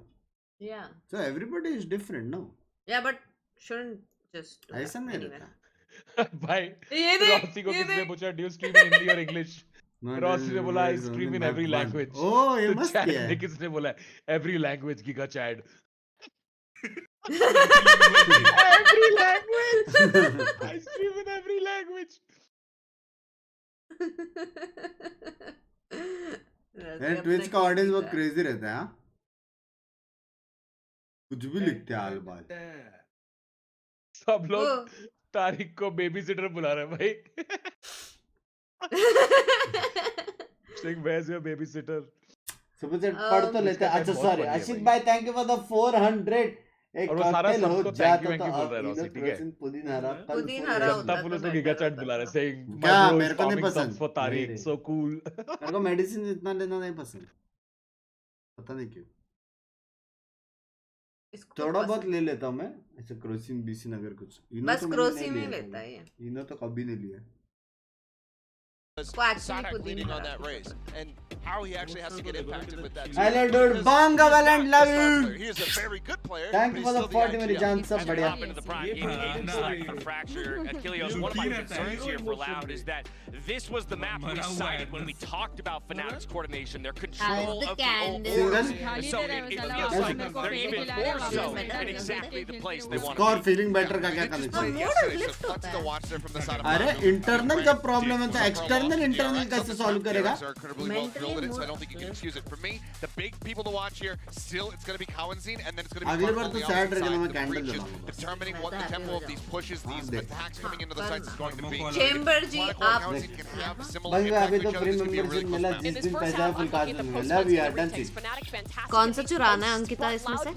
S6: Yeah.
S1: So everybody is different, no?
S6: Yeah, but shouldn't just do
S1: ऐसा
S6: that
S1: नहीं
S6: anyway.
S1: रहता।
S13: भाई
S6: ये देख,
S13: Rossi को
S6: ये
S13: किसने
S6: देख।
S13: पूछा do you stream in Hindi और इंग्लिश? रॉसी ने बोला I stream in every language.
S1: Oh ये
S13: तो
S1: मस्त
S13: चैट
S1: है।
S13: ने किसने बोला every language giga chat. Every language I stream in every language.
S1: यार ट्विच का ऑडियंस बहुत क्रेजी रहता है, हाँ? कुछ भी लिखते हैं आलबाल।
S13: सब लोग तारिक को बेबी सिटर बुला रहे हैं भाई। Where's your babysitter?
S1: Super chat पढ़ तो लेते हैं। अच्छा सॉरी आशिक भाई, थैंक यू फॉर द 400। एक
S13: और वो सारा
S1: कॉकटेल हो
S13: सबको
S1: जाता
S13: थैंक यू
S1: तो
S13: बोल रहा है रॉसी, ठीक है?
S1: पुदीना
S6: पुदीना
S13: जनता पुलिस को गिगा चैट बुला रहे हैं saying my
S1: क्या
S13: bro is
S1: मेरे को नहीं
S13: farming
S1: पसंद।
S13: subs for तारिक
S1: नहीं,
S13: so cool।
S1: मेरे को मेडिसिन इतना लेना नहीं पसंद, पता नहीं क्यों। थोड़ा बहुत ले लेता हूँ मैं, ऐसे क्रोसिन बीसिन अगर कुछ।
S6: बस क्रोसिन ही लेता है ये।
S1: इनो तो कभी नहीं लिया।
S9: Sadak leading on that race, and how he actually has to get impacted with that.
S1: Hello dude, Banga Valent, love you.
S9: He is a very good player.
S1: Thank you for the 40 मेरी जान, सब बढ़िया।
S5: Hop into the prime game, Aiden select for Fracture. Achilles, one of my concerns here for Loud is that this was the map we cited when we talked about Fnatic's coordination, their control of the ult. So it feels like they're even more so in exactly the place they want to
S1: Score
S5: be.
S1: feeling better का क्या connection? अरे internal जब problem है तो external internal कैसे solve करेगा?
S4: I don't think you can excuse it. For me, the big people to watch here, still it's going to be Kawanzin, and then it's going to be
S1: अगली बार तो sad रहेगा, मैं
S4: the
S1: candle
S4: breaches,
S1: जलाऊंगा।
S4: determining what the tempo of these pushes, these attacks coming into the sites is going to be.
S6: Chamber ji आप
S4: Kawanzin can have similar
S1: भाई
S4: impact
S1: अभी
S4: to
S1: तो
S4: each other.
S1: Free
S4: This could be a really
S1: membership मिला,
S4: close match.
S1: जिस दिन पैसा है full card मिलेगा। लव यू डन सी।
S6: कौन सा चुराना है अंकिता इसमें से?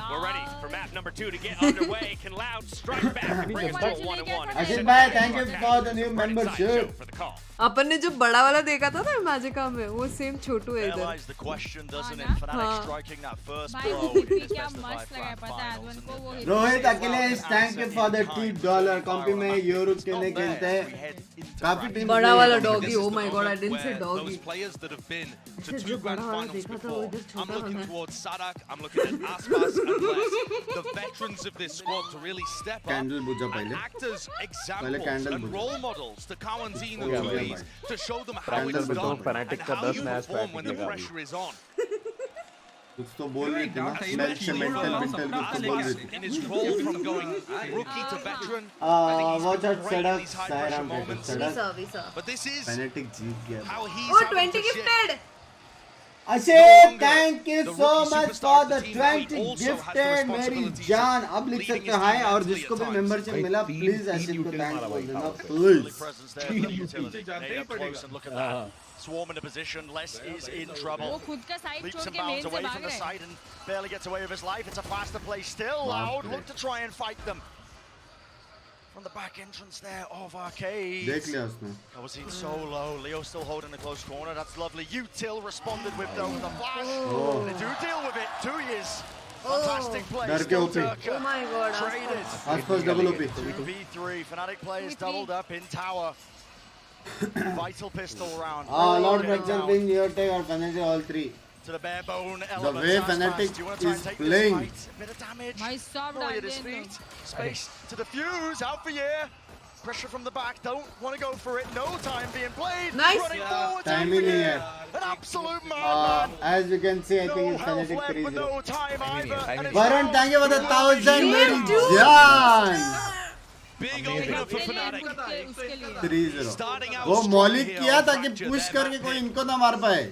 S5: We're ready for map number 2 to get underway. Can Loud strike back and bring us to a 1-1?
S1: आशिक भाई thank you for the new membership.
S5: For the call.
S6: अपन ने जो बड़ा वाला देखा था ना मैजिका में, वो सेम छोटू है इधर।
S12: Realize the question, doesn't it? Fnatic striking that first
S16: भाई
S12: blow
S16: वो
S12: in this
S16: क्या
S12: best of
S16: मस्त लगा है,
S12: five
S16: पता है
S12: finals,
S16: उनको
S12: and
S16: वो
S12: then
S1: Rohit Akhilesh thank you for the $2 कॉम्पी में यूरोप के लिए खेलते हैं। काफी टीम
S6: बड़ा वाला doggy,
S4: This is
S6: oh
S4: the
S6: my god I
S4: moment
S6: didn't say
S4: where
S6: doggy.
S4: those players that have been to
S6: अच्छा,
S4: 2
S6: जो
S4: grand
S6: बड़ा वाला
S4: finals
S6: देखा था वो
S4: before,
S6: इधर
S4: I'm
S6: छोटा
S4: looking
S6: वाला।
S4: towards Sadak, I'm looking at Aspas and Les, the veterans of this squad to really step up
S1: candle बुझा
S4: and
S1: पहले।
S4: act as examples
S1: candle
S4: and
S1: बुझा।
S4: role models to Kawanzin
S1: हो
S4: and
S1: गया
S4: Tulis
S1: भाई।
S4: to show them how
S1: candle
S4: it's
S1: बुझा।
S4: done
S13: Fnatic
S4: and
S13: का
S4: how
S13: 10
S4: you
S13: नया
S4: perform
S13: strategy
S4: when the
S13: लगा अभी।
S4: pressure is on.
S1: कुछ तो बोल रही थी ना स्मेल से मेंटल कुछ तो बोल रही थी
S2: in his role from going rookie to veteran.
S1: watch out Sadak Sairam Sadak
S2: But this is
S1: Fnatic जीत गया
S2: how he's
S6: Oh, 20 gifted.
S1: Ashif, thank you so much for the 20 gifted मेरी जान. अब लिख सकते हैं हाय और जिसको भी मेंबरशिप मिला प्लीज आशिफ को थैंक बोल देना please.
S12: Swarm in a position, Les is in trouble. Leaps and bounds away from the side and barely gets away with his life. It's a faster play still. Loud look to try and fight them. From the back entrance there of Arcade. Obviously so low. Leo still holding the close corner. That's lovely. Util responded with though with a flash. They do deal with it. 2 years. Fantastic play. Still Turka.
S6: Oh my god.
S12: Traded.
S1: Aspas double OP.
S12: 2v3. Fnatic players doubled up in tower. Vital pistol round.
S1: Lord Fracture being your take or Fnatic all three.
S12: To the bare bone
S1: The
S12: element.
S1: way Fnatic is playing.
S12: Bit of damage.
S16: Nice stop,
S12: Floyd at his feet. Space to the fuse. Out for year. Pressure from the back. Don't want to go for it. No time being played.
S6: Nice.
S12: Running forward.
S1: Timing here.
S12: An absolute madman.
S1: As you can see, I think
S12: No
S1: it's
S12: health
S1: Fnatic
S12: left, but
S1: 3-0.
S12: no time either. And it's
S1: Varun,
S12: now
S1: thank you for the 1000 मेरी
S6: dude.
S1: जान.
S2: big opener for Fnatic.
S1: 3-0.
S2: Starting out
S1: वो
S2: strong
S1: मौलिक
S2: here
S1: किया
S2: on
S1: ताकि
S2: Fracture
S1: push
S2: there,
S1: करके
S2: man.
S1: कोई इनको ना मार पाए.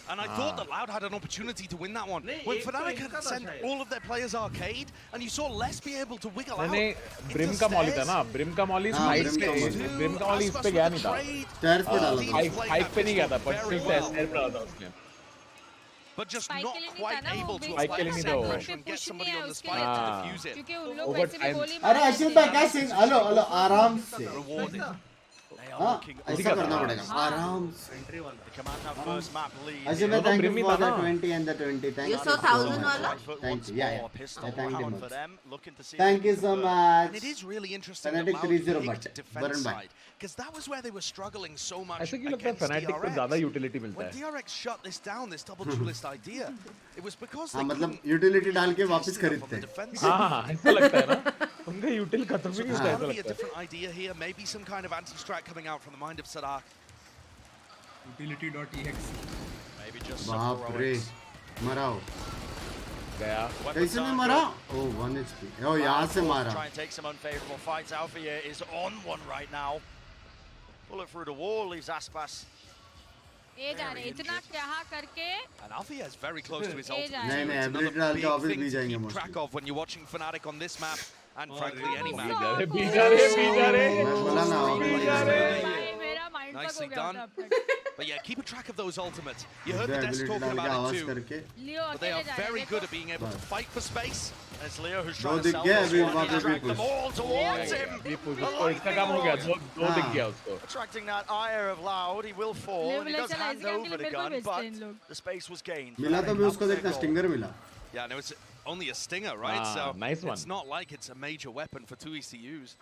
S2: And I thought that Loud had an opportunity to win that one. When Fnatic had sent all of their players arcade, and you saw Les be able to wiggle out.
S13: नहीं brim का Molly था ना brim का Molly height पे brim का Molly इस पे गया नहीं था
S1: स्टेयर्स पे डाला था.
S13: हाइट पे नहीं गया था पर स्टिल स्टेयर पे डाला था उसने.
S2: But just not quite able to
S13: Spike
S2: apply
S13: killing
S2: the
S13: नहीं
S2: same
S13: था वो.
S2: pressure and get somebody on the spike to defuse it.
S16: क्योंकि उन लोग
S13: Over
S16: वैसे भी
S13: time.
S16: गोली
S1: अरे अशिल भाई कैसे हेलो हेलो आराम से.
S2: Rewarded.
S1: हाँ ऐसा करना पड़ेगा आराम से. अशिल भाई thank you for the 20 and the 20. Thank
S6: You
S1: you
S6: saw
S1: so
S6: 1000
S1: much.
S6: wala?
S1: Thank you. Yeah. I thank you much.
S12: Thank
S1: Thank you so much.
S2: And it is really interesting that
S1: Fnatic
S2: Loud
S1: 3-0
S2: picked
S1: but
S2: defense
S1: Varun bhai.
S2: side, because that was where they were struggling so much
S13: ऐसे क्यों लगता है
S2: against
S13: fanatic को ज्यादा utility मिलता
S2: When
S13: है.
S2: DRX shut this down, this double duelist idea, it was because
S1: हाँ
S2: they
S1: मतलब
S2: couldn't
S1: यूटिलिटी डाल के वापस
S2: from the
S1: खरीदते हैं.
S2: defense.
S13: हाँ ऐसा लगता है ना उनका यूटिल खत्म ही नहीं होता ऐसा
S2: Maybe a
S13: लगता है.
S2: different idea here, maybe some kind of anti-strat coming out from the mind of Sadak.
S8: Utility.exe.
S12: Maybe just some
S1: बाप रे
S12: heroics.
S1: मराओ.
S13: गया.
S1: कैसे नहीं मरा? Oh 1 HP. Oh यहाँ से मारा.
S12: Try and take some unfavorable fights. Alpha is on one right now. Bullet through the wall leaves Aspas.
S16: ए जा रहे इतना क्या करके.
S2: And Alfia is very close to his ultimate.
S16: नहीं,
S1: नहीं,
S2: It's
S1: ability
S2: another
S1: डाल के
S2: big
S1: वापस
S2: thing
S1: भी
S2: to
S1: जाएंगे
S2: keep
S1: mostly.
S2: track of when you're watching Fnatic on this map, and frankly any map.
S13: बीजा रे
S1: मैं बोला ना
S16: मेरा माइंड
S2: Nicely
S16: पक हो गया
S2: done.
S16: था अब तक.
S2: But yeah, keep a track of those ultimates. You heard the
S1: ability
S2: desk talking
S1: डाल के
S2: about
S1: आवाज
S2: it too.
S1: करके.
S16: लियो
S2: But they
S16: अकेले
S2: are
S16: जा रहे
S2: very
S16: हैं.
S2: good at being able to fight for space.
S12: And it's Leo who's
S1: दो
S12: trying to
S1: दिख
S12: sell
S1: गया
S12: this
S1: अभी
S12: one.
S1: वहाँ
S12: He
S1: पे भी
S12: dragged them
S1: push.
S12: all towards him.
S13: ये पुश उसको इसका काम हो गया. दो दिख गया उसको.
S12: Attracting that ire of Loud, he will fall.
S16: Leo
S12: And he
S16: बोले
S12: does
S16: चला
S12: hand
S16: इसके
S12: over
S16: अकेले
S12: the
S16: मेरे को
S12: gun,
S16: भेजते हैं इन
S12: but
S16: लोग.
S12: the space was gained.
S1: मिला तो भी
S12: Fnatic
S1: उसको
S12: up
S1: देखना
S12: their goal.
S1: स्टिंगर मिला.
S2: Yeah, no, it's only a stinger, right?
S13: Ah,
S2: so
S13: nice one.
S2: it's not like it's a major weapon for 2E's to use.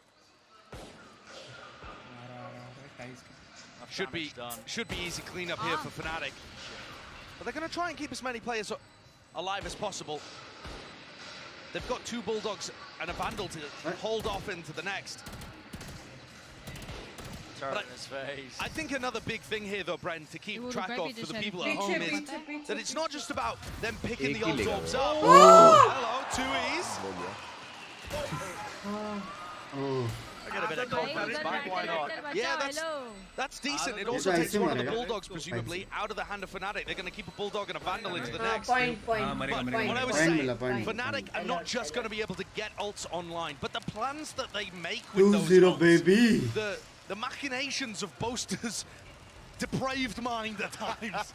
S2: Should be easy cleanup here for Fnatic. But they're going to try and keep as many players alive as possible. They've got 2 Bulldogs and a Vandal to hold off into the next.
S12: Turret in his face.
S2: I think another big thing here, though, Brent, to keep track of for the people at home is that it's not just about them picking the old orbs up. Hello, 2E's.
S12: I get a bit of confidence back, why not?
S2: Yeah, that's decent. It also takes one of the Bulldogs, presumably, out of the hand of Fnatic. They're going to keep a Bulldog and a Vandal into the next.
S6: Point.
S2: But what I was saying, Fnatic are
S1: point.
S2: not just going to be able to get ults online, but the plans that they make with those
S1: 2-0
S2: ults,
S1: baby.
S2: the machinations of Boaster's depraved mind at times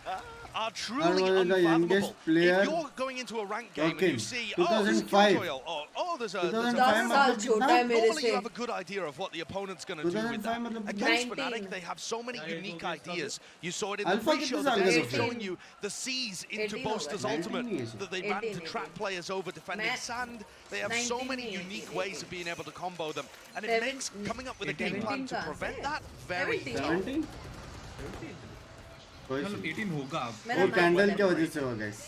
S2: are truly unfathomable. If you're going into a ranked game and you see, oh, there's a Killjoy, or there's a... Normally you have a good idea of what the opponent's going to do with that. Against Fnatic, they have so many unique ideas. You saw it in the pre-show that they're showing you the C's into Boaster's ultimate that they ran to trap players over defending sand. They have so many unique ways of being able to combo them. And it makes coming up with a game plan to prevent that very tough.
S8: 18 होगा अब.
S1: वो candle क्या वजह से हुआ guys.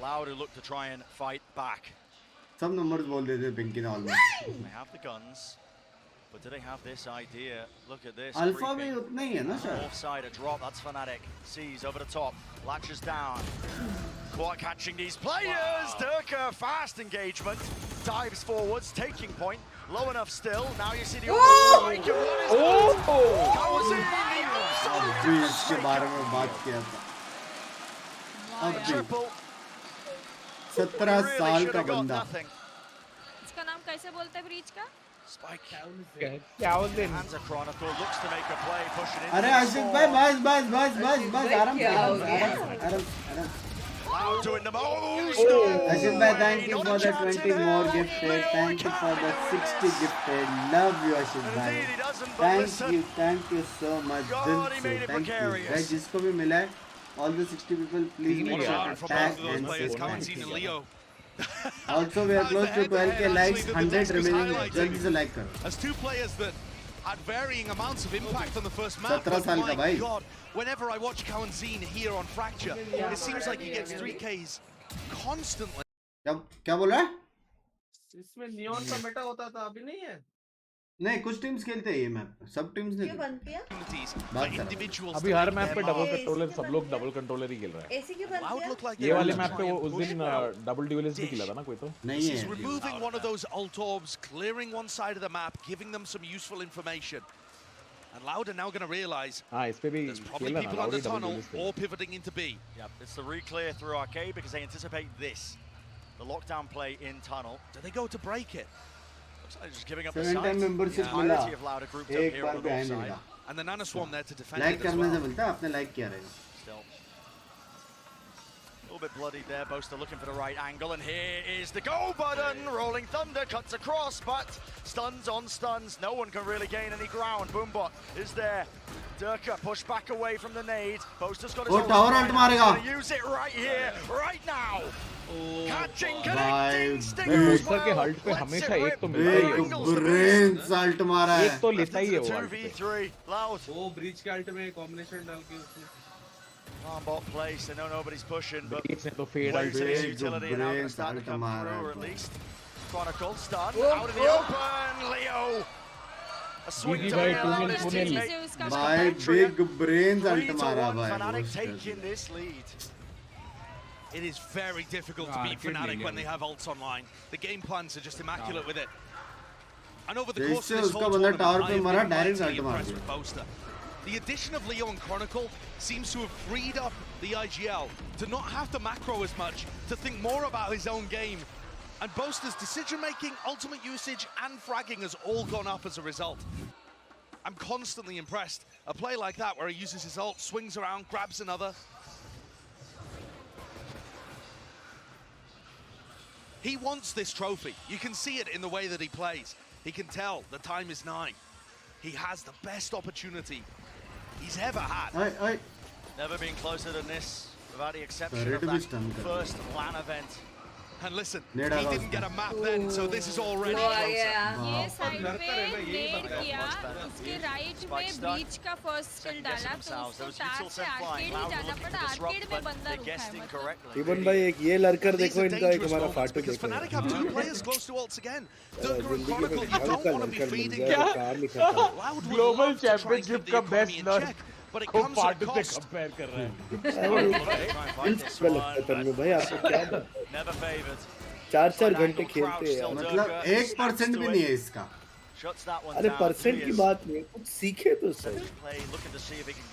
S12: Loud who look to try and fight back.
S1: सब numbers बोल देते पिंकी ने almost.
S12: They have the guns, but do they have this idea? Look at this.
S1: Alpha भी उतना ही है ना sir.
S12: Offside, a drop. That's Fnatic. Sees over the top. Latches down. What catching these players? Durka, fast engagement, dives forwards, taking point, low enough still. Now you see the strike of what is goes in
S1: अभी इसके बारे में बात किया था.
S12: triple.
S1: 17 साल का बंदा.
S16: इसका नाम कैसे बोलते हैं ब्रीच का?
S12: Spike.
S13: Hands
S12: are Chronicle, looks to make a play, pushing in.
S1: अरे आशिक भाई बस आराम से.
S12: Loud doing the most.
S1: Ashit bhai, thank you for the 20 more gifted. Thank you for the 60 gifted. Love you Ashit bhai. Thank you so much. Dil se thank you. Guys, जिसको भी मिला है, all the 60 people, please make sure to tag and say thank you. Also, we are close to 12k likes. 100 remaining. जल्दी से like करो.
S2: As two players that had varying amounts of impact on the first map.
S1: 17 साल का भाई.
S2: God, whenever I watch Kawanzine here on Fracture, it seems like he gets 3Ks constantly.
S1: क्या बोल रहा है?
S11: इसमें नियॉन का मेटा होता था, अभी नहीं है.
S1: नहीं, कुछ टीम्स खेलते हैं ये मैप, सब टीम्स नहीं.
S6: क्यों बंद किया?
S13: अभी हर मैप पे डबल कंट्रोलर, सब लोग डबल कंट्रोलर ही खेल रहे हैं.
S6: ऐसे क्यों बंद किया?
S13: ये वाले मैप पे वो उस दिन डबल ड्यूलिस्ट भी खेला था ना कोई तो.
S1: नहीं है.
S2: He's removing one of those alt orbs, clearing one side of the map, giving them some useful information. And Loud are now going to realize
S13: इस पे भी
S2: there's probably people on the tunnel or pivoting into B.
S12: Yep, it's the re-clear through Arcade because they anticipate this. The lockdown play in tunnel.
S2: Do they go to break it?
S12: Looks like just giving up
S1: 7 time membership मिला. एक बार भी आए मिला.
S2: And the Nana Swarm there to defend
S1: like
S2: it as
S1: करने से
S2: well.
S1: मिलता है, आपने like किया रहेगा.
S12: Still. A little bit bloodied there, Boaster looking for the right angle, and here is the go button. Rolling Thunder cuts across, but stuns on stuns. No one can really gain any ground. Boombot is there. Durka pushed back away from the nade. Boaster's got his
S1: वो tower ult मारेगा.
S12: Use it right here, right now. Catching,
S1: भाई
S12: connecting, stingers
S13: booster के हल्ट पे हमेशा एक तो मिलता ही है.
S1: ब्रेन साल्ट मारा है.
S13: एक तो लेता ही है वो.
S12: 2v3 Loud.
S11: वो ब्रिज के अल्ट में कॉम्बिनेशन डाल के उसने.
S12: Farm bot place, I know nobody's pushing, but
S13: इसने तो fade
S12: waiting
S13: out
S12: his utility and now going to start to come through, or at least Chronicle stun out of the open. Leo, a swing to
S13: भाई,
S12: the allowed his
S13: तूने
S12: teammate.
S1: भाई big brain salt मारा
S12: 3-1
S1: भाई.
S12: Fnatic taking this lead.
S2: It is very difficult to beat Fnatic when they have ults online. The game plans are just immaculate with it. And over the course of this whole tournament, I have been mightily impressed with Boaster. The addition of Leo and Chronicle seems to have freed up the IGL to not have to macro as much, to think more about his own game. And Boaster's decision-making, ultimate usage, and fragging has all gone up as a result. I'm constantly impressed. A play like that where he uses his ult, swings around, grabs another. He wants this trophy. You can see it in the way that he plays. He can tell the time is nigh. He has the best opportunity he's ever had.
S12: Never been closer than this, without the exception of that first LAN event.
S2: And listen, he didn't get a map then, so this is already closer.
S16: ये side पे नेड किया, इसके right में breach का first skill डाला, तो उसको टार से आर्केड ही जाना पड़ा. आर्केड में बंदा रुका है.
S14: इवन भाई एक ये लड़कर देखो, इनका एक हमारा फाटू देखो.
S2: Fnatic have two players close to ults again. Durka and Chronicle, you don't want to be feeding
S13: global championship का बेस्ट लर्न
S2: but it
S13: को
S2: comes at
S13: पार्ट से
S2: cost.
S13: कंपेयर कर रहा है.
S14: भाई आपको क्या?
S12: Never favored.
S14: 4-4 घंटे खेलते हैं.
S1: मतलब 1% भी नहीं है इसका.
S14: अरे परसेंट की बात नहीं, कुछ सीखे तो सही.
S12: Looking to see if he can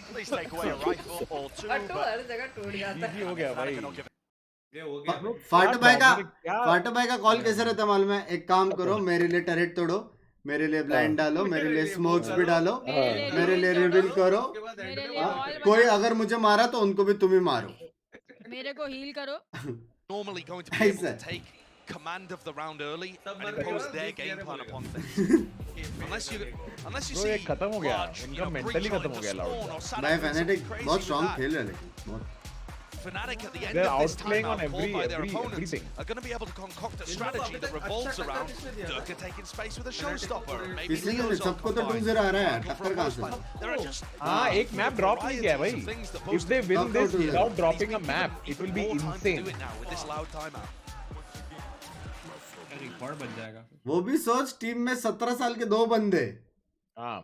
S12: at least take away a rifle or two.
S6: हर जगह टूट जाता है.
S13: हो गया भाई.
S1: फाटू भाई का कॉल कैसे रहता है मालूम है? एक काम करो, मेरे लिए टरेट तोड़ो, मेरे लिए ब्लाइंड डालो, मेरे लिए स्मोक्स भी डालो, मेरे लिए रिवील करो. कोई अगर मुझे मारा तो उनको भी तुम ही मारो.
S16: मेरे को हील करो.
S2: Normally going to be able to take command of the round early and impose their game plan upon things. Unless you see
S13: खत्म हो गया, इनका मेंटली खत्म हो गया Loud.
S1: भाई Fnatic बहुत स्ट्रांग खेल रहे हैं, लेकिन
S2: Fnatic at the end of this timeout called by their opponents are going to be able to concoct a strategy that revolves around Durka taking space with a showstopper. Maybe Leo's
S1: सबको तो 2-0 आ रहा है, टक्कर कहां से?
S13: हाँ, एक map drop नहीं किया भाई. If they win this without dropping a map, it will be insane.
S8: Record बन जाएगा.
S1: वो भी सोच, टीम में 17 साल के 2 बंदे.
S13: हाँ,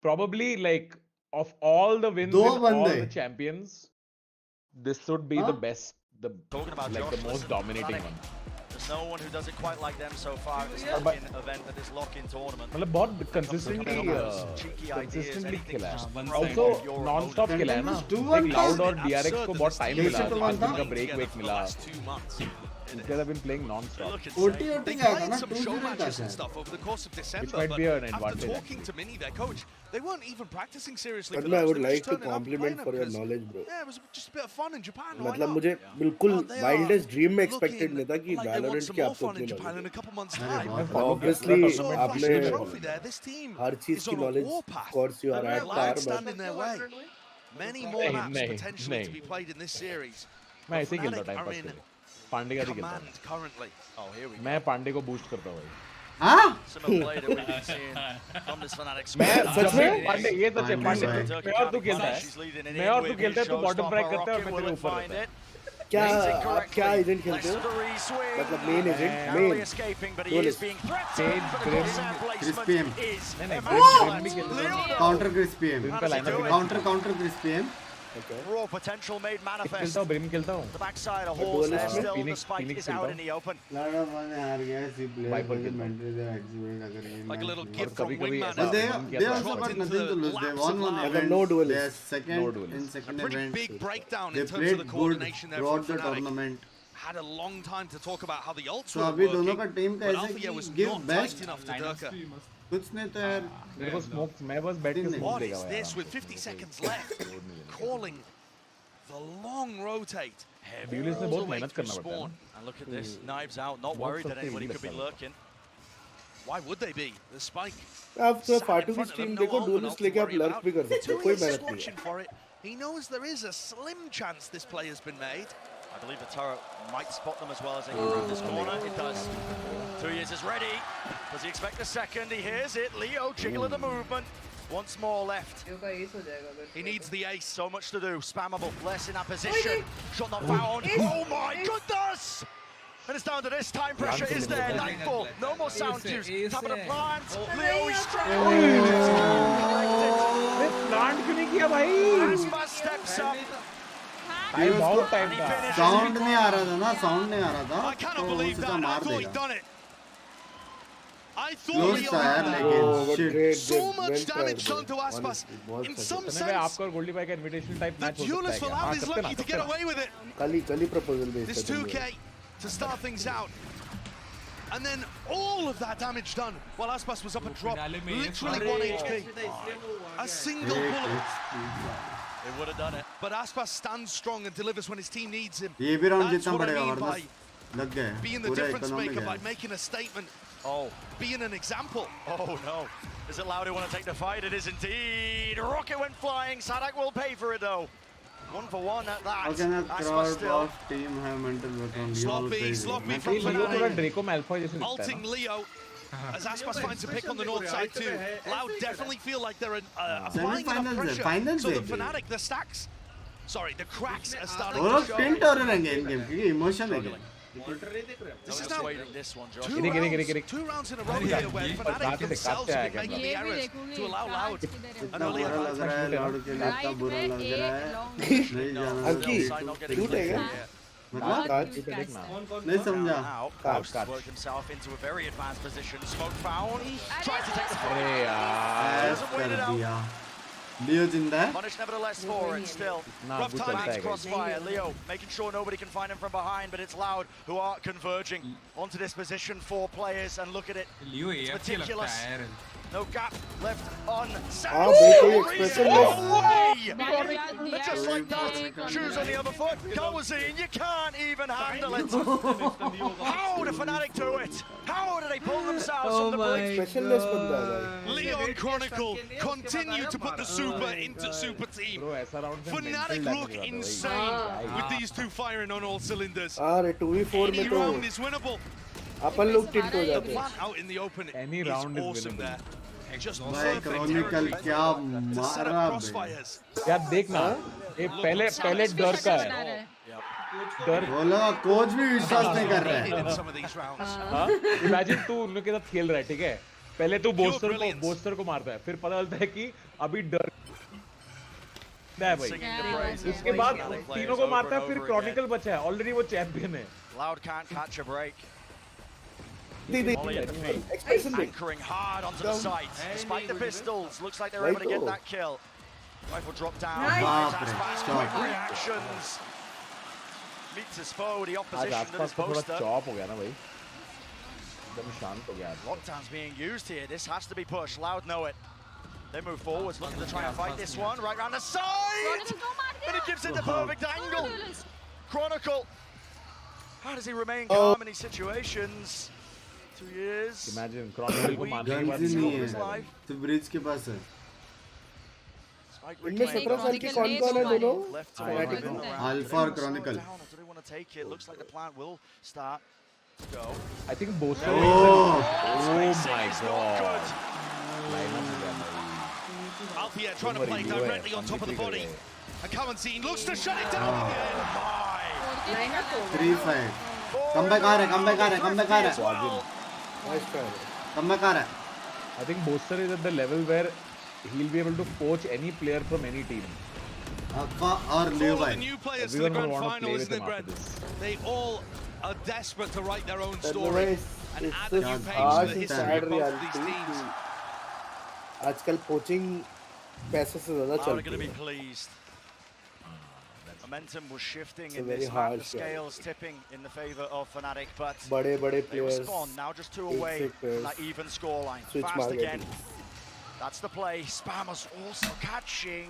S13: probably like of all the wins in all the champions, this would be the the most dominating one.
S12: There's no one who does it quite like them so far at this lock-in event, at this lock-in tournament.
S13: मतलब बहुत consistently खेला है. Also non-stop खेला है ना. एक Loud और DRX को बहुत time मिला. 5 दिन का break मिला. Because I've been playing non-stop.
S2: They played some show matches and stuff over the course of December,
S13: Which might
S2: but
S13: be an
S2: after
S13: advantage.
S2: talking to Mini, their coach, they weren't even practicing seriously.
S14: But I would like to compliment for your knowledge, bro.
S2: Yeah, it was just a bit of fun in Japan.
S14: मतलब मुझे बिल्कुल wildest dream में expected नहीं था कि Valorant की आपको
S2: in Japan in a couple months' time.
S14: Obviously आपने
S2: This team
S14: हर चीज की knowledge, of course you are at par,
S2: stand in their way. Many more maps potentially to be played in this series.
S13: मैं ऐसे ही खेलता time pass के लिए. पांडे का भी खेलता हूँ. मैं पांडे को बूस्ट करता हूँ भाई.
S1: हाँ?
S13: मैं सच में पांडे ये सच है पांडे. मैं और तू खेलता है. मैं और तू खेलता है तो बॉटम ब्रेक करता है और मैं तेरे ऊपर रहता है.
S14: क्या आप क्या एजेंट खेलते हो? मतलब मेन एजेंट मेन
S1: क्रिस्पीएम काउंटर क्रिस्पीएम काउंटर क्रिस्पीएम
S12: Raw potential made manifest.
S13: खेलता हूँ ब्रिम खेलता हूँ.
S12: The backside a horse there still. The spike is out in the open.
S2: Like a little gift from Wingman.
S1: But they also got nothing to lose. They won one event.
S14: No duel.
S1: Their second
S2: Pretty
S1: event.
S2: big breakdown
S1: They
S2: in terms of
S1: played
S2: the
S1: good
S2: coordination there
S1: throughout
S2: from
S1: the
S2: Fnatic.
S1: tournament.
S2: Had a long time to talk about how the ults
S1: So
S2: were
S1: अभी
S2: working,
S1: दोनों का team का
S2: but
S1: ऐसे
S2: Althea was
S1: give
S2: not
S1: best.
S2: tight enough to Durka.
S1: कुछ नहीं तो यार.
S13: मेरे को स्मोक मैं बस बैठ के स्मोक
S2: What
S13: देगा
S2: is
S13: भाई.
S2: this with 50 seconds left? Calling the long rotate.
S13: Duelist में बहुत मेहनत करना पड़ता है.
S12: And look at this, knives out, not worried that anybody could be lurking.
S2: Why would they be? The spike.
S14: आप तो फाटू की स्ट्रीम देखो duelist लेके आप लर्क भी कर सकते हो कोई मेहनत नहीं है.
S2: For it. He knows there is a slim chance this play has been made.
S12: I believe the turret might spot them as well as they go around this corner. It does. 2 years is ready. Does he expect a second? He hears it. Leo jiggling the movement. Once more left.
S2: He needs the ace.
S12: So much to do. Spammable. Less in that position. Shot not found. Oh my goodness! And it's down to this. Time pressure is there. Nightfall. No more sound cues. Top of the plant. Leo is struggling.
S13: Plant क्यों नहीं किया भाई?
S12: Aspas steps up.
S13: बहुत time था.
S1: Sound नहीं आ रहा था ना. साउंड नहीं आ रहा था.
S2: I cannot believe that. I thought he'd done it. I thought
S1: Close
S2: Leo
S1: था यार लेकिन.
S2: so much damage done to Aspas. In some sense,
S13: आपका और गोल्डी भाई का इनविटेशनल टाइप मैच हो
S2: Duelist
S13: सकता
S2: will
S13: है.
S2: have his lucky to get away with it.
S14: कल प्रपोजल भेज
S2: This 2K to start things out. And then all of that damage done while Aspas was up a drop. Literally 1 HP. A single bullet.
S12: They would have done it.
S2: But Aspas stands strong and delivers when his team needs him.
S1: ये भी round
S2: That's
S1: जितना
S2: what I
S1: पड़ेगा
S2: mean
S1: वरना
S2: by
S1: लग गए.
S2: being the
S1: पूरा
S2: difference
S1: economic
S2: maker, by
S1: है.
S2: making a statement,
S12: Oh,
S2: being an example.
S12: oh no. Is it Loud who want to take the fight? It is indeed. Rocket went flying. Sadak will pay for it though. 1 for 1 at that.
S1: How can a
S12: Aspas
S1: crowd
S12: still.
S1: of team have mental background?
S2: Sloppy from
S13: ये
S2: Fnatic.
S13: थोड़ा ड्रेको मैल्फॉय जैसे दिखता है
S2: Ulting
S13: ना.
S2: Leo. As Aspas finds a pick on the north side too. Loud definitely feel like they're applying enough pressure. So the Fnatic, the stacks, sorry, the cracks are starting
S1: वो
S2: to
S1: लोग
S2: show.
S1: Tilt हो रहे हैं game क्योंकि emotion है game.
S2: This is now
S12: this one, Josh.
S2: two rounds in a row here where Fnatic themselves have been making the errors to allow Loud an early
S1: बुरा लग रहा है लाउड के लिए इतना बुरा लग रहा है. नहीं जाना.
S14: अंकी क्यों है
S1: मतलब नहीं समझा.
S12: Ghost worked himself into a very advanced position. Smoke found. Tries to take the
S13: अरे
S12: fight.
S13: यार.
S12: Doesn't wait it out.
S1: लियो जिंदा है.
S12: Punished nevertheless for it still. Rough
S13: good
S12: timings,
S13: contact.
S12: crossfire. Leo making sure nobody can find him from behind, but it's Loud who are converging onto this position. 4 players, and look at it. It's meticulous. No gap left on just like that. Shoes on the other foot. Kawazine, you can't even handle it. How did Fnatic do it? How did they pull themselves from the brink?
S2: Leon Chronicle continue to put the super into super team. Fnatic look insane with these two firing on all cylinders.
S14: अरे 2v4 में
S2: Any
S14: तो
S2: round is winnable.
S14: अपन लोग tilt हो
S2: The
S14: जाते हैं.
S2: plant out in the open
S13: Any
S2: is
S13: round is
S2: awesome
S13: winnable.
S2: there. Just
S1: भाई Chronicle क्या मारा बे.
S13: यार देखना ये पहले डर का है. डर
S1: बोला कोच भी विश्वास नहीं कर रहा है.
S13: हाँ इमेजिन तू उन लोग के साथ खेल रहा है ठीक है. पहले तू बोस्टर को मारता है फिर पता चलता है कि अभी डर है भाई. उसके बाद तीनों को मारता है, फिर क्रॉनिकल बचा है. ऑलरेडी वो चैंपियन है.
S12: Loud can't catch a break.
S14: Expression
S12: anchoring hard onto the sight. Despite the pistols, looks like they're able to get that kill. Rifle drop down. Quick reactions. Meets his foe. The opposition to his poster.
S13: Chop हो गया ना भाई. एकदम शांत हो गया.
S12: Lockdown's being used here. This has to be pushed. Loud know it. They move forwards, looking to try and fight this one. Right round the side! And it gives it the perfect angle. Chronicle. How does he remain calm in these situations? 2 years.
S13: Imagine Chronicle को मारने के बाद
S1: his life. तो bridge के पास है.
S14: इनमें 17 साल के कौन-कौन है दोनों?
S1: Alpha और Chronicle.
S12: Do they want to take it? Looks like the plan will start to go.
S13: I think both.
S1: Oh
S12: my
S13: god.
S2: Alpia trying to play directly on top of the body. And Kawanseen looks to shut it down again.
S1: 3-5. Comeback आ रहा है, comeback आ रहा है, comeback आ रहा है.
S14: Nice try.
S1: Comeback आ रहा है.
S13: I think Boaster is at the level where he'll be able to poach any player from any team.
S1: और Leo
S2: the new players to the grand final, isn't it, Brad? They all are desperate to write their own story and add a new page to the history of both of these teams.
S14: आजकल poaching पैसे से ज़्यादा चलती है.
S12: Going to be pleased. Momentum was shifting in this match. The scales tipping in the favor of Fnatic, but
S14: बड़े
S12: they
S14: players
S12: respond now, just 2 away from that even scoreline. Fast again. That's the play. Spammers also catching.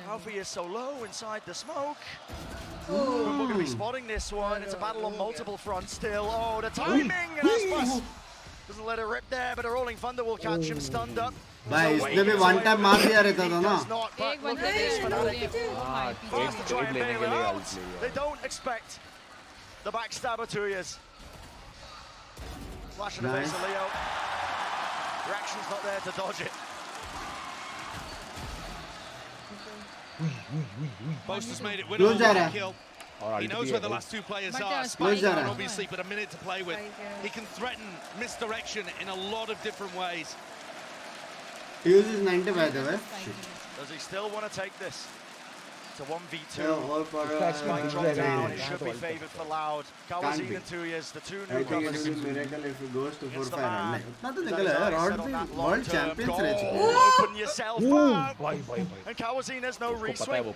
S12: Alfie is so low inside the smoke. We're going to be spotting this one. It's a battle on multiple fronts still. Oh, the timing! And Aspas doesn't let it rip there, but a rolling thunder will catch him stunned up.
S1: भाई इसने भी one time मार दिया रहता था ना.
S12: They don't expect the backstabber 2 years. Flash in the face of Leo. Reaction's not there to dodge it.
S2: Boaster's made it winner on the kill. He knows where the last 2 players are. Spider, obviously, but a minute to play with. He can threaten misdirection in a lot of different ways.
S1: He uses 90 by the way.
S12: Does he still want to take this? It's a 1v2.
S1: Spike
S12: drop down. It should be favored for Loud. Kawazin in 2 years. The 2 newcomers.
S1: I think it will be miracle if he goes to 4-5. उतना तो निकला है. Rod world champions रह चुके.
S12: Open yourself up. And Kawazin has no reswing.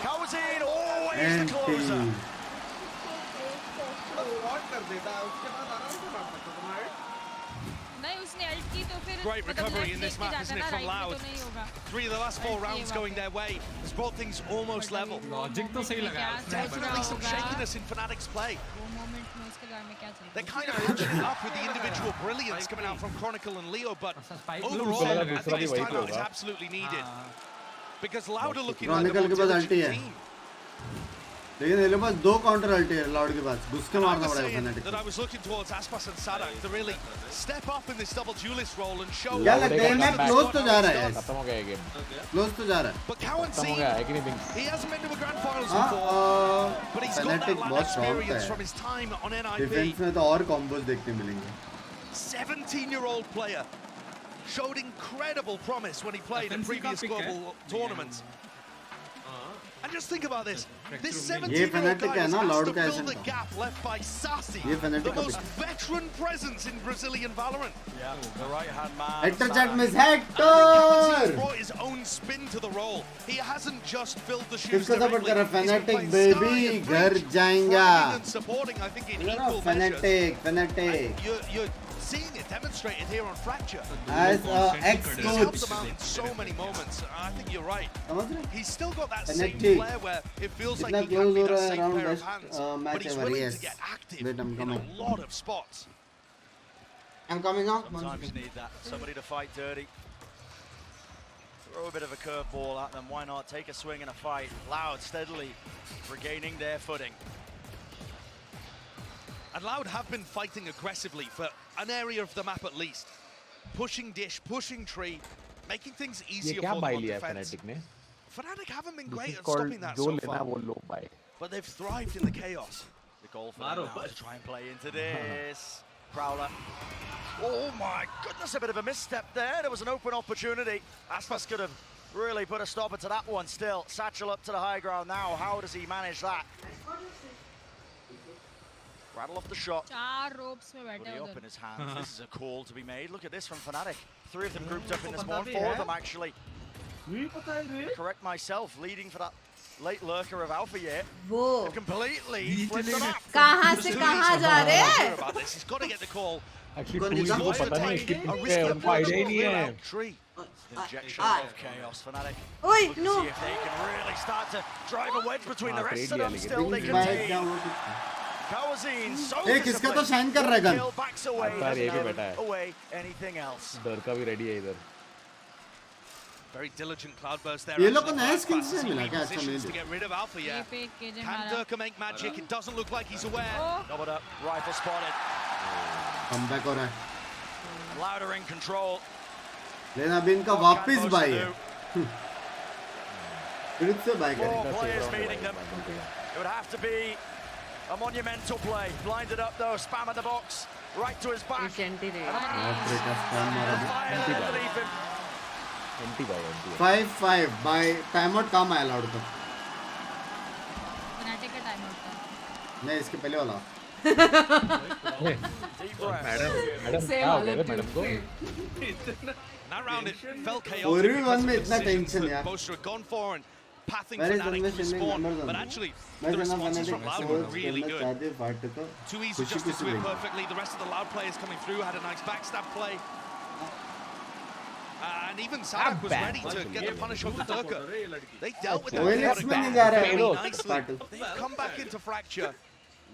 S12: Kawazin always the closer.
S2: Great recovery in this match, isn't it, from Loud? 3 of the last 4 rounds going their way has brought things almost level. Definitely some shakiness in Fnatic's play. They're kind of catching it up with the individual brilliance coming out from Chronicle and Leo, but overall, I think this timeout is absolutely needed. Because Loud are looking like the more diligent team.
S1: लेकिन ये लोग पास 2 counter अल्टी है loud के पास. घुस के मारना पड़ेगा Fnatic.
S2: That I was looking towards Aspas and Sadak to really step up in this double duelist role and show.
S1: क्या लगता है मैं क्लोज तो जा रहा है. खत्म हो गया ये गेम. क्लोज तो जा रहा है.
S2: But Kawanseen, he hasn't been to a grand finals before. But he's got that land experience from his time on NIP.
S1: Defence में तो और कॉम्बोज देखने मिलेंगे.
S2: 17-year-old player showed incredible promise when he played in previous global tournaments. And just think about this. This 17-year-old guy has to fill the gap left by Sassy, the most veteran presence in Brazilian Valorant.
S12: Yeah, the right-hand man.
S1: Hector Jack miss Hector!
S2: He's brought his own spin to the role. He hasn't just filled the shoes
S1: किसको support कर रहा है? Fnatic baby घर जाएगा.
S2: And supporting, I think, in equal measure.
S1: Fnatic.
S2: You're seeing it demonstrated here on Fracture.
S1: As ex-coach.
S2: He's helped them out in so many moments. I think you're right. He's still got that same flair where it feels like he can be that same pair of hands, but he's willing to get active in a lot of spots.
S1: I'm coming out.
S12: Sometimes need that. Somebody to fight dirty. Throw a bit of a curveball at them. Why not take a swing in a fight? Loud steadily regaining their footing.
S2: And Loud have been fighting aggressively for an area of the map at least. Pushing dish, pushing tree, making things easier for them on defense. Fnatic haven't been great at stopping that so far, but they've thrived in the chaos.
S12: The goal for them now to try and play into this. Prowler. Oh my goodness, a bit of a misstep there. There was an open opportunity. Aspas could have really put a stopper to that one still. Satchel up to the high ground now. How does he manage that? Rattle off the shot. Put it up in his hands. This is a call to be made. Look at this from Fnatic. 3 of them grouped up in this one. 4 of them actually. Correct myself, leading for that late lurker of Alpha yet. Completely flipped the map.
S6: कहाँ से कहाँ जा रहे हैं?
S2: He's got to get the call.
S13: Actually, को पता नहीं इसकी पिक है, उनको आइडिया ही नहीं है.
S12: Injection of chaos, Fnatic.
S6: Oi, no.
S12: See if they can really start to drive a wedge between the rest of them. Still they contain. Kawazin, so
S1: किसका तो शाइन कर रहा है गन.
S12: Backs away.
S13: ये भी बैठा है.
S12: Away. Anything else?
S13: डर का भी रेडी है इधर.
S2: Very diligent Cloudburst there.
S1: ये लोग को नया स्किन से मिला क्या अच्छा नहीं
S2: to get rid of Alpha yet. Can Durka make magic? It doesn't look like he's aware.
S12: Doubled up, rifle spotted.
S1: Comeback हो रहा है.
S12: Louder in control.
S1: लेकिन अभी इनका वापस बाई है. फिर से बाई करेंगे.
S12: Players meeting them. It would have to be a monumental play. Blinded up though, spam in the box, right to his back. Underneath him.
S1: 5-5 by timeout कहाँ आया लाउड तो?
S16: Fnatic का timeout था.
S1: नहीं इसके पहले वाला.
S13: मैडम को.
S2: That round it felt chaotic. Boaster had gone for and pathing Fnatic to respawn, but actually the responses from Loud were really good. Too easy just to do it perfectly. The rest of the Loud players coming through had a nice backstab play. And even Sadak was ready to get the punish on the Durka. They dealt with that very nicely. They've come back into Fracture,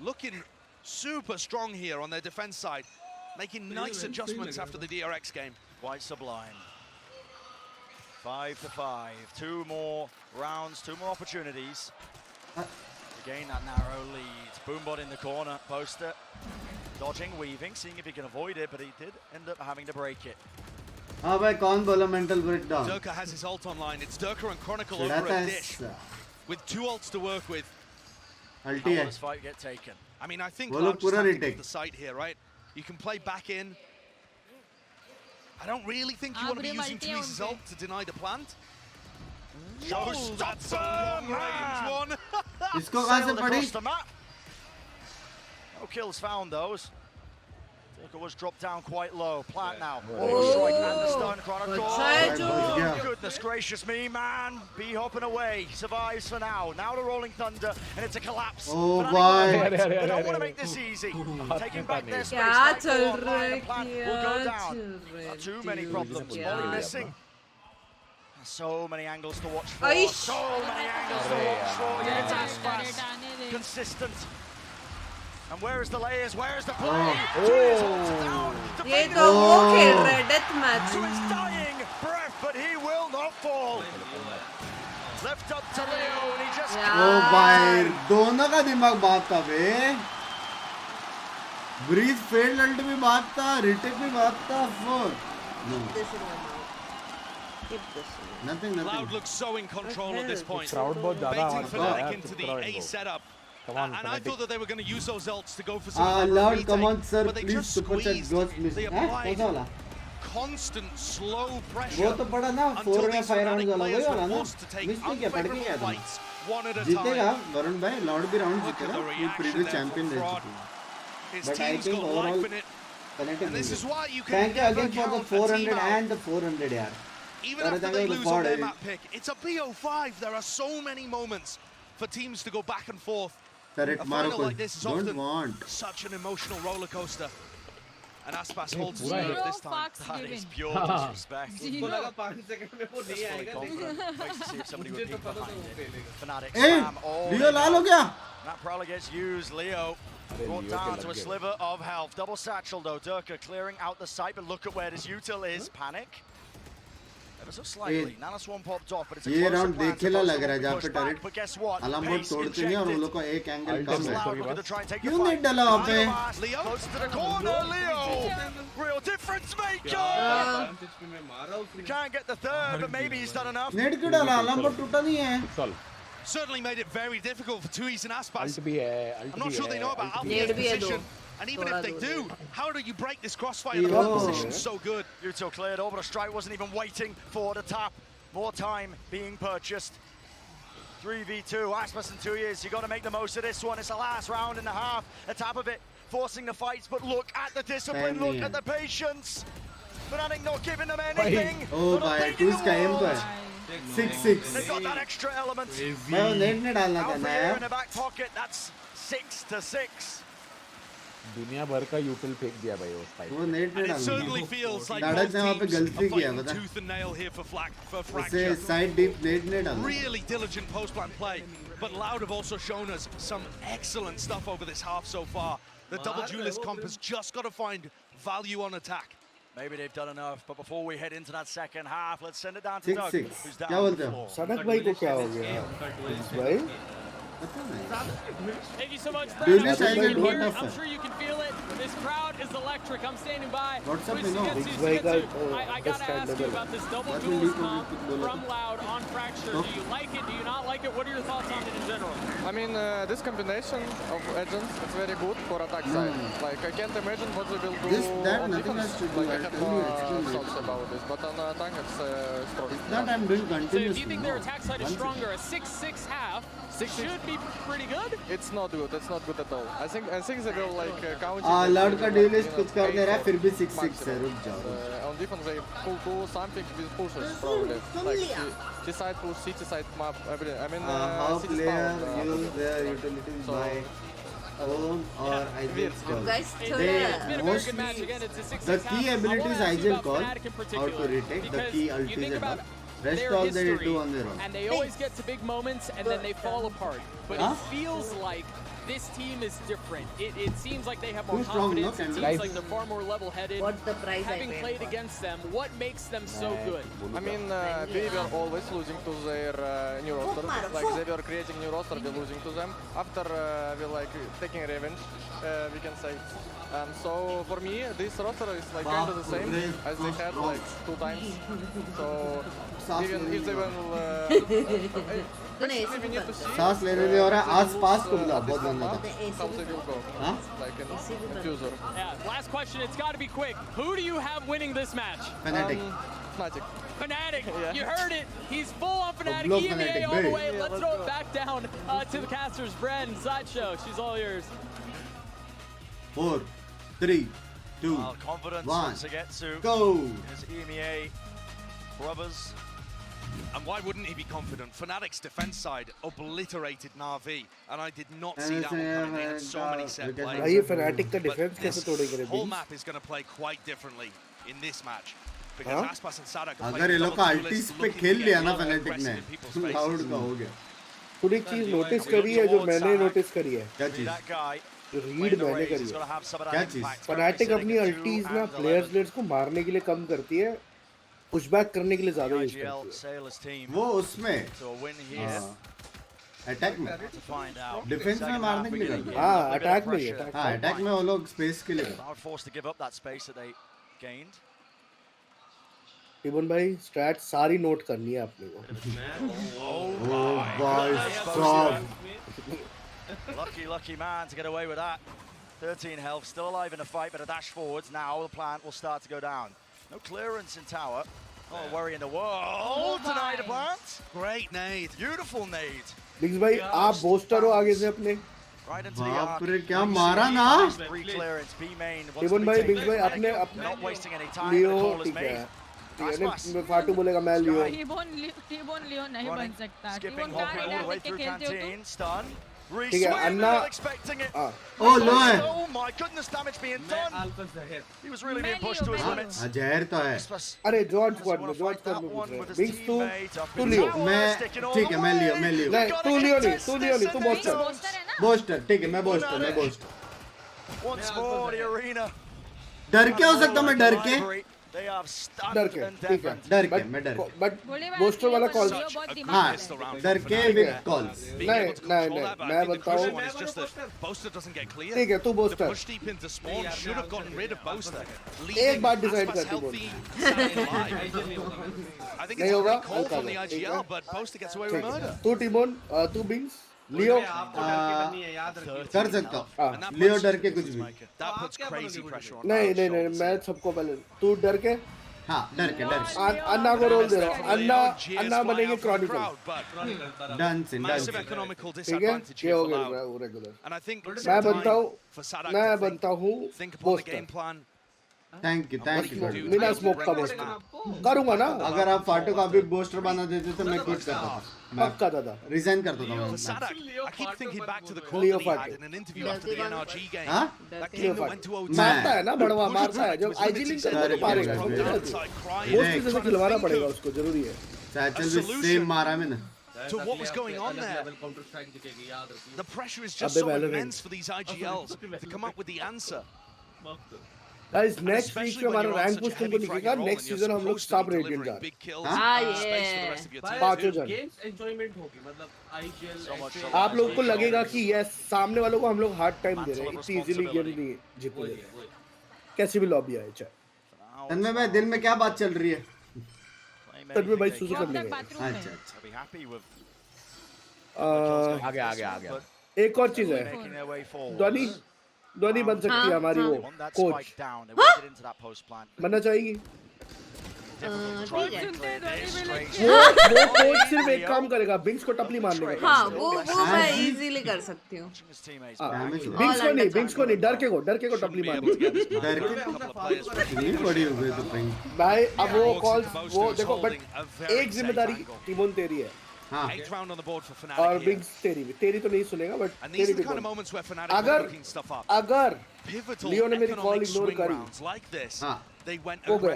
S2: looking super strong here on their defense side, making nice adjustments after the DRX game.
S12: Quite sublime. 5-5. 2 more rounds, 2 more opportunities to gain that narrow lead. Boombot in the corner, Poster dodging, weaving, seeing if he can avoid it, but he did end up having to break it.
S1: हाँ भाई कौन बोला mental breakdown?
S2: Durka has his ult online. It's Durka and Chronicle over a dish with 2 ults to work with.
S12: How will this fight get taken?
S2: I mean, I think Loud just have to get the site here, right? You can play back in. I don't really think you want to be using Therese' ult to deny the plant. Oh, that's a long-range one.
S1: इसको कहाँ से पड़ी?
S12: No kills found those. Durka was dropped down quite low. Plant now. Strike and the stun. Chronicle. Goodness gracious me, man. B hopping away. Survives for now. Now the Rolling Thunder, and it's a collapse.
S1: Oh, boy.
S12: They don't want to make this easy. Taking back their space.
S6: क्या चल रहा है?
S12: Will go down. Too many problems. Molly missing. So many angles to watch for. So many angles to watch for. Yeah, it's Aspas. Consistent. And where is the layers? Where is the play?
S6: ये तो वो खेल रहा है death match.
S12: To his dying breath, but he will not fall. Left up to Leo, and he just.
S1: Oh भाई दोनों का दिमाग बात था बे. Breeze failed ult भी बात था, retake भी बात था. Nothing.
S2: Loud looks so in control at this point.
S13: Crowd बहुत ज़्यादा
S2: Baiting Fnatic into the A setup. And I thought that they were going to use those ults to go for some
S1: Loud, come on, sir,
S2: but they
S1: please
S2: just
S1: super chat
S2: squeezed.
S1: ghost miss.
S2: They applied constant slow pressure
S1: वो तो पड़ा ना 4 या 5 rounds वाला वही वाला ना. Miss नहीं किया, पड़ गया था. जीतेगा वरुण भाई, Loud भी round जीतेगा. ये previous champion रह चुकी है. But I think overall Fnatic will win. Thank you again for the 400 and the 400 यार.
S2: Even after they lose on their map pick, it's a BO5. There are so many moments for teams to go back and forth. A final like this is often such an emotional roller coaster. And Aspas holds his nerve this time.
S12: That is pure disrespect. Waits to see if somebody would peek behind it. Fnatic spam all that Prowler gets used. Leo brought down to a sliver of health. Double satchel though. Durka clearing out the site, but look at where this util is. Panic. Ever so slightly. Nana Swan popped off, but it's a
S1: ये
S12: closer
S1: round
S12: plan to
S1: देखेला लग रहा है जहाँ
S12: push
S1: पे
S12: back.
S1: turret
S12: But guess what?
S1: Alarm board तोड़ते नहीं और उन लोग को एक एंगल कम है.
S12: क्यों
S1: नहीं डाला वहाँ पे?
S12: Close to the corner, Leo. Real difference maker. You can't get the third, but maybe he's done enough.
S1: Net क्यों डाला? अलार्म बोर्ड टूटा नहीं है.
S2: Certainly made it very difficult for Therese and Aspas.
S13: Ult भी है.
S2: I'm not sure they know about Alpha's position. And even if they do, how do you break this crossfire? The position's so good.
S12: Yuto cleared over, a strike wasn't even waiting for the tap. More time being purchased. 3v2, Aspas in 2 years. You got to make the most of this one. It's the last round and a half. A tap of it, forcing the fights, but look at the discipline, look at the patience. Fnatic not giving them anything.
S1: Oh my, 2's का aim तो है. 6-6.
S12: They got that extra element.
S1: मैं वो net नहीं डालना था ना यार.
S12: In the back pocket, that's 6-6.
S13: दुनिया भर का यूटिल फेंक दिया भाई उस फाइट.
S1: वो नेट नहीं
S2: And it certainly
S1: डालना.
S2: feels like
S1: दाड़क
S2: both
S1: ने वहाँ पे
S2: teams
S1: गलती
S2: are
S1: किया
S2: fighting
S1: पता.
S2: tooth and nail here for
S1: उसे
S2: Fracture.
S1: side deep नेट नहीं डालना.
S2: Really diligent post-plan play, but Loud have also shown us some excellent stuff over this half so far. The double duelist comp has just got to find value on attack.
S12: Maybe they've done enough, but before we head into that second half, let's send it down to Doug,
S1: 6-6.
S12: who's down
S1: क्या
S12: on
S1: बोलते
S12: the
S1: हो?
S12: floor.
S14: सनक भाई को क्या हो गया? भाई?
S5: Thank you so much,
S1: Duelist
S5: Brad.
S1: I get what
S5: I'm
S1: offer.
S5: sure you can feel it. This crowd is electric. I'm standing by.
S1: What's up,
S5: Please,
S1: you know?
S5: Sugetsu, I gotta ask you about this double
S1: What will
S5: duelist
S1: you
S5: comp
S1: do?
S5: from Loud on Fracture. Do you like it? Do you not like it? What are your thoughts on it in general?
S10: I mean, this combination of agents is very good for attack side. Like, I can't imagine what they will do
S1: This, that,
S10: on
S1: nothing
S10: defense.
S1: has to do.
S10: Like, I
S1: I'll
S10: have
S1: tell
S10: no
S1: you, explain
S10: thoughts
S1: later.
S10: about this, but on attack it's strong.
S1: That I'm doing
S5: So if
S1: continuously.
S5: you think their attack side is stronger, a 6-6 half should be pretty good.
S10: It's not good. It's not good at all. I think they will like count.
S1: Loud का duelist कुछ कर दे रहा है फिर भी 6-6 है. रुक जाओ.
S10: On defense they pull do something with pushes probably. Like C side push, CT side map. I mean
S1: How
S10: CT
S1: player
S10: spawn,
S1: use their utilities by own or IGL call.
S6: Guys,
S1: They mostly the key abilities IGL call how to retake the key ultis and all. Rest all they do on their own.
S5: And they always get to big moments and then they fall apart. But it feels like this team is different. It seems like they have more confidence. It seems like they're far more level-headed.
S6: What's the price?
S5: Having played against them, what makes them so good?
S10: I mean, we were always losing to their new roster. Like they were creating new roster, we're losing to them. After we're like taking revenge, we can say. So for me, this roster is like kind of the same as they had like 2 times. So even if they will.
S1: सांस लेने दे और आस-पास को बुला बहुत गंदा था. हाँ?
S5: Yeah. Last question. It's got to be quick. Who do you have winning this match?
S1: Fnatic.
S5: Fnatic. You heard it. He's full on Fnatic.
S1: Blow
S5: EMEA
S1: Fnatic,
S5: all the
S1: baby.
S5: way. Let's throw it back down to the casters. Bren, Sideshow. She's all yours.
S1: 4, 3, 2,
S12: Confidence
S1: 1.
S12: to get to.
S1: Go.
S12: His EMEA brothers.
S2: And why wouldn't he be confident? Fnatic's defense side obliterated Na'Vi, and I did not see that one coming. They had so many set plays.
S14: भाई ये Fnatic का defense कैसे
S2: This
S14: तोड़ेंगे
S2: whole
S14: Binks?
S2: map is going to play quite differently in this match. Because
S14: हाँ?
S2: Aspas and Sadak are
S1: अगर ये लोग का अल्टीस पे खेल लिया ना Fnatic ने, Loud का हो गया.
S14: तूने एक चीज नोटिस करी है जो मैंने नोटिस करी है.
S1: क्या चीज?
S14: रीड मैंने करी है.
S1: क्या चीज?
S14: Fnatic अपनी अल्टीज ना प्लेयर्स को मारने के लिए कम करती है. पुशबैक करने के लिए ज्यादा यूज करती है.
S1: वो उसमें अटैक में डिफेंस में मारने के लिए करते हैं.
S14: हाँ अटैक में
S1: हाँ अटैक में वो लोग स्पेस के लिए.
S14: टिबन भाई स्ट्रैट सारी नोट करनी है आपने को.
S1: ओह भाई साहब.
S12: Lucky man to get away with that. 13 health, still alive in the fight, but a dash forwards. Now the plant will start to go down. No clearance in tower. Oh, worry in the world. Denied a plant.
S2: Great nade.
S12: Beautiful nade.
S14: बिग्स भाई आप booster हो आगे से अपने.
S12: Right into the
S1: बाप
S12: arc.
S1: रे क्या मारा ना.
S12: Clearance. B main.
S14: टिबन भाई बिग्स भाई अपने
S12: Not wasting any time.
S14: Leo
S12: The call is
S14: ठीक है.
S12: made.
S14: फाटू बोलेगा मैं लियो.
S16: T-Bone लियो नहीं बन सकता.
S12: Skipping
S16: T-Bone
S12: hopping all the way through canteen. Stun.
S14: ठीक है अन्ना.
S12: Expecting it.
S1: Oh लो है.
S12: Oh my goodness, damage being done. He was really being pushed to his limits.
S1: हाँ जहर तो है.
S14: अरे जॉर्ज स्क्वाड में पूछ रहे हैं. बिग्स तू लियो.
S1: मैं ठीक है मैं लियो
S14: नहीं तू लियो नहीं तू बोस्टर. ठीक है मैं booster.
S12: Once more the arena.
S1: डर के हो सकता मैं डर के.
S12: They are stunned
S14: डर के
S12: and
S14: ठीक है.
S12: deafened.
S1: डर के मैं डर के.
S14: बट बोस्टर वाला कॉल.
S1: हाँ डर के विद कॉल्स.
S14: नहीं मैं बताऊँ. ठीक है तू booster.
S2: Push deep into spawn should have gotten rid of Boaster.
S14: एक बात डिसाइड करती बोल.
S2: I think it's a great call from the IGL, but Boaster gets away with murder.
S14: तू टिबोन तू बिंग्स लियो
S1: कर सकता हूँ लियो डर के कुछ भी
S14: नहीं नहीं नहीं मैं सबको पहले तू डर के
S1: हाँ डर के
S14: अन्ना को रोल दे रहा हूँ अन्ना बनेंगे क्रॉनिकल
S1: डन
S14: ठीक है ये हो गया रेगुलर मैं बनता हूँ पोस्टर
S1: थैंक यू
S14: बिना स्मोक का पोस्टर करूंगा ना
S1: अगर आप फाटो का भी पोस्टर बना देते तो मैं कुछ करता था
S14: पक्का दादा
S1: रिजाइन कर देता हूँ
S14: लियो फाटो मारता है ना बड़वा मारता है जब आईजी लिंक करता है मारेगा पोस्टर से खिलवाना पड़ेगा उसको जरूरी है
S1: सैचल भी सेम मारा मैंने
S2: to what was going on there. The pressure is just so immense for these IGLs to come up with the answer.
S14: Guys, next week में हमारा रैंक पुश तुमको दिखेगा नेक्स्ट सीजन हम लोग सब रेडिएंट जा रहे हैं पांचों जन आप लोगों को लगेगा कि यस सामने वालों को हम लोग हार्ड टाइम दे रहे हैं इतनी इजीली गेम नहीं जीतने कैसी भी लॉबी आए चाहे
S1: तन्मय भाई दिल में क्या बात चल रही है
S14: तन्मय भाई सुसु कर लेंगे आगे एक और चीज है ध्वनि बन सकती है हमारी वो कोच बनना चाहेगी वो कोच सिर्फ एक काम करेगा बिंक्स को टपली मारने का
S6: हाँ वो मैं इजीली कर सकती हूँ
S14: बिंक्स को नहीं डर के को टपली मारनी भाई अब वो कॉल वो देखो बट एक जिम्मेदारी टिमोन तेरी है और बिग्स तेरी तो नहीं सुनेगा बट तेरी भी अगर लियो ने मेरी कॉल इग्नोर करी हो गया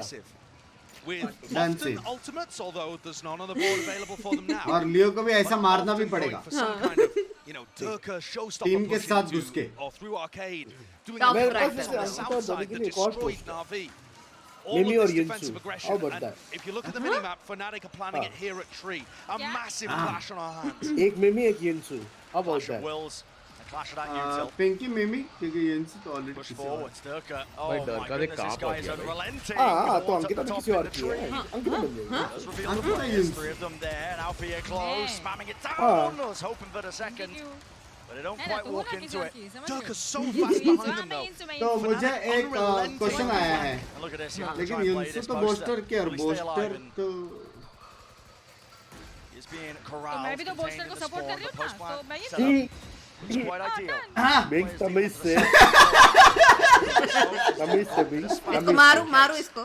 S1: और लियो को भी ऐसा मारना भी पड़ेगा टीम के साथ घुस के
S14: Mimi or Yinsu. How about that?
S2: If you look at the minimap, Fnatic are planning it here at Tree. A massive clash on our hands.
S14: एक Mimi, एक Yinsu. How about that?
S1: Pinky Mimi, क्योंकि Yinsu तो already
S12: push forward. Sturka. Oh
S13: my goodness, this guy is unrelenting.
S14: तो अंकिता तो किसी और की है. अंकिता बन जाएगी.
S12: Three of them there. Now for your close, spamming it down. Was hoping for the second. But they don't quite walk into it.
S2: Durka's so fast behind them though.
S1: तो मुझे एक क्वेश्चन आया है लेकिन यूनिसो तो बोस्टर के और booster तो
S16: मैं भी तो बोस्टर को सपोर्ट कर रही हूँ ना तो मैं ये
S14: बिंक्स तमीज से
S6: इसको मारू इसको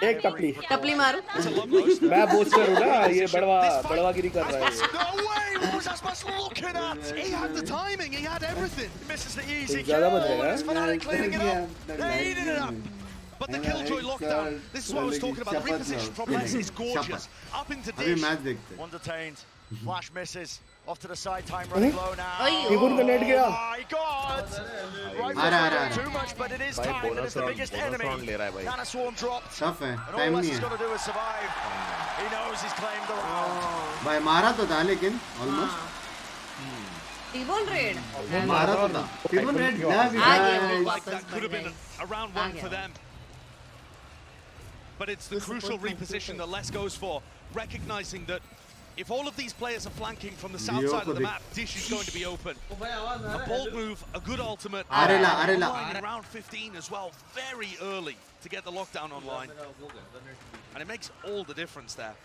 S14: एक टपली
S6: मारू
S14: मैं बोस्टर हूँ ना ये बड़वागिरी कर रहा है
S2: He had the timing, he had everything.
S12: He misses the easy
S14: kill.
S2: Fnatic cleaning it up. They eating it up. But the Killjoy lockdown, this is what I was talking about. The reposition from Les is gorgeous. Up into dish.
S12: One detained. Flash misses. Off to the side, time running low now. Oh
S14: my
S12: God! Right, too much, but it is time. That is the biggest enemy. Nana Swarm dropped.
S1: Tough है.
S12: And all Les has got to do is survive. He knows he's claimed the round.
S1: भाई मारा तो था लेकिन almost.
S6: T-ball raid.
S1: मारा तो था. T-ball raid.
S2: Like that could have been a round one for them. But it's the crucial reposition that Les goes for, recognizing that if all of these players are flanking from the south side of the map, Dish is going to be open. A bold move, a good ultimate.
S1: Arela.
S2: In round 15 as well, very early to get the lockdown online. And it makes all the difference there.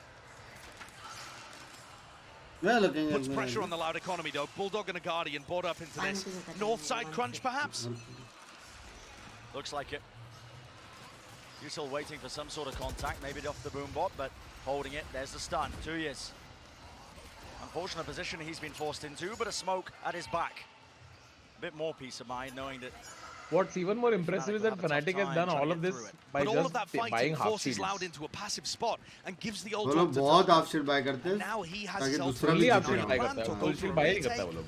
S2: Puts pressure on the loud economy though. Bulldog and a Guardian brought up into this. North side crunch perhaps?
S12: Looks like it. Usul waiting for some sort of contact, maybe off the boom bot, but holding it. There's the stun. 2 years. Unfortunate position he's been forced into, but a smoke at his back. A bit more peace of mind knowing that.
S13: What's even more impressive is that Fnatic has done all of this by just buying half shields.
S2: Loud into a passive spot and gives the ult.
S1: वो लोग बहुत half shield buy करते हैं.
S2: Now he has
S13: only half shield buy करता है. Full shield buy नहीं करता वो लोग.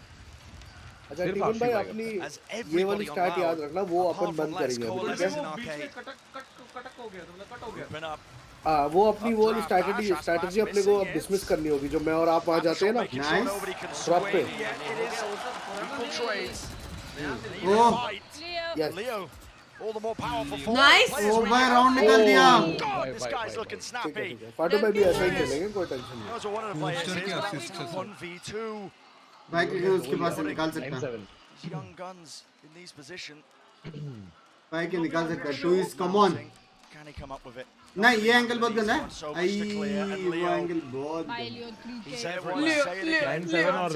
S14: अच्छा टीमन भाई अपनी ये वाली स्टार्ट याद रखना वो अपन बंद करेंगे. वो अपनी वो स्ट्रैटेजी अपने को अब डिसमिस करनी होगी जो मैं और आप वहाँ जाते हैं ना ड्रॉप पे.
S12: Leo, all the more powerful.
S6: Nice.
S1: वो भाई राउंड निकाल दिया.
S12: This guy's looking snappy.
S14: फाटो में भी ऐसा ही खेलेंगे कोई टेंशन नहीं.
S12: Those are one of the players. 1v2.
S1: भाई के उसके पास से निकाल सकता है
S12: young guns in these position.
S1: भाई के निकाल सकता है 2 is come on
S12: Can he come up with it?
S1: नहीं ये एंगल बहुत गंदा है आई वो एंगल बहुत
S12: He's everywhere.
S13: 9-7 और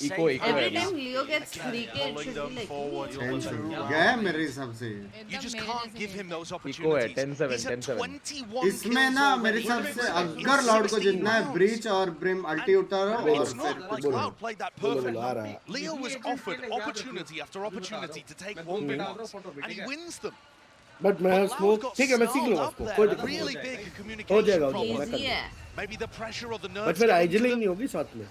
S13: eco
S6: Every time Leo gets free K, it should be like
S1: गया है मेरे हिसाब से
S2: You just can't give him those
S13: eco है
S2: opportunities.
S13: 10-7
S1: इसमें ना मेरे हिसाब से अगर लाउड को जितना है ब्रीच और ब्रिम अल्टी उतारो और
S2: It's not like Loud played that perfectly. Leo was offered opportunity after opportunity to take 1v1s, and he wins them.
S14: But मैं smoke ठीक है मैं सीख लूँगा उसको कोई दिक्कत
S2: Really
S14: नहीं
S2: big
S14: हो
S2: communication
S14: जाएगा
S2: problem.
S14: मैं कर लूँगा
S2: Maybe the pressure of the
S14: but
S2: nerves.
S14: फिर आइजलिंग नहीं होगी साथ में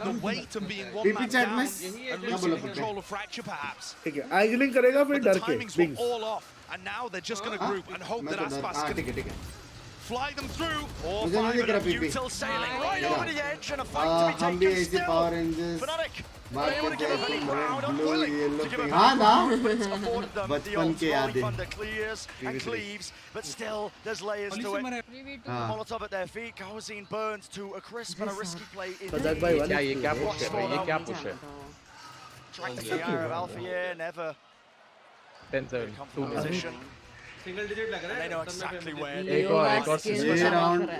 S2: The weight of being one man down and losing control of fracture, perhaps.
S14: ठीक है आइजलिंग करेगा फिर
S2: But the
S14: डर के
S2: timings were all off, and now they're just going to group and hope that Aspas can fly them through or find a util sailing right over the edge and a fight to be
S1: हम भी
S2: taken
S1: ऐसे
S2: still.
S1: Power rangers
S2: Fnatic,
S1: बात
S2: they want to give a
S1: करते
S2: lead
S1: हैं
S2: round. I'm
S1: blue
S2: willing
S1: yellow
S2: to give
S1: pink
S2: a
S1: हाँ ना
S12: The
S1: बचपन
S12: old
S1: के
S12: Rolling
S1: यादें
S12: Thunder clears and cleaves, but still there's layers to it. Molotov at their feet, Kaozin burns to a crisp and a risky play.
S13: क्या ये क्या push है भाई ये क्या पुश है
S12: Track the air of Alpha never
S13: 10-7
S12: 2 position.
S11: Single digit लग रहा है
S12: They know exactly where
S13: एक और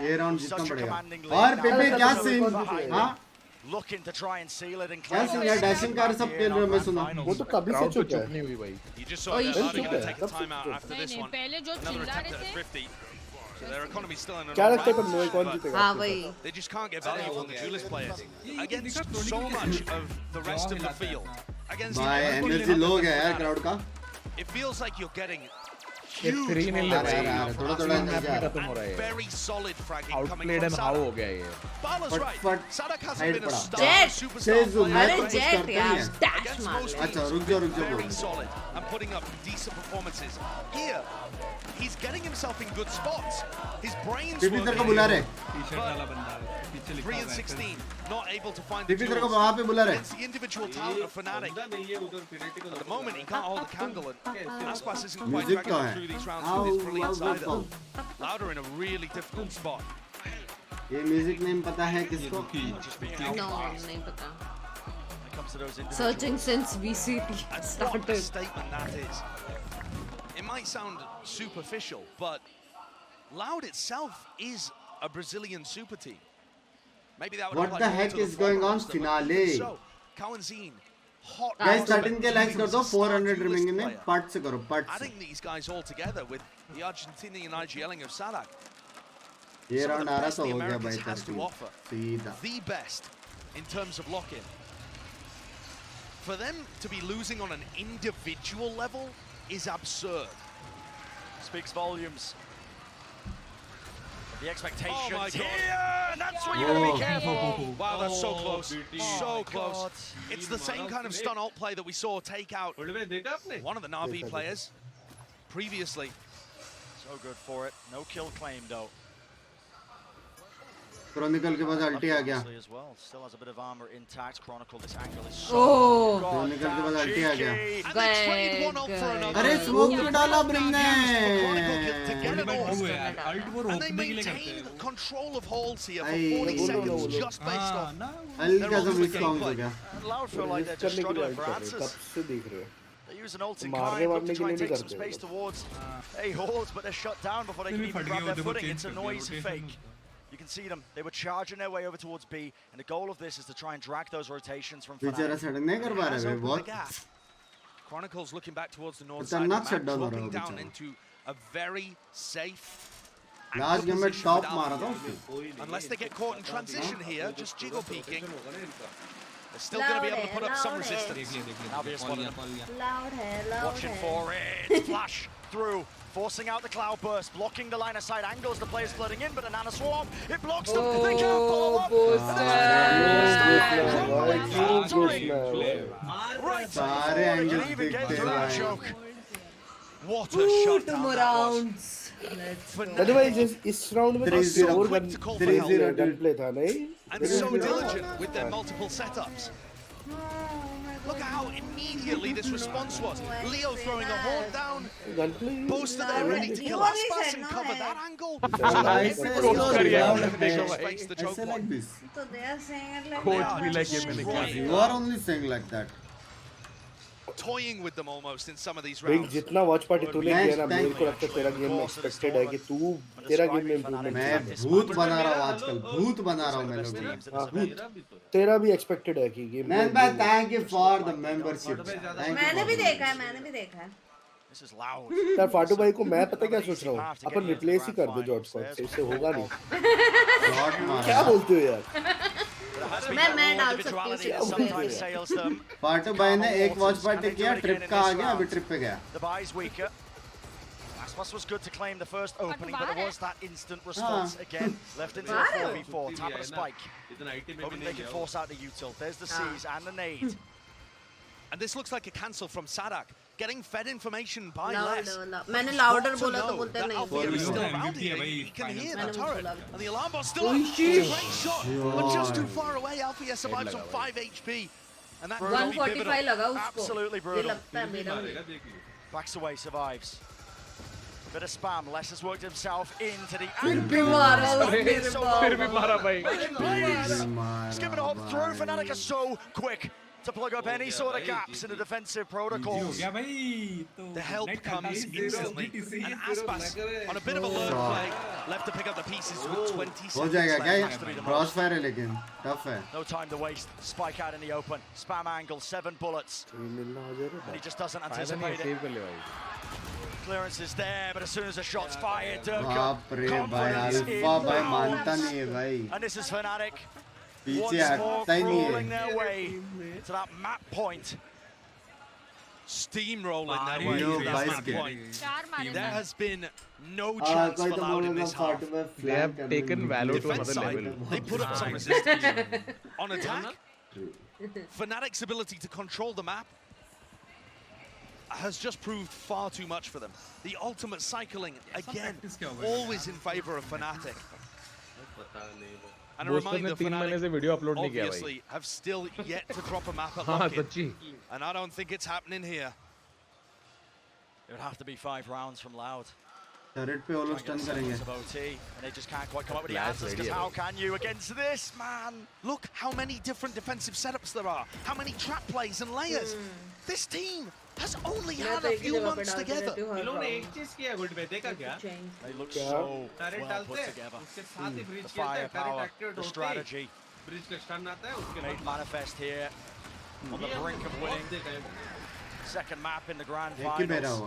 S1: ये राउंड जीतना पड़ेगा और पेपे क्या सीन हाँ
S12: looking to try and seal it and
S1: क्या सीन यार डैशिंग कार सब खेल रहे हो मैं सुना
S14: वो तो कभी से चुप है
S13: नहीं हुई भाई
S2: You just saw that they're going to take a
S14: That's
S2: timeout after this
S16: नहीं
S2: one.
S16: पहले जो
S2: Another
S16: चिल्ला
S2: attempt
S16: रहे
S2: at a
S16: थे
S2: 50. So their economy's still in an
S14: क्या लगता है
S2: alright
S14: पर कौन
S2: but
S14: जीतेगा
S6: हाँ वही
S2: they just can't get value on the duelist players against so much of the rest of the field. Against
S1: भाई एनर्जी लो गया यार क्राउड का
S2: it feels like you're getting
S13: ये 3-0 ले भाई
S1: थोड़ा थोड़ा
S13: एनर्जी खत्म हो रहा है
S2: very solid fragging coming
S13: outplayed
S2: from
S13: and how
S2: Sadak.
S13: हो गया ये
S2: Bala's
S1: फट
S2: right.
S1: फट
S2: Sadak hasn't
S1: side
S2: been a
S1: पड़ा
S2: star
S6: Jet.
S2: superstar
S1: सेजू
S2: player
S1: मैं
S6: अरे
S1: कुछ
S6: जेट
S1: करते
S6: यार
S1: नहीं
S6: डैश
S2: against
S6: मार
S2: most
S6: रहे
S1: अच्छा
S2: teams.
S1: रुक जाओ
S2: Very solid and putting up decent performances. Here, he's getting himself in good spots. His brain's
S1: TP तेरे को
S2: working.
S1: बुला रहे
S11: टी-शर्ट वाला बंदा है पीछे
S2: 3
S11: लिखा
S2: and
S11: हुआ है
S2: 16, not able to find the
S1: TP तेरे को
S2: duels
S1: वहाँ पे बुला रहे
S2: against the individual talent of Fnatic.
S11: बंदा नहीं है उधर theoretical
S2: At the moment, he can't hold a candle, and Aspas isn't quite
S1: music
S2: dragging
S1: का
S2: him
S1: है
S2: through these rounds with his brilliance either.
S1: आओ
S2: Louder in a really difficult spot.
S1: ये music name पता है किसको
S6: No नहीं पता
S12: when it comes to those individual
S6: searching since VCT
S2: And what a
S6: started
S2: statement that is. It might sound superficial, but Loud itself is a Brazilian super team. Maybe that would
S1: What
S2: apply
S1: the
S2: more
S1: heck
S2: to the
S1: is
S2: front
S1: going on?
S2: roster, but
S1: Finale.
S2: even So, Kawanzin, hot
S1: guys
S2: prospect,
S1: 13 के likes कर दो
S2: he's a star
S1: 400
S2: duelist
S1: रिमेंगिंग में
S2: player.
S1: Part से करो part से
S2: Adding these guys all together with the Argentinian IGLing of Sadak,
S1: ये
S2: some of
S1: round
S2: the
S1: आ रहा
S2: best
S1: तो
S2: the
S1: हो गया
S2: Americans
S1: भाई
S2: has to
S1: 13
S2: offer.
S1: सीधा
S2: The best in terms of lock-in. For them to be losing on an individual level is absurd.
S12: speaks volumes. The expectations
S2: Oh my God.
S12: here, and that's what you gotta be careful.
S2: Wow, that's so close. So
S12: my
S2: close.
S12: God.
S2: It's the same kind of stun ult play that we saw take out
S11: देखा आपने
S2: one of the Na'Vi players previously.
S12: So good for it. No kill claim though.
S1: Chronicle के बाद अल्टी आ गया
S12: Obviously as well. Still has a bit of armor intact. Chronicle, this angle is so
S6: Oh.
S1: Chronicle के बाद अल्टी आ गया
S2: And they trade one ult for another.
S1: अरे smoke क्यों डाला Brim ने
S2: To get it all.
S11: Ult वो
S2: And
S11: रोकने
S2: they
S11: के लिए करते
S2: maintain
S11: हैं
S2: control of holds here for
S1: Ay,
S2: 40
S1: bolo,
S2: seconds
S1: bolo.
S2: just based off.
S1: हल्का सा मिस काउंट हो गया
S12: And Loud feel like they're just
S14: करने के लिए
S12: struggling for
S14: अल्ट कर रहे
S12: answers.
S14: कब से देख रहे हो
S12: They use an ult in
S14: मारने
S12: kind, look
S14: वारने
S12: to
S14: के
S12: try
S14: लिए
S12: and
S14: नहीं
S12: take some
S14: करते
S12: space
S14: वो
S12: towards a hordes, but they're shut down before they can even grab their footing. It's a noisy fake. You can see them. They were charging their way over towards B, and the goal of this is to try and drag those rotations from
S1: बेचारा
S12: Fnatic.
S1: Sudden नहीं कर पा रहे
S2: Has
S1: भाई
S2: opened the
S1: बहुत
S2: gap. Chronicles looking back towards the north
S1: It's
S2: side of
S1: not
S2: the
S1: shut
S2: map,
S1: down हो रहा
S2: dropping
S1: है
S2: down
S1: बेचारा
S2: into a very safe
S1: last game में
S2: position
S1: टॉप
S2: without
S1: मारा था
S2: the-
S1: उसने
S2: Unless they get caught in transition here, just jiggle peeking. They're still going to be able to put up some resistance.
S12: Obvious one of them.
S6: loud है
S12: Watching for it. Flash through, forcing out the cloud burst, blocking the line of sight angles. The players flooding in, but a nano swarm, it blocks them. They can't follow up. Right,
S1: सारे
S12: and
S1: angles
S12: even get
S1: दिखते
S12: through
S1: हैं
S12: the
S1: भाई
S12: choke. What a
S6: two
S12: shutdown
S6: more
S12: that was.
S6: rounds
S14: otherwise इस round में तो
S1: 3-0
S14: gun
S1: 3-0
S14: gun play था नहीं
S2: And so diligent with their multiple setups. Look at how immediately this response was. Leo throwing a horn down, Boaster there ready to kill Aspas and cover that angle. Face the choke
S1: like this.
S6: So they are saying it like
S13: Coach
S6: that.
S13: be like ये मैंने क्या
S1: You are only saying like that.
S2: Toying with them almost in some of these
S14: Binks
S2: rounds.
S14: जितना watch party तूने किया ना मेरे को लगता है तेरा गेम में expected है कि तू तेरा गेम में improvement
S1: मैं भूत बना रहा हूँ आजकल भूत बना रहा हूँ मैं लोगों में
S14: तेरा भी expected है कि game
S1: Man, thank you for the membership.
S6: मैंने भी देखा है
S12: This is loud.
S14: यार फाटू भाई को मैं पता क्या सोच रहा हूँ अपन रिप्लेस ही कर दे जॉर्ज स्कॉट से इससे होगा नहीं क्या बोलते हो यार
S6: मैं डाल सकती
S12: हूँ
S1: फाटू भाई ने एक वॉच पार्टी किया ट्रिप का आ गया अभी ट्रिप पे गया
S12: The bye's weaker. Aspas was good to claim the first opening, but there was that instant response again. Left into a 4v4, top of the spike. Hoping they can force out the util. There's the C's and the nade.
S2: And this looks like a cancel from Sadak. Getting fed information by
S6: Loud,
S2: Les.
S6: मैंने louder बोला तो बोलते नहीं
S2: Alfia is still around here. He can hear the turret. And the alarm bot's still up. Great shot. But just too far away. Alfia survives on 5 HP. And that
S6: 145 लगा उसको
S12: Absolutely
S6: ये
S12: brutal.
S6: लगता है मेरा
S12: Backs away, survives. Bit of spam. Les has worked himself into the
S6: फिर भी मारा
S12: भाई. Just giving a hop through. Fnatic are so quick to plug up any sort of gaps in the defensive protocols.
S2: The help comes instantly. And Aspas, on a bit of a lurk play, left to pick up the pieces with 20
S1: हो
S2: seconds
S1: जाएगा क्या
S2: left.
S1: Crossfire है लेकिन tough है
S12: No time to waste. Spike out in the open. Spam angle, 7 bullets. And he just doesn't anticipate it. Clearance is there, but as soon as the shot's fired,
S1: बाप रे भाई alpha भाई मानता नहीं है भाई
S12: and this is Fnatic.
S1: पीछे
S12: Once more
S1: हटता ही नहीं
S12: crawling
S1: है
S12: their way to that map point.
S2: Steamrolling their way to that map point. There has been no chance for Loud in this half.
S13: They have taken Valo to
S2: Defense
S13: another
S2: side,
S13: level.
S2: they put up some resistance. On attack, Fnatic's ability to control the map has just proved far too much for them. The ultimate cycling, again, always in favor of Fnatic. And a reminder, Fnatic obviously have still yet to drop a map at Lock-in. And I don't think it's happening here.
S12: It would have to be 5 rounds from Loud.
S1: Turret पे almost turn करेंगे
S12: And they just can't quite come up with the answers, because how can you against this, man?
S2: Look how many different defensive setups there are. How many trap plays and layers. This team has only had a few months together.
S11: इन्होंने एक चीज किया good में देखा क्या?
S12: They look so well put together. The firepower, the strategy.
S11: Bridge का stun आता है उसके
S12: Made manifest here on the brink of winning. Second map in the grand finals.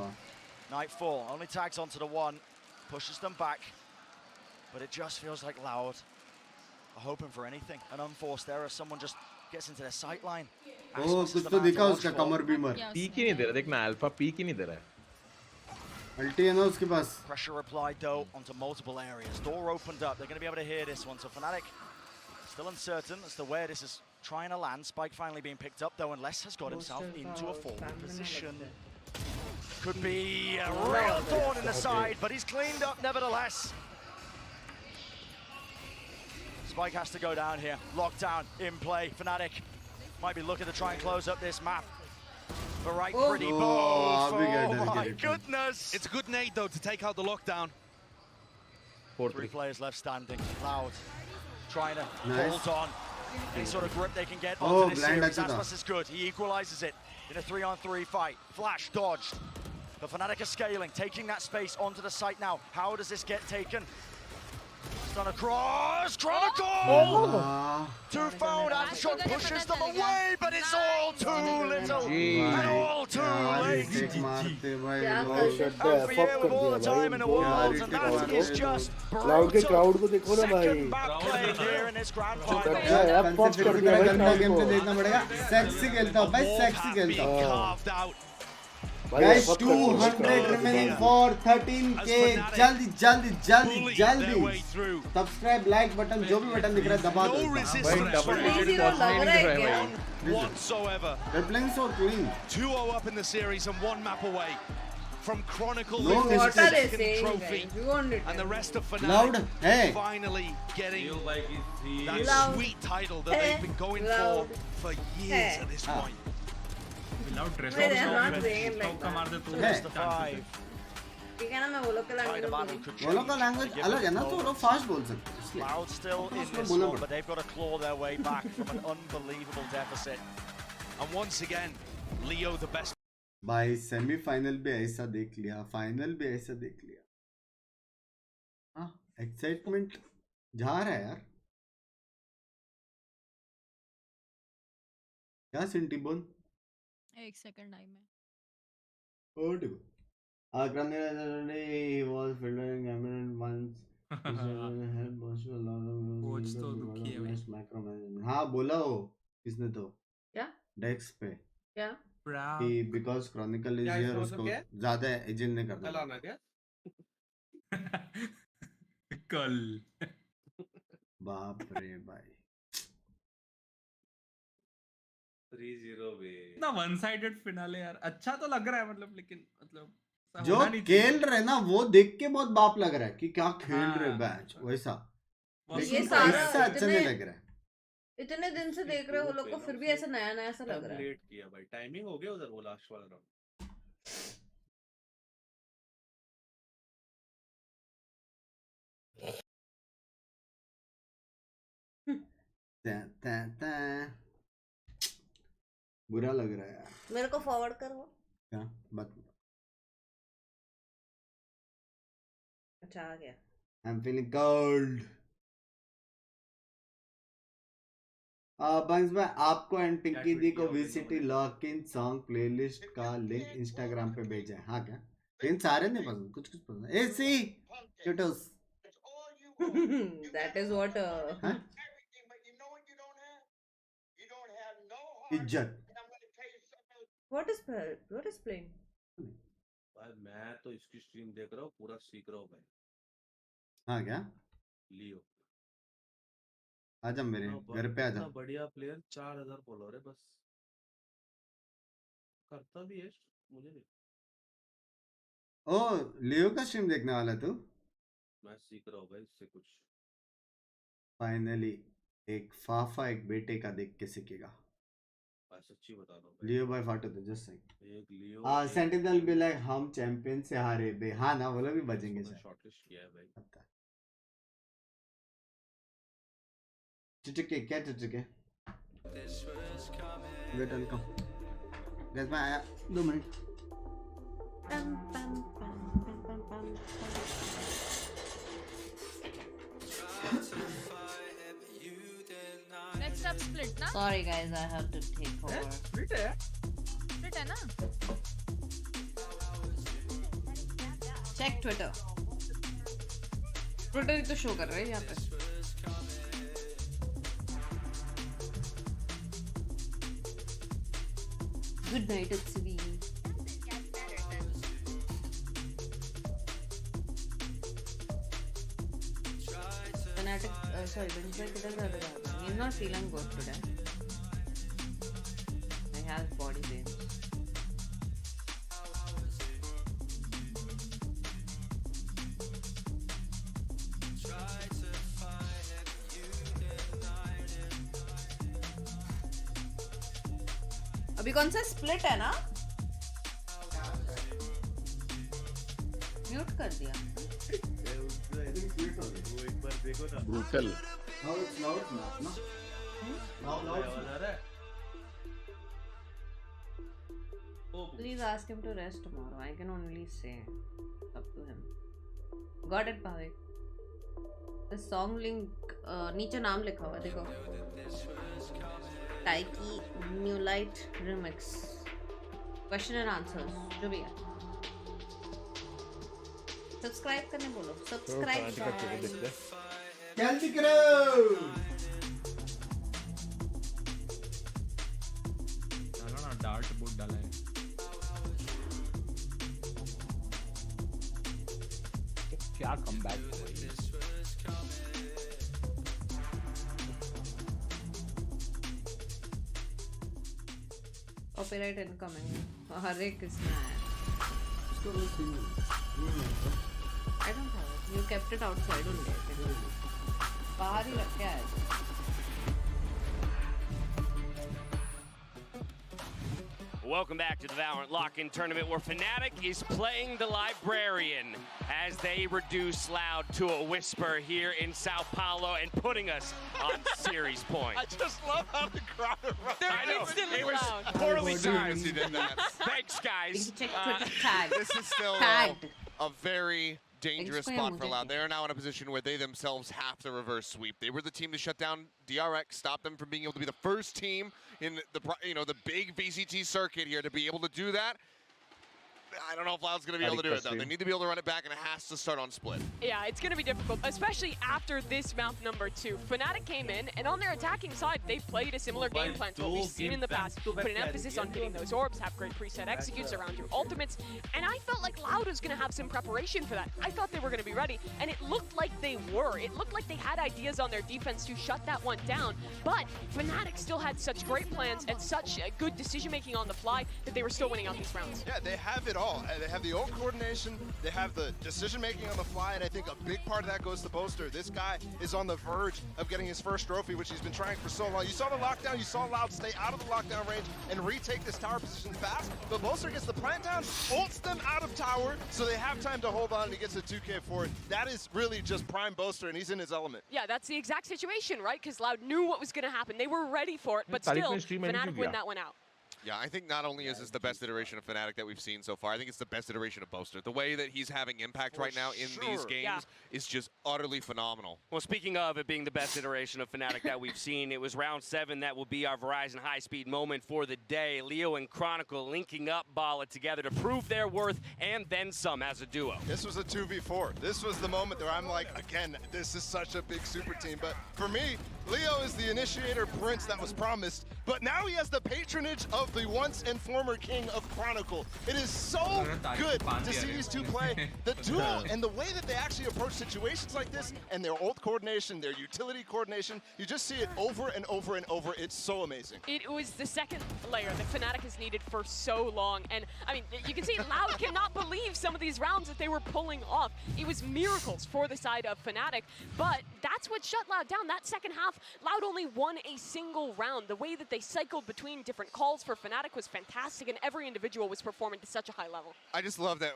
S12: Nightfall only tags onto the one, pushes them back, but it just feels like Loud are hoping for anything. An unforced error, someone just gets into their sight line.
S1: कुछ तो दिखा उसका कमर Beamer
S13: peak ही नहीं दे रहा देखना alpha peak ही नहीं दे रहा है
S1: अल्टी है ना उसके पास
S12: Pressure applied though onto multiple areas. Door opened up. They're going to be able to hear this one. So Fnatic still uncertain as to where this is trying to land. Spike finally being picked up though, and Les has got himself into a forward position. Could be a real thorn in the side, but he's cleaned up nevertheless. Spike has to go down here. Lockdown in play. Fnatic might be looking to try and close up this map. But right, pretty both. Oh my goodness.
S2: It's a good nade though to take out the lockdown.
S12: 3 players left standing. Loud trying to hold on. Any sort of grip they can get onto this series. Aspas is good. He equalizes it in a 3-on-3 fight. Flash dodged. But Fnatic are scaling, taking that space onto the site now. How does this get taken? Stun across, Chronicle! Two-fold shot pushes them away, but it's all too little and all too late. Alfia with all the time in the world, and that is just brutal. Second map play here in this grand final.
S2: Carved out.
S1: Guys, 200 remaining for 13k. जल्दी subscribe like button जो भी button दिख रहा है दबा दो
S2: whatsoever.
S1: They're playing so clean.
S2: 2-0 up in the series and 1 map away from Chronicle
S1: No
S2: second trophy, and the rest of Fnatic finally getting that sweet title that they've been going for years at this point.
S8: Loud dress
S6: They're not saying like
S12: There's the 5.
S6: ठीक है ना, मैं वो लोग का language
S1: वो लोग का लैंग्वेज अलग है ना, तो वो लोग फास्ट बोल सकते हैं इसलिए।
S12: Loud still in this one, but they've got to claw their way back from an unbelievable deficit.
S2: And once again, Leo the best.
S1: भाई सेमीफाइनल भी ऐसा देख लिया, फाइनल भी ऐसा देख लिया। हाँ, एक्साइटमेंट जा रहा है यार। क्या सिंटी बोल?
S16: 1 सेकंड टाइम में।
S1: What? He was filtering eminent ones.
S15: Coach तो दुखी है भाई।
S1: हाँ बोला वो किसने तो
S6: क्या
S1: डेक्स पे
S6: क्या
S1: कि बिकॉज क्रॉनिकल इज हियर उसको ज्यादा एजेंट ने कर दिया।
S11: कल आना क्या?
S15: कल
S1: बाप रे भाई
S11: 3-0 बे।
S15: ना वन साइडेड फिनाले यार, अच्छा तो लग रहा है मतलब, लेकिन मतलब
S1: जो खेल रहे ना वो देख के बहुत बाप लग रहा है कि क्या खेल रहे मैच वैसा,
S6: ये सारा
S1: अच्छा नहीं लग रहा है।
S6: इतने दिन से देख रहे हो लोग को, फिर भी ऐसा नया नया सा लग रहा है।
S11: लेट किया भाई, टाइमिंग हो गया उधर वो लास्ट वाला राउंड।
S1: बुरा लग रहा है यार।
S6: मेरे को फॉरवर्ड करो।
S1: क्या बात?
S6: अच्छा आ गया।
S1: I'm feeling cold. बंस भाई आपको एंड पिंकी दी को VCT lock in song playlist का लिंक इंस्टाग्राम पे भेजा है। हाँ क्या? लेकिन सारे नहीं पसंद, कुछ कुछ पसंद। ए सी क्यूटोस
S6: That is what
S1: इज्जत।
S6: What is playing?
S11: भाई मैं तो इसकी स्ट्रीम देख रहा हूँ, पूरा सीख रहा हूँ भाई।
S1: हाँ क्या?
S11: लियो
S1: आजा मेरे घर पे आजा।
S11: बढ़िया प्लेयर, 4000 फॉलोअर है बस। करता भी है मुझे नहीं।
S1: ओ लियो का स्ट्रीम देखने वाला तू?
S11: मैं सीख रहा हूँ भाई इससे कुछ।
S1: फाइनली एक फाफा एक बेटे का देख के सीखेगा।
S11: सच्ची बता रहा हूँ
S1: लियो भाई फाटो तो जस्ट सही।
S11: एक लियो
S1: सेंटिनल भी लाइक हम चैंपियन से हारे बे। हाँ ना वो लोग भी बचेंगे शायद।
S11: शॉर्टलिस्ट किया है भाई।
S1: चिचके क्या चिचके? Wait and come. गाइस मैं आया 2 मिनट।
S16: Next up split ना?
S6: Sorry guys, I have to take over.
S11: Split
S16: है ना?
S6: Check Twitter. Twitter ही तो शो कर रहे हैं यहाँ पे। Good night, it's me. Fanatic, sorry, he's not feeling good today. He has body pains. अभी कौन सा स्प्लिट है ना? म्यूट कर दिया।
S13: Brutal.
S6: Please ask him to rest tomorrow. I can only say up to him. Got it, Bhavik. The song link नीचे नाम लिखा हुआ देखो। Taiki New Light Remix. Question and answers जो भी है। सब्सक्राइब करने बोलो। सब्सक्राइब
S1: जल्दी करो।
S15: चलो ना डार्ट बोर्ड डाला है।
S13: क्या कमबैक हुई?
S6: Copyright incoming. अरे किसने आया? I don't have it. You kept it outside only. बाहर ही रख के आया था।
S5: Welcome back to the VALORANT Lock-In Tournament, where Fnatic is playing the Librarian as they reduce Loud to a whisper here in São Paulo and putting us on series point.
S9: I just love how the crowd erupted.
S5: They're instantly loud. Poorly timed. He did that. Thanks, guys.
S4: This is still a very dangerous spot for Loud. They are now in a position where they themselves have to reverse sweep. They were the team to shut down DRX, stop them from being able to be the first team in the big VCT circuit here to be able to do that. I don't know if Loud's going to be able to do it, though. They need to be able to run it back, and it has to start on split.
S3: Yeah, it's going to be difficult, especially after this map number 2. Fnatic came in, and on their attacking side, they've played a similar game plan to what we've seen in the past. Put an emphasis on hitting those orbs, have great preset executes around your ultimates, and I felt like Loud was going to have some preparation for that. I thought they were going to be ready, and it looked like they were. It looked like they had ideas on their defense to shut that one down, but Fnatic still had such great plans and such good decision-making on the fly that they were still winning out these rounds.
S9: Yeah, they have it all. They have the ult coordination, they have the decision-making on the fly, and I think a big part of that goes to Boaster. This guy is on the verge of getting his first trophy, which he's been trying for so long. You saw the lockdown, you saw Loud stay out of the lockdown range and retake this tower position fast, but Boaster gets the plant down, ults them out of tower, so they have time to hold on, and he gets a 2K for it. That is really just prime Boaster, and he's in his element.
S3: Yeah, that's the exact situation, right? Because Loud knew what was going to happen. They were ready for it, but still, Fnatic win that one out.
S4: Yeah, I think not only is this the best iteration of Fnatic that we've seen so far, I think it's the best iteration of Boaster. The way that he's having impact right now in these games is just utterly phenomenal.
S5: Well, speaking of it being the best iteration of Fnatic that we've seen, it was round 7 that will be our Verizon high-speed moment for the day. Leo and Chronicle linking up Bala together to prove their worth and then some as a duo.
S9: This was a 2v4. This was the moment where I'm like, again, this is such a big super team. But for me, Leo is the initiator prince that was promised, but now he has the patronage of the once and former king of Chronicle. It is so good to see these two play. The duel and the way that they actually approach situations like this and their ult coordination, their utility coordination, you just see it over and over and over. It's so amazing.
S3: It was the second layer that Fnatic has needed for so long. And I mean, you can see Loud cannot believe some of these rounds that they were pulling off. It was miracles for the side of Fnatic, but that's what shut Loud down. That second half, Loud only won a single round. The way that they cycled between different calls for Fnatic was fantastic, and every individual was performing to such a high level.
S4: I just love that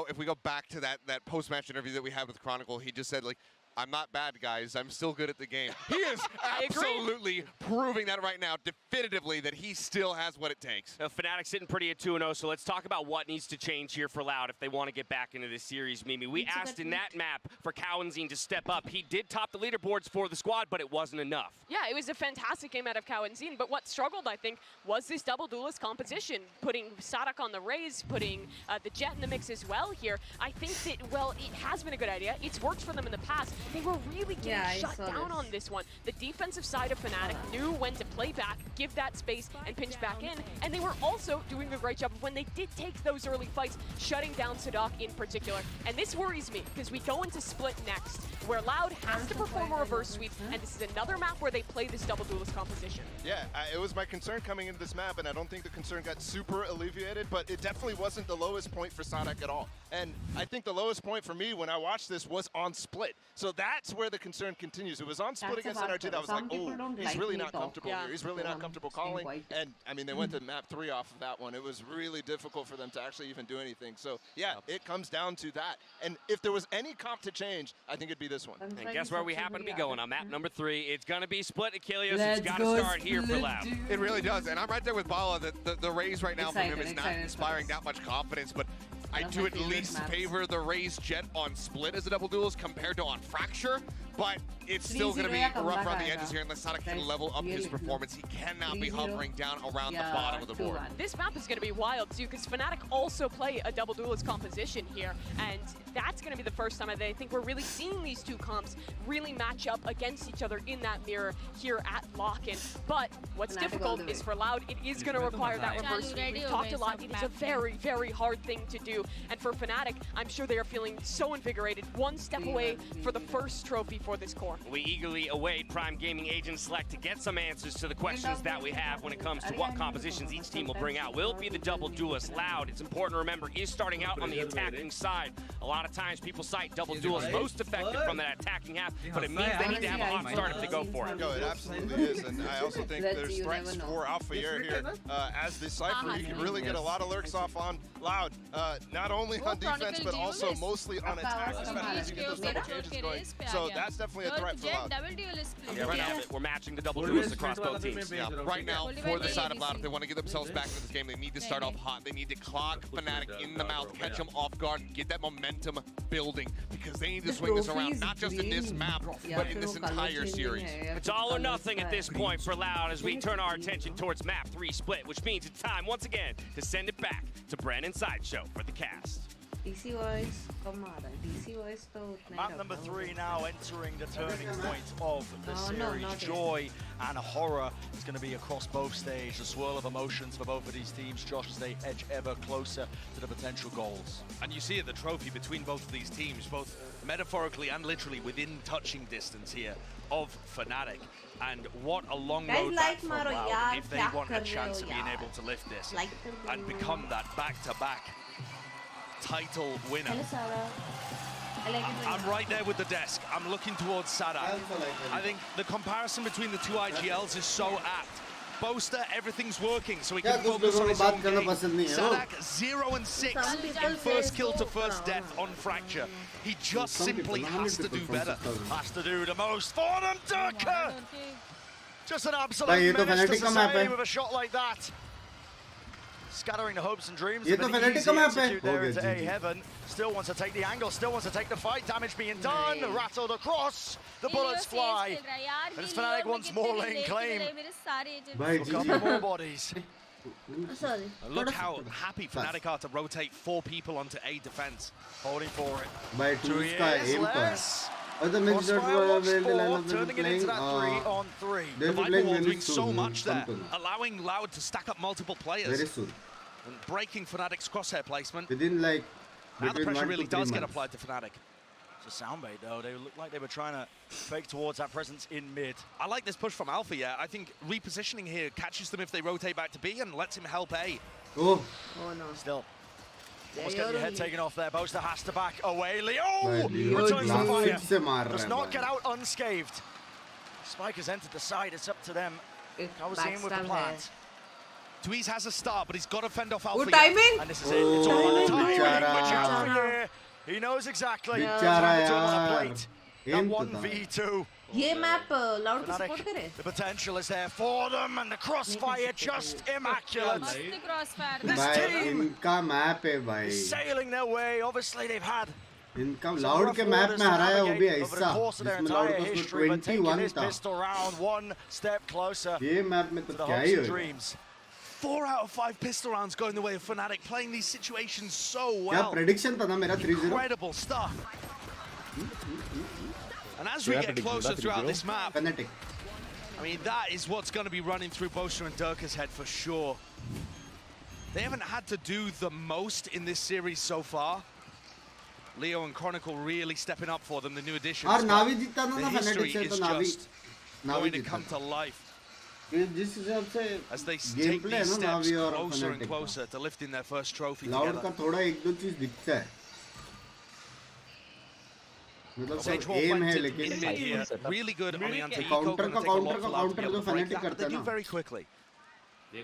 S4: if we go back to that post-match interview that we had with Chronicle, he just said, like, I'm not bad, guys. I'm still good at the game. He is absolutely proving that right now, definitively, that he still has what it takes.
S5: Fnatic sitting pretty at 2-0, so let's talk about what needs to change here for Loud if they want to get back into this series, Mimi. We asked in that map for Cowanzine to step up. He did top the leaderboards for the squad, but it wasn't enough.
S3: Yeah, it was a fantastic game out of Cowanzine, but what struggled, I think, was this double duelist composition, putting Sadak on the Raze, putting the Jet in the mix as well here. I think that, well, it has been a good idea. It's worked for them in the past. They were really getting shut down on this one. The defensive side of Fnatic knew when to play back, give that space, and pinch back in, and they were also doing a great job of when they did take those early fights, shutting down Sadak in particular. And this worries me, because we go into split next, where Loud has to perform a reverse sweep, and this is another map where they play this double duelist composition.
S9: Yeah, it was my concern coming into this map, and I don't think the concern got super alleviated, but it definitely wasn't the lowest point for Sadak at all. And I think the lowest point for me when I watched this was on split. So that's where the concern continues. It was on split against NRG that was like, oh, he's really not comfortable here. He's really not comfortable calling. And I mean, they went to map 3 off of that one. It was really difficult for them to actually even do anything. So yeah, it comes down to that. And if there was any comp to change, I think it'd be this one.
S5: And guess where we happen to be going on map number 3? It's going to be split, Achilles. It's got to start here for Loud.
S4: It really does. And I'm right there with Bala. The Raze right now from him is not inspiring that much confidence, but I do at least favor the Raze Jet on split as a double duelist compared to on Fracture, but it's still going to be rough around the edges here unless Sonic can level up his performance. He cannot be hovering down around the bottom of the board.
S3: This map is going to be wild too, because Fnatic also play a double duelist composition here, and that's going to be the first time I think we're really seeing these two comps really match up against each other in that mirror here at Lock-In. But what's difficult is for Loud, it is going to require that reverse sweep. We've talked a lot. It is a very, very hard thing to do. to. And for Fnatic, I'm sure they are feeling so invigorated, one step away for the first trophy for this core.
S5: We eagerly await Prime Gaming Agent Select to get some answers to the questions that we have when it comes to what compositions each team will bring out. Will it be the double duelist? Loud, it's important to remember, is starting out on the attacking side. A lot of times people cite double duelist most effective from that attacking half, but it means they need to have a hot start if they go for it.
S4: No, it absolutely is, and I also think there's threats for Alpha Air here. As this Cypher, you can really get a lot of lurks off on Loud, not only on defense, but also mostly on attack, especially as you get those double changes going. So that's definitely a threat for Loud.
S5: Yeah, right now we're matching the double duelists across both teams.
S4: Yeah, right now, for the side of Loud, if they want to get themselves back into this game, they need to start off hot. They need to clock Fnatic in the mouth, catch them off guard, and get that momentum building, because they need to swing this around, not just in this map, but in this entire series.
S5: It's all or nothing at this point for Loud as we turn our attention towards map 3 split, which means it's time once again to send it back to Brandon Sideshow for the cast.
S6: DC voice कम आ रहा है. DC voice तो उतना
S12: Map number 3 now entering the turning point of the series. Joy and horror is going to be across both stages. A swirl of emotions for both of these teams, Josh, as they edge ever closer to the potential goals.
S2: And you see at the trophy between both of these teams, both metaphorically and literally within touching distance here of Fnatic. And what a long road back from Loud if they want a chance of being able to lift this and become that back-to-back title winner. I'm right there with the desk. I'm looking towards Sadak. I think the comparison between the two IGLs is so apt. Boaster, everything's working, so he can focus on his own game. Sadak, 0-6 in first kill to first death on Fracture. He just simply has to do better.
S12: Has to do the most for them, Durka! Just an absolute menace to society with a shot like that. Scattering the hopes and dreams of an easy execute there into A heaven. Still wants to take the angle, still wants to take the fight. Damage being done, rattled across. The bullets fly. And it's Fnatic once more laying claim. A couple more bodies.
S2: Look how happy Fnatic are to rotate 4 people onto A defense.
S12: Holding for it.
S1: By 2 less. The means that
S12: turning it into that 3-on-3.
S2: The Viper Wall doing so much there, allowing Loud to stack up multiple players.
S1: Very soon.
S2: And breaking Fnatic's crosshair placement.
S1: Within like
S2: now the pressure really does get applied to Fnatic.
S12: It's a soundbait though. They look like they were trying to fake towards that presence in mid.
S2: I like this push from Alpha, yeah. I think repositioning here catches them if they rotate back to B and lets him help A.
S1: Oh
S6: no.
S12: Still. Almost getting your head taken off there. Boaster has to back away. Leo returns the fire. Does not get out unscathed. Spike has entered the side. It's up to them. I was in with the plant.
S2: Dweez has a start, but he's got to fend off Alpha.
S6: Good timing.
S12: And this is it. It's all about timing. He knows exactly. Time to turn on a plate. That 1v2.
S6: ये map Loud को support करे.
S12: The potential is there for them, and the crossfire just immaculate. This team is sailing their way. Obviously, they've had
S1: इनका Loud के map में हराया वो भी ऐसा जिसमें Loud को उसको 21 था.
S12: Pistol round, one step closer.
S1: ये map में तो क्या ही होगा?
S2: 4 out of 5 pistol rounds going the way of Fnatic, playing these situations so well.
S1: क्या prediction था ना मेरा 3-0.
S2: Incredible stuff. And as we get closer throughout this map, I mean, that is what's going to be running through Boaster and Durka's head for sure. They haven't had to do the most in this series so far. Leo and Chronicle really stepping up for them, the new additions. The history is just going to come to life as they take these steps closer and closer to lifting their first trophy together.
S1: मतलब aim है
S2: लेकिन
S5: really good on the anti
S1: counter का तो Fnatic करता है ना
S5: very quickly.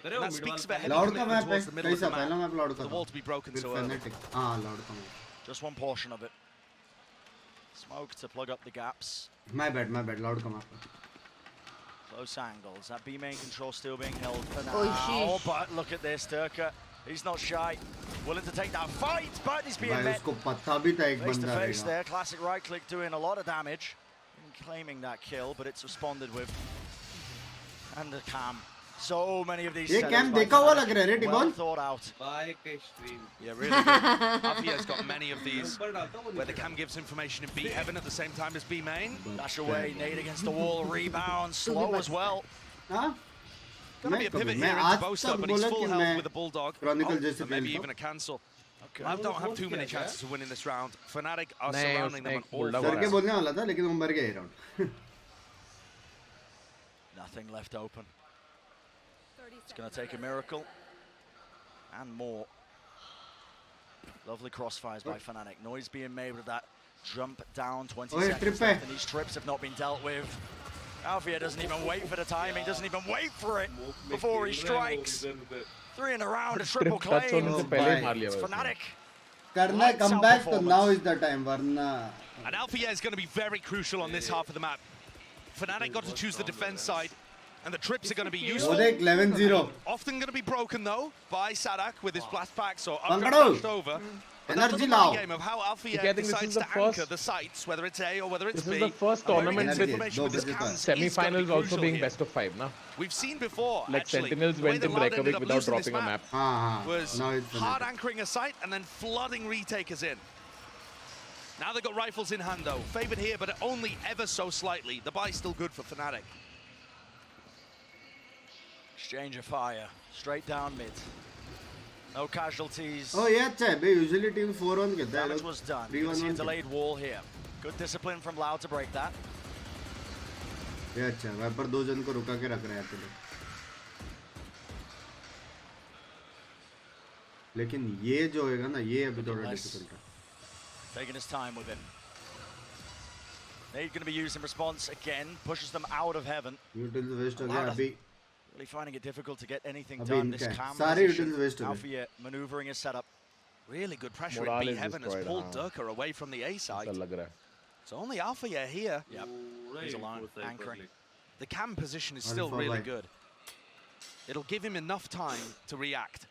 S2: That speaks of a heavy
S1: Loud का
S2: commitment
S1: map
S2: towards the middle of the
S1: कैसा पहला
S2: map.
S1: map Loud का
S2: The wall to be broken so early.
S1: हाँ Loud का map.
S12: Just one portion of it. Smoke to plug up the gaps.
S1: My bad Loud का map.
S12: Close angles. That B main control still being held for now. But look at this, Durka. He's not shy. Willing to take that fight, but he's being met face to face there. Classic right click doing a lot of damage. Claiming that kill, but it's responded with. And the cam. So many of these well thought out.
S2: Yeah, really good. Afia's got many of these where the cam gives information in B heaven at the same time as B main.
S12: Dash away, nade against the wall, rebound, slow as well.
S2: Gonna be a pivot here into Boaster, but he's full health with a bulldog. Or maybe even a cancel. Loud don't have too many chances of winning this round. Fnatic are surrounding them on all
S1: करके बोलने वाला था लेकिन वो मर गया ये round.
S12: Nothing left open. It's going to take a miracle and more. Lovely crossfires by Fnatic. Noise being made with that jump down 20 seconds left, and these trips have not been dealt with. Alfia doesn't even wait for the timing, doesn't even wait for it before he strikes. 3 in a round, a triple claim. It's Fnatic.
S1: Karna come back, so now is the time. Varna.
S2: And Alfia is going to be very crucial on this half of the map. Fnatic got to choose the defense side, and the trips are going to be useful.
S1: 11-0.
S2: Often going to be broken though by Sadak with his blast packs or
S1: Pankado.
S2: over.
S1: Energy now.
S2: Game of how Alfia decides to anchor the sites, whether it's A or whether it's B.
S13: This is the first tournament with semi-finals also being best of 5, na?
S2: We've seen before,
S13: like
S2: actually,
S13: Sentinels went in Reykjavik without dropping a map.
S2: Was hard anchoring a site and then flooding retakers in. Now they've got rifles in hand though. Favored here, but only ever so slightly. The buy's still good for Fnatic.
S12: Exchange of fire, straight down mid. No casualties.
S1: Oh yeah, usually team 4-1 get that.
S12: Damage was done. You can see a delayed wall here. Good discipline from Loud to break that.
S1: Yeah, अच्छा wiper 2 जन को रुका के रख रहे हैं तो लेकिन ये जो होएगा ना ये अभी थोड़ा डिफिकल्ट है.
S12: Taking his time with him. They're going to be used in response again. Pushes them out of heaven.
S1: Utils waste हो गया अभी.
S12: Really finding it difficult to get anything done. This calm Alfia maneuvering his setup.
S2: Really good pressure in B Heaven has pulled Durka away from the A side. So only Alfia here.
S12: Yep. He's alone, anchoring.
S2: The cam position is still really good. It'll give him enough time to react.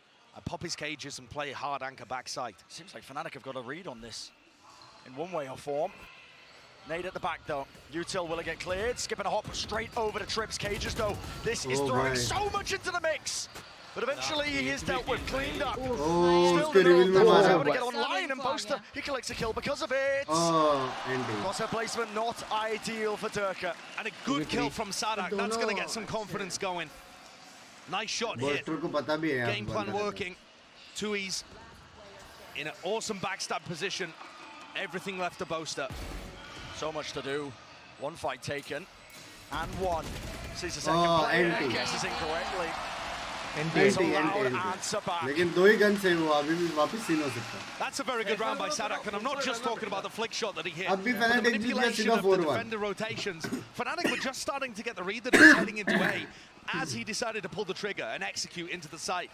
S2: Pop his cages and play hard anchor backside.
S12: Seems like Fnatic have got a read on this in one way or form. Nade at the back though. Util will it get cleared? Skipping a hop straight over to Trips cages though. This is throwing so much into the mix. But eventually he is dealt with, cleaned up. Still able to get online and Boaster, he collects a kill because of it. Crosshair placement not ideal for Durka.
S2: And a good kill from Sadak. That's going to get some confidence going. Nice shot here. Game plan working. 2Es in an awesome backstab position. Everything left to Boaster.
S12: So much to do. One fight taken. And one. Sees a second player. Guesses incorrectly.
S1: लेकिन 2 ही gun से वो अभी भी वापस scene हो सकता है.
S2: That's a very good round by Sadak, and I'm not just talking about the flick shot that he hit.
S1: अभी Fnatic
S2: the manipulation of the defender rotations. Fnatic were just starting to get the read that he was heading into A as he decided to pull the trigger and execute into the site.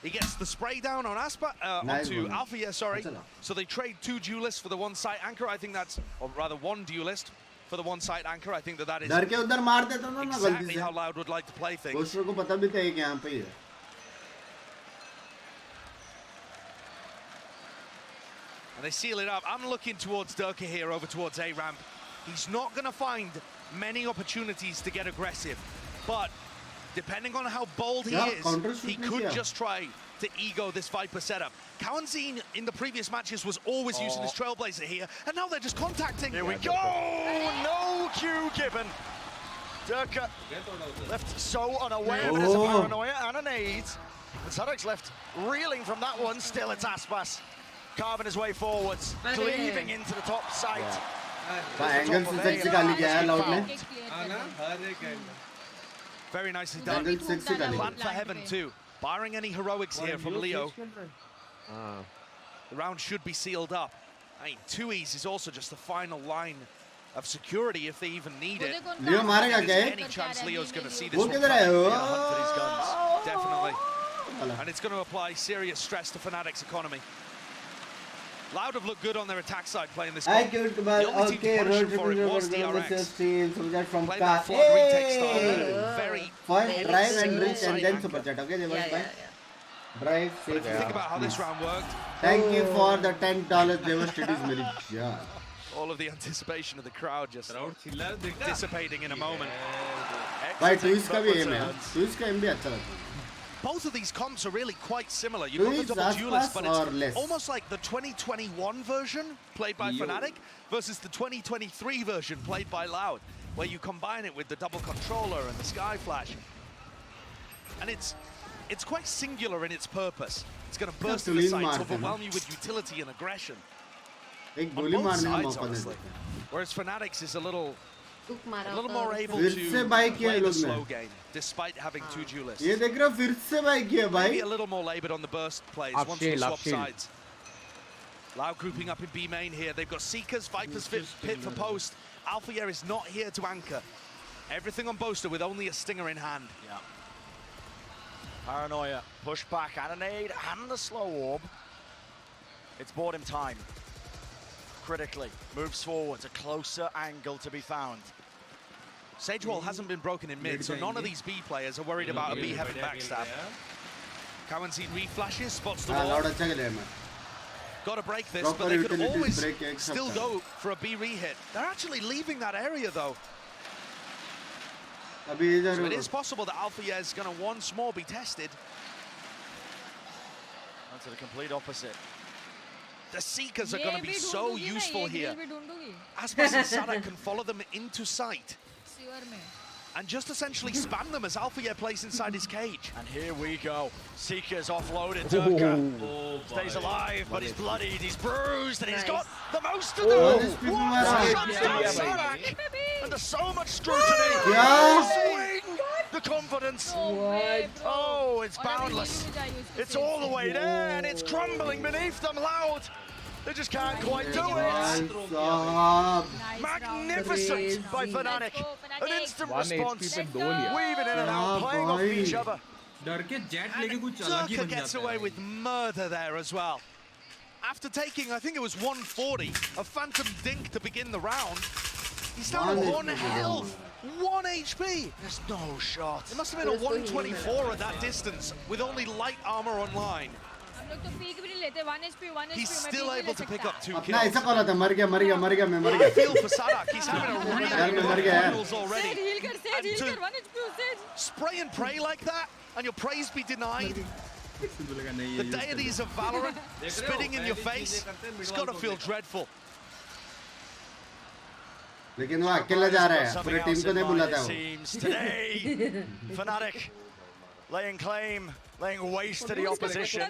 S2: He gets the spray down on onto Alfia, sorry. So they trade 2 duelists for the 1 site anchor. I think that's, or rather 1 duelist for the 1 site anchor. I think that is exactly how Loud would like to play things.
S1: को पता भी था कि यहाँ पे ही है.
S2: And they seal it up. I'm looking towards Durka here, over towards A ramp. He's not going to find many opportunities to get aggressive, but depending on how bold he is, he could just try to ego this Viper setup. Kawanzine in the previous matches was always using his Trailblazer here, and now they're just contacting.
S12: Here we go! No Q given. Durka left so unaware of it as a paranoia and a nade. And Sadak's left reeling from that one. Still it's Aspas carving his way forwards, cleaving into the top side.
S2: Very nicely done. Plan for heaven too. Barring any heroics here from Leo, the round should be sealed up. I mean, 2Es is also just the final line of security if they even need it.
S1: Leo मारेगा क्या?
S2: Any chance Leo's going to see this one? Hunt for these guns, definitely. And it's going to apply serious stress to Fnatic's economy. Loud have looked good on their attack side playing this game. The only team to punish them for it was DRX. Played that flood retake style. Very
S1: drive and reach and then super chat. Okay, they went by. Drive,
S2: safe. If you think about how this round worked.
S1: Thank you for the $10 devastating Millie. Yeah.
S2: All of the anticipation of the crowd just dissipating in a moment.
S1: By 2's का भी aim है. 2's का aim भी अच्छा लगता है.
S2: Both of these comps are really quite similar. You've got the double duelist, but it's almost like the 2021 version played by Fnatic versus the 2023 version played by Loud, where you combine it with the double controller and the Sky Flash. And it's it's quite singular in its purpose. It's going to burst in the sights, overwhelm you with utility and aggression. On both sides, honestly. Whereas Fnatic's is a little more able to play the slow game, despite having two duelists. Maybe a little more laboured on the burst plays once we swap sides. Loud grouping up in B main here. They've got Seekers, Vipers pit for post. Alpha is not here to anchor. Everything on Boaster with only a stinger in hand.
S12: Yeah. Paranoia, push back, and a nade, and the slow orb. It's bought him time. Critically, moves forwards, a closer angle to be found.
S2: Sage wall hasn't been broken in mid, so none of these B players are worried about a B heaven backstab. Cowan-Seed reflashes, spots the wall. Got to break this, but they could always still go for a B re-hit. They're actually leaving that area, though. So it is possible that Alpha is going to once more be tested.
S12: That's the complete opposite.
S2: The Seekers are going to be so useful here. Aspas and Sadak can follow them into sight. And just essentially spam them as Alpha plays inside his cage.
S12: And here we go. Seekers offloaded. Durka stays alive, but he's bloodied, he's bruised, and he's got the most to do. And there's so much scrutiny. Swing! The confidence. Oh, it's boundless. It's all the way there, and it's crumbling beneath them. Loud. They just can't quite do it. Magnificent by Fnatic. An instant response. Weaving in and out, playing off each other.
S2: Durka gets away with murder there as well. After taking, I think it was 140, a Phantom Dink to begin the round, he's down to 1 health, 1 HP.
S12: There's no shot.
S2: It must have been a 124 at that distance, with only light armor online. He's still able to pick up 2 kills. I feel for Sadak, he's having a really good finals already. And to spray and pray like that, and your praise be denied. The deities of Valorant spitting in your face, it's got to feel dreadful.
S1: लेकिन वो अकेला जा रहा है पूरी team को नहीं बुलाता वो
S12: today Fnatic laying claim, laying waste to the opposition.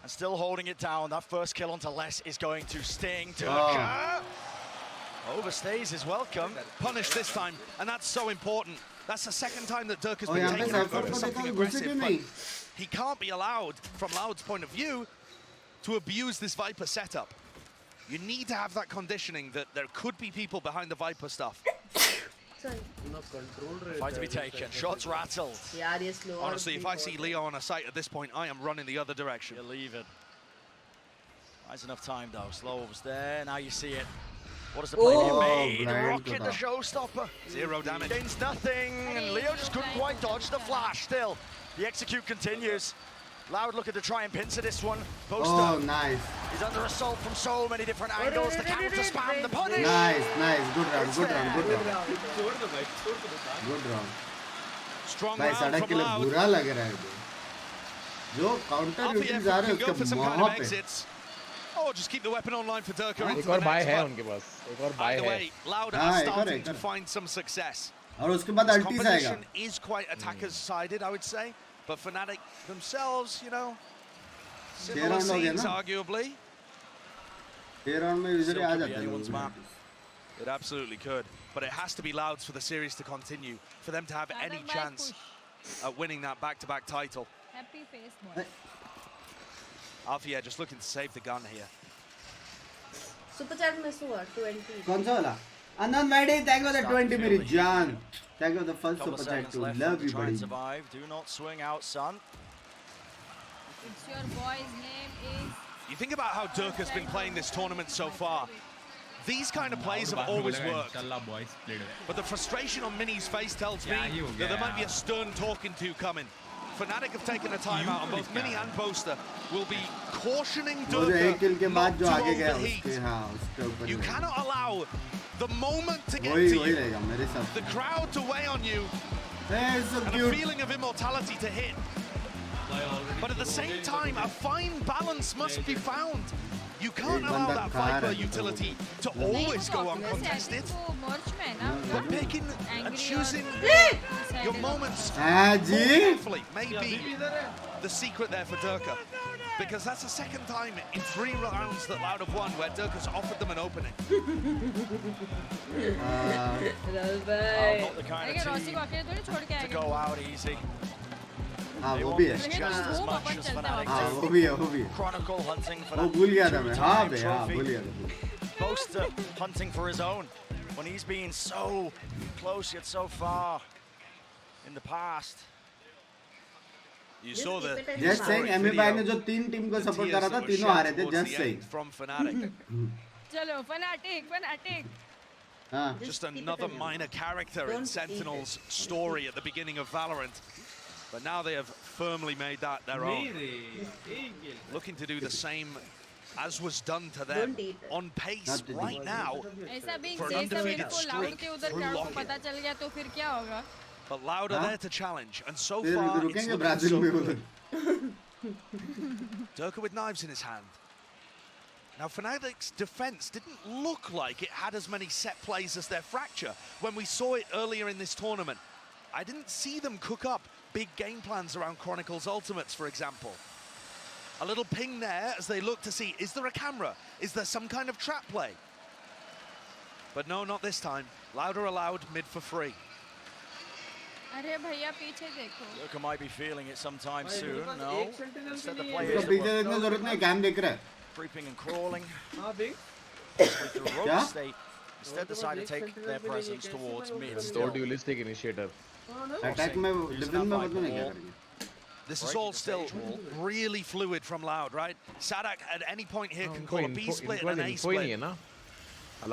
S12: And still holding it down. That first kill onto Les is going to sting. Durka overstays his welcome.
S2: Punished this time, and that's so important. That's the second time that Durka's been taken out for something aggressive, but he can't be allowed, from Loud's point of view, to abuse this Viper setup. You need to have that conditioning that there could be people behind the Viper stuff.
S12: Fight to be taken. Shots rattled.
S2: Honestly, if I see Leo on a site at this point, I am running the other direction.
S12: You leave it. Nice enough time though. Slow was there. Now you see it. What is the play being made? Rocket the showstopper.
S2: 0 damage.
S12: Gains nothing. And Leo just couldn't quite dodge the flash. Still, the execute continues. Loud looking to try and pincer this one. Boaster.
S1: Oh, nice.
S12: He's under assault from so many different angles. The counter spam, the punish.
S1: Nice. Good round. Good round.
S2: Strong
S1: भाई सड़क के लिए बुरा लग रहा है जो counter यूटिल जा रहे हैं उसके वहाँ पे
S2: Oh, just keep the weapon online for Durka.
S13: एक और बाय है उनके पास एक और बाय है
S2: Loud are starting to find some success.
S1: और उसके बाद अल्टीज आएगा.
S2: Competition is quite attackers sided, I would say, but Fnatic themselves, you know, similar scenes arguably. It absolutely could, but it has to be Loud's for the series to continue, for them to have any chance at winning that back-to-back title.
S16: Happy face boy.
S2: Alfia just looking to save the gun here.
S6: Super chat miss हुआ 20.
S1: कौन सा वाला? Anand Mehdi, thank you for the 20 मेरी जान. Thank you for the first super chat too. Love you, buddy.
S12: Survive. Do not swing out, son.
S16: It's your boy's name is.
S2: You think about how Durka's been playing this tournament so far. These kind of plays have always worked. But the frustration on Mini's face tells me that there might be a stern talking to coming. Fnatic have taken a timeout, and both Mini and Boaster will be cautioning Durka not to overheat. You cannot allow the moment to get to you, the crowd to weigh on you, and a feeling of immortality to hit. But at the same time, a fine balance must be found. You can't allow that Viper utility to always go uncontested. But picking and choosing your moments carefully may be the secret there for Durka. Because that's the second time in 3 rounds that Loud have won where Durka's offered them an opening.
S12: Not the kind of team to go out easy. They want this just as much as Fnatic do. Chronicle hunting for that two-time trophy. Boaster hunting for his own. When he's been so close yet so far in the past.
S2: You saw the
S1: just saying EMEA ने जो 3 team को support करा था तीनों हारे थे just saying
S2: from Fnatic.
S16: चलो Fnatic.
S2: Just another minor character in Sentinel's story at the beginning of Valorant. But now they have firmly made that their own. Looking to do the same as was done to them on pace right now for an undefeated streak through LOCK. But Loud are there to challenge, and so far it's looking so good. Durka with knives in his hand. Now Fnatic's defense didn't look like it had as many set plays as their Fracture when we saw it earlier in this tournament. I didn't see them cook up big game plans around Chronicle's ultimates, for example. A little ping there as they look to see, is there a camera? Is there some kind of trap play? But no, not this time. Loud are allowed mid for free.
S12: Durka might be feeling it sometime soon. No, instead the players creeping and crawling. Through ropes, they instead decide to take their presence towards mid.
S13: Still dualistic initiative.
S1: Attack में defense में बदलने क्या करेंगे?
S2: This is all still really fluid from Loud, right? Sadak at any point here can call a B split and an A split.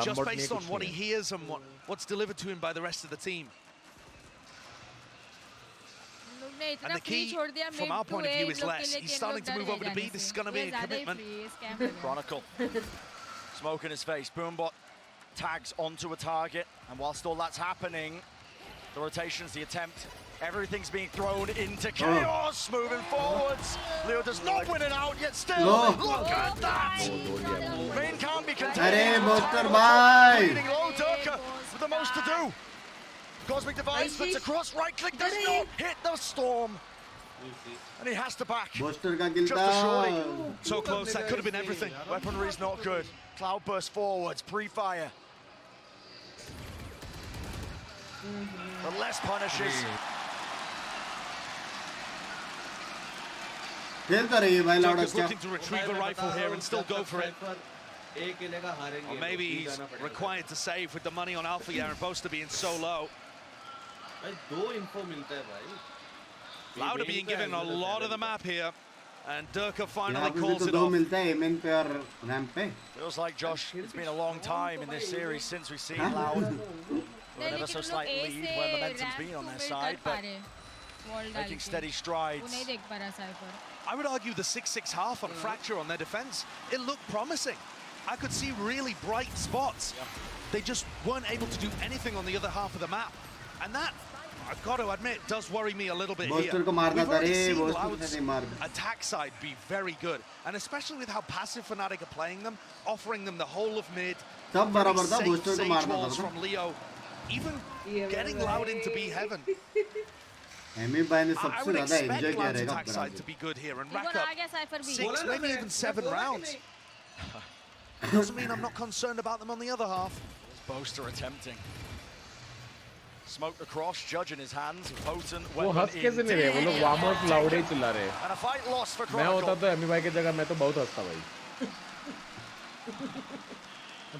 S2: Just based on what he hears and what's delivered to him by the rest of the team. And the key from our point of view is less. He's starting to move over to B. This is going to be a commitment.
S12: Chronicle. Smoke in his face. Boombot tags onto a target. And whilst all that's happening, the rotations, the attempt, everything's being thrown into chaos. Moving forwards. Leo does not win it out, yet still. Look at that. Main can't be contained. Leading low, Durka with the most to do. Cosmic Device flips across, right click does not hit the storm. And he has to back. Just a shorty.
S2: So close, that could have been everything.
S12: Weaponry's not good. Cloud burst forwards, pre-fire. But less punishes.
S2: Durka's looking to retrieve a rifle here and still go for it. Or maybe he's required to save with the money on Alpha Year and Boaster being so low. Loud are being given a lot of the map here, and Durka finally calls it off.
S12: Feels like, Josh, it's been a long time in this series since we've seen Loud with an ever so slight lead where momentum's been on their side, but making steady strides.
S2: I would argue the 6-6 half on Fracture on their defense, it looked promising. I could see really bright spots. They just weren't able to do anything on the other half of the map. And that, I've got to admit, does worry me a little bit here. We've already seen Loud's attack side be very good. And especially with how passive Fnatic are playing them, offering them the whole of mid, safe balls from Leo, even getting Loud into B heaven. I would expect Loud's attack side to be good here and rack up 6, maybe even 7 rounds. Doesn't mean I'm not concerned about them on the other half.
S12: Boaster attempting. Smoked across, Judge in his hands, potent weapon in.
S13: And
S12: a fight lost for Chronicle.
S13: मैं होता तो EMEA की जगह मैं तो बहुत हंसता भाई.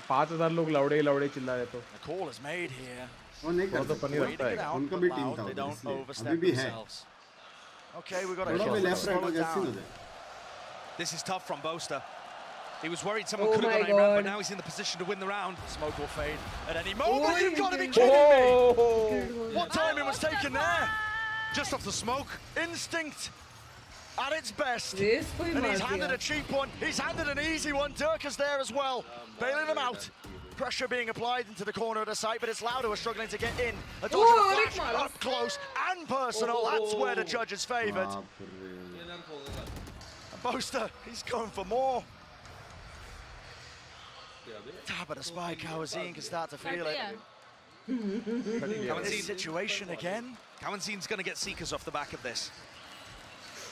S13: 5,000 लोग लाउडे चिल्ला रहे तो.
S12: A call is made here.
S1: वो नहीं करते.
S13: funny लगता है.
S1: उनका भी टीम था.
S12: They don't overstep
S1: अभी भी है.
S12: themselves. Okay, we got a slow it down.
S2: This is tough from Boaster. He was worried someone could have gone around, but now he's in the position to win the round.
S12: Smoke will fade at any moment. You've got to be kidding me! What timing was taken there?
S2: Just off the smoke.
S12: Instinct at its best. And he's handed a cheap one. He's handed an easy one. Durka's there as well, bailing them out. Pressure being applied into the corner of the site, but it's Loud who are struggling to get in. A dodge and a flash up close and personal. That's where the judge is favoured. Boaster, he's going for more. Tap at a spike, Kawazine can start to feel it. This situation again.
S2: Kawazine's going to get Seekers off the back of this.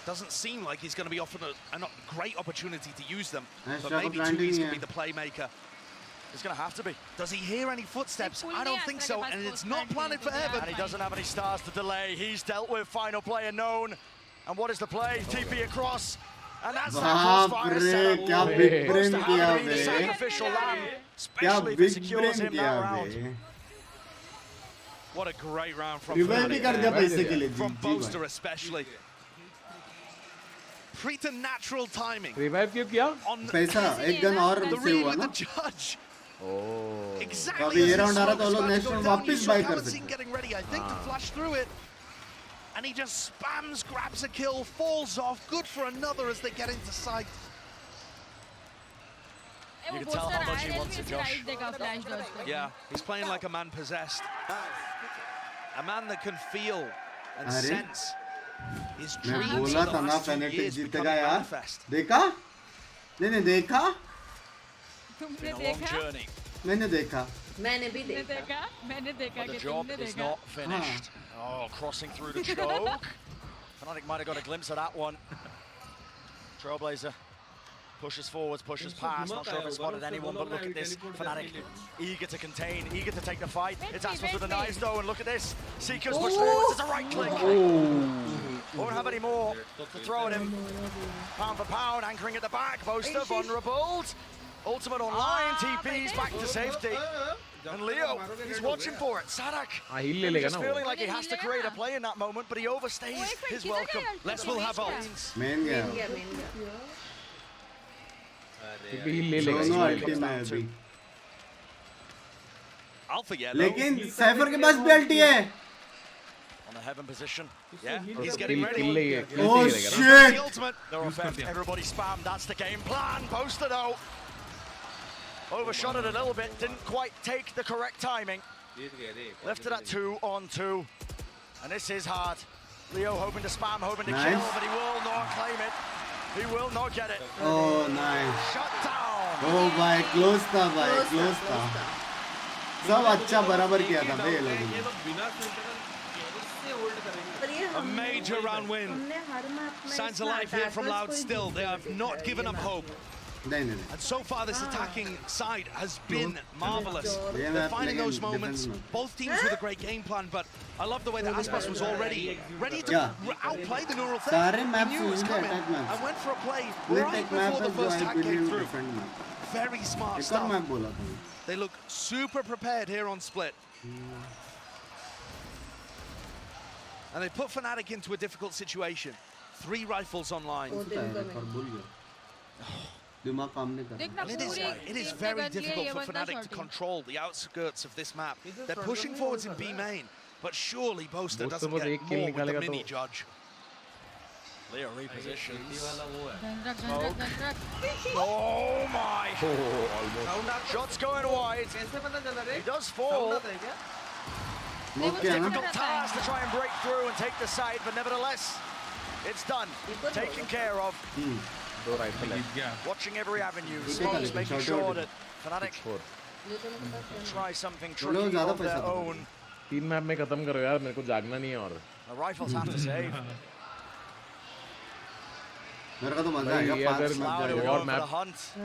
S2: Doesn't seem like he's going to be offered a great opportunity to use them. But maybe Tui's can be the playmaker.
S12: He's going to have to be.
S2: Does he hear any footsteps? I don't think so, and it's not planted for Evan.
S12: And he doesn't have any stars to delay. He's dealt with final player known. And what is the play? TP across. And that's that crossfire setup. The sacrificial lamb, especially if it secures him that round.
S2: What a great round from Fnatic. From Boaster especially. Preternatural timing.
S13: Revive क्यों किया?
S14: पैसा एक gun और से हुआ ना?
S2: Oh. Exactly.
S14: अभी ये राउंड आ रहा तो लोग नेक्स्ट राउंड वापस बाय कर सकते हैं.
S2: Getting ready, I think, to flash through it. And he just spams, grabs a kill, falls off. Good for another as they get into sight.
S12: You can tell how much he wants it, Josh.
S2: Yeah, he's playing like a man possessed. A man that can feel and sense his dreams
S14: मैं बोला था ना FNC जीतेगा यार. देखा? नहीं देखा?
S16: तुमने देखा?
S14: मैंने देखा.
S6: मैंने भी देखा.
S16: मैंने देखा
S12: कि तुमने देखा. The job is not finished. Oh, crossing through the choke. Fnatic might have got a glimpse of that one. Trailblazer pushes forwards, pushes past. Not sure if it spotted anyone, but look at this. Fnatic eager to contain, eager to take the fight. It's Aspas with the knives though, and look at this. Seekers push forwards. It's a right click. Won't have any more to throw at him. Pound for pound, anchoring at the back. Boaster vulnerable. Ultimate online. TP's back to safety. And Leo, he's watching for it. Sadak, he's feeling like he has to create a play in that moment, but he overstays his welcome.
S2: Let's will have ults.
S14: Main gaya.
S12: दोनों
S14: अल्टी में अभी.
S2: Alpha yellow.
S14: लेकिन cipher के पास भी अल्टी है.
S12: On the heaven position.
S2: Yeah, he's getting ready.
S14: Oh shit!
S12: Everybody spam. That's the game plan. Boaster though. Overshot it a little bit. Didn't quite take the correct timing. Left it at 2-on-2. And this is hard. Leo hoping to spam, hoping to kill, but he will not claim it. He will not get it.
S14: Oh, nice.
S12: Shut down.
S14: Oh, भाई close था भाई, close था. सब अच्छा बराबर किया था भाई ये लोगों.
S2: A major round win. Signs of life here from Loud still. They have not given up hope. And so far this attacking side has been marvelous. They're finding those moments. Both teams with a great game plan, but I love the way that Aspas was already ready to outplay the neural threat. He knew it was coming and went for a play right before the first hack came through. Very smart stuff. They look super prepared here on Split. And they put Fnatic into a difficult situation. 3 rifles online. And it is very difficult for Fnatic to control the outskirts of this map. They're pushing forwards in B main, but surely Boaster doesn't get more with the mini judge.
S12: Leo repositions.
S2: Oh my!
S12: Shots going wide. He does fall. Difficult task to try and break through and take the side, but nevertheless, it's done. Taken care of. Watching every avenue, Smokes making sure that Fnatic try something tricky of their own.
S13: 3 map में खत्म करो यार, मेरे को जागना नहीं है और.
S12: The rifles have to save.
S14: मेरे को तो मजा आएगा 5 मैप
S13: और मैप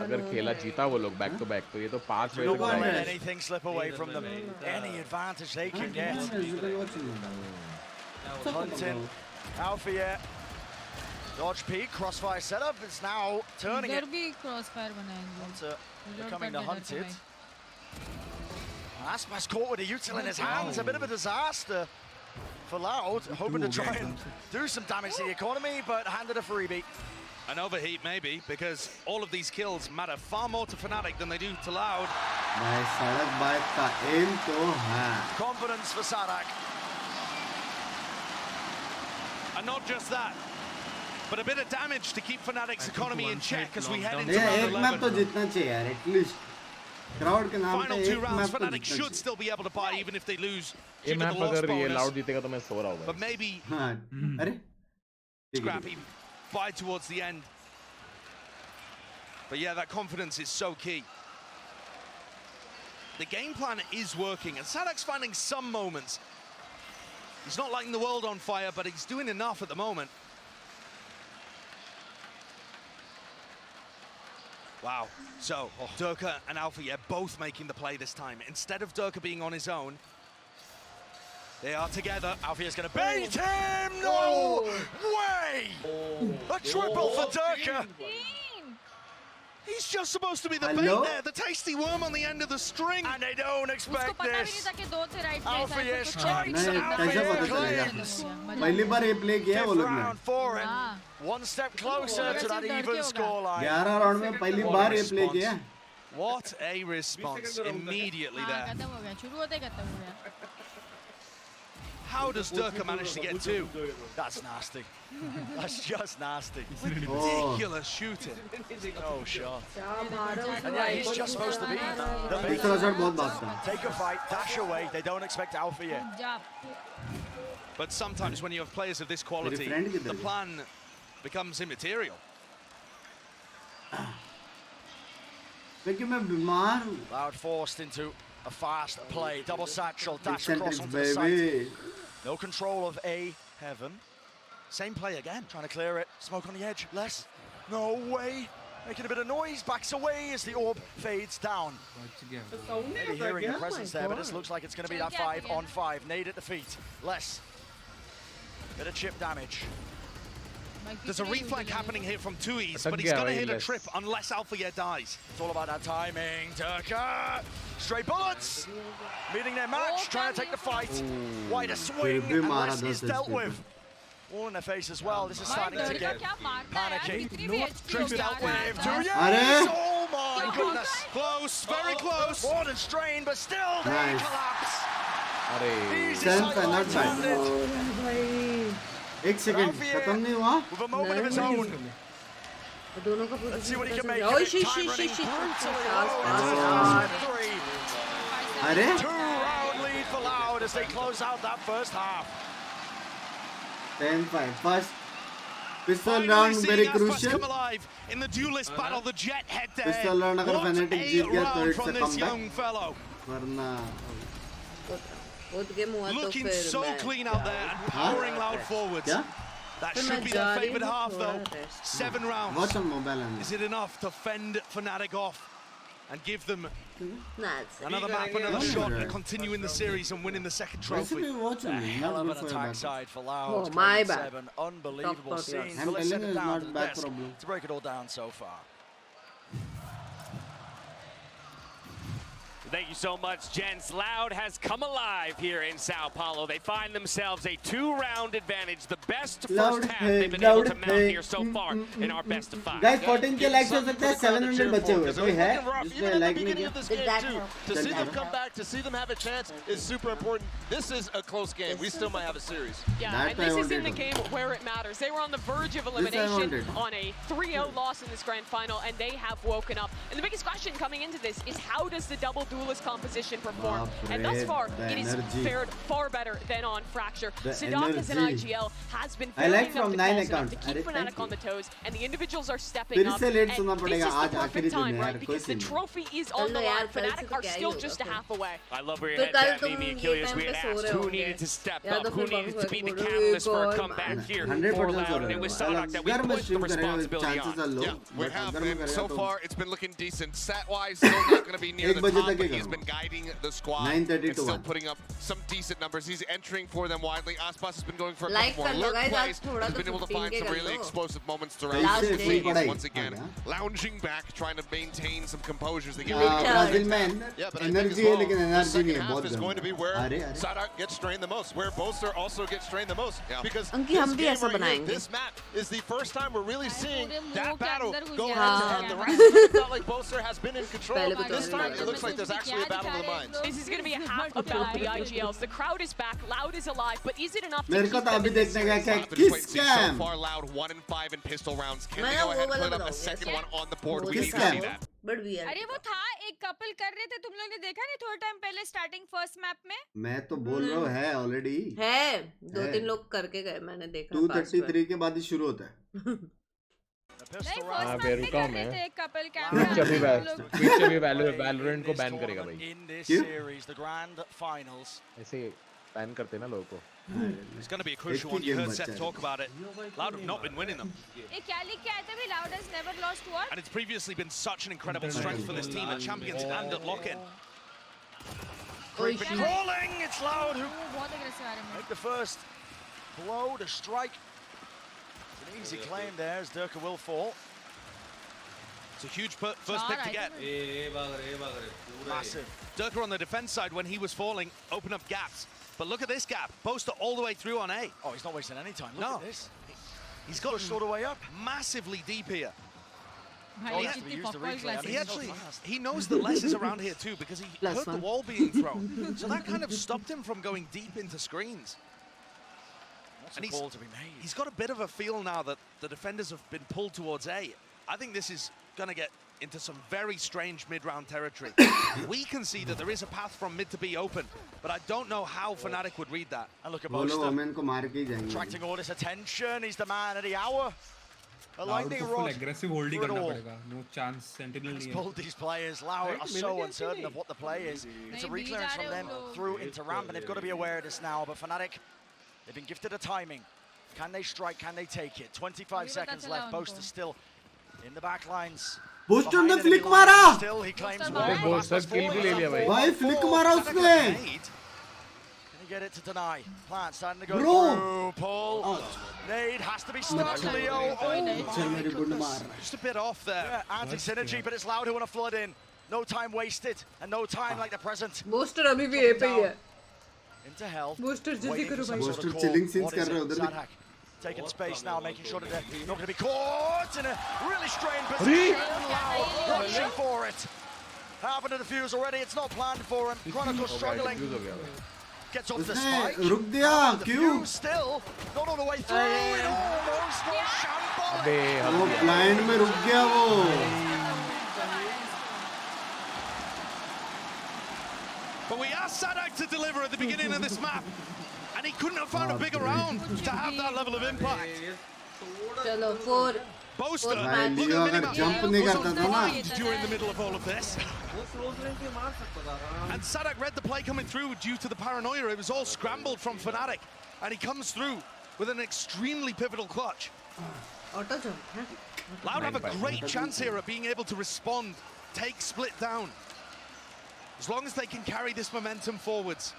S13: अगर खेला जीता वो लोग बैक टू बैक तो ये तो 5
S12: Don't let anything slip away from them. Any advantage they can get. Hunting, Alfie, dodge peek, crossfire setup. It's now turning it. Hunter becoming the hunted. Aspas caught with a util in his hands. A bit of a disaster for Loud, hoping to try and do some damage to the economy, but handed a freebie.
S2: An overheat maybe, because all of these kills matter far more to Fnatic than they do to Loud.
S12: Confidence for Sadak.
S2: And not just that, but a bit of damage to keep Fnatic's economy in check as we head into round 11. Final 2 rounds, Fnatic should still be able to buy even if they lose due to the loss bonus. But maybe Scrappy buy towards the end. But yeah, that confidence is so key. The game plan is working, and Sadak's finding some moments. He's not lighting the world on fire, but he's doing enough at the moment. Wow. So, Durka and Alpha, yeah, both making the play this time. Instead of Durka being on his own, they are together.
S12: Alfia's going to bait him! No way! A triple for Durka!
S2: He's just supposed to be the bait there, the tasty worm on the end of the string.
S12: And they don't expect this. Alfia strikes Alfia cleans.
S1: पहली बार ये play किया वो लोग ने.
S12: Round for him. One step closer to that even scoreline.
S1: 11 round में पहली बार ये play किया.
S2: What a response immediately there. How does Durka manage to get two?
S12: That's nasty. That's just nasty.
S2: Ridiculous shooting.
S12: No shot. And yeah, he's just supposed to be the big. Take a fight, dash away. They don't expect Alpha yet.
S2: But sometimes when you have players of this quality, the plan becomes immaterial.
S12: Loud forced into a fast play. Double satchel, dash across onto the side. No control of A, Heaven. Same play again. Trying to clear it. Smoke on the edge. Less. No way. Making a bit of noise. Backs away as the orb fades down. Maybe hearing the presence there, but this looks like it's going to be that 5-on-5. Nade at the feet. Less. Bit of chip damage.
S2: There's a reflank happening here from Tui's, but he's going to hit a trip unless Alpha dies.
S12: It's all about that timing. Durka! Straight bullets! Meeting their match, trying to take the fight. Wide a swing, and Less is dealt with. All in their face as well. This is starting to get panicky. Trips dealt with. Oh my goodness!
S2: Close, very close.
S12: More than strain, but still they collapse. Easy
S1: एक second खत्म नहीं हुआ.
S12: With a moment of his own. Let's see what he can make of it. Time running brutally low.
S1: अरे
S12: 2-round lead for Loud as they close out that first half.
S1: 10-5. First pistol round very crucial.
S2: Come alive in the duelist battle. The Jet head to head.
S1: Pistol round अगर Fnatic जीत गया तो it's a
S2: comeback.
S1: वरना
S2: looking so clean out there and powering Loud forwards. That should be their favored half though. 7 rounds. Is it enough to fend Fnatic off and give them another map, another shot, and continue in the series and winning the second trophy?
S12: Hell of an attack side for Loud.
S6: Oh, my bad.
S12: Unbelievable scene. So let's send it down to the best to break it all down so far.
S5: Thank you so much, gents. Loud has come alive here in Sao Paulo. They find themselves a 2-round advantage. The best first half they've been able to mount here so far in our best of 5.
S1: Guys, 14 के likes हो सकते हैं, 700 बचे हुए. कोई है जिसने like नहीं किया?
S9: To see them come back, to see them have a chance is super important. This is a close game. We still might have a series.
S3: Yeah, and this is in the game where it matters. They were on the verge of elimination on a 3-0 loss in this grand final, and they have woken up. And the biggest question coming into this is how does the double duelist composition perform? And thus far, it is fared far better than on Fracture. Sidak as an IGL has been filling up the calls enough to keep Fnatic on the toes, and the individuals are stepping up. And this is the perfect time, right? Because the trophy is on the line. Fnatic are still just a half away.
S5: I love where your head's at, Mimi Achilles. We had asked who needed to step up, who needed to be the catalyst for a comeback here for Loud, and it was Sadak that we put the responsibility on.
S4: Yeah, we have, and so far it's been looking decent. Stat-wise, still not going to be near the top, but he's been guiding the squad and still putting up some decent numbers. He's entering for them widely. Aspas has been going for a couple more lurk plays. He's been able to find some really explosive moments throughout the league. Once again, lounging back, trying to maintain some composure. They get
S1: Brazil man, energy है लेकिन energy नहीं है.
S9: Half is going to be where Sadak gets strained the most, where Bolster also gets strained the most. Because this game right here, this map is the first time we're really seeing that battle go head-to-head. The rest of it felt like Bolster has been in control. This time it looks like there's actually a battle of the minds.
S3: This is going to be a half about the IGLs. The crowd is back, Loud is alive, but is it enough to
S1: keep them in this
S3: series?
S4: So far, Loud 1-5 in pistol rounds. Can they go ahead and put up a second one on the board? We need to see that.
S16: अरे वो था एक couple कर रहे थे, तुम लोगों ने देखा नहीं थोड़ा टाइम पहले स्टार्टिंग फर्स्ट मैप में?
S1: मैं तो बोल रहा हूँ है ऑलरेडी
S6: है 2-3 लोग करके गए, मैंने देखा.
S1: 233 के बाद ही शुरू होता है.
S13: हाँ बे रुका मैं Twitch अभी Valorant को बैन करेगा भाई ऐसे बैन करते हैं ना लोगों को
S2: It's going to be a crucial one. You heard Seth talk about it. Loud have not been winning them.
S16: Loud has never lost one.
S2: And it's previously been such an incredible strength for this team at Champions and at Lock-in.
S12: Creeping, crawling, it's Loud who make the first blow to strike. It's an easy claim there as Durka will fall.
S2: It's a huge first pick to get.
S12: Massive.
S2: Durka on the defense side, when he was falling, opened up gaps. But look at this gap. Boaster all the way through on A.
S12: Oh, he's not wasting any time. Look at this. He's got pushed all the way up.
S2: Massively deep here.
S12: He
S2: knows the less is around here too, because he heard the wall being thrown. So that kind of stopped him from going deep into screens.
S12: And he's, call to be made.
S2: He's got a bit of a feel now that the defenders have been pulled towards A. I think this is going to get into some very strange mid-round territory. We can see that there is a path from mid to B open, but I don't know how Fnatic would read that.
S12: And look at Boaster, attracting all this attention. He's the man of the hour. A lightning rod.
S8: Aggressive holding करना पड़ेगा. No chance. Sentinel
S12: He's pulled these players. Loud are so uncertain of what the play is. It's a reclearance from them through into ramp, and they've got to be aware of this now. But Fnatic, they've been gifted a timing. Can they strike? Can they take it? 25 seconds left. Boaster still in the back lines.
S1: Boaster ने flick मारा.
S12: Still he claims
S13: Boaster kill भी ले लिया भाई.
S1: भाई flick मारा उसने.
S12: Can he get it to deny? Plant starting to go through. Pull. Nade has to be stuck. Leo.
S2: Just a bit off there.
S12: Yeah, anti-synergy, but it's Loud who want to flood in. No time wasted, and no time like the present.
S6: Booster अभी भी A पे ही है.
S12: Into hell.
S6: Booster जल्दी करो भाई.
S1: Booster chilling scenes कर रहे हैं उधर.
S12: Taking space now, making sure that they're not going to be caught in a really strained position. Loud watching for it. Happened to the fuse already. It's not planned for him. Chronicle struggling. Gets off the spike.
S1: रुक दिया क्यों?
S12: Still not all the way through. It almost got shambolic.
S1: वो blind में रुक गया वो.
S2: But we asked Sadak to deliver at the beginning of this map, and he couldn't have found a bigger round to have that level of impact.
S6: चलो 4.
S2: Boaster,
S1: लियो अगर jump नहीं करता था ना.
S2: During the middle of all of this. And Sadak read the play coming through due to the paranoia. It was all scrambled from Fnatic, and he comes through with an extremely pivotal clutch.
S6: Auto jump.
S2: Loud have a great chance here at being able to respond, take split down. As long as they can carry this momentum forwards,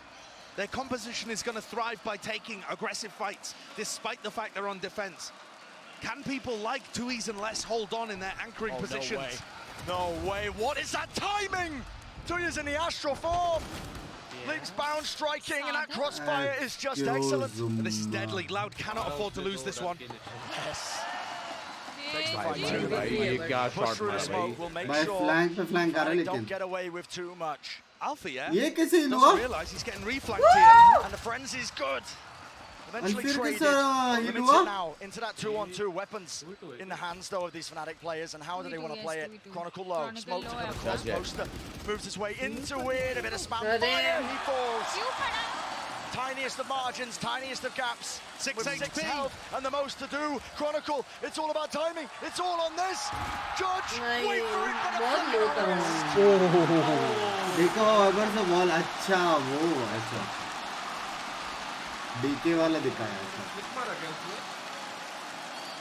S2: their composition is going to thrive by taking aggressive fights, despite the fact they're on defense. Can people like Tui's and Les hold on in their anchoring positions?
S12: No way. What is that timing? Tui's in the astral form. Leaps bound striking, and that crossfire is just excellent.
S2: And this is deadly. Loud cannot afford to lose this one.
S12: Yes.
S13: Push
S12: through the smoke. We'll make sure they don't get away with too much.
S2: Alpha, yeah?
S1: Doesn't
S2: realize he's getting reflanked here.
S12: And the frenzy's good. Eventually
S1: फिर
S12: traded now into that 2-on-2. Weapons in the hands though of these Fnatic players, and how do they want to play it? Chronicle low, smoke to come across. Boaster moves his way into it, a bit of spam fire, he falls. Tiniest of margins, tiniest of gaps.
S2: 6
S12: health and the most to do. Chronicle, it's all about timing. It's all on this. Judge, wait for it.
S1: देखो अगर से ball अच्छा वो ऐसा DK वाला दिखाया ऐसा.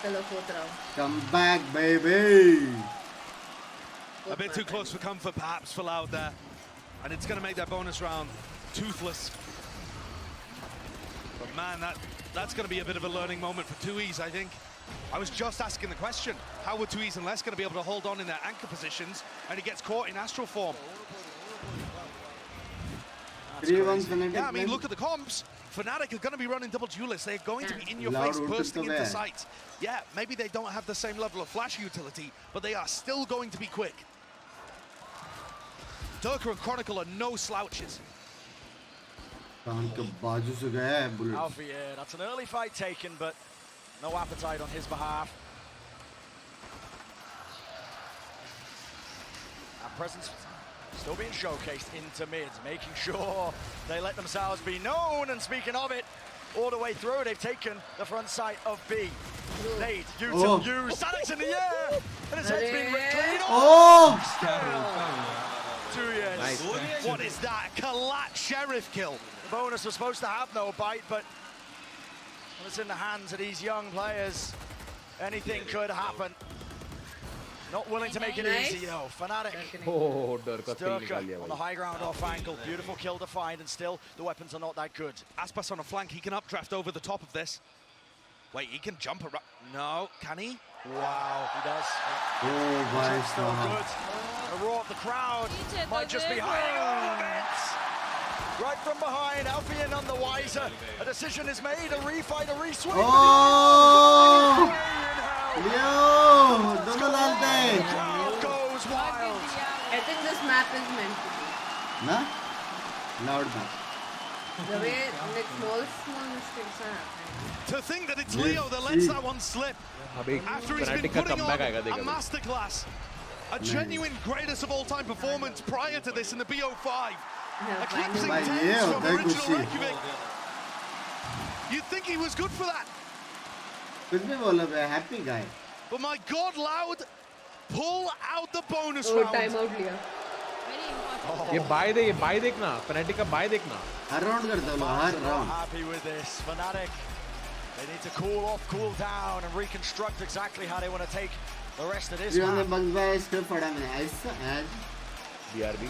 S6: चलो 4th round.
S1: Come back, baby.
S2: A bit too close for comfort, perhaps, for Loud there, and it's going to make that bonus round toothless. But man, that's going to be a bit of a learning moment for Tui's, I think. I was just asking the question, how were Tui's and Les going to be able to hold on in their anchor positions, and he gets caught in astral form.
S1: 3-1 Fnatic.
S2: Yeah, I mean, look at the comps. Fnatic are going to be running double duelists. They're going to be in your face, bursting into sight. Yeah, maybe they don't have the same level of flash utility, but they are still going to be quick. Durka and Chronicle are no slouches.
S12: Alpha, yeah, that's an early fight taken, but no appetite on his behalf. Our presence still being showcased into mid, making sure they let themselves be known. And speaking of it, all the way through, they've taken the front side of B. Nade, util, use. Sadak's in the air! And his head's been ripped clean.
S1: Oh!
S12: Nice.
S2: What is that? Collat Sheriff kill.
S12: The bonus was supposed to have no bite, but when it's in the hands of these young players, anything could happen. Not willing to make it easy though. Fnatic.
S13: Oh, Durka
S12: on the high ground off angle. Beautiful kill to find, and still the weapons are not that good.
S2: Aspas on a flank. He can updraft over the top of this. Wait, he can jump around. No, can he?
S12: Wow, he does.
S1: Oh, my
S12: Still good. A roar of the crowd. Might just be hiding all of it. Right from behind, Alfie none the wiser. A decision is made, a refight, a reswing.
S1: Oh! Yo! Dono dalte.
S12: Crowd goes wild.
S6: I think this map is meant to be.
S1: Na? Loud map.
S6: The way like small mistakes are happening.
S2: To think that it's Leo that lets that one slip. After he's been putting on a masterclass. A genuine greatest of all time performance prior to this in the BO5. Eclipsing 10s from original Reykjavik. You'd think he was good for that.
S1: Happy guy.
S2: But my God, Loud, pull out the bonus
S6: Oh,
S2: round.
S6: time out Leo.
S13: ये bye देखना Fnatic का bye देखना
S1: हर round करता लो हर round
S12: Happy with this Fnatic. They need to cool off, cool down, and reconstruct exactly how they want to take the rest of this
S1: ये
S12: map.
S1: बंद bye script पढ़ा मैंने ऐसा आज
S13: BRB.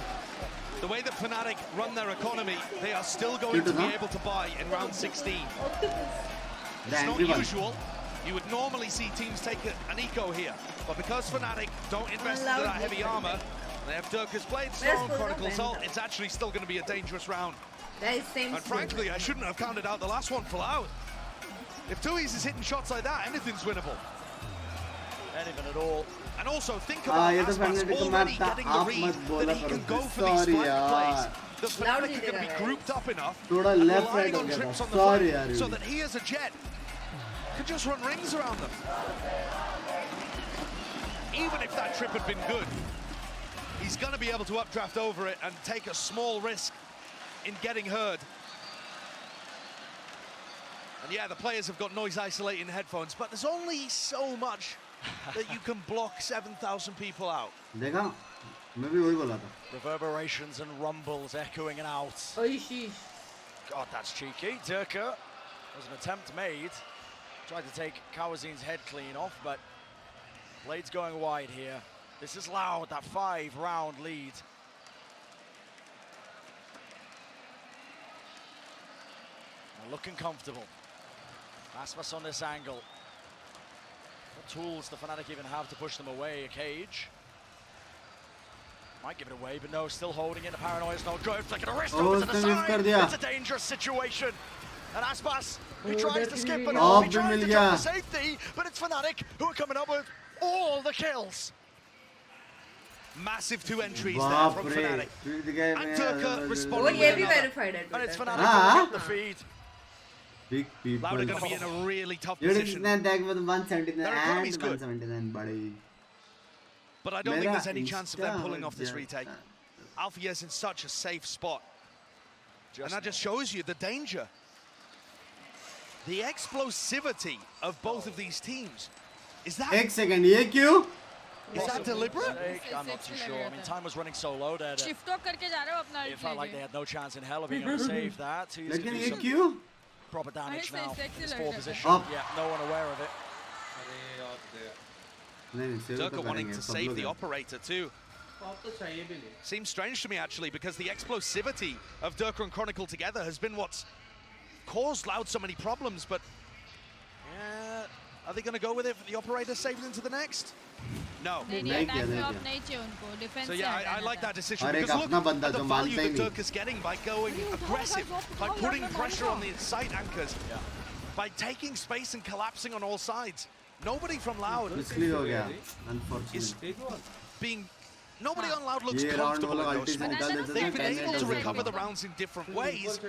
S2: The way that Fnatic run their economy, they are still going to be able to buy in round 16. It's not usual. You would normally see teams take an eco here, but because Fnatic don't invest into that heavy armor, they have Durka's Blade, Stone, Chronicle's Ult, it's actually still going to be a dangerous round. And frankly, I shouldn't have counted out the last one for Loud. If Tui's is hitting shots like that, anything's winnable.
S12: Anything at all.
S2: And also think about Aspas already getting the read that he can go for these flank plays. The Fnatic are going to be grouped up enough and relying on trips on the flank so that he as a jet can just run rings around them. Even if that trip had been good, he's going to be able to updraft over it and take a small risk in getting heard. And yeah, the players have got noise isolating headphones, but there's only so much that you can block 7,000 people out.
S1: देखा मैं भी वही बोला था
S12: Reverberations and rumbles echoing out.
S6: Oh, sheesh.
S12: God, that's cheeky. Durka, was an attempt made. Tried to take Kawazin's head clean off, but Blade's going wide here. This is Loud, that 5-round lead. They're looking comfortable. Aspas on this angle. What tools the Fnatic even have to push them away? A cage. Might give it away, but no, still holding it. The paranoia's not good. Flicking a wrist over to the side. It's a dangerous situation. And Aspas, he tries to skip it off. He tries to jump to safety, but it's Fnatic who are coming up with all the kills.
S2: Massive 2 entries there from Fnatic. And Durka responding with another.
S6: Verified it.
S12: And it's Fnatic who get the feed.
S1: Big people.
S2: Loud are going to be in a really tough position.
S1: Their economy's good.
S2: But I don't think there's any chance of them pulling off this retake. Alfia's in such a safe spot. And that just shows you the danger. The explosivity of both of these teams. Is that...
S1: One second, ye kyun?
S2: Is that deliberate?
S12: I'm not too sure. I mean, time was running so low there.
S16: Shift करके जा रहे हो अपना
S12: It felt like they had no chance in hell of being able to save that. So he's
S1: लेकिन
S12: gonna
S1: ये
S12: do
S1: क्यों?
S12: some proper damage now. His full position.
S1: Up.
S12: Yeah, no one aware of it.
S2: Durka wanting to save the operator too. Seems strange to me actually, because the explosivity of Durka and Chronicle together has been what's caused Loud so many problems, but yeah, are they going to go with it for the operator saved into the next? No. So yeah, I like that decision, because look at the value that Durka's getting by going aggressive, by putting pressure on the site anchors, by taking space and collapsing on all sides. Nobody from Loud is being... Nobody on Loud looks comfortable in those spots. They've been able to recover the rounds in different ways.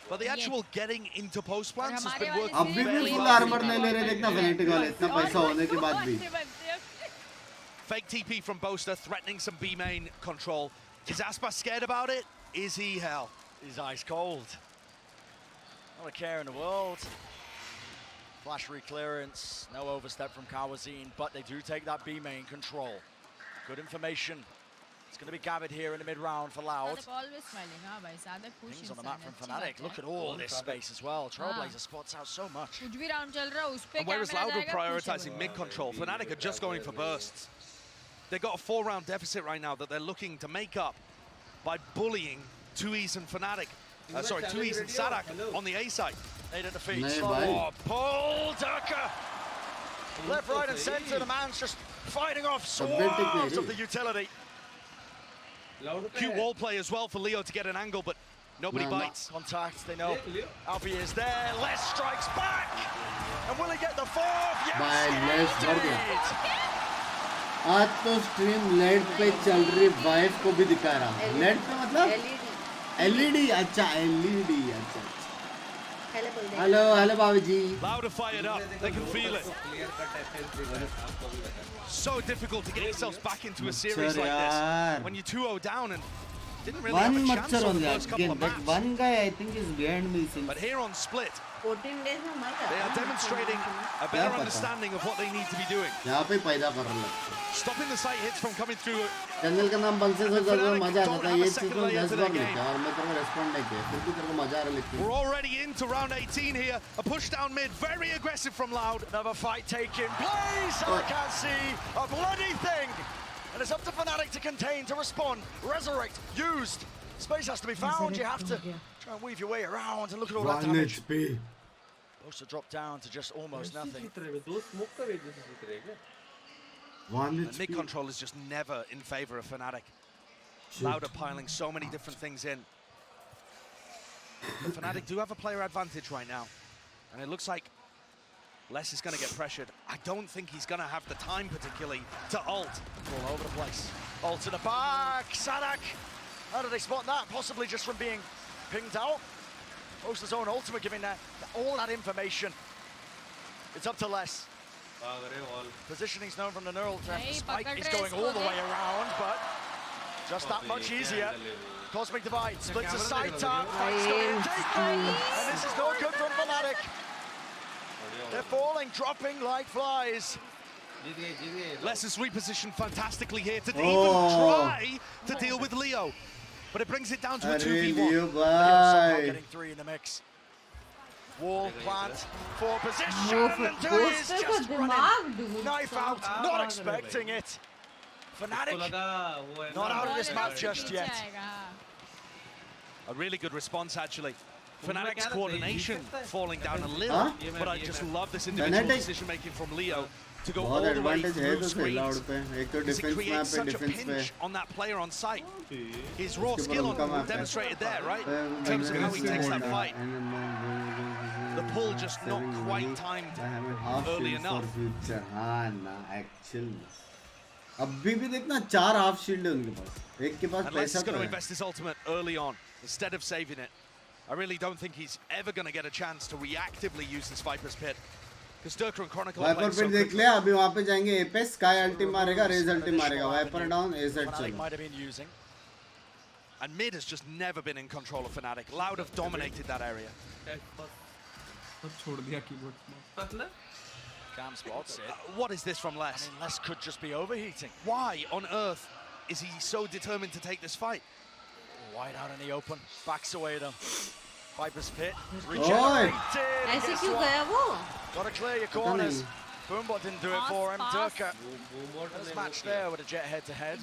S2: But the actual getting into post plants has been working very well. Fake TP from Boaster, threatening some B main control. Is Aspas scared about it? Is he hell?
S12: He's ice cold. Not a care in the world. Flash re-clearance, no overstep from Kawazine, but they do take that B main control. Good information. It's going to be gathered here in the mid-round for Loud.
S16: Always smiling, huh, bhai? Sadak push
S12: Things on the map from Fnatic. Look at all this space as well. Trailblazer spots out so much.
S16: कुछ भी round चल रहा है उस पे
S2: And whereas Loud were prioritizing mid-control, Fnatic are just going for bursts. They've got a 4-round deficit right now that they're looking to make up by bullying 2E's and Fnatic. Sorry, 2E's and Sadak on the A side.
S12: 8 at the feet. Oh, Paul Durka! Left, right, and center. The man's just fighting off swarms of the utility.
S2: Cute wall play as well for Leo to get an angle, but nobody bites.
S12: Contact, they know. Alfie is there. Les strikes back. And will he get the fourth? Yes, he did.
S1: आज तो stream lead पे चल रही wife को भी दिखा रहा lead पे मतलब एलईडी अच्छा एलईडी अच्छा हेलो हेलो बाबू जी
S2: Loud are fired up, they can feel it. So difficult to get yourselves back into a series like this when you're 2-0 down and didn't really have a chance on the first couple of maps.
S1: One guy I think is behind me since.
S2: But here on Split,
S6: 14 days
S2: they are demonstrating a better understanding of what they need to be doing.
S1: यहाँ पे पैदा कर रहा है.
S2: Stopping the sight hits from coming through.
S1: Channel का नाम बंद से ज़्यादा मजा आता है ये चीज़ को 10 बार लिखा और मैं तेरे को रेस्पॉन्ड नहीं किया फिर भी तेरे को मजा आ रहा लिखने.
S2: We're already into round 18 here. A push down mid, very aggressive from Loud.
S12: Another fight taking place. I can't see a bloody thing. And it's up to Fnatic to contain, to respond, resurrect, used. Space has to be found. You have to try and weave your way around and look at all that damage. Supposed to drop down to just almost nothing.
S2: And mid control is just never in favor of Fnatic. Loud are piling so many different things in. But Fnatic do have a player advantage right now. And it looks like Les is going to get pressured. I don't think he's going to have the time particularly to ult.
S12: All over the place. Ult to the back. Sadak. How did they spot that? Possibly just from being pinged out. Poster's own ultimate giving that all that information. It's up to Les. Positioning's known from the neural trap. Spike is going all the way around, but just that much easier. Cosmic Divide splits a side tap. And this is no good from Fnatic. They're falling, dropping like flies.
S2: Les is repositioned fantastically here to even try to deal with Leo. But it brings it down to a 2v1.
S12: Leo somehow getting 3 in the mix. Wall plant for position, and 2 is just running. Knife out, not expecting it. Fnatic not out of this map just yet.
S2: A really good response actually. Fnatic's coordination falling down a little, but I just love this individual decision making from Leo to go all the way through screens. Because it creates such a pinch on that player on site. His raw skill demonstrated there, right? In terms of how he takes that fight. The pull just not quite timed early enough.
S1: अभी भी देखना 4 half shield है उनके पास एक के पास
S2: पैसा
S1: तो है.
S2: He's going to invest his ultimate early on instead of saving it. I really don't think he's ever going to get a chance to reactively use this Viper's Pit. Because Durka and Chronicle are
S1: playing so quickly. देख ले अभी वहाँ पे जाएंगे ए पे sky अल्टी मारेगा raise अल्टी मारेगा wiper down ए set चलो.
S2: And mid has just never been in control of Fnatic. Loud have dominated that area.
S12: Cam spots it.
S2: What is this from Les?
S12: I mean, Les could just be overheating.
S2: Why on earth is he so determined to take this fight?
S12: Wide out in the open. Backs away though. Viper's Pit. Regenerated.
S6: ऐसे क्यों गया वो?
S12: Gotta clear your corners. Boombot didn't do it for him. Durka. There's a match there with a jet head to head.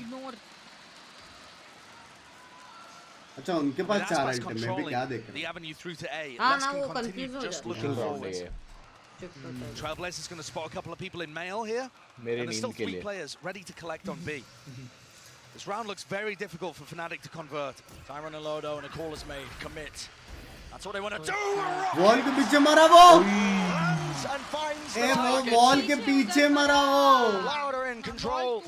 S1: अच्छा उनके पास 4 item मैं भी क्या देख रहा हूँ.
S2: The avenue through to A.
S6: हाँ
S2: Les
S6: ना
S2: can
S6: वो
S2: continue
S6: confuse हो
S2: just
S6: जाता
S2: looking
S6: है.
S2: forwards. Trailblazer's going to spot a couple of people in male here. And there's still 3 players ready to collect on B. This round looks very difficult for Fnatic to convert.
S12: Tyron and Lodo and a call is made. Commit. That's what they want to do.
S1: Wall के पीछे मारा वो.
S12: Lands and finds the target.
S1: Wall के पीछे मारा वो.
S12: Louder in control.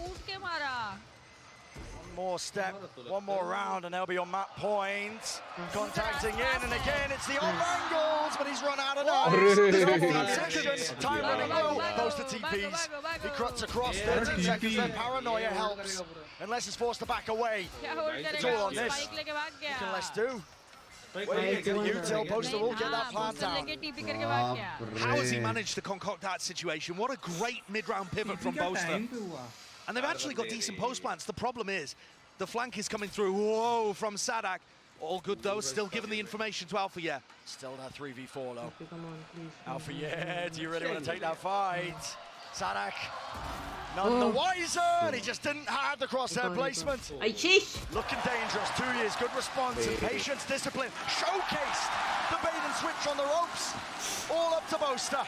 S12: One more step, one more round, and they'll be on map point. Contacting in, and again it's the off angles, but he's run out of knives. Time running low. Goes to TPs. He cuts across 13 seconds. Then paranoia helps. Unless he's forced to back away. It's all on this. What can Les do? Util Boaster will get that plant down.
S2: How has he managed to concoct that situation? What a great mid-round pivot from Boaster. And they've actually got decent post plants. The problem is the flank is coming through. Whoa, from Sadak. All good though, still giving the information to Alpha, yeah.
S12: Still that 3v4 though. Alpha, yeah, do you really want to take that fight? Sadak, none the wiser, and he just didn't have the crosshair placement. Looking dangerous, 2 years, good response, and patience, discipline. Showcased the bait and switch on the ropes. All up to Boaster.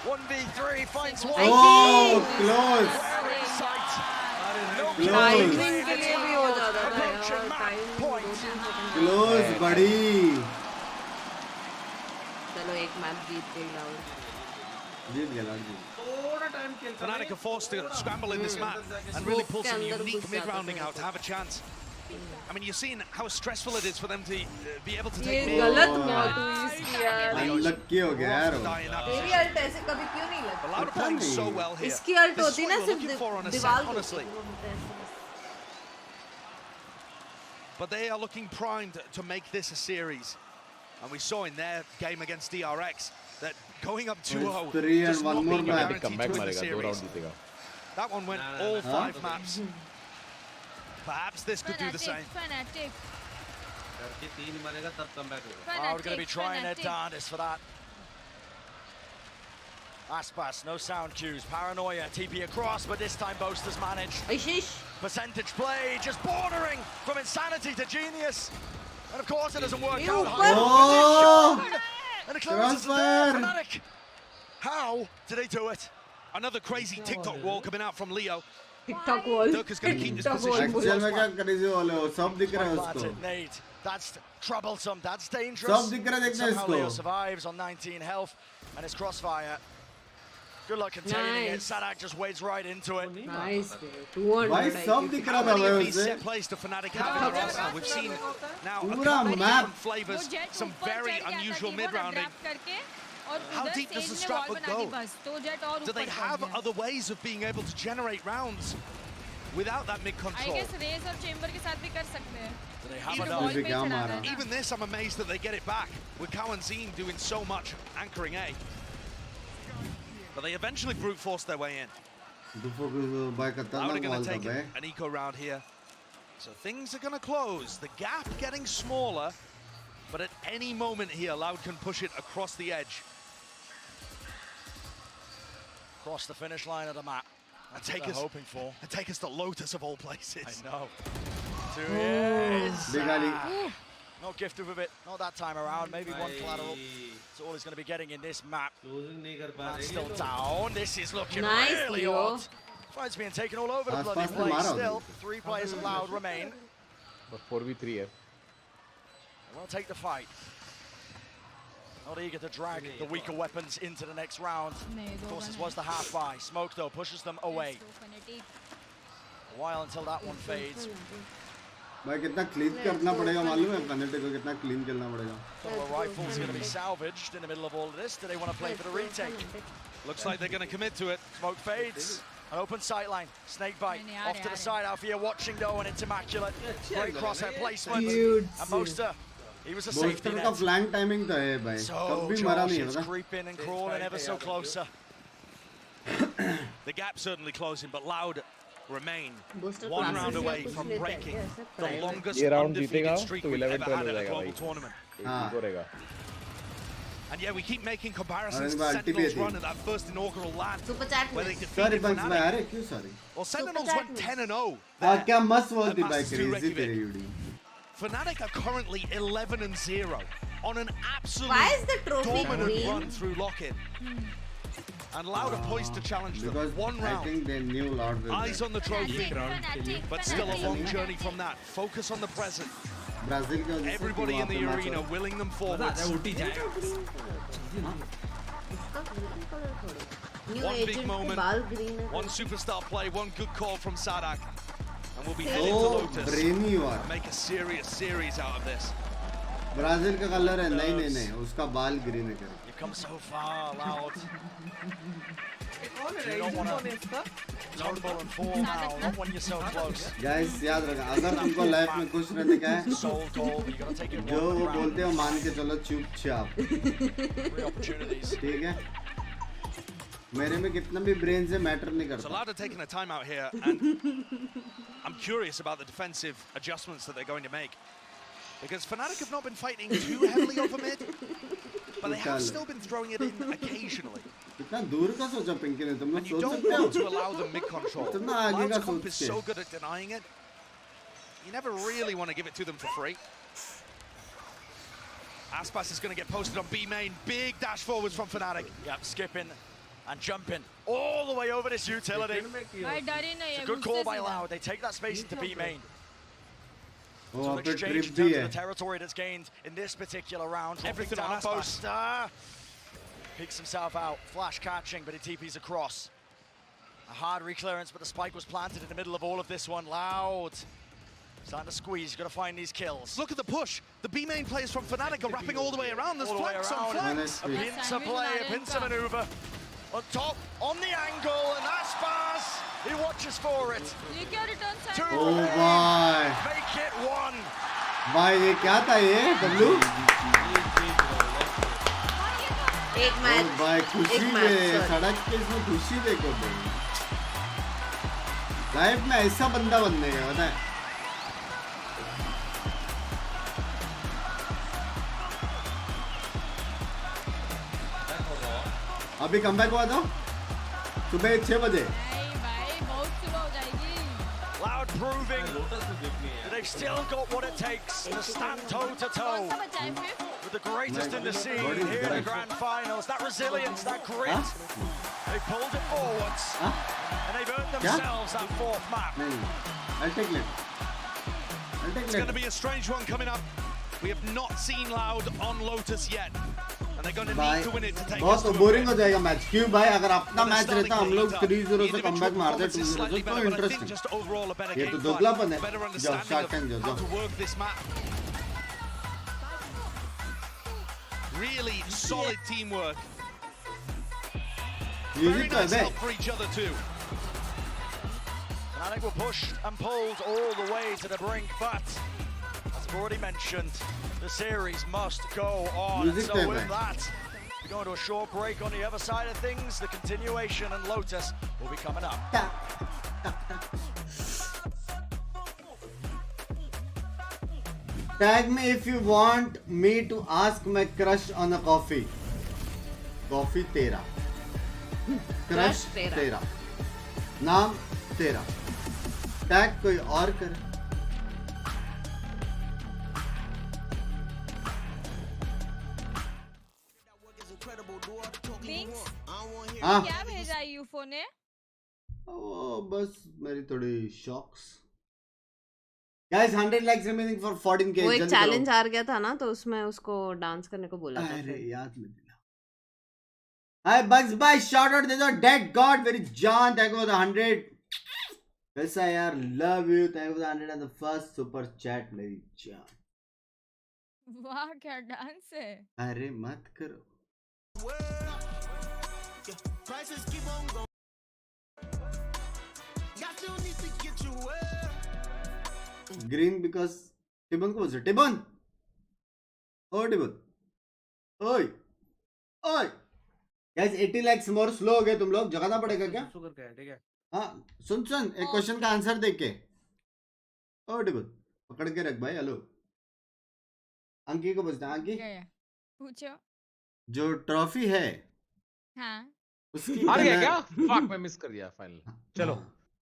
S12: 1v3, finds one.
S1: Oh, close. Close, buddy.
S6: चलो एक match जीत गई loud.
S1: जीत गया loud.
S2: Fnatic are forced to scramble in this map and really pull some unique mid-rounding out to have a chance. I mean, you're seeing how stressful it is for them to be able to take mid.
S1: Unlucky हो गया यार.
S6: तेरी alt ऐसे कभी क्यों नहीं लगती?
S2: Loud are playing so well here.
S6: इसकी अल्ट होती ना सिर्फ दीवार
S2: honestly. But they are looking primed to make this a series. And we saw in their game against DRX that going up 2-0 does not mean you're guaranteed to win the series. That one went all 5 maps. Perhaps this could do the same.
S16: Fnatic.
S12: We're going to be trying their darndest for that. Aspas, no sound cues. Paranoia, TP across, but this time Boaster's managed. Percentage play, just bordering from insanity to genius. And of course it doesn't work out.
S1: Oh!
S12: And it closes the door, Fnatic. How did they do it?
S2: Another crazy TikTok wall coming out from Leo.
S6: TikTok wall.
S2: Dirk is going to keep this position.
S1: Actual में क्या crazy wall है वो सब दिख रहा है उसको.
S12: That's troublesome. That's dangerous.
S1: सब दिख रहा है देखना
S12: Somehow Leo
S1: इसको.
S12: survives on 19 health, and it's crossfire. Good luck containing it. Sadak just wades right into it.
S6: Nice. 200.
S1: भाई सब दिख रहा था
S2: How many of
S1: भाई
S2: these
S1: उससे.
S2: set plays do Fnatic have in their arsenal? We've seen now a
S1: पूरा
S2: couple of
S1: map.
S2: different flavors, some very unusual mid-rounding. How deep does the strap book go? Do they have other ways of being able to generate rounds without that mid-control? Even this, I'm amazed that they get it back, with Cow and Zine doing so much anchoring A. But they eventually brute force their way in. Now they're going to take an eco round here. So things are going to close. The gap getting smaller, but at any moment here, Loud can push it across the edge.
S12: Across the finish line of the map. That's what they're hoping for.
S2: And take us to Lotus of all places.
S12: I know. 2 years.
S1: Big Ali.
S12: Not gifted with it, not that time around. Maybe one collateral. That's all he's going to be getting in this map. That's still down. This is looking really odd. Fight's being taken all over the bloody place. Still, 3 players allowed remain.
S13: But 4v3 है.
S12: They won't take the fight. Not eager to drag the weaker weapons into the next round. Of course, this was the half buy. Smoke, though, pushes them away. A while until that one fades.
S1: भाई कितना clean करना पड़ेगा मालूम है Fnatic को कितना clean करना पड़ेगा.
S12: Some of the rifles going to be salvaged in the middle of all of this. Do they want to play for the retake?
S2: Looks like they're going to commit to it.
S12: Smoke fades. An open sightline. Snake bite. Off to the side. Alfia watching though, and it's immaculate. Great crosshair placement. And Boaster, he was a safety net.
S1: का flank timing तो है भाई. कभी मरा नहीं है ना.
S12: Creeping and crawling ever so closer.
S2: The gap certainly closing, but Loud remain 1 round away from breaking the longest undefeated streak we've ever had at a global tournament. And yeah, we keep making comparisons to Sentinel's run at that first inaugural LAN, where they defeated Fnatic. Well, Sentinels went 10-0.
S1: क्या मस्त बोलती भाई crazy तेरी UD.
S2: Fnatic are currently 11-0 on an absolute dominant run through lock-in. And Loud are poised to challenge them. One round.
S1: I think they knew Loud will
S2: Eyes on the trophy, but still a long journey from that. Focus on the present. Everybody in the arena willing them forwards. One big moment, one superstar play, one good call from Sadak. And we'll be heading to Lotus and make a serious series out of this.
S1: Brazil का colour है नहीं उसका बाल green है.
S12: You've come so far, Loud. You don't want to tumble and fall now, not when you're so close.
S1: Guys, याद रखना, अगर तुमको लाइफ में खुश रहने का है,
S12: Soul goal, you gotta take it
S1: जो
S12: one
S1: वो
S12: round.
S1: बोलते हो मान के चलो चुपचाप.
S12: Three opportunities.
S1: ठीक है? मेरे में कितना भी brain से matter नहीं
S2: So
S1: करता.
S2: Loud are taking a timeout here, and I'm curious about the defensive adjustments that they're going to make. Because Fnatic have not been fighting too heavily over mid, but they have still been throwing it in occasionally.
S1: कितना दूर का सोचा पिंकी ने, तुम लोग
S2: And you
S1: सोच
S2: don't
S1: सकते हो?
S2: want to allow them mid control.
S1: कितना आगे का
S2: Loud's comp is
S1: सोच
S2: so
S1: के.
S2: good at denying it. You never really want to give it to them for free. Aspas is going to get posted on B main. Big dash forwards from Fnatic.
S12: Yep, skipping and jumping all the way over this utility.
S16: भाई डर ही नहीं
S12: It's
S16: है
S12: a good
S16: गुस्से
S12: call
S16: से
S12: by
S16: ना।
S12: Loud. They take that space into B main.
S1: वो
S12: So
S1: वहाँ
S12: an
S1: पे
S12: exchange
S1: trip
S12: in
S1: भी
S12: terms of
S1: है.
S12: the territory that's gained in this particular round.
S2: Everything
S12: Dropping
S2: on
S12: down
S2: Aspas.
S12: post. Picks himself out. Flash catching, but he TPs across. A hard reclearance, but the spike was planted in the middle of all of this one. Loud. Starting to squeeze. You've got to find these kills.
S2: Look at the push. The B main players from Fnatic are wrapping all the way around. There's
S12: All the way
S2: flanks on
S12: around.
S2: flanks.
S12: A pincer play, a pincer maneuver. On top, on the angle, and Aspas, he watches for it.
S16: ये क्या return side?
S12: Two
S1: Oh
S12: remain.
S1: my.
S12: Make it one.
S1: भाई ये क्या था ये W?
S6: एक match
S1: भाई खुशी
S6: एक
S1: में
S6: मैच
S1: सड़क पे इसमें खुशी देखो भाई. लाइफ में ऐसा बंदा बनने का पता है. अभी कमबैक हुआ था सुबह 6 बजे.
S16: नहीं भाई बहुत सुबह हो जाएगी।
S12: Loud proving that they've still got what it takes to stand toe to toe
S16: कौन सा बचा है फिर?
S12: with the greatest in the scene
S1: What is
S12: here in the
S1: that?
S12: grand finals. That resilience, that grit, they pulled it forwards and they've earned themselves that fourth map.
S1: नहीं, I'll take it. I'll take
S2: It's going to
S1: it.
S2: be a strange one coming up. We have not seen Loud on Lotus yet. And they're going to
S1: भाई
S2: need to win it to take us
S1: बहुत
S2: to a
S1: boring हो
S2: win.
S1: जाएगा match. क्यों भाई? अगर अपना
S2: But
S1: match
S2: they're
S1: रहता हम
S2: starting
S1: लोग
S2: to
S1: 3-0 से
S2: individual
S1: कमबैक मारते
S2: performance is
S1: 2-0
S2: slightly
S1: से. तो
S2: better, but I think
S1: interesting.
S2: just overall a better
S1: ये
S2: game
S1: तो
S2: plan,
S1: दोगलापन है.
S2: better
S1: जाओ
S2: understanding
S1: shark tank
S2: of how
S1: जाओ.
S2: to work this map. Really solid teamwork. Very
S1: music तो है
S2: nice
S1: bay.
S2: help for each other too.
S12: Fnatic were pushed and pulled all the way to the brink, but as I've already mentioned, the series must go on. And
S1: Music
S12: so
S1: time,
S12: with
S1: man.
S12: that, we're going to a short break on the other side of things. The continuation and Lotus will be coming up.
S1: Tag me if you want me to ask my crush on a coffee. Coffee तेरा. Crush
S6: तेरा.
S1: तेरा. नाम तेरा. Tag कोई और करे.
S16: Binks?
S1: हाँ.
S16: क्या भेजा है यूफो ने?
S1: ओ बस मेरी थोड़ी shocks. Guys, 100 likes remaining for 14k.
S6: वो एक
S1: जल्दी
S6: चैलेंज
S1: करो.
S6: हार गया था ना तो उसमें उसको डांस करने को बोला था
S1: अरे
S6: फिर।
S1: याद नहीं दिला. Hi Bugs Bye, shout out to the dead god मेरी जान. Thank you for the 100. कैसा है यार? Love you. Thank you for the 100 and the first super chat मेरी जान.
S16: वाह क्या डांस है।
S1: अरे मत करो. Green because टिबन को बोल टिबन. ओ टिबन. ओए. ओए. Guys 80 lakhs more slow हो गए तुम लोग. जगाना पड़ेगा क्या?
S11: शुगर का है, ठीक है?
S1: हाँ सुन एक क्वेश्चन का आंसर देख के. ओ टिबन पकड़ के रख भाई. हेलो अंकी को पूछना. अंकी
S16: पूछो।
S1: जो ट्रॉफी है
S16: हाँ।
S1: उसकी
S13: हार गया क्या? फक मैं मिस कर दिया फाइनल. चलो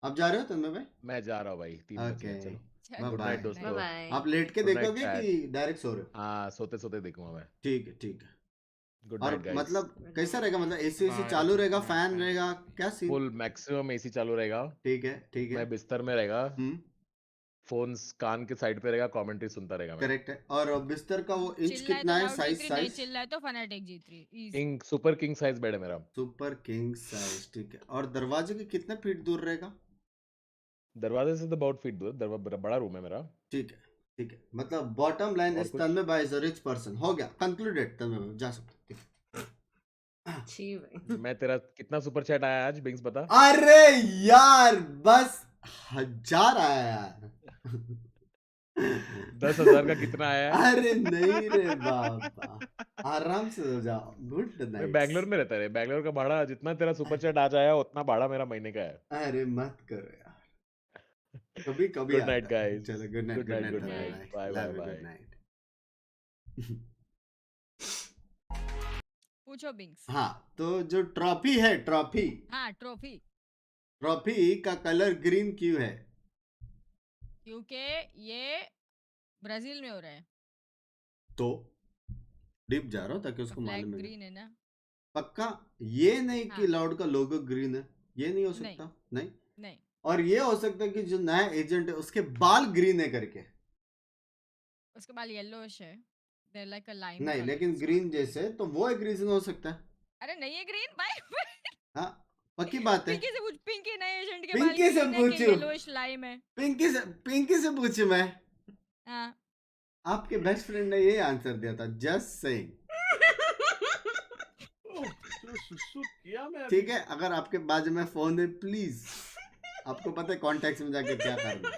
S1: अब जा रहे हो तुम भाई?
S13: मैं जा रहा हूँ भाई. 3 बजे. चलो गुड नाइट दोस्तों.
S1: आप लेट के देखोगे कि डायरेक्ट सो रहे हो?
S13: हाँ सोते सोते देखूंगा मैं.
S1: ठीक है ठीक है.
S13: गुड
S1: और
S13: नाइट गाइस.
S1: मतलब कैसा रहेगा? मतलब एसी चालू रहेगा, फैन रहेगा, क्या सीन?
S13: फुल मैक्सिमम एसी चालू रहेगा.
S1: ठीक है ठीक है.
S13: मैं बिस्तर में रहेगा. फोन्स कान के साइड पे रहेगा. कमेंट्री सुनता रहेगा.
S1: करेक्ट है. और बिस्तर का वो इंच कितना है? साइज
S16: चिल्लाए तो फनाटिक जीत रही.
S13: King super king size bed है मेरा.
S1: Super king size. ठीक है. और दरवाजे के कितने फीट दूर रहेगा?
S13: दरवाजे से तो बहुत फीट दूर. बड़ा रूम है मेरा.
S1: ठीक है ठीक है. मतलब बॉटम लाइन इस तन्मय बाय इज अ रिच पर्सन. हो गया कंक्लूडेड. तन्मय जा सकते.
S6: अच्छी भाई।
S13: मैं तेरा कितना सुपर चैट आया आज बिंग्स बता?
S1: अरे यार बस 1000 आया यार।
S13: 10,000 का कितना आया है?
S1: अरे नहीं रे बाबा, आराम से हो जाओ। गुड
S13: मैं
S1: नाइट।
S13: बैंगलोर में रहता है, बैंगलोर का भाड़ा जितना तेरा सुपर चैट आज आया उतना भाड़ा मेरा महीने का है।
S1: अरे मत करो यार, कभी कभी
S13: गुड नाइट
S1: आता है।
S13: गाइस।
S1: चलो good night,
S13: good
S1: good
S13: night,
S1: night,
S13: good night, bye bye
S1: good
S13: bye.
S1: Night.
S16: पूछो बिंग्स।
S1: हाँ तो जो ट्रॉफी है, ट्रॉफी
S16: हाँ ट्रॉफी
S1: का कलर ग्रीन क्यों है?
S16: क्योंकि ये ब्राजील में हो रहा है,
S1: तो डीप जा रहा हूँ ताकि उसको
S16: फ्लैग
S1: मालूम है।
S16: ग्रीन है ना।
S1: पक्का ये नहीं कि
S16: हाँ।
S1: लाउड का लोगो ग्रीन है, ये नहीं हो सकता। नहीं,
S16: नहीं
S1: और ये हो सकता है कि जो नया एजेंट है उसके बाल ग्रीन है करके।
S16: उसके बाद येलोइश है, they're like a lime
S1: नहीं
S16: color,
S1: लेकिन
S16: it's
S1: ग्रीन
S16: not-
S1: जैसे, तो वो एक रीजन हो सकता है।
S16: अरे नहीं है ग्रीन भाई।
S1: हाँ पक्की बात है।
S16: पिंकी से पूछ, पिंकी नए एजेंट के
S1: पिंकी
S16: बाल
S1: से
S16: ग्रीन है कि
S1: पूछो।
S16: येलोइश लाइम है।
S1: पिंकी से पूछू मैं।
S16: हाँ
S1: आपके बेस्ट फ्रेंड ने ये आंसर दिया था, जस्ट सेइंग। ठीक है, अगर आपके बाजू में फोन है प्लीज, आपको पता है कॉन्टेक्स्ट में जाके क्या करना है।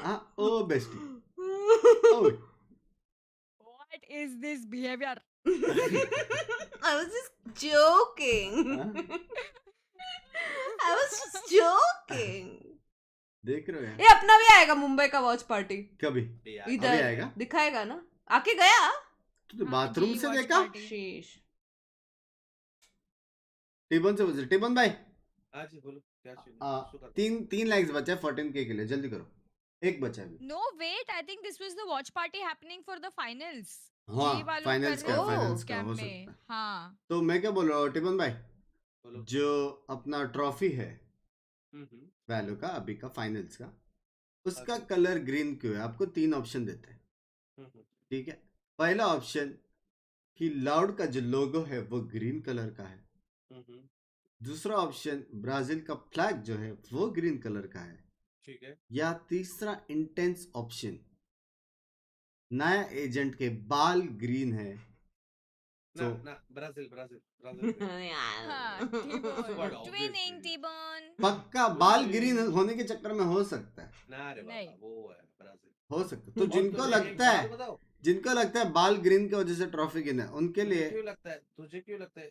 S1: हाँ ओ bestie,
S16: What is this behavior?
S6: I was just joking. I was just joking.
S1: देख रहे हो यार?
S6: ये अपना भी आएगा मुंबई का वॉच पार्टी।
S1: कभी
S6: इधर
S1: अभी आएगा?
S6: दिखाएगा ना, आके गया।
S1: तो बाथरूम से देखा?
S6: शीश
S1: टिबन से पूछ, टिबन भाई
S11: आज बोलो क्या चाहिए?
S1: तीन लाइक्स बचे 14K के लिए, जल्दी करो। एक बचा अभी।
S16: No wait, I think this was the watch party happening for the finals.
S1: हाँ
S16: ये वालों
S1: फाइनल्स
S16: कर
S1: का,
S16: रहे हो
S1: फाइनल्स का
S16: कैंप
S1: हो
S16: में।
S1: सकता है।
S16: हाँ
S1: तो मैं क्या बोल रहा हूँ टिबन भाई, जो अपना ट्रॉफी है वैल्यू का अभी का फाइनल्स का, उसका कलर ग्रीन क्यों है? आपको 3 ऑप्शन देते हैं, ठीक है। पहला ऑप्शन कि लाउड का जो लोगो है वो ग्रीन कलर का है। दूसरा ऑप्शन ब्राजील का फ्लैग जो है वो ग्रीन कलर का है,
S11: ठीक है।
S1: या तीसरा इंटेंस ऑप्शन नया एजेंट के बाल ग्रीन है।
S11: ना ना ब्राजील
S16: ट्विनिंग टीबन।
S1: पक्का बाल ग्रीन होने के चक्कर में हो सकता है
S11: ना रे बाबा, वो है ब्राजील
S1: हो सकता है। तो जिनको लगता है बाल ग्रीन की वजह से ट्रॉफी गिना है, उनके लिए
S11: तुझे क्यों लगता है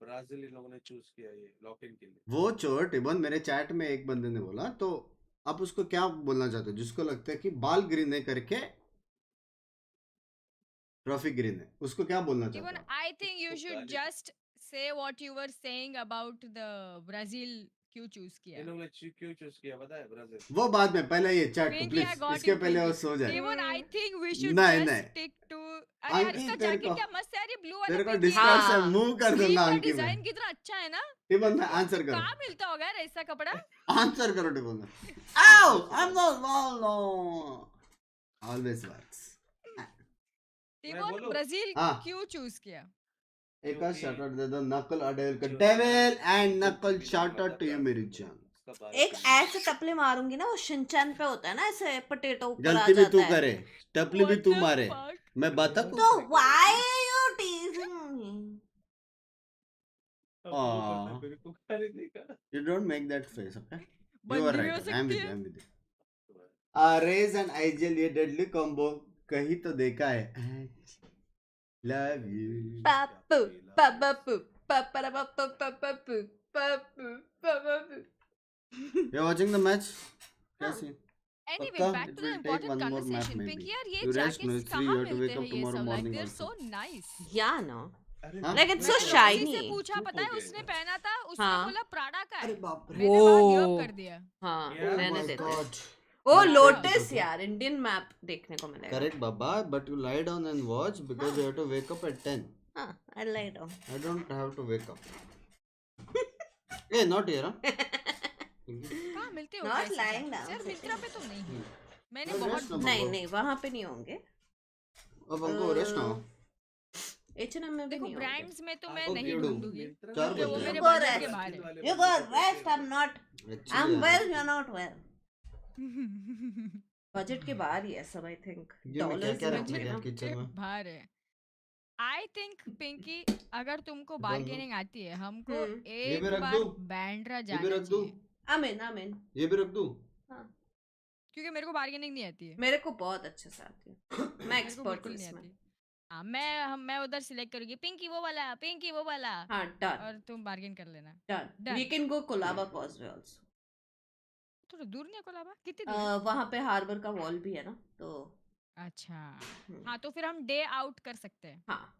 S11: ब्राजील इन लोगों ने चूज किया ये लॉक इन के लिए?
S1: वो छोड़ टिबन, मेरे चैट में एक बंदे ने बोला, तो आप उसको क्या बोलना चाहते हो जिसको लगता है कि बाल ग्रीन है करके ट्रॉफी ग्रीन है, उसको क्या बोलना चाहते
S16: Even
S1: हो?
S16: I think you should just say what you were saying about the Brazil क्यों चूज किया।
S11: इन लोगों ने क्यों चूज किया पता है ब्राजील?
S1: वो बाद में, पहले ये चैट को प्लीज, इसके पहले वो सो जाए।
S16: Even I think we should
S1: नहीं,
S16: just
S1: नहीं।
S16: stick to। अरे यार इसका जैकेट क्या मस्त है यार, ये ब्लू वाला।
S1: तेरे को डिस्कॉर्ड से मूव कर दूंगा अंकित।
S16: डिजाइन कितना अच्छा है ना।
S1: टिबन में आंसर करो।
S16: कहाँ मिलता होगा यार ऐसा कपड़ा?
S1: आंसर करो टिबन में। आओ I am not no always works.
S16: टिबन ब्राजील
S1: हाँ।
S16: क्यों चूज किया?
S1: एक और शाउट आउट दे दो नकल अडेल का, डेविल एंड नकल, शाउट आउट टू यू मेरी जान।
S6: एक ऐसे टपले मारूंगी ना, वो शिनचैन पे होता है ना, ऐसे पोटैटो ऊपर आ
S1: गलती भी
S6: जाता
S1: तू
S6: है।
S1: करे, टपली भी तू मारे, मैं बता
S6: तो why are you teasing me?
S1: You don't make that face, okay? You
S16: बंदी
S1: are
S16: भी हो
S1: right. I'm
S16: सकती
S1: with you.
S16: है।
S1: I'm with you. Raze and IGL ये deadly combo कहीं तो देखा है। Love you.
S6: Papu, papu, papu, papu, papu, papu.
S1: You're watching the match? कैसी?
S16: Anyway,
S1: पक्का?
S16: back
S1: It
S16: to the
S1: will take
S16: important
S1: one more match
S16: conversation.
S1: maybe.
S16: Pinky यार ये
S1: You rest,
S16: jackets
S1: Mithul,
S16: कहाँ
S1: you have to
S16: मिलते
S1: wake up
S16: हैं ये
S1: tomorrow
S16: सब? Like
S1: morning
S16: they're
S1: also.
S16: so nice.
S6: Yeah, no.
S1: हाँ?
S6: Like it's so
S16: किसी
S6: shiny.
S16: से पूछा पता है, उसने पहना था, उसने
S6: हाँ।
S16: बोला प्राडा का है।
S1: अरे बाप रे।
S16: मैंने वहाँ give up कर दिया।
S6: हाँ
S11: Yeah.
S6: रहने
S1: Oh my
S6: देते।
S1: God.
S6: ओ लोटस यार, इंडियन मैप देखने को मिलेगा।
S1: Correct, Baba, but you lie down and watch because you have to wake up at 10.
S6: हाँ, I lie down.
S1: I don't have to wake up. Hey, not here, huh?
S16: कहाँ मिलते हो?
S6: Not lying down.
S16: यार मिंत्रा पे तो नहीं है। मैंने
S1: No,
S16: बहुत
S1: rest ना
S6: नहीं
S1: बाबा।
S6: नहीं वहाँ पे नहीं होंगे।
S1: अब हमको रेस्ट ना हो।
S6: H&M में भी
S16: देखो
S6: नहीं होंगे।
S16: ब्रांड्स में तो मैं
S1: Okay,
S16: नहीं
S1: you do.
S16: ढूंढूंगी,
S1: 4
S16: क्योंकि वो
S1: बजे।
S16: मेरे
S6: You go
S16: बजट के
S6: rest.
S16: बाहर है।
S6: You go rest. I'm not. I'm well. You're not well. Budget के बाहर ही है सब, आई थिंक
S1: ये मैं क्या
S6: डॉलर्स
S1: क्या
S6: में
S1: रखने गया
S6: ना।
S1: किचन में?
S16: बाहर है। I think पिंकी अगर तुमको बार्गेनिंग आती है हमको
S1: ये
S16: एक
S1: भी रख
S16: बार
S1: दूं?
S16: बैंड्रा
S1: ये भी
S16: जाना
S1: रख दूं?
S16: चाहिए।
S6: आमीन
S1: ये भी रख दूं?
S6: हाँ
S16: क्योंकि मेरे को बार्गेनिंग नहीं आती है।
S6: मेरे को बहुत अच्छे से आती है मैं
S16: मेरे को
S6: एक्सपर्ट
S16: बिल्कुल नहीं आती। हाँ मैं उधर सिलेक्ट करूंगी पिंकी वो वाला
S6: हाँ डन
S16: और तुम बार्गेन कर लेना।
S6: Done we can go Colaba Causeway also.
S16: थोड़ा दूर नहीं है कोलाबा? कितनी दूर है?
S6: वहां पे हार्बर का वॉल भी है ना तो
S16: अच्छा हाँ तो फिर हम डे आउट कर सकते हैं।
S6: हाँ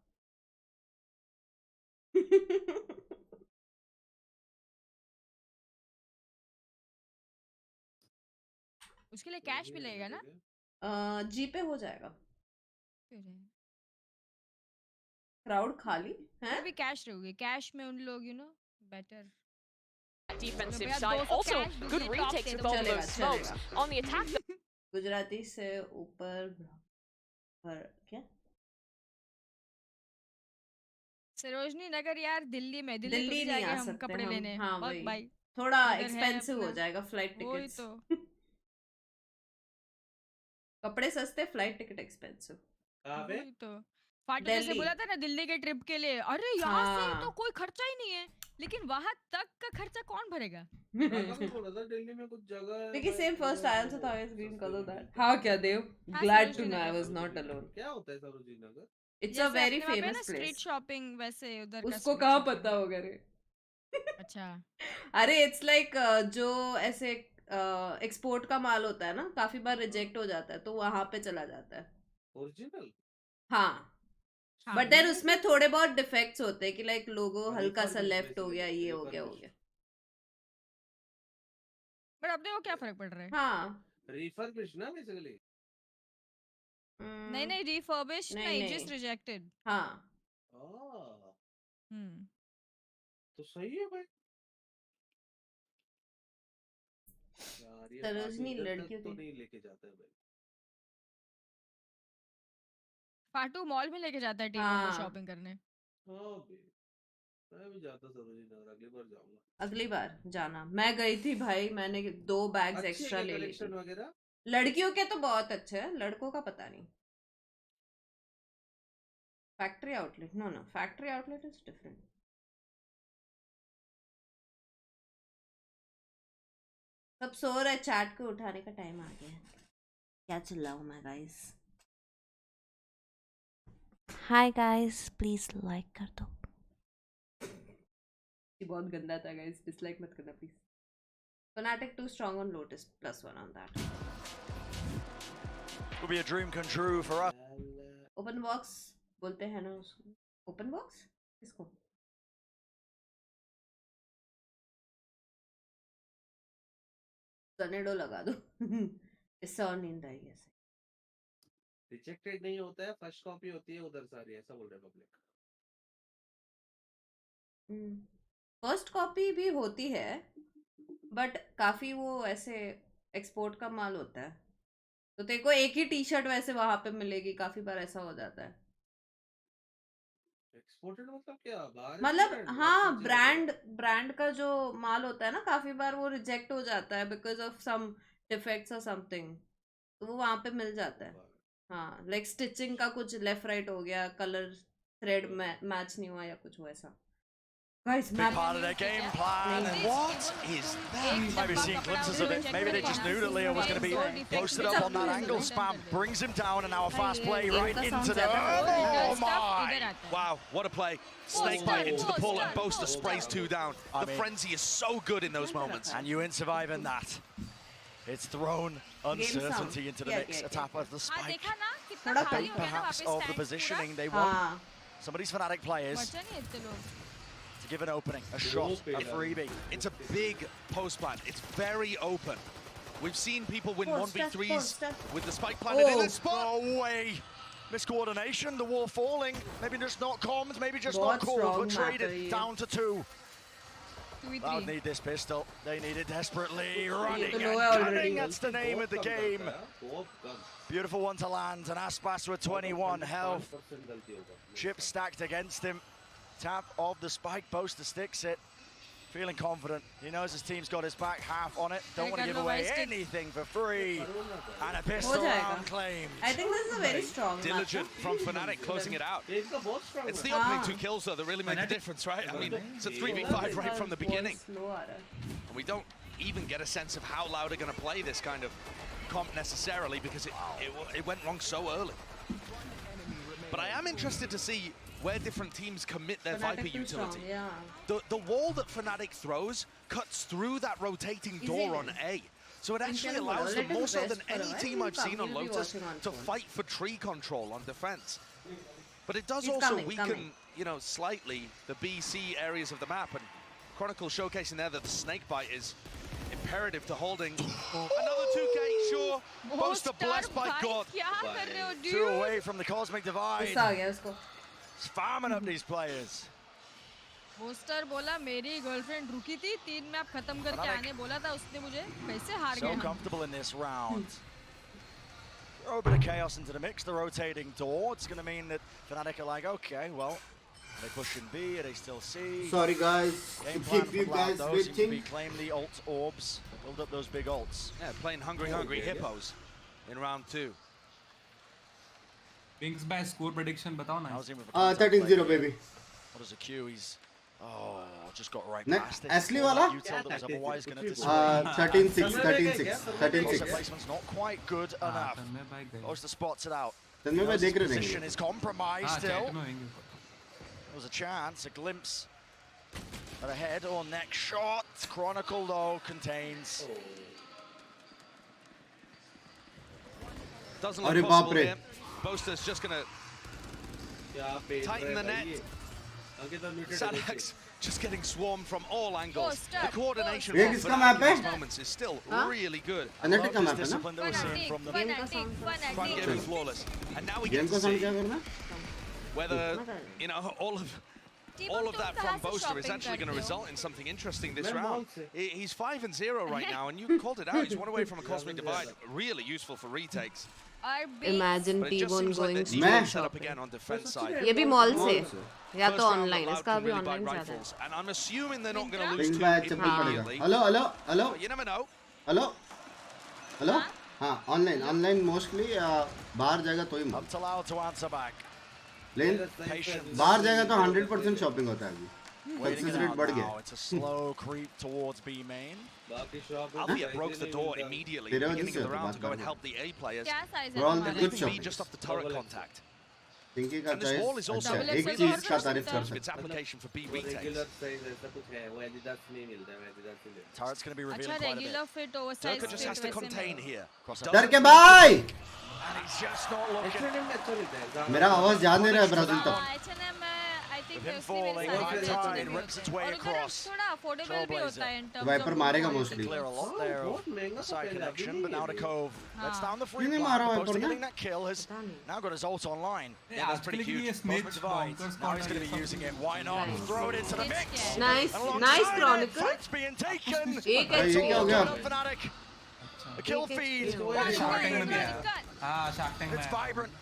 S16: उसके लिए कैश भी लगेगा ना?
S6: जी पे हो जाएगा। क्राउड खाली है
S16: भी कैश रहोगे कैश में उन लोग you know better
S3: defensive side. Also, good retakes with all of those smokes. On the attack,
S6: Gujarati से ऊपर क्या?
S16: सरोजनी नगर यार दिल्ली में
S6: दिल्ली
S16: नहीं
S6: नहीं आ
S16: हम
S6: सकते
S16: कपड़े लेने
S6: हाँ
S16: बग भाई
S6: थोड़ा
S16: उधर है
S6: एक्सपेंसिव हो
S16: अपना।
S6: जाएगा फ्लाइट
S16: वही
S6: टिकट्स
S16: तो
S6: कपड़े सस्ते फ्लाइट टिकट एक्सपेंसिव
S16: वही तो फाटू जैसे बोला था ना दिल्ली के ट्रिप के लिए अरे यहाँ से तो कोई खर्चा ही नहीं है लेकिन वहां तक का खर्चा कौन भरेगा?
S11: दिल्ली में कुछ जगह
S6: देखिए same first I also thought I was green colour that हाँ क्या देव glad to know I was not alone.
S11: क्या होता है Sarojini Nagar?
S6: It's a very famous place.
S16: Street shopping वैसे उधर
S6: उसको कहाँ पता होगा रे?
S16: अच्छा
S6: अरे इट्स लाइक जो ऐसे एक्सपोर्ट का माल होता है ना काफी बार रिजेक्ट हो जाता है तो वहां पे चला जाता है
S11: ओरिजिनल।
S6: हाँ बट देन उसमें थोड़े बहुत डिफेक्ट्स होते हैं कि लाइक लोगो हल्का सा लेफ्ट हो गया ये हो गया
S16: बट अब देखो क्या फर्क पड़ रहा है।
S6: हाँ
S11: रिफर्बिश ना बेसिकली
S16: नहीं रिफर्बिश नहीं जस्ट रिजेक्टेड।
S6: हाँ
S11: तो सही है भाई यार ये
S6: सरोजनी लड़कियों
S11: तो नहीं लेके जाता है भाई।
S16: फाटू मॉल में लेके जाता है टीमों को शॉपिंग करने।
S11: हाँ मैं भी जाता सरोजिनी नगर अगली बार जाऊंगा।
S6: अगली बार जाना मैं गई थी भाई मैंने 2 बैग्स एक्स्ट्रा ले ली थी।
S11: वगैरह
S6: लड़कियों के तो बहुत अच्छे हैं लड़कों का पता नहीं। Factory outlet no factory outlet is different. सब सो रहे चैट को उठाने का टाइम आ गया क्या चिल्लाऊं मैं guys. Hi guys please like कर दो। ये बहुत गंदा था गाइस डिसलाइक मत करना please. Fnatic too strong on Lotus +1 on that.
S12: Could be a dream come true for us.
S6: Open box बोलते हैं ना उसको। Open box किसको? टर्नेडो लगा दो इससे और नींद आएगी ऐसे।
S11: रिजेक्टेड नहीं होता है फर्स्ट कॉपी होती है उधर सारी ऐसा बोल रहे पब्लिक।
S6: फर्स्ट कॉपी भी होती है बट काफी वो ऐसे एक्सपोर्ट का माल होता है तो तेरे को एक ही टी शर्ट वैसे वहां पे मिलेगी काफी बार ऐसा हो जाता है।
S11: एक्सपोर्टेड मतलब क्या बाहर
S6: मतलब हाँ ब्रांड का जो माल होता है ना काफी बार वो रिजेक्ट हो जाता है बिकॉज ऑफ सम डिफेक्ट्स और समथिंग तो वो वहां पे मिल जाता है। हाँ लाइक स्टिचिंग का कुछ लेफ्ट राइट हो गया कलर थ्रेड मैच नहीं हुआ या कुछ वैसा। Guys,
S12: big part of their game plan. What is that? Maybe seeing glimpses of it. Maybe they just knew that Leo was going to be posted up on that angle. Spam brings him down, and now a fast play right into the... Oh my!
S2: Wow, what a play. Snake bite into the pull, and Boaster sprays 2 down. The frenzy is so good in those moments.
S12: And you ain't surviving that. It's thrown uncertainty into the mix. A tap of the spike. A bit perhaps of the positioning they want. Some of these Fnatic players to give an opening, a shot, a freebie.
S2: It's a big post plant. It's very open. We've seen people win 1v3s with the spike planted in this spot.
S12: No way. Miscoordination, the wall falling. Maybe just not comms, maybe just not called, but traded down to 2. Loud need this pistol. They need it desperately. Running and gunning, that's the name of the game. Beautiful one to land, and Aspas with 21 health. Chip stacked against him. Tap of the spike, Boaster sticks it. Feeling confident. He knows his team's got his back, half on it. Don't want to give away anything for free. And a pistol round claimed.
S6: I think this is a very strong
S2: Diligent from Fnatic closing it out. It's the opening 2 kills though that really make a difference, right? I mean, it's a 3v5 right from the beginning. And we don't even get a sense of how Loud are going to play this kind of comp necessarily because it went wrong so early. But I am interested to see where different teams commit their Viper utility. The wall that Fnatic throws cuts through that rotating door on A. So it actually allows them, more so than any team I've seen on Lotus, to fight for tree control on defense. But it does also weaken, you know, slightly the BC areas of the map. And Chronicle showcasing there that the snake bite is imperative to holding. Another 2K, sure. Boaster blessed by God.
S12: 2 away from the Cosmic Divide. Farming up these players.
S16: Poster बोला मेरी girlfriend रुकी थी 3 map खत्म करके आने बोला था उसने मुझे कैसे हार गए
S12: So comfortable in this round. Throw a bit of chaos into the mix. The rotating door. It's going to mean that Fnatic are like, okay, well, are they pushing B? Are they still C?
S1: Sorry guys,
S12: Game
S1: to
S12: plan
S1: keep you
S12: for
S1: guys
S12: Loud, though, seems to be
S1: waiting.
S12: claim the ult orbs. Build up those big ults.
S2: Yeah, playing hungry hippos in round 2.
S8: Binks by score prediction बताओ ना.
S1: 13-0 baby.
S12: What is a Q? He's just got right
S1: Ne
S12: past it.
S1: Asli wala? 13-6, 13-6, 13-6.
S12: Placement's not quite good enough. Most spots it out.
S1: Position
S12: is compromised still. There was a chance, a glimpse at a head or neck shot. Chronicle though contains.
S2: Doesn't look possible here. Boaster's just gonna tighten the net. Sadak's just getting swarmed from all angles. The coordination from these moments is still really good.
S12: Discipline that we're seeing from them.
S2: Front game is flawless. And now we get to see whether, you know, all of that from Boaster is actually going to result in something interesting this round. He's 5-0 right now, and you called it out. He's 1 away from a Cosmic Divide. Really useful for retakes.
S6: Imagine T1 going
S2: set up again on defense side.
S6: ये भी mall से या तो online इसका भी online ज्यादा है.
S2: And I'm assuming they're not going to lose too
S1: immediately. Hello.
S2: You never know.
S1: Hello. हाँ ऑनलाइन मोस्टली बाहर जाएगा तो ही
S12: Up to Loud to answer back.
S1: लेकिन बाहर जाएगा तो 100% शॉपिंग होता है अभी. Success rate बढ़ गया.
S12: It's a slow creep towards B main.
S2: Albia broke the door immediately at the beginning of the round to go and help the A players.
S1: We're all the good
S2: B just off the turret contact.
S1: Thinking
S2: And this wall is also
S1: एक चीज का तारीफ कर
S2: its application for B retakes.
S12: Turret's going to be revealing
S16: अच्छा
S12: quite a
S16: regular
S12: bit.
S16: fit oversized
S2: Durka just has to contain here.
S1: डर के भाई.
S12: And he's just not looking.
S1: मेरा आवाज जा नहीं रहा है ब्राजील तक.
S12: With him falling, high tide rips its way across.
S16: थोड़ा अफोर्डेबल भी होता है in terms
S1: वाइपर
S16: of
S1: मारेगा mostly.
S12: Clear a lot there of side connection, but now to Cove. Let's down the free
S1: नहीं
S12: block.
S1: मारा
S12: Supposed to
S1: wiper
S12: getting
S1: ना.
S12: that kill has now got his ult online.
S8: Yeah, that's pretty huge.
S12: Cosmic Divide. Now he's going to be using it. Why not? Throw it into the mix.
S6: Nice Chronicle.
S12: Fight's being taken.
S1: ये क्या हो gaya?
S12: Fnatic. A kill feed.
S8: Shark Tank
S12: It's vibrant.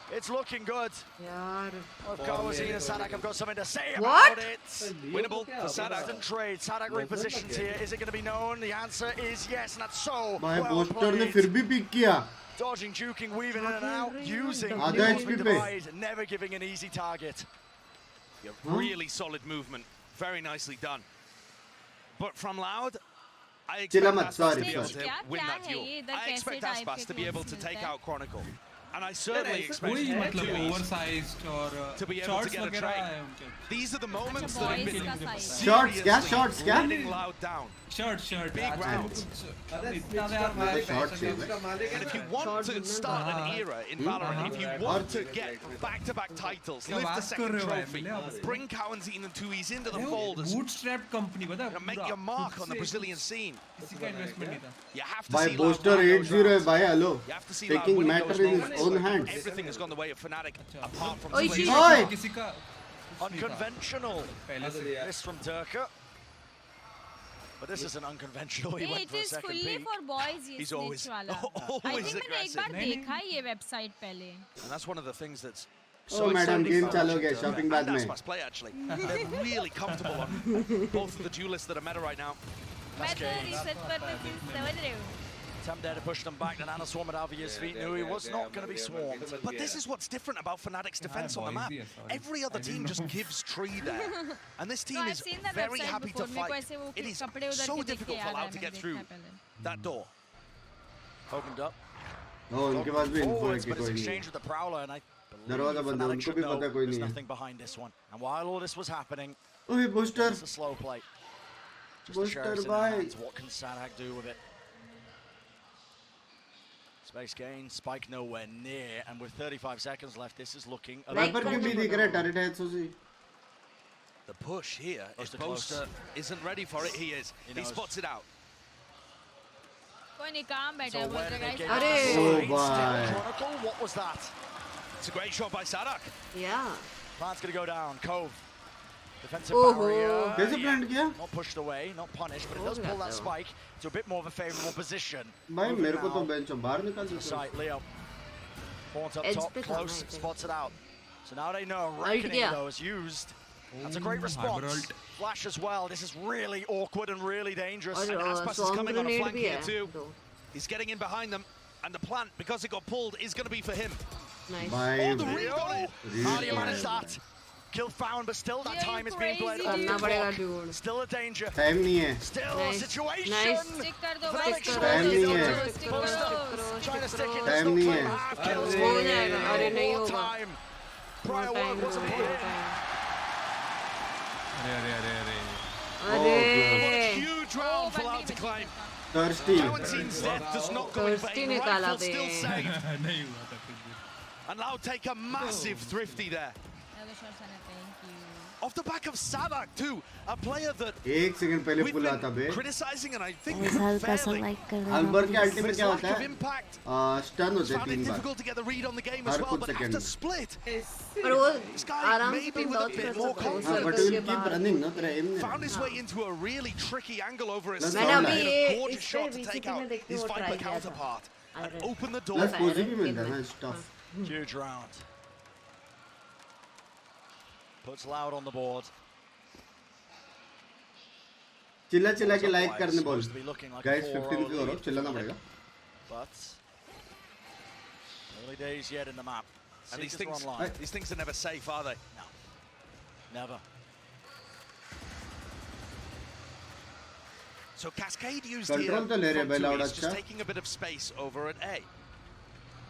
S12: It's looking good.
S6: यार.
S12: Of course, Ian Sadak have got something to say
S6: What?
S12: about it.
S2: Winnable for Sadak.
S12: Instant trade. Sadak repositions here. Is it going to be known? The answer is yes, and that's so
S1: भाई
S12: well
S1: poster ने
S12: played.
S1: फिर भी pick किया.
S12: Dodging, juking, weaving in and out, using
S1: आधा
S12: the
S1: HP पे.
S12: divide, never giving an easy target.
S2: Really solid movement. Very nicely done. But from Loud, I
S1: Chilla
S2: expect
S1: mat,
S2: Aspas to
S1: sorry,
S2: be able
S1: sorry.
S2: to win that duel. I expect Aspas to be able to take out Chronicle. And I certainly expect
S8: कोई
S2: Tui
S8: मतलब oversized और
S2: to be able to get a trade. These are the moments that have been
S1: Shorts क्या? Shorts क्या?
S2: letting Loud down.
S8: Shirt.
S2: Big rounds.
S1: Shorts है.
S2: And if you want to start an era in Valorant, if you want to get back-to-back titles, lift the second trophy, bring Cowanzine and Tui's into the fold,
S8: bootstrapped company बता.
S2: make your mark on the Brazilian scene.
S8: किसी का investment नहीं था.
S2: You have to
S1: भाई
S2: see
S1: poster
S2: Loud win those
S1: 8-0 है
S2: rounds.
S1: भाई. Hello.
S2: You have to see Loud
S1: Taking
S2: winning
S1: matter
S2: those
S1: in his
S2: moments.
S1: own hands.
S2: Everything has gone the way of Fnatic, apart from
S6: Oi,
S2: Switch.
S1: Oi!
S8: किसी का
S12: Unconventional.
S8: पहले से.
S12: This from Durka. But this isn't unconventional. He went
S16: it
S12: for a
S16: is
S12: second
S16: fully
S12: peek.
S16: for boys ये
S2: He's
S16: snitch वाला. I
S2: always
S16: think मैंने एक बार
S2: aggressive.
S16: देखा है ये website पहले.
S2: And that's one of the things that's
S1: Oh madam, game चालू हो गया, shopping बाद में.
S2: That's play actually. They're really comfortable on both of the duelists that are meta right now.
S16: मैं तो reset करने से समझ रही हूँ.
S12: Attempt there to push them back, and Anna swarmed out of his feet, knew he was not going to be swarmed.
S2: But this is what's different about Fnatic's defense on the map. Every other team just gives tree there. And this team is very happy to fight. It is so difficult for Loud to get through that door.
S12: Opened up.
S1: Oh, उनके पास भी info है कि
S12: but it's
S1: कोई नहीं.
S12: exchange with the Prowler, and I
S1: दरवाजा बंद है, उनको भी पता कोई
S12: there's
S1: नहीं है.
S12: nothing behind this one. And while all this was happening,
S1: ओए booster.
S12: it's a slow play. Just
S1: Booster
S12: the sheriff's in
S1: bye.
S12: the hands. What can Sadak do with it? Space gain, spike nowhere near, and with 35 seconds left, this is looking a
S1: Viper की भी दिख रहा है, turret है सोची.
S2: The push here, if Boaster isn't ready for it, he is. He spots it out.
S16: कोई नहीं काम बैठा है बोल रहा है.
S1: अरे oh boy.
S12: What was that?
S2: It's a great shot by Sadak.
S6: Yeah.
S12: Plan's gonna go down. Cove. Defensive
S1: कैसे
S12: barrier.
S1: plant किया?
S12: Not pushed away, not punished, but it does pull that spike to a bit more of a favorable position.
S1: भाई मेरे को तो bench से बाहर निकाल दो.
S12: Side, Leo. Point up top, close, spots it out. So now they know Reckoning though is used. That's a great response. Flash as well. This is really awkward and really dangerous.
S2: And Aspas is coming on a flank here too. He's getting in behind them, and the plant, because it got pulled, is going to be for him.
S6: Nice.
S2: Oh, the read on it.
S12: How do you manage that? Kill found, but still that time is being played. Still a danger.
S1: Time नहीं है.
S12: Still a situation.
S6: Nice.
S16: Stick कर दो भाई.
S1: Time नहीं है.
S12: Trying to stick in.
S1: Time नहीं है.
S6: हो जाएगा. अरे नहीं होगा.
S12: Prior work wasn't put in.
S6: अरे.
S2: Huge round for Loud to claim.
S1: Thirsty.
S2: Valentin's death does not go in vain. Rifle still saved.
S8: नहीं हुआ था कुछ भी.
S2: And Loud take a massive thrifty there. Off the back of Sadak too, a player that
S1: एक second पहले
S2: we've
S1: पुल आता बे.
S2: been criticizing and I think
S1: हल्का
S2: fairly.
S1: अल्बर के अल्टीमेट क्या होता है?
S2: Impact.
S1: स्टन होते हैं
S2: Found it
S1: 3 bar.
S2: difficult to get the read on the game as
S1: her
S2: well,
S1: कुछ
S2: but
S1: सेकंड
S2: after
S1: में.
S2: split,
S6: पर वो आराम से
S2: maybe
S6: तुम
S2: with a
S6: dodge
S2: bit
S6: कर
S2: more
S6: सकते हो.
S1: हाँ,
S2: confidence.
S1: but
S6: circle
S1: we'll
S6: के
S1: keep
S6: बाहर.
S1: running ना तेरा aim
S2: Found his way into a really tricky angle over his
S1: मैंने
S2: side.
S1: अभी
S2: A
S6: ये
S2: gorgeous
S6: इस
S2: shot
S6: पे
S2: to take
S6: VCT में
S2: out
S6: देखते
S2: his
S6: वो
S2: Viper
S6: try किया था.
S2: counterpart and open the door.
S1: Plus पोजी भी मिलता है ना stuff.
S12: Huge round. Puts Loud on the board.
S1: चिल्ला चिल्ला के लाइक करने बोल. Guys 15 की करो, चिल्लाना पड़ेगा.
S12: But early days yet in the map.
S2: And these
S12: Seekers
S2: things,
S12: are online.
S2: these things are never safe, are they?
S12: No. Never.
S2: So Cascade used
S1: Control
S2: here
S1: तो ले रहे हैं भाई Loud
S2: is
S1: अच्छा.
S2: just taking a bit of space over at A.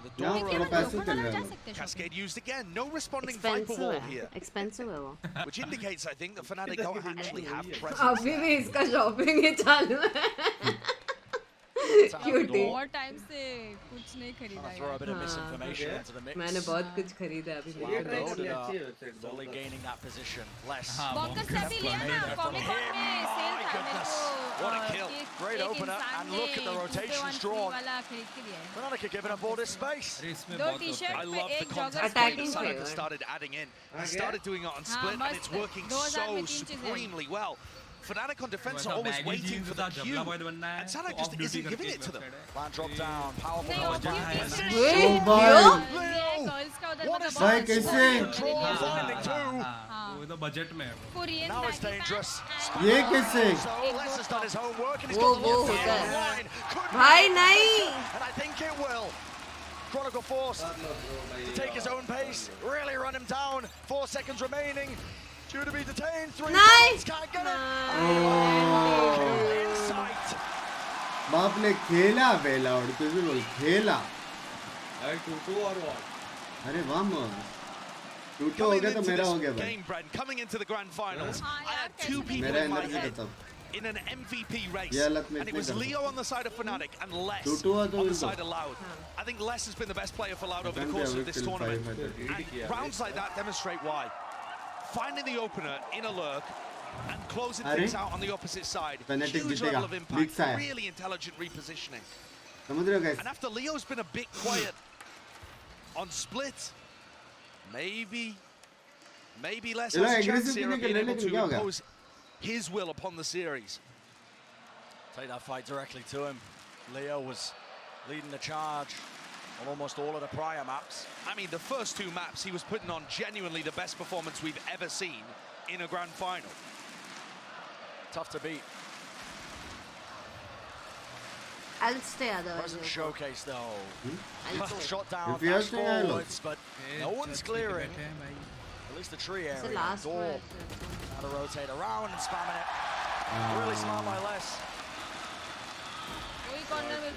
S2: The
S1: यहाँ
S2: door
S1: थोड़ा पैसे चल रहा है.
S2: Cascade used again. No responding Viper
S6: Expensive
S2: wall
S6: है.
S2: here.
S6: Expensive है वो.
S2: Which indicates, I think, that Fnatic don't actually have presence.
S6: अभी भी इसका shopping ही चालू है. Cutie.
S16: बहुत टाइम से कुछ नहीं खरीदा
S12: Throw a bit of
S6: हाँ.
S12: misinformation into the mix.
S6: मैंने बहुत कुछ खरीदा अभी.
S12: Loaded up, slowly gaining that position. Less.
S16: Box से भी लिया ना कॉमिक में सेल था मेरे को.
S12: What a kill. Great opener, and look at the rotations drawn. Fnatic are giving up all this space.
S16: दो टी-शर्ट
S2: I
S16: पे
S2: love the
S16: एक
S2: context
S16: jogger.
S2: play that Sadak has started adding in. He started doing it on split, and it's
S16: मस्त.
S2: working
S16: 2000
S2: so
S16: में तीन चीजें.
S2: supremely well. Fnatic on defense are always waiting for the cue, and Sadak just isn't giving it to them.
S12: Plan drop down, powerful
S16: नहीं
S12: knowledge
S16: off
S12: behind.
S1: Oh boy.
S16: Girls का उधर
S12: What
S16: मतलब
S12: is
S1: भाई
S12: that?
S1: कैसे?
S12: Control finding two.
S8: वो तो budget में है.
S16: Korean
S12: Now it's dangerous.
S1: ये कैसे?
S12: So Les has done his homework and he's
S6: वो
S12: got
S6: वो
S12: the
S6: होता है.
S12: line. Could
S6: भाई नहीं.
S12: and I think it will. Chronicle forced to take his own pace, really run him down. 4 seconds remaining. Due to be detained. 3
S6: Nice.
S12: points, can't get it.
S1: Oh.
S12: Insight.
S1: बाप ने खेला बे Loud, कुछ भी बोल खेला.
S11: अरे 2-2 और what?
S1: अरे वाह मोर. टूटो हो गया तो मेरा हो गया भाई.
S2: Game, Bren, coming into the grand finals, I had two people
S1: मेरा
S2: in my
S1: एनर्जी
S2: head
S1: खत्म.
S2: in an MVP race,
S1: ये हालत में
S2: and it
S1: इतने
S2: was
S1: कर
S2: Leo on the side of Fnatic and Les
S1: टूटो हुआ तो
S2: on the
S1: इनको.
S2: side of Loud. I think Les has been the best player for Loud over the course of this tournament, and rounds like that demonstrate why. Finding the opener in a lurk and closing things out on the opposite side.
S1: Fnatic
S2: Huge
S1: जीतेगा.
S2: level of
S1: Big
S2: impact,
S1: side.
S2: really intelligent repositioning.
S1: समझ रहे हो guys?
S2: And after Leo's been a bit quiet on split, maybe Les
S1: चलो
S2: has a chance
S1: aggressive
S2: here
S1: नहीं
S2: of being
S1: कर
S2: able
S1: लेकिन
S2: to
S1: क्या होगा?
S2: impose his will upon the series.
S12: Take that fight directly to him. Leo was leading the charge. on almost all of the prior maps.
S2: I mean, the first 2 maps, he was putting on genuinely the best performance we've ever seen in a grand final.
S12: Tough to beat.
S6: I'll stay other.
S12: Present showcase though. Shot down,
S1: If you
S12: fast
S1: have to,
S12: forwards, but no one's clearing. At least the tree area.
S6: The last
S12: Door.
S6: one.
S12: Now to rotate around and spamming it. Really smart by Les.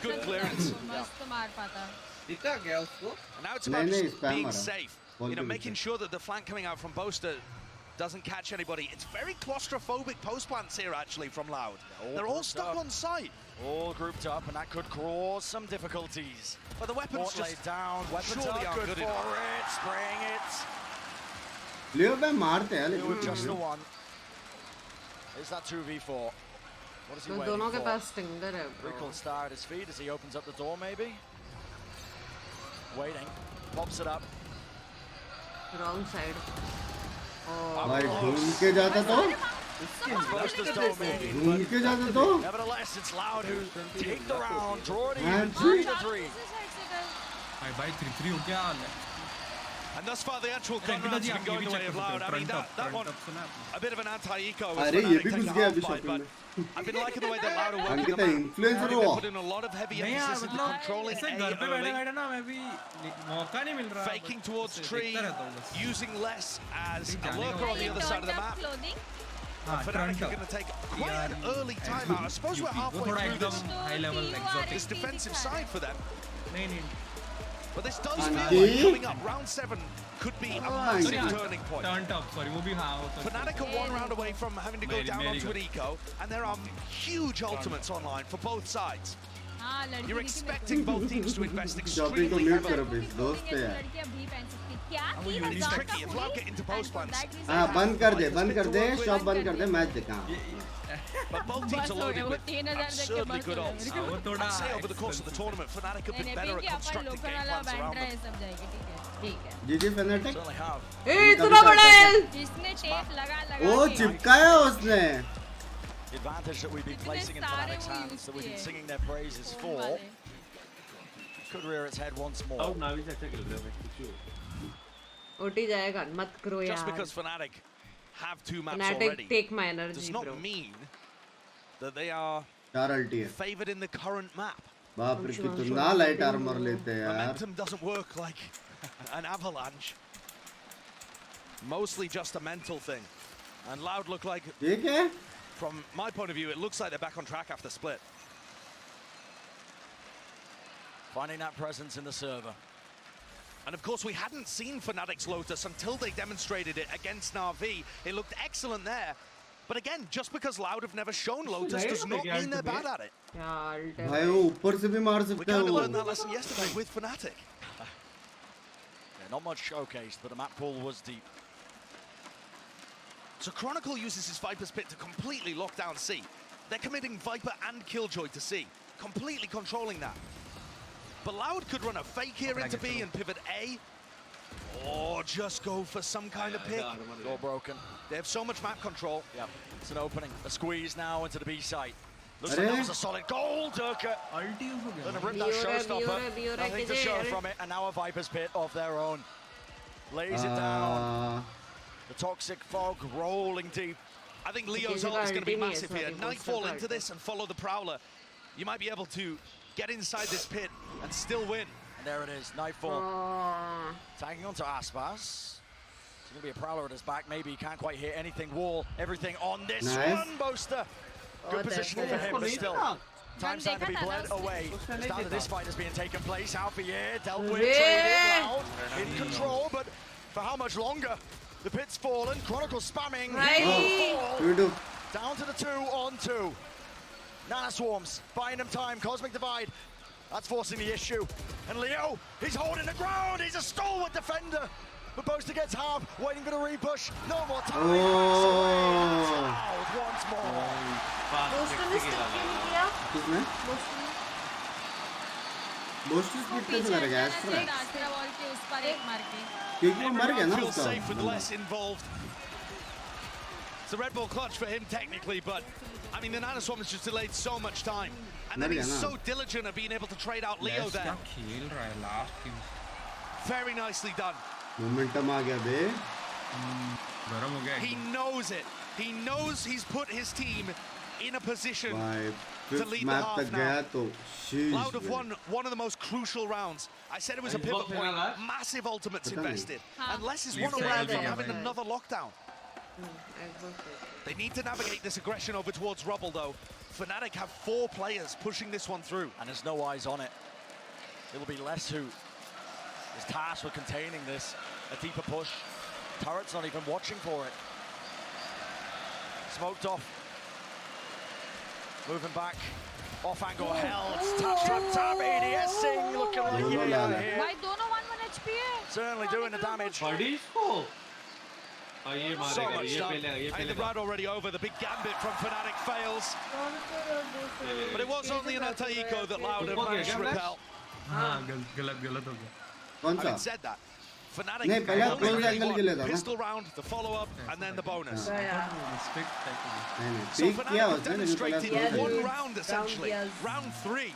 S2: Good clearance.
S16: मस्त मार पाता.
S11: दिखा गया उसको.
S2: And now it's about just being safe. You know, making sure that the flank coming out from Boaster doesn't catch anybody. It's very claustrophobic post plants here, actually, from Loud. They're all stuck on site.
S12: All grouped up, and that could cause some difficulties.
S2: But the weapons just
S12: laid down. Weapons
S2: surely
S12: are
S2: aren't
S12: good
S2: good
S12: for
S2: enough.
S12: it. Spraying it.
S1: लियो पे मारते हैं
S12: With just the
S1: लेकिन
S12: one. Is that 2v4? What is he
S6: तो
S12: waiting
S6: दोनों के
S12: for?
S6: Pass stinger है bro.
S12: Recall star at his feet as he opens up the door, maybe. Waiting. Pops it up.
S6: Wrong side.
S1: भाई घूम के जाता तो
S12: Boaster's domain.
S1: घूम के जाता तो
S12: Nevertheless, it's Loud who take the round, draw it
S1: Man,
S12: even,
S1: see?
S12: 3-3.
S8: भाई 3-3 हो गया.
S2: And thus far, the actual gun rounds have been going the way of Loud. I mean, that one, a bit of an anti-eco.
S1: अरे ये भी घुस गया अभी shopping में.
S2: I've been liking the way that Loud are working
S1: Ankita
S2: the map.
S1: influencer
S2: They've
S1: हुआ.
S2: put in a lot of heavy emphasis into controlling
S8: ऐसे
S2: A
S8: घर पे
S2: early,
S8: बैठे ना मैं भी मौका नहीं मिल रहा.
S2: faking towards tree, using less as a lurker on the other side of the map. Fnatic are going to take quite an early timeout. I suppose we're halfway through this defensive side for them. But this does feel like coming up. Round 7 could be a massive turning point. Fnatic are 1 round away from having to go down onto an eco, and there are huge ultimates online for both sides. You're expecting both teams to invest extremely heavily. It's tricky. If Loud get into post plants,
S1: हाँ बंद कर दे shop बंद कर दे match देखा.
S2: but both teams are loaded with absurdly good ults. I'd say over the course of the tournament, Fnatic have been better at constructing game plans around them.
S1: जीजी Fnatic.
S12: Certainly have.
S6: ए इतना बड़ा है.
S16: जिसने tape लगा
S1: ओ चिपकाया उसने.
S12: The advantage that we've been placing in Fnatic's hands, that we've been singing their praises for, could rear its head once more.
S11: अब नावी से अच्छा खेल रहे हैं कुछ.
S6: ओटी जाएगा मत करो यार.
S2: Just because Fnatic have 2 maps
S6: Fnatic
S2: already
S6: take my energy,
S2: does not
S6: bro.
S2: mean that they are
S1: 4 ulti है.
S2: favored in the current map.
S1: बाप रे कितना लाइट आर्मर लेते हैं यार.
S2: Momentum doesn't work like an avalanche. Mostly just a mental thing. And Loud look like,
S1: ये क्या है?
S2: from my point of view, it looks like they're back on track after split.
S12: Finding that presence in the server.
S2: And of course, we hadn't seen Fnatic's Lotus until they demonstrated it against Na'Vi. It looked excellent there. But again, just because Loud have never shown Lotus does not mean they're bad at it.
S1: भाई वो ऊपर से भी मार
S2: We
S1: सकता है
S2: kind of
S1: वो.
S2: learned that lesson yesterday with Fnatic.
S12: Yeah, not much showcased, but the map pool was deep.
S2: So Chronicle uses his Viper's Pit to completely lock down C. They're committing Viper and Killjoy to C, completely controlling that. But Loud could run a fake here into B and pivot A, or just go for some kind of pick.
S12: Door broken.
S2: They have so much map control.
S12: Yeah, it's an opening. A squeeze now into the B site. Looks like that was a solid goal, Durka. Gonna rip that showstopper. Nothing to show from it, and now a Viper's Pit of their own. Lays it down. The toxic fog rolling deep.
S2: I think Leo's ult is going to be massive here. Nightfall into this and follow the Prowler. You might be able to get inside this pit and still win.
S12: And there it is, Nightfall. Tagging onto Aspas. It's going to be a Prowler at his back. Maybe he can't quite hit anything. Wall, everything on this one, Boaster. Good positioning for him, but still. Time's time to be bled away. As down to this fight is being taken place. Alfier dealt with, traded, Loud in control, but for how much longer? The pit's fallen, Chronicle spamming. Down to the 2-on-2. Nana Swarms, buying him time, Cosmic Divide. That's forcing the issue. And Leo, he's holding the ground, he's a stalwart defender. But Boaster gets half, waiting for the repush. No more time. Loud once more.
S1: Boaster split कैसे करेगा Astra? क्योंकि वो मर गया ना
S2: Feels
S1: उसका.
S2: safe with less involved. It's a Red Bull clutch for him technically, but I mean, the Nana Swamp has just delayed so much time. And then he's so diligent at being able to trade out Leo there. Very nicely done.
S1: Momentum aa gaya be.
S2: He knows it. He knows he's put his team in a position to lead the half now. Loud have won one of the most crucial rounds. I said it was a pivot point. Massive ultimates invested. And Les is one away from having another lockdown. They need to navigate this aggression over towards Rubble, though. Fnatic have 4 players pushing this one through.
S12: And there's no eyes on it. It'll be Les who is tasked with containing this. A deeper push. Turret's not even watching for it. Smoked off. Moving back. Off angle held. Tap. ADSing. Looking like here.
S16: Why dono 1 HP hai?
S12: Certainly doing the damage.
S2: So much done. And the round already over. The big gambit from Fnatic fails. But it was only an Ataiko that Loud have managed to repel. Having said that, Fnatic pistol round, the follow-up, and then the bonus. So Fnatic have demonstrated one round, essentially, round 3,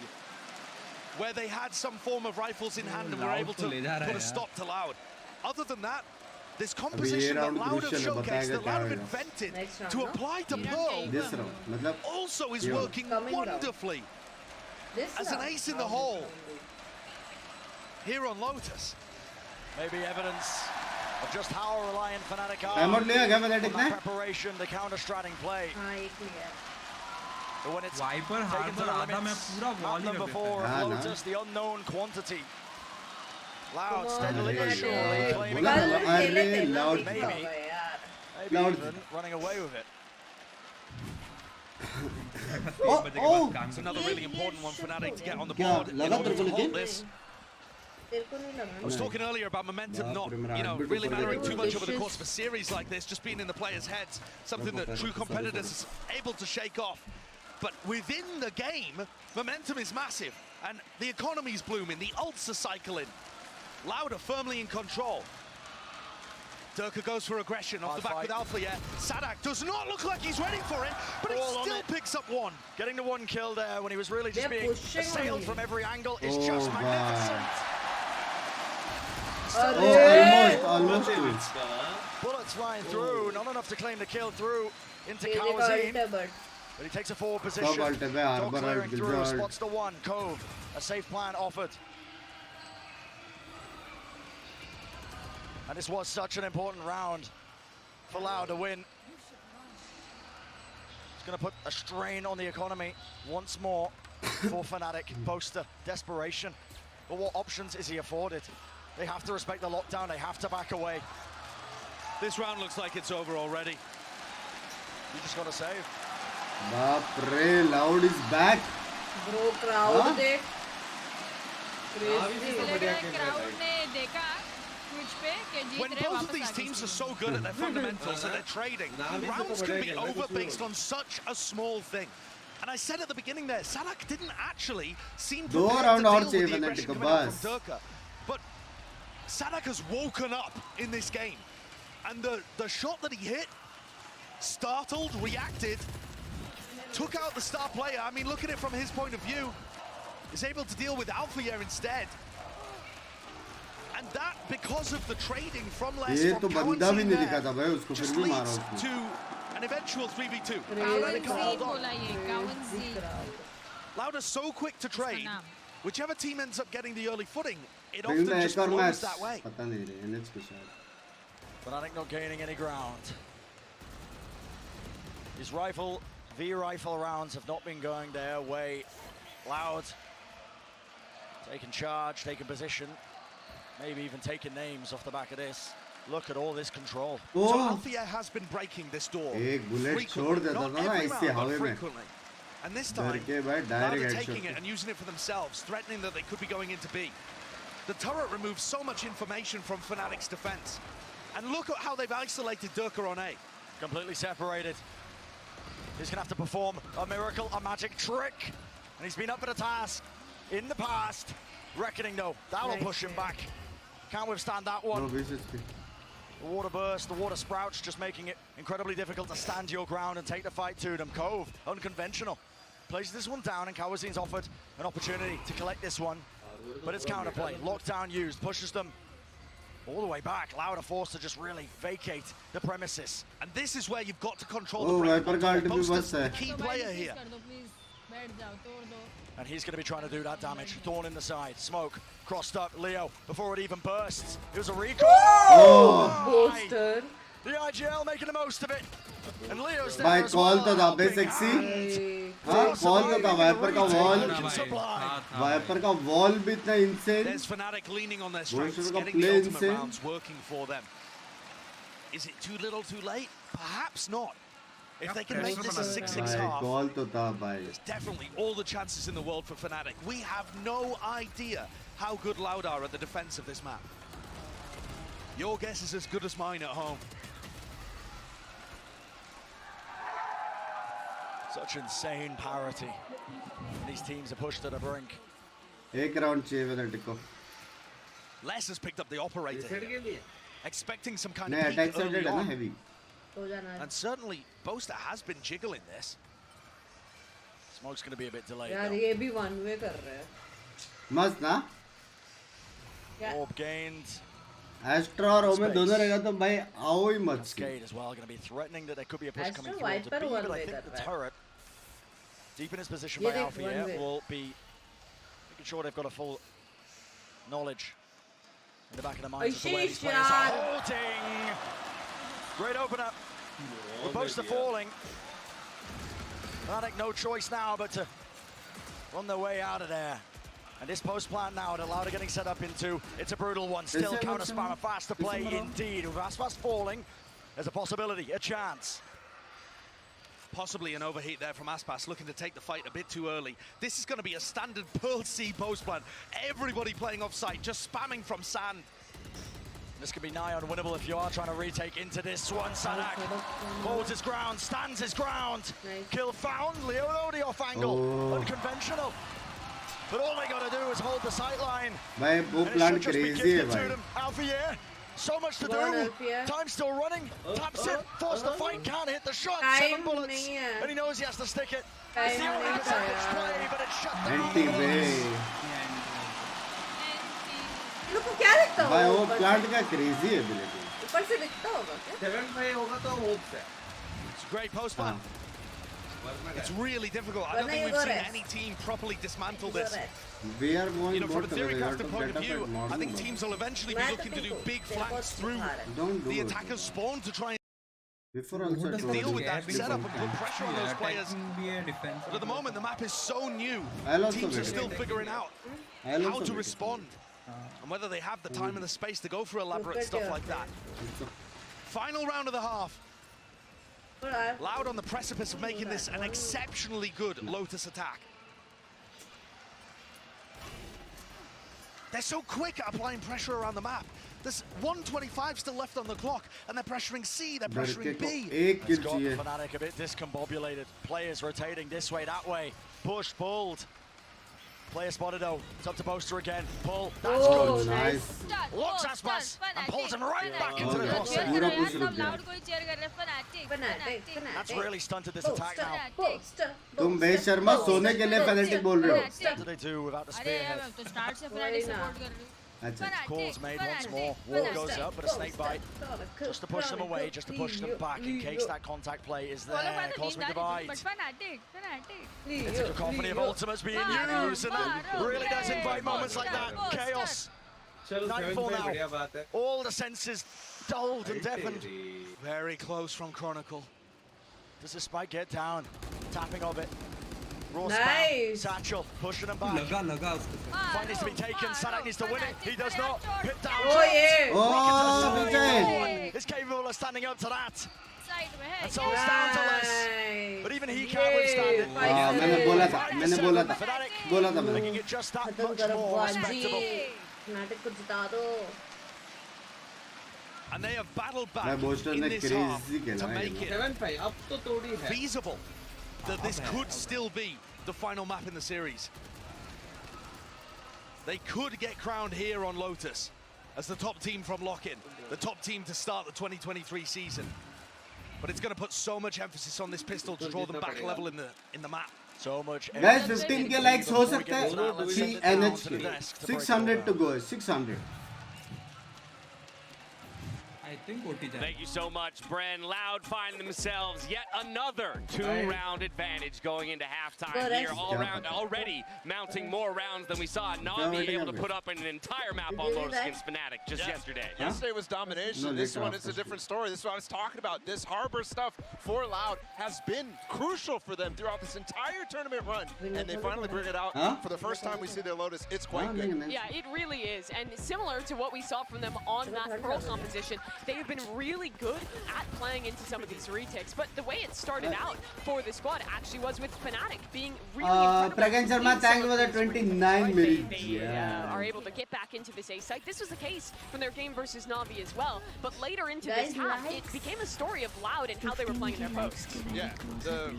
S2: where they had some form of rifles in hand and were able to put a stop to Loud. Other than that, this composition that Loud have showcased, that Loud have invented to apply to Pearl, also is working wonderfully as an ace in the hole here on Lotus.
S12: Maybe evidence of just how reliant Fnatic are on the preparation, the counter-stratting play. But when it's taken to the limits, happened before Lotus, the unknown quantity. Loud, steadily but surely, claiming maybe even running away with it.
S2: It's another really important one for Fnatic to get on the board in order to hold this. I was talking earlier about momentum not, really mattering too much over the course of a series like this, just being in the players' heads, something that true competitors are able to shake off. But within the game, momentum is massive, and the economy's blooming, the ults are cycling. Loud are firmly in control. Durka goes for aggression off the back with Alpha yet. Sadak does not look like he's ready for it, but he still picks up 1.
S12: Getting the 1 kill there when he was really just being assailed from every angle is just magnificent.
S1: Almost.
S12: Bullets flying through, not enough to claim the kill through into Kawazine. But he takes a forward position. Dog clearing through, spots the 1. Cove, a safe plan offered. And this was such an important round for Loud to win. It's going to put a strain on the economy once more for Fnatic. Boaster, desperation. But what options is he afforded? They have to respect the lockdown. They have to back away.
S2: This round looks like it's over already.
S12: You just got to save.
S1: Bapre, Loud is back.
S6: Bro, crowd देख.
S2: When both of these teams are so good at their fundamentals and their trading, rounds can be over based on such a small thing. And I said at the beginning there, Sadak didn't actually seem prepared to deal with the aggression coming out from Durka. But Sadak has woken up in this game. And the shot that he hit, startled, reacted, took out the star player. I mean, look at it from his point of view. Is able to deal with Alpha here instead. And that, because of the trading from Les from Cowan just leads to an eventual 3v2. Loud are so quick to trade, whichever team ends up getting the early footing, it often just flows that way.
S12: Fnatic not gaining any ground. His rifle, V-rifle rounds have not been going their way. Loud taking charge, taking position. Maybe even taking names off the back of this. Look at all this control.
S2: So Althea has been breaking this door frequently, not every round, but frequently. And this time, they're taking it and using it for themselves, threatening that they could be going into B. The turret removes so much information from Fnatic's defense. And look at how they've isolated Durka on A.
S12: Completely separated. He's gonna have to perform a miracle, a magic trick. And he's been up for the task in the past. Reckoning though, that'll push him back. Can't withstand that one. The water burst, the water sprouts, just making it incredibly difficult to stand your ground and take the fight to them. Cove, unconventional. Plays this one down, and Kawazin's offered an opportunity to collect this one. But it's counterplay. Lockdown used, pushes them all the way back. Loud are forced to just really vacate the premises.
S2: And this is where you've got to control the break. Boaster's the key player here.
S12: And he's going to be trying to do that damage. Thorn in the side. Smoke crossed up Leo before it even bursts. It was a recall.
S6: Oh! Booster.
S12: The IGL making the most of it. And Leo's there
S1: By
S12: as
S1: call
S12: well.
S1: to the base sexy. हाँ call to the Viper का wall. Viper का wall भी इतना insane.
S2: There's Fnatic leaning on their strengths,
S1: का
S2: getting the
S1: play
S2: ultimate
S1: insane.
S2: rounds working for them. Is it too little, too late? Perhaps not. If they can make this a 6-6 half,
S1: call to the bhai.
S2: there's definitely all the chances in the world for Fnatic. We have no idea how good Loud are at the defense of this map. Your guess is as good as mine at home.
S12: Such insane parity. These teams are pushed to the brink.
S1: एक round चाहिए Fnatic को.
S2: Les has picked up the operator here, expecting some kind
S1: नहीं
S2: of
S1: attack
S2: peak
S1: side
S2: early
S1: है ना
S2: on.
S1: heavy.
S2: And certainly, Boaster has been jiggling this.
S12: Smoke's going to be a bit delayed.
S6: यार
S12: though.
S6: ये भी one way कर रहे हैं.
S1: मस्त ना?
S12: Orb gained.
S1: Astra और Omen दोनों रहेगा तो भाई आओ ही मत.
S12: Cascade as well, going to be threatening that there could be a push
S6: Astra
S12: coming through onto
S6: Viper
S12: B,
S6: one
S12: but I
S6: way
S12: think
S6: कर
S12: the
S6: रहा है.
S12: turret, deep in his position
S6: ये
S12: by
S6: देख,
S12: Alpha
S6: one
S12: here,
S6: way.
S12: will be making sure they've got a full knowledge in the back of the minds of the way these players are
S6: यार.
S12: holding. Great opener. The Boaster falling. Fnatic no choice now but to run their way out of there. And this post plant now, the Loud are getting set up into, it's a brutal one. Still counter spam, a faster play indeed. With Aspas falling, there's a possibility, a chance.
S2: Possibly an overheat there from Aspas, looking to take the fight a bit too early. This is going to be a standard Pearl C post plan. Everybody playing off site, just spamming from sand.
S12: This could be nigh unwinnable if you are trying to retake into this one. Sanak holds his ground, stands his ground.
S6: Nice.
S12: Kill found, Leonodi off angle, unconventional. But all they got to do is hold the sight line.
S1: भाई वो
S12: And it
S1: plan
S12: should just be
S1: crazy है
S12: gifted to
S1: भाई.
S12: them. Alpha, so much to
S6: Go on,
S12: do.
S6: Alpha.
S12: Time still running. Taps it, forced the fight, can't hit the shot.
S6: Time
S12: 7 bullets.
S6: नहीं है.
S12: And he knows he has to stick it.
S6: Time
S12: It's the only
S6: नहीं
S12: percentage
S6: है.
S12: play, but it's shut down.
S1: Anti way.
S6: लोग को क्या लगता होगा?
S1: भाई वो
S6: ऊपर
S1: plant
S6: से?
S1: का crazy है बिल्कुल.
S6: ऊपर से दिखता होगा क्या?
S11: 7-5 होगा तो hopes है.
S2: It's a great post plan. It's really difficult. I don't
S6: But
S2: think
S6: now
S2: we've
S6: you
S2: seen
S6: got it.
S2: any team properly dismantle
S6: You got
S2: this.
S6: it.
S1: We are going
S2: You know, from a
S1: both
S2: theory
S1: together.
S2: crafter
S1: to
S2: point
S1: get
S2: of
S1: up
S2: view,
S1: at morning.
S2: I think teams will eventually be
S6: मैं तो
S2: looking to do
S6: देखो,
S2: big
S6: तेरे को
S2: flanks through
S6: सिखा रहा है.
S1: Don't do
S2: the
S1: it.
S2: attackers spawn to try
S1: Before also
S2: and deal with that setup and put pressure on those players.
S8: Be a defense.
S2: But at the moment, the map is so new.
S1: I'll also
S2: Teams are
S1: wait.
S2: still figuring out
S1: I'll
S2: how
S1: also
S2: to
S1: wait.
S2: respond and whether they have the time and the space to go for elaborate
S6: Look at
S2: stuff
S6: you.
S2: like that. Final round of the half.
S6: But I-
S2: Loud on the precipice of making this an exceptionally good Lotus attack. They're so quick at applying pressure around the map. There's 125 still left on the clock, and they're pressuring C, they're pressuring B.
S1: एक
S12: It's
S1: kill
S12: got
S1: चाहिए.
S12: Fnatic a bit discombobulated. Players rotating this way, that way. Push, pulled. Player spotted though. It's up to Boaster again. Pull. That's
S6: Oh,
S12: good.
S1: Nice.
S12: Looks Aspas and pulls him right back into the
S1: Yeah.
S12: crosshair.
S1: पूरा push रुक गया.
S6: Fnatic.
S12: That's really stunted this attack now.
S6: Poster.
S1: तुम बे शर्मा सोने के लिए Fnatic बोल रहे हो.
S12: What do they do without the spearhead?
S16: तो स्टार्ट से फनाटिक सपोर्ट कर रही हूँ.
S1: अच्छा.
S12: Calls made once more. Wall goes up, but a snake bite. Just to push them away, just to push them back in case that contact play is there. Cosmic Divide.
S16: But fanatic.
S12: It's a cacophony of ultimates being used, and it really does invite moments like that. Chaos.
S11: चलो
S12: Nightfall
S11: 7-5 बढ़िया
S12: now.
S11: बात है.
S12: All the senses dulled and deafened.
S2: Very close from Chronicle.
S12: Does the spike get down? Tapping of it. Raw
S6: Nice.
S12: spam. Satchel pushing him back.
S8: लगा उसको.
S12: Fight needs to be taken. Sadak needs to win it. He does not. Hit down.
S6: Oh, yeah.
S1: Oh,
S12: Rocket to the
S1: Vijay.
S12: side. Is capable of standing up to that.
S16: Side में है.
S12: And so it's down to less.
S6: Nice.
S12: But even he can't withstand it.
S1: हाँ मैंने बोला था
S12: Fnatic
S1: बोला था
S12: making
S1: मैंने.
S12: it just that
S6: खत्म
S12: much
S6: करो
S12: more
S6: बाजी.
S12: respectable.
S6: Fnatic को जिता दो.
S2: And they have battled back
S1: भाई Boaster
S2: in
S1: ने
S2: this half
S1: crazy
S2: to
S1: खेला
S2: make it
S11: 7-5 अब तो तोड़ी है.
S2: feasible that this could still be the final map in the series. They could get crowned here on Lotus. as the top team from Lock-In, the top team to start the 2023 season. But it's going to put so much emphasis on this pistol to draw them back level in the map.
S12: So much.
S1: Guys, 15 के likes हो सकते हैं. CNH के 600 to go. 600.
S5: Thank you so much, Bren. Loud find themselves yet another 2-round advantage going into halftime here. All round already mounting more rounds than we saw Na'Vi able to put up an entire map on Lotus against Fnatic just yesterday.
S9: Yesterday was domination. This one is a different story. This is what I was talking about. This Harbor stuff for Loud has been crucial for them throughout this entire tournament run. And they finally bring it out. For the first time we see their Lotus, it's quite good.
S3: Yeah, it really is. And similar to what we saw from them on that Pearl composition, they have been really good at playing into some of these retakes. But the way it started out for the squad actually was with Fnatic being really incredible.
S1: Pragan Sharma, thank you for the 29 minutes.
S3: They are able to get back into this A site. This was the case from their game versus Na'Vi as well. But later into this half, it became a story of Loud and how they were playing their posts.
S9: Yeah, the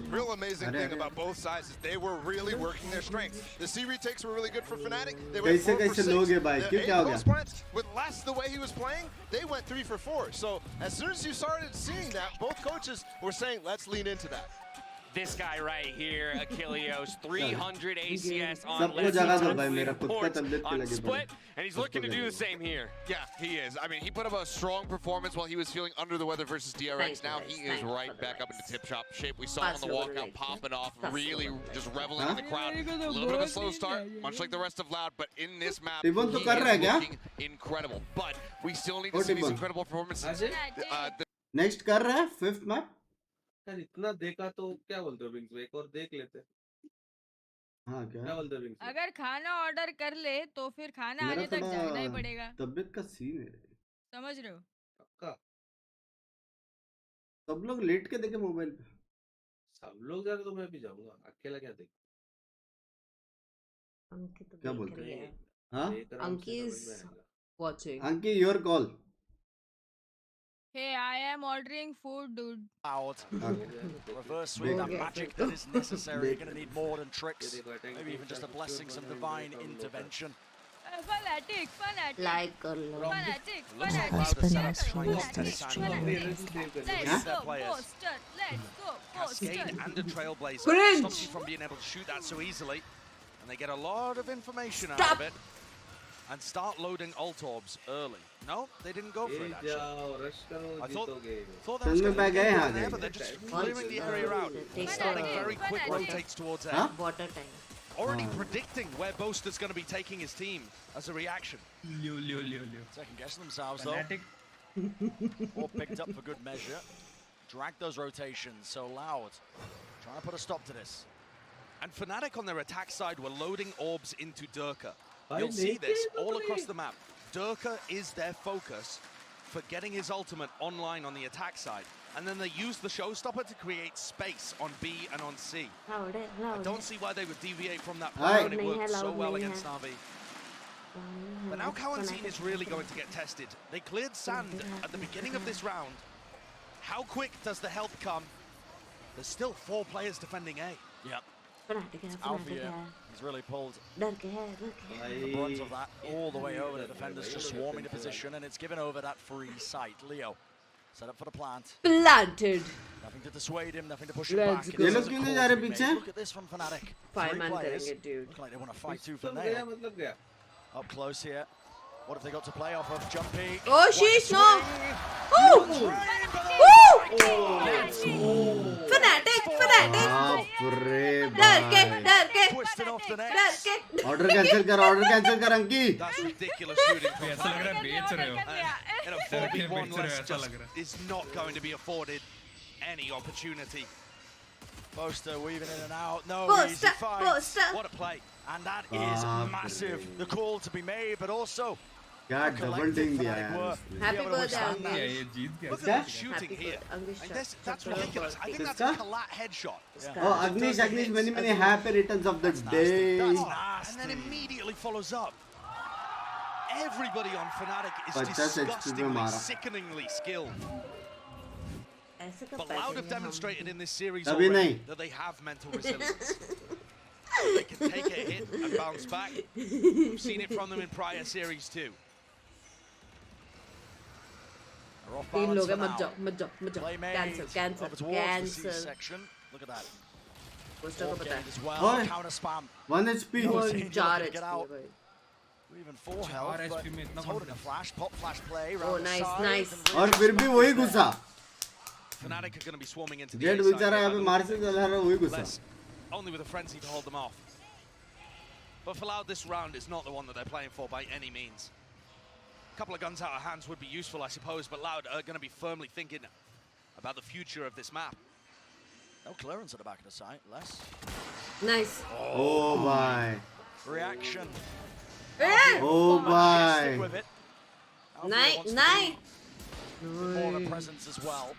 S9: real amazing thing about both sides is they were really working their strengths. The C retakes were really good for Fnatic. They went 4 for 6. With Les the way he was playing, they went 3 for 4. So as soon as you started seeing that, both coaches were saying, let's lean into that.
S5: This guy right here, Achilleos, 300 ACS on split, and he's looking to do the same here.
S4: Yeah, he is. I mean, he put up a strong performance while he was feeling under the weather versus DRX. Now he is right back up into tip-top shape. We saw him on the walkout popping off, really just reveling in the crowd. A little bit of a slow start, much like the rest of Loud, but in this map, he is looking incredible. But we still need to see these incredible performances.
S1: Next कर रहा है 5th map.
S11: इतना देखा तो क्या बोलते हो Binks, एक और देख लेते.
S1: हाँ क्या
S11: बोलते हो बिंक्स?
S16: अगर खाना ऑर्डर कर ले तो फिर खाना आने तक जाना ही पड़ेगा.
S1: तबीयत का सीन है.
S16: समझ रहे हो?
S11: पक्का.
S1: सब लोग लेट के देखे मोबाइल पे.
S11: सब लोग जा रहे तो मैं भी जाऊंगा. अकेला क्या देख.
S1: क्या बोलते हैं? हाँ?
S6: Anki is watching.
S1: Anki, your call.
S16: Hey, I am ordering food, dude.
S12: Out. Reverse swing, that magic that is necessary. You're going to need more than tricks. Maybe even just a blessing, some divine intervention.
S16: Fanatic.
S6: Like
S16: Fanatic.
S12: Looks like Loud are set up to try and get this time.
S16: Let's go, Poster. Let's go,
S2: Cascade and a Trailblazer stops you from being able to shoot that so easily. And they get a lot of information out of it. And start loading ult orbs early. No, they didn't go for it actually. I thought they was going to get in there, but they're just clearing the area out. Starting very quick rotates towards A.
S6: Water time.
S2: Already predicting where Boaster's going to be taking his team as a reaction.
S12: Second guessing themselves though. All picked up for good measure. Drag those rotations, so Loud. Trying to put a stop to this.
S2: And Fnatic on their attack side were loading orbs into Durka. You'll see this all across the map. Durka is their focus for getting his ultimate online on the attack side. And then they use the showstopper to create space on B and on C. I don't see why they would deviate from that plan when it worked so well against Na'Vi. But now Kawanzin is really going to get tested. They cleared sand at the beginning of this round. How quick does the help come? There's still 4 players defending A.
S12: Yep. Alfia has really pulled the brunt of that all the way over. The defenders just swarming the position, and it's given over that free site. Leo set up for the plant.
S6: Planted.
S12: Nothing to dissuade him, nothing to push him back.
S1: Look
S12: at this from Fnatic.
S6: 5-man करेंगे, dude.
S12: Look like they want to fight tooth and nail. Up close here. What have they got to play off of? Jumpy.
S6: Oh, sheesh, no. Fnatic. डर के.
S1: Order cancel कर अंकी.
S2: That's ridiculous shooting.
S8: ऐसा लग रहा है बेच रहे हो.
S2: And a 4v1 less just is not going to be afforded any opportunity.
S12: Poster weaving in and out. No
S6: Poster,
S12: easy fight.
S6: Poster.
S12: What a play. And that is massive. The call to be made, but also
S1: क्या double टिंग दिया यार.
S6: Happy birthday.
S2: Look at that shooting here. That's ridiculous. I think that's a collat headshot.
S1: Oh, Agnish, many happy returns of the day.
S2: And then immediately follows up. Everybody on Fnatic is disgustingly, sickeningly skilled. But Loud have demonstrated in this series already that they have mental resilience. They can take a hit and bounce back. We've seen it from them in prior series too.
S6: तीन लोग हैं, मत जाओ, cancel.
S12: Look at that.
S6: Poster को पता है.
S1: ओए,
S12: Counter spam.
S1: 1 HP.
S6: चार
S12: Get
S6: HP
S12: out.
S6: है भाई.
S12: Even 4 health, but it's holding a flash, pop flash play.
S6: Oh, nice.
S1: और फिर भी वही घुसा.
S2: Fnatic are going to be swarming into the
S1: jet
S2: A side.
S1: बेचारा यहाँ पे मार से चला रहा, वही घुसा.
S2: Only with a frenzy to hold them off. But for Loud, this round is not the one that they're playing for by any means. A couple of guns out of hands would be useful, I suppose, but Loud are going to be firmly thinking about the future of this map.
S12: No clearance at the back of the site, less.
S6: Nice.
S1: Oh my.
S12: Reaction.
S1: Oh my.
S12: Stick with it.
S6: Nice.
S12: More of a presence as well.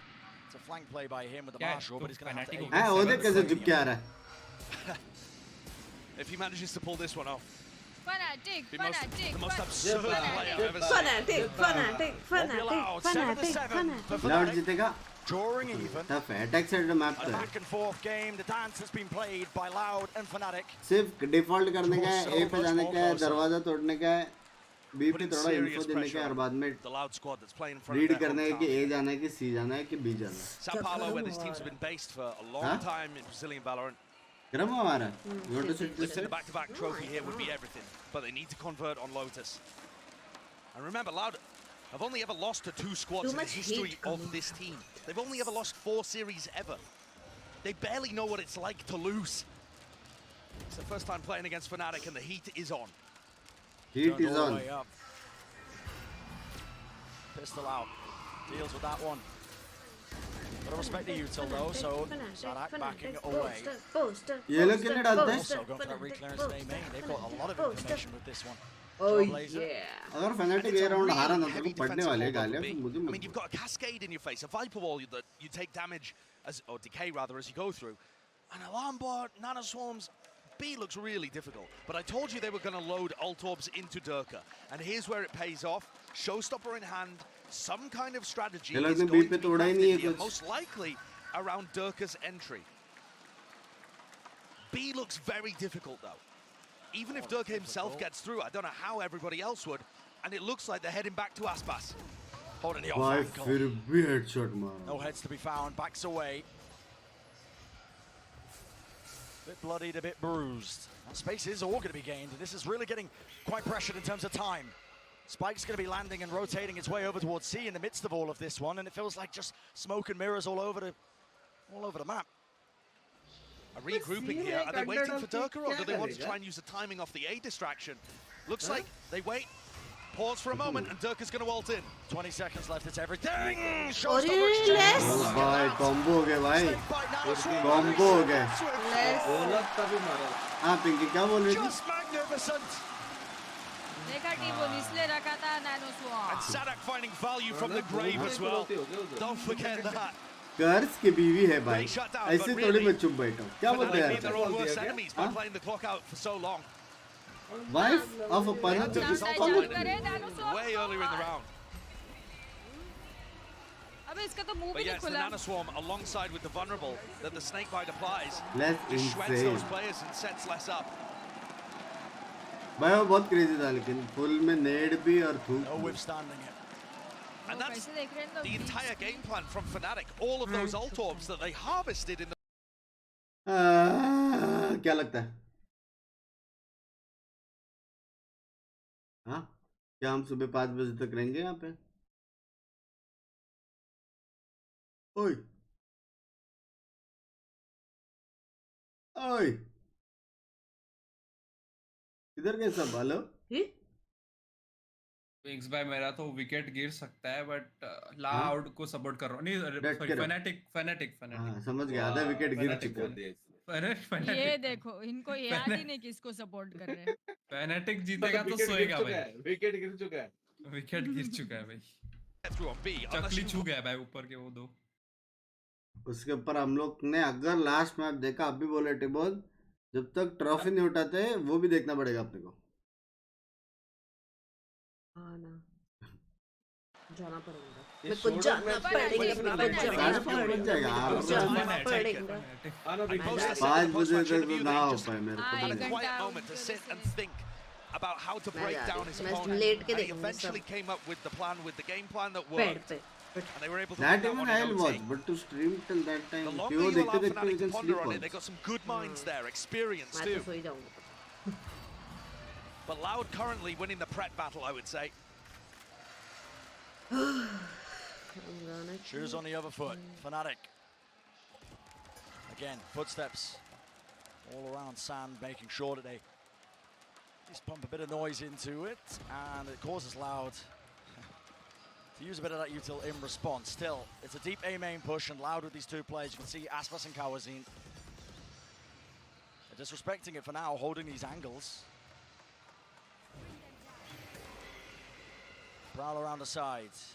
S12: It's a flank play by him with the Marshall, but he's going to have to aim.
S1: हाँ, वो देख कैसे झुक के आ रहा है.
S2: If he manages to pull this one off,
S16: Fnatic.
S2: the most absurd play I've ever seen.
S6: Fnatic.
S1: Loud जीतेगा.
S12: Drawing even.
S1: Tough attack side map
S12: A
S1: तो है.
S12: back and forth game. The dance has been played by Loud and Fnatic.
S1: सिर्फ default करने का है, A पे जाने का है, दरवाजा तोड़ने का है, B पे थोड़ा info देने का है और बाद में
S2: The Loud squad that's playing in front
S1: read
S2: of their
S1: करना है कि
S2: hometown.
S1: A जाना है कि C जाना है कि B जाना है.
S2: São Paulo, where these teams have been based for a long time in Brazilian Valorant.
S1: गरम हमारा. Go to sit
S2: Lifting the back-to-back trophy here would be everything, but they need to convert on Lotus. And remember, Loud have only ever lost to 2 squads in the history of this team. They've only ever lost 4 series ever. They barely know what it's like to lose. It's the first time playing against Fnatic, and the heat is on.
S1: Heat is
S12: All the
S1: on.
S12: way up. Pistol out. Deals with that one. Gotta respect the util though, so Sadak backing away.
S1: ये लोग कितने डालते हैं?
S12: Also going for that reclearance they made. They've got a lot of information with this one.
S6: Oh yeah.
S1: अगर Fnatic ये round हारा ना तो पढ़ने वाले गालियाँ
S2: I
S1: मुझे
S2: mean, you've got a cascade in your face, a Viper wall that you take damage, or decay rather, as you go through. An alarm bot, nanoswarms. B looks really difficult, but I told you they were going to load ult orbs into Durka, and here's where it pays off. Showstopper in hand, some kind of strategy is going to be crafted here, most likely around Durka's entry. B looks very difficult though. Even if Durka himself gets through, I don't know how everybody else would, and it looks like they're heading back to Aspas.
S12: Holding the off
S1: भाई
S12: ankle.
S1: फिर भी headshot मारा.
S12: No heads to be found. Backs away. Bit bloodied, a bit bruised. That space is all going to be gained. This is really getting quite pressured in terms of time. Spike's going to be landing and rotating its way over towards C in the midst of all of this one, and it feels like just smoke and mirrors all over the map.
S2: A regrouping here. Are they waiting for Durka, or do they want to try and use the timing off the A distraction? Looks like they wait, pause for a moment, and Durka's going to ult in.
S12: 20 seconds left, it's everything!
S1: Oh भाई combo हो गए भाई. Combo हो गए. हाँ पिंकी क्या बोल रही थी?
S12: Just magnificent!
S2: And Sadak finding value from the grave as well. Don't forget that.
S1: कर्स की बीवी है भाई. ऐसे थोड़ी मैं चुप बैठा हूँ. क्या बोलते हैं?
S2: Their own worst enemies by playing the clock out for so long.
S1: Wife of a pilot.
S2: Way earlier in the round.
S16: अबे इसका तो मुंह भी
S2: But
S16: नहीं
S2: yes, the
S16: खुला.
S2: nanoswarm alongside with the vulnerable that the snakebite applies
S1: That's
S2: just shreds
S1: insane.
S2: those players and sets less up.
S1: भाई वो बहुत क्रेजी था लेकिन फुल में नेड भी और थूक.
S12: No withstanding it.
S2: And that's the entire game plan from Fnatic. All of those ult orbs that they harvested in the...
S1: क्या लगता है? हाँ? क्या हम सुबह 5 बजे तक रहेंगे यहाँ पे? ओए ओए किधर गए सब? हेलो
S8: विंग्स भाई मेरा तो विकेट गिर सकता है बट लाउड को सपोर्ट कर रहा हूँ. नहीं फैनेटिक
S1: हाँ समझ गया. आधा विकेट गिर चुका है.
S16: ये देखो इनको याद ही नहीं किसको सपोर्ट कर रहे हैं.
S8: फैनेटिक जीतेगा तो सोएगा भाई.
S11: विकेट गिर चुका है.
S8: विकेट गिर चुका है भाई. चकली छू गया भाई ऊपर के वो 2.
S1: उसके ऊपर हम लोग ने अगर लास्ट मैच देखा, अभी बोले टेबल जब तक ट्रॉफी नहीं उठाते वो भी देखना पड़ेगा अपने को.
S6: हाँ ना जाना पड़ेगा. मेरे को जाना पड़ेगा.
S1: 5 बजे तक तो ना हो पाए मेरे को.
S2: quiet moment to sit and think about how to break down his
S6: मैं
S2: opponent.
S6: लेट के
S2: And he
S6: देखूंगी
S2: eventually
S6: सब.
S2: came up with the plan, with the game plan that worked. And they were able to
S1: That
S2: win
S1: even
S2: that
S1: I'll
S2: one
S1: watch,
S2: in OT.
S1: but to stream till that time,
S2: The longer
S1: you
S2: you allow
S1: we
S2: Fnatic to
S1: can
S2: ponder
S1: sleep
S2: on it,
S1: also.
S2: they've got some good minds there, experience
S6: मैं
S2: too.
S6: तो सोई जाऊंगा.
S2: But Loud currently winning the prep battle, I would say.
S12: Shoes on the other foot. Fnatic. Again, footsteps all around sand, making sure that they just pump a bit of noise into it, and it causes Loud to use a bit of that util in response. Still, it's a deep A main push, and Loud with these two players. You can see Aspas and Kawazin. They're disrespecting it for now, holding these angles. Prowl around the sides.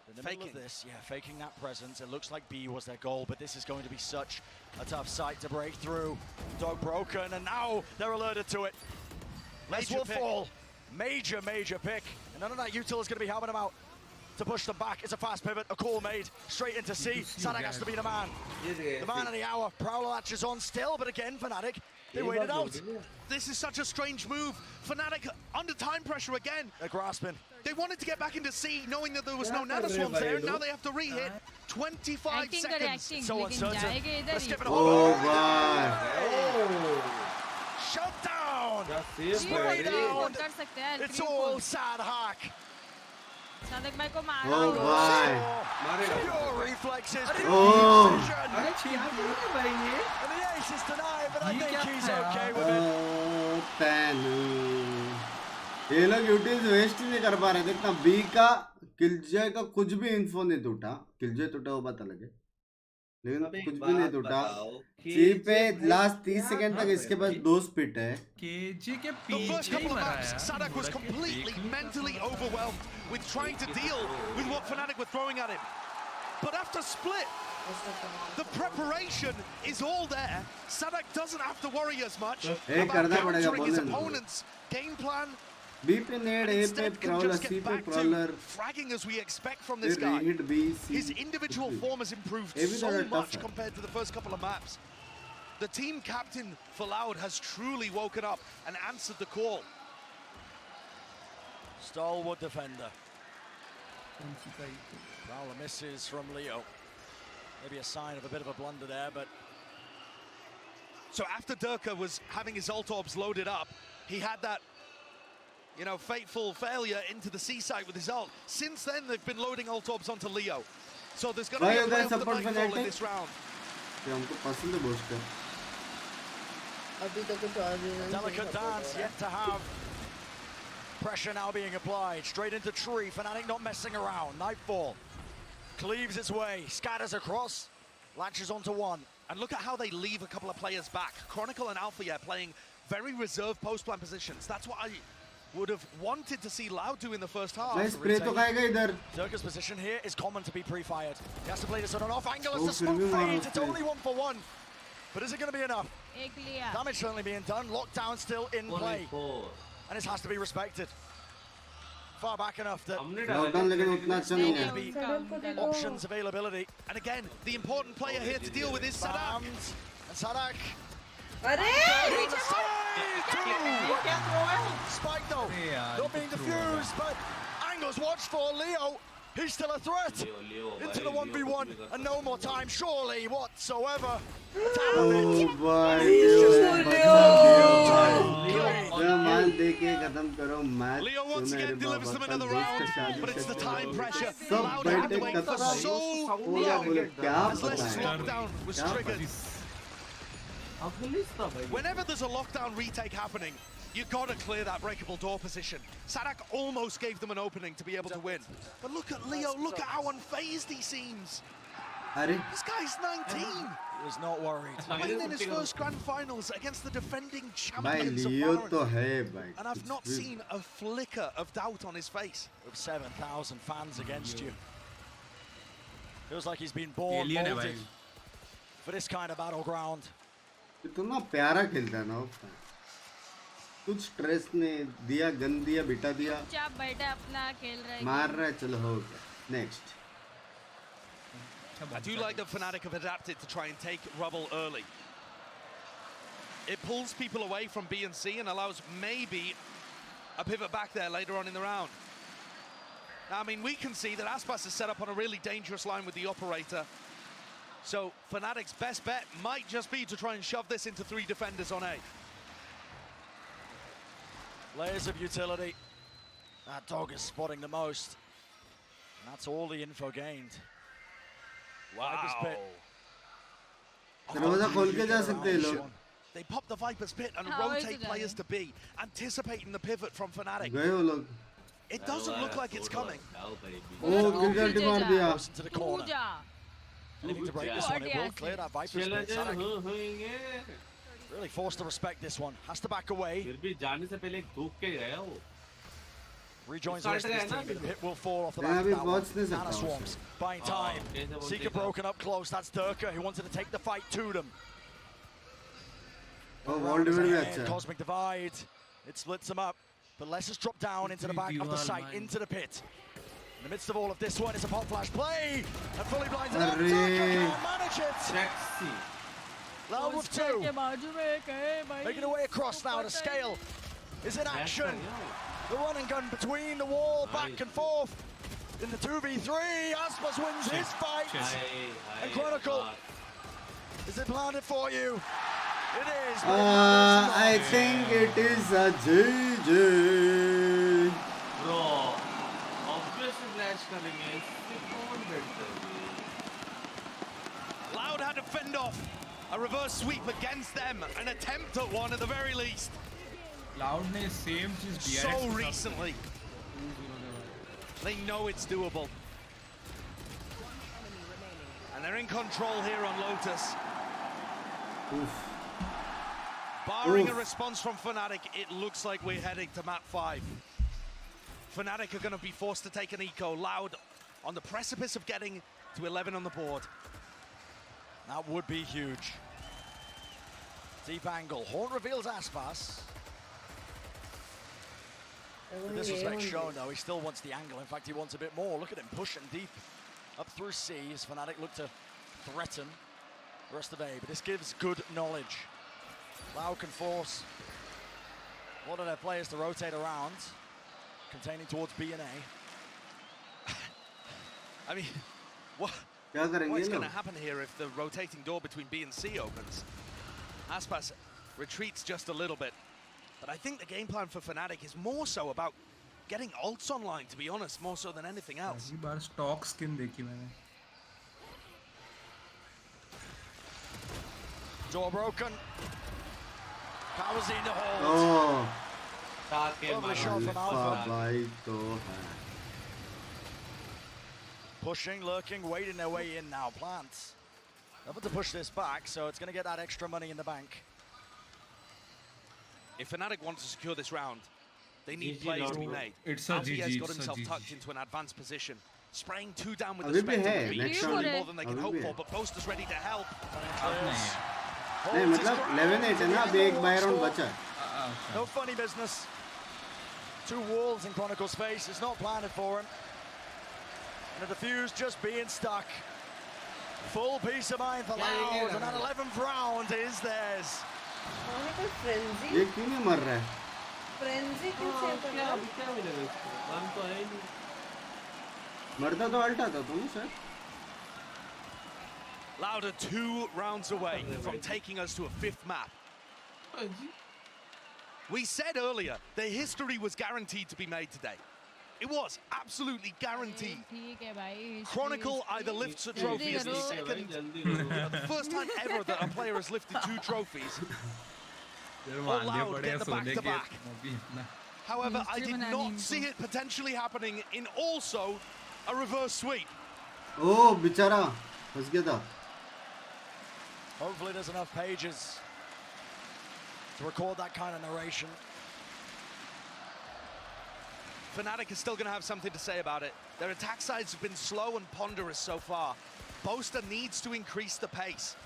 S12: In the middle of this, yeah, faking that presence. It looks like B was their goal, but this is going to be such a tough sight to break through. Dog broken, and now they're alerted to it. Less will fall. Major, major pick. And none of that util is going to be helping them out. To push them back, it's a fast pivot, a call made, straight into C. Sadak has to be the man. The man of the hour. Prowler latches on still, but again, Fnatic, they waited out.
S2: This is such a strange move. Fnatic under time pressure again.
S12: They're grasping.
S2: They wanted to get back into C, knowing that there was no Nano Swarms there, and now they have to re-hit. 25 seconds.
S12: So uncertain. Let's give it a
S1: Oh,
S12: look.
S1: wow.
S12: Shut down. Spray down. It's all sad hack.
S16: Sadiq भाई को मारा.
S1: Oh, wow.
S12: Pure reflexes.
S1: Oh.
S12: Precision. And the ace is denied, but I think he's okay with it.
S1: Oh, Tanu. ये लोग UTs waste ही नहीं कर पा रहे. देखना बी का किलजॉय का कुछ भी इन्फो नहीं टूटा. किलजॉय टूटा वो पता लगे, लेकिन कुछ भी नहीं टूटा. सी पे लास्ट 30 सेकंड तक इसके पास 2 स्पिट है.
S8: केजे के
S2: The first
S8: पीछे ही
S2: couple of
S8: मरा
S2: maps,
S8: है.
S2: Sadak was completely mentally overwhelmed with trying to deal with what Fnatic were throwing at him. But after split, the preparation is all there. Sadak doesn't have to worry as much about countering his opponent's game plan.
S1: B पे नेड, A पे
S2: Instead, can
S1: prowler,
S2: just
S1: C
S2: get
S1: पे
S2: back to
S1: prowler,
S2: fragging as we expect from
S1: फिर
S2: this guy.
S1: Rehit B C.
S2: His individual form has improved
S1: Every
S2: so
S1: other
S2: much
S1: tougher.
S2: compared to the first couple of maps. The team captain for Loud has truly woken up and answered the call.
S12: Stalwart defender. Prowler misses from Leo. Maybe a sign of a bit of a blunder there, but...
S2: So after Durka was having his ult orbs loaded up, he had that, you know, fateful failure into the C site with his ult. Since then, they've been loading ult orbs onto Leo. So there's going to be a play for the nightfall in this round.
S1: हमको पसंद है booster.
S6: अभी तो कुछ और भी नहीं.
S12: Delicate dance yet to have. Pressure now being applied. Straight into tree. Fnatic not messing around. Nightfall. Cleaves its way. Scatters across. Latches onto one.
S2: And look at how they leave a couple of players back. Chronicle and Alpha, yeah, playing very reserved post-plan positions. That's what I would have wanted to see Loud do in the first half.
S1: भाई spray तो खाएगा इधर.
S12: Durka's position here is common to be pre-fired. He has to play this on an off angle as
S1: Oh,
S12: the smoke
S1: फिर भी मारा
S12: fades. It's
S1: उसने.
S12: only 1-for-1. But is it going to be enough?
S16: एक लिया.
S12: Damage certainly being done. Lockdown still in play. And this has to be respected. Far back enough that
S1: lockdown लेकिन उतना अच्छा नहीं है.
S12: be options availability.
S2: And again, the important player here to deal with is Sadak.
S12: And Sadak.
S6: अरे
S12: Spike though. Not being defused, but angles watch for Leo. He's still a threat. Into the 1v1 and no more time surely whatsoever.
S1: Oh boy. मान दे के खत्म करो match.
S2: Leo once again delivers them another round, but it's the time pressure.
S1: सब
S2: Loud had to
S1: बैठे
S2: wait for
S1: खत्म.
S2: so
S1: बोला
S2: long
S1: क्या
S2: as
S1: पता
S2: less
S1: है.
S2: lockdown was
S1: क्या
S2: triggered.
S1: पता.
S2: Whenever there's a lockdown retake happening, you gotta clear that breakable door position. Sadak almost gave them an opening to be able to win. But look at Leo, look at how unfazed he seems.
S1: अरे
S2: This guy's 19.
S12: He was not worried.
S2: Playing in his first grand finals against the defending
S1: भाई
S2: champions of
S1: Leo
S2: VALORANT.
S1: तो है भाई.
S2: And I've not seen a flicker of doubt on his face.
S12: With 7,000 fans against you. Feels like he's been born
S8: Alien है
S12: molded
S8: भाई.
S12: for this kind of battleground.
S1: इतना प्यारा खेलता है ना उसका. कुछ स्ट्रेस नहीं दिया, गन दिया, बिटा दिया,
S16: चुपचाप बैठे अपना खेल रहा है.
S1: मार रहा है, चलो हो गया. Next.
S2: I do like that Fnatic have adapted to try and take rubble early. It pulls people away from B and C and allows maybe a pivot back there later on in the round.
S17: I mean, we can see that Aspas is set up on a really dangerous line with the operator. So Fnatic's best bet might just be to try and shove this into 3 defenders on A.
S12: Layers of utility. That dog is spotting the most. And that's all the info gained.
S17: Wow. They pop the Viper's Pit and rotate players to B, anticipating the pivot from Fnatic. It doesn't look like it's coming.
S12: To the corner. Looking to break this one, it will clear that Viper's Pit. Really forced to respect this one. Has to back away. Rejoins the rest of his team, but the pit will fall off the back of that one. Nana Swarms, buying time. Seeker broken up close, that's Durka, who wanted to take the fight to them. Cosmic Divide, it splits them up. But Les has dropped down into the back of the site, into the pit. In the midst of all of this one, it's a pop flash play. And fully blinds it up, Durka can't manage it. Loud with 2. Making their way across now, the scale is in action. The run and gun between the wall, back and forth. In the 2v3, Aspas wins his fight. And Chronicle, is it planted for you? It is.
S1: I think it is a GG.
S11: Bro, obviously flash करेंगे.
S17: Loud had to fend off a reverse sweep against them, an attempt at one at the very least.
S8: Loud ने same चीज
S17: so recently. They know it's doable. And they're in control here on Lotus.
S1: Oof.
S17: Barring a response from Fnatic, it looks like we're heading to map 5. Fnatic are going to be forced to take an eco. Loud on the precipice of getting to 11 on the board.
S12: That would be huge. Deep angle. Horn reveals Aspas. The disrespect shown though, he still wants the angle. In fact, he wants a bit more. Look at him pushing deep up through C as Fnatic look to threaten the rest of A. But this gives good knowledge. Loud can force one of their players to rotate around, containing towards B and A.
S17: I mean, what's going to happen here if the rotating door between B and C opens? Aspas retreats just a little bit. But I think the game plan for Fnatic is more so about getting ults online, to be honest, more so than anything else.
S8: पहली बार stock skin देखी मैंने.
S12: Door broken. Powers in the hold. Lovely shot from Alpha. Pushing, lurking, waiting their way in now. Plants. Able to push this back, so it's going to get that extra money in the bank.
S17: If Fnatic want to secure this round, they need plays to be made.
S8: It's a
S17: Alfie's
S8: GG.
S17: got himself tucked into an advanced position. Spraying 2 down with the Spectre. Surely more than they can hope for, but Boaster's ready to help.
S1: नहीं मतलब 11-8 है ना, अभी एक bye round बचा है.
S12: No funny business. 2 walls in Chronicle's face. It's not planted for him. And the defuse just being stuck. Full peace of mind for Loud, and that 11th round is theirs.
S1: ये क्यों नहीं मर रहा है?
S6: Frenzy क्यों save कर रहा है?
S11: क्या मिलेगा इसको? वन तो है नहीं.
S1: मरता तो अल्टा था तुम sir.
S17: Loud are 2 rounds away from taking us to a 5th map. We said earlier that history was guaranteed to be made today. It was absolutely guaranteed. Chronicle either lifts a trophy as the the first time ever that a player has lifted 2 trophies. Or Loud get the back-to-back. However, I did not see it potentially happening in also a reverse sweep.
S1: Oh, बिचारा फंस गया था.
S12: Hopefully there's enough pages to record that kind of narration.
S17: Fnatic is still going to have something to say about it. Their attack sides have been slow and ponderous so far. Boaster needs to increase the pace.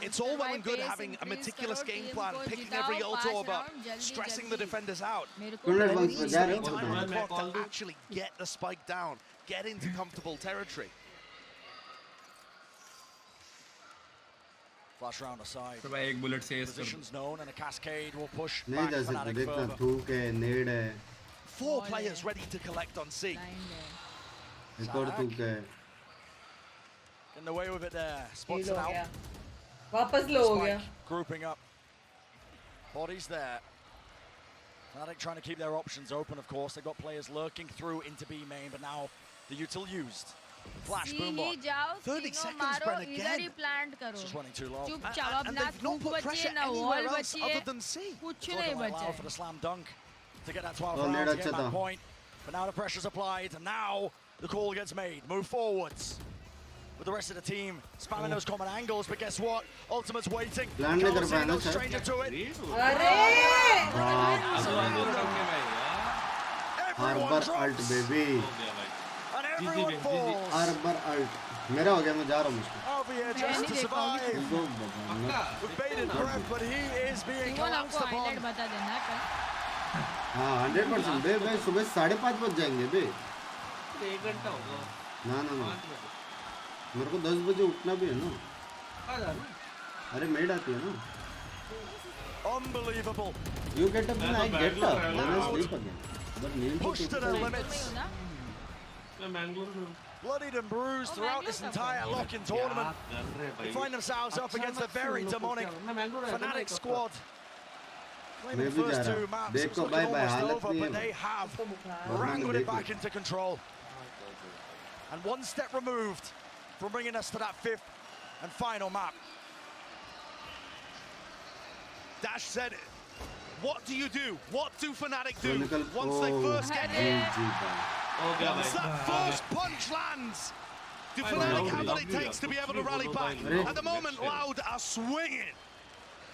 S17: It's all well and good having a meticulous game plan, picking every ult orb up, stressing the defenders out. There needs to be time on the clock to actually get the spike down, get into comfortable territory.
S12: Flash round aside.
S8: एक bullet से
S12: Positions known and a cascade will push
S1: नहीं
S12: back
S1: जा सकते.
S12: Fnatic
S1: देखना
S12: further.
S1: थूक है, नेड है.
S17: 4 players ready to collect on C.
S12: Getting away with it there. Spots it out.
S6: वापस लो हो गया.
S12: Grouping up. Bodies there. Fnatic trying to keep their options open, of course. They've got players lurking through into B main, but now the util used. Flash boombot.
S17: 30 seconds, Bren, again.
S12: It's just running too low.
S17: And they've not put pressure anywhere else other than C.
S12: Looking like Lau for the slam dunk to get that 12 round to get that point. But now the pressure's applied, and now the call gets made. Move forwards. With the rest of the team spamming those common angles, but guess what? Ultimate's waiting. No stranger to it.
S1: Arbor ult baby.
S12: And everyone falls.
S1: Arbor ult. मेरा हो गया, मैं जा रहा हूँ उसको.
S12: Over just to survive. With bated breath, but he is being collapsed upon.
S1: हाँ 100% बे बे सुबह 5:30 बज जाएंगे बे.
S11: 1 घंटा होगा.
S1: ना मेरे को 10 बजे उठना भी है ना. अरे मेड आती है ना.
S12: Unbelievable.
S1: You get up and I get up. Then I sleep again. But need
S12: pushed to the limits. Bloodied and bruised throughout this entire lock-in tournament. They find themselves up against a very demonic Fnatic squad. Claiming the first 2 maps, it's looking almost over, but they have wrangled it back into control. And 1 step removed from bringing us to that 5th and final map.
S17: Dash said it. What do you do? What do Fnatic do once they first get in? Once that first punch lands, do Fnatic have what it takes to be able to rally back? At the moment, Loud are swinging.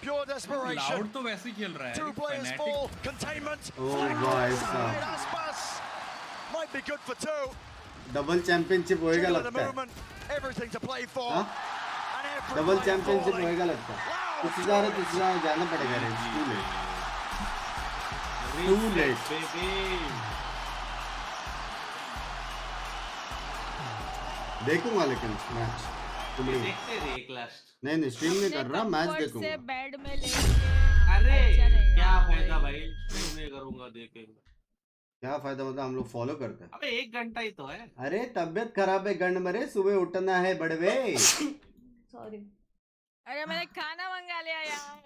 S12: Pure desperation.
S8: Loud तो वैसे ही खेल रहा है.
S12: 2 players fall. Containment. Might be good for 2.
S1: Double championship होएगा लगता है.
S12: Everything to play for.
S1: Double championship होएगा लगता है. कुछ ज़्यादा जाना पड़ेगा रे. Too late. देखूंगा लेकिन मैच.
S11: देखते रहे एक लास्ट.
S1: नहीं स्ट्रीम नहीं कर रहा, मैच देखूंगा.
S16: से बेड में ले.
S11: अरे क्या फायदा भाई, स्ट्रीम नहीं करूंगा देखेंगे.
S1: क्या फायदा, मतलब हम लोग फॉलो करते हैं.
S11: अबे 1 घंटा ही तो है.
S1: अरे तबियत खराब है गंड मरे, सुबह उठना है बड़वे.
S6: सॉरी.
S16: अरे मैंने खाना मंगा लिया यार.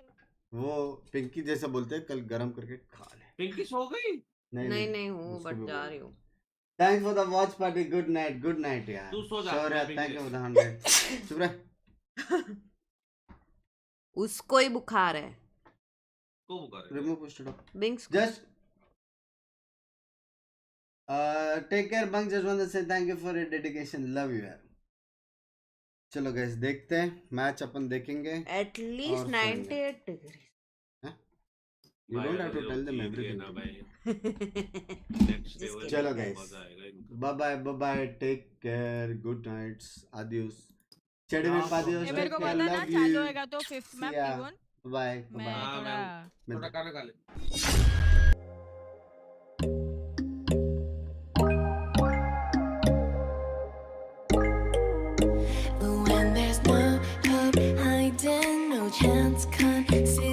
S1: वो पिंकी जैसा बोलते हैं, कल गरम करके खा ले.
S11: पिंकी सो गई?
S6: नहीं हूँ बट जा रही हूँ.
S1: Thanks for the watch party. Good night यार.
S11: तू सो जा.
S1: Thank you for the 100. चुप रह.
S6: उसको ही बुखार है.
S11: को बुखार है?
S1: Remove posted up.
S6: Binks.
S1: Just take care Binks. Just want to say thank you for your dedication. Love you यार. चलो guys देखते हैं मैच, अपन देखेंगे.
S6: At least 98 degrees.
S1: You don't have to tell them everything. चलो guys. Bye. Take care. Good nights. Adios. चढ़े में adios.
S16: मेरे को पता ना चालू होएगा तो 5th मैप टीवन.
S1: Bye.
S16: मैं
S11: थोड़ा खाना खा ले.
S19: But when there's no hope hiding, no chance, can't see.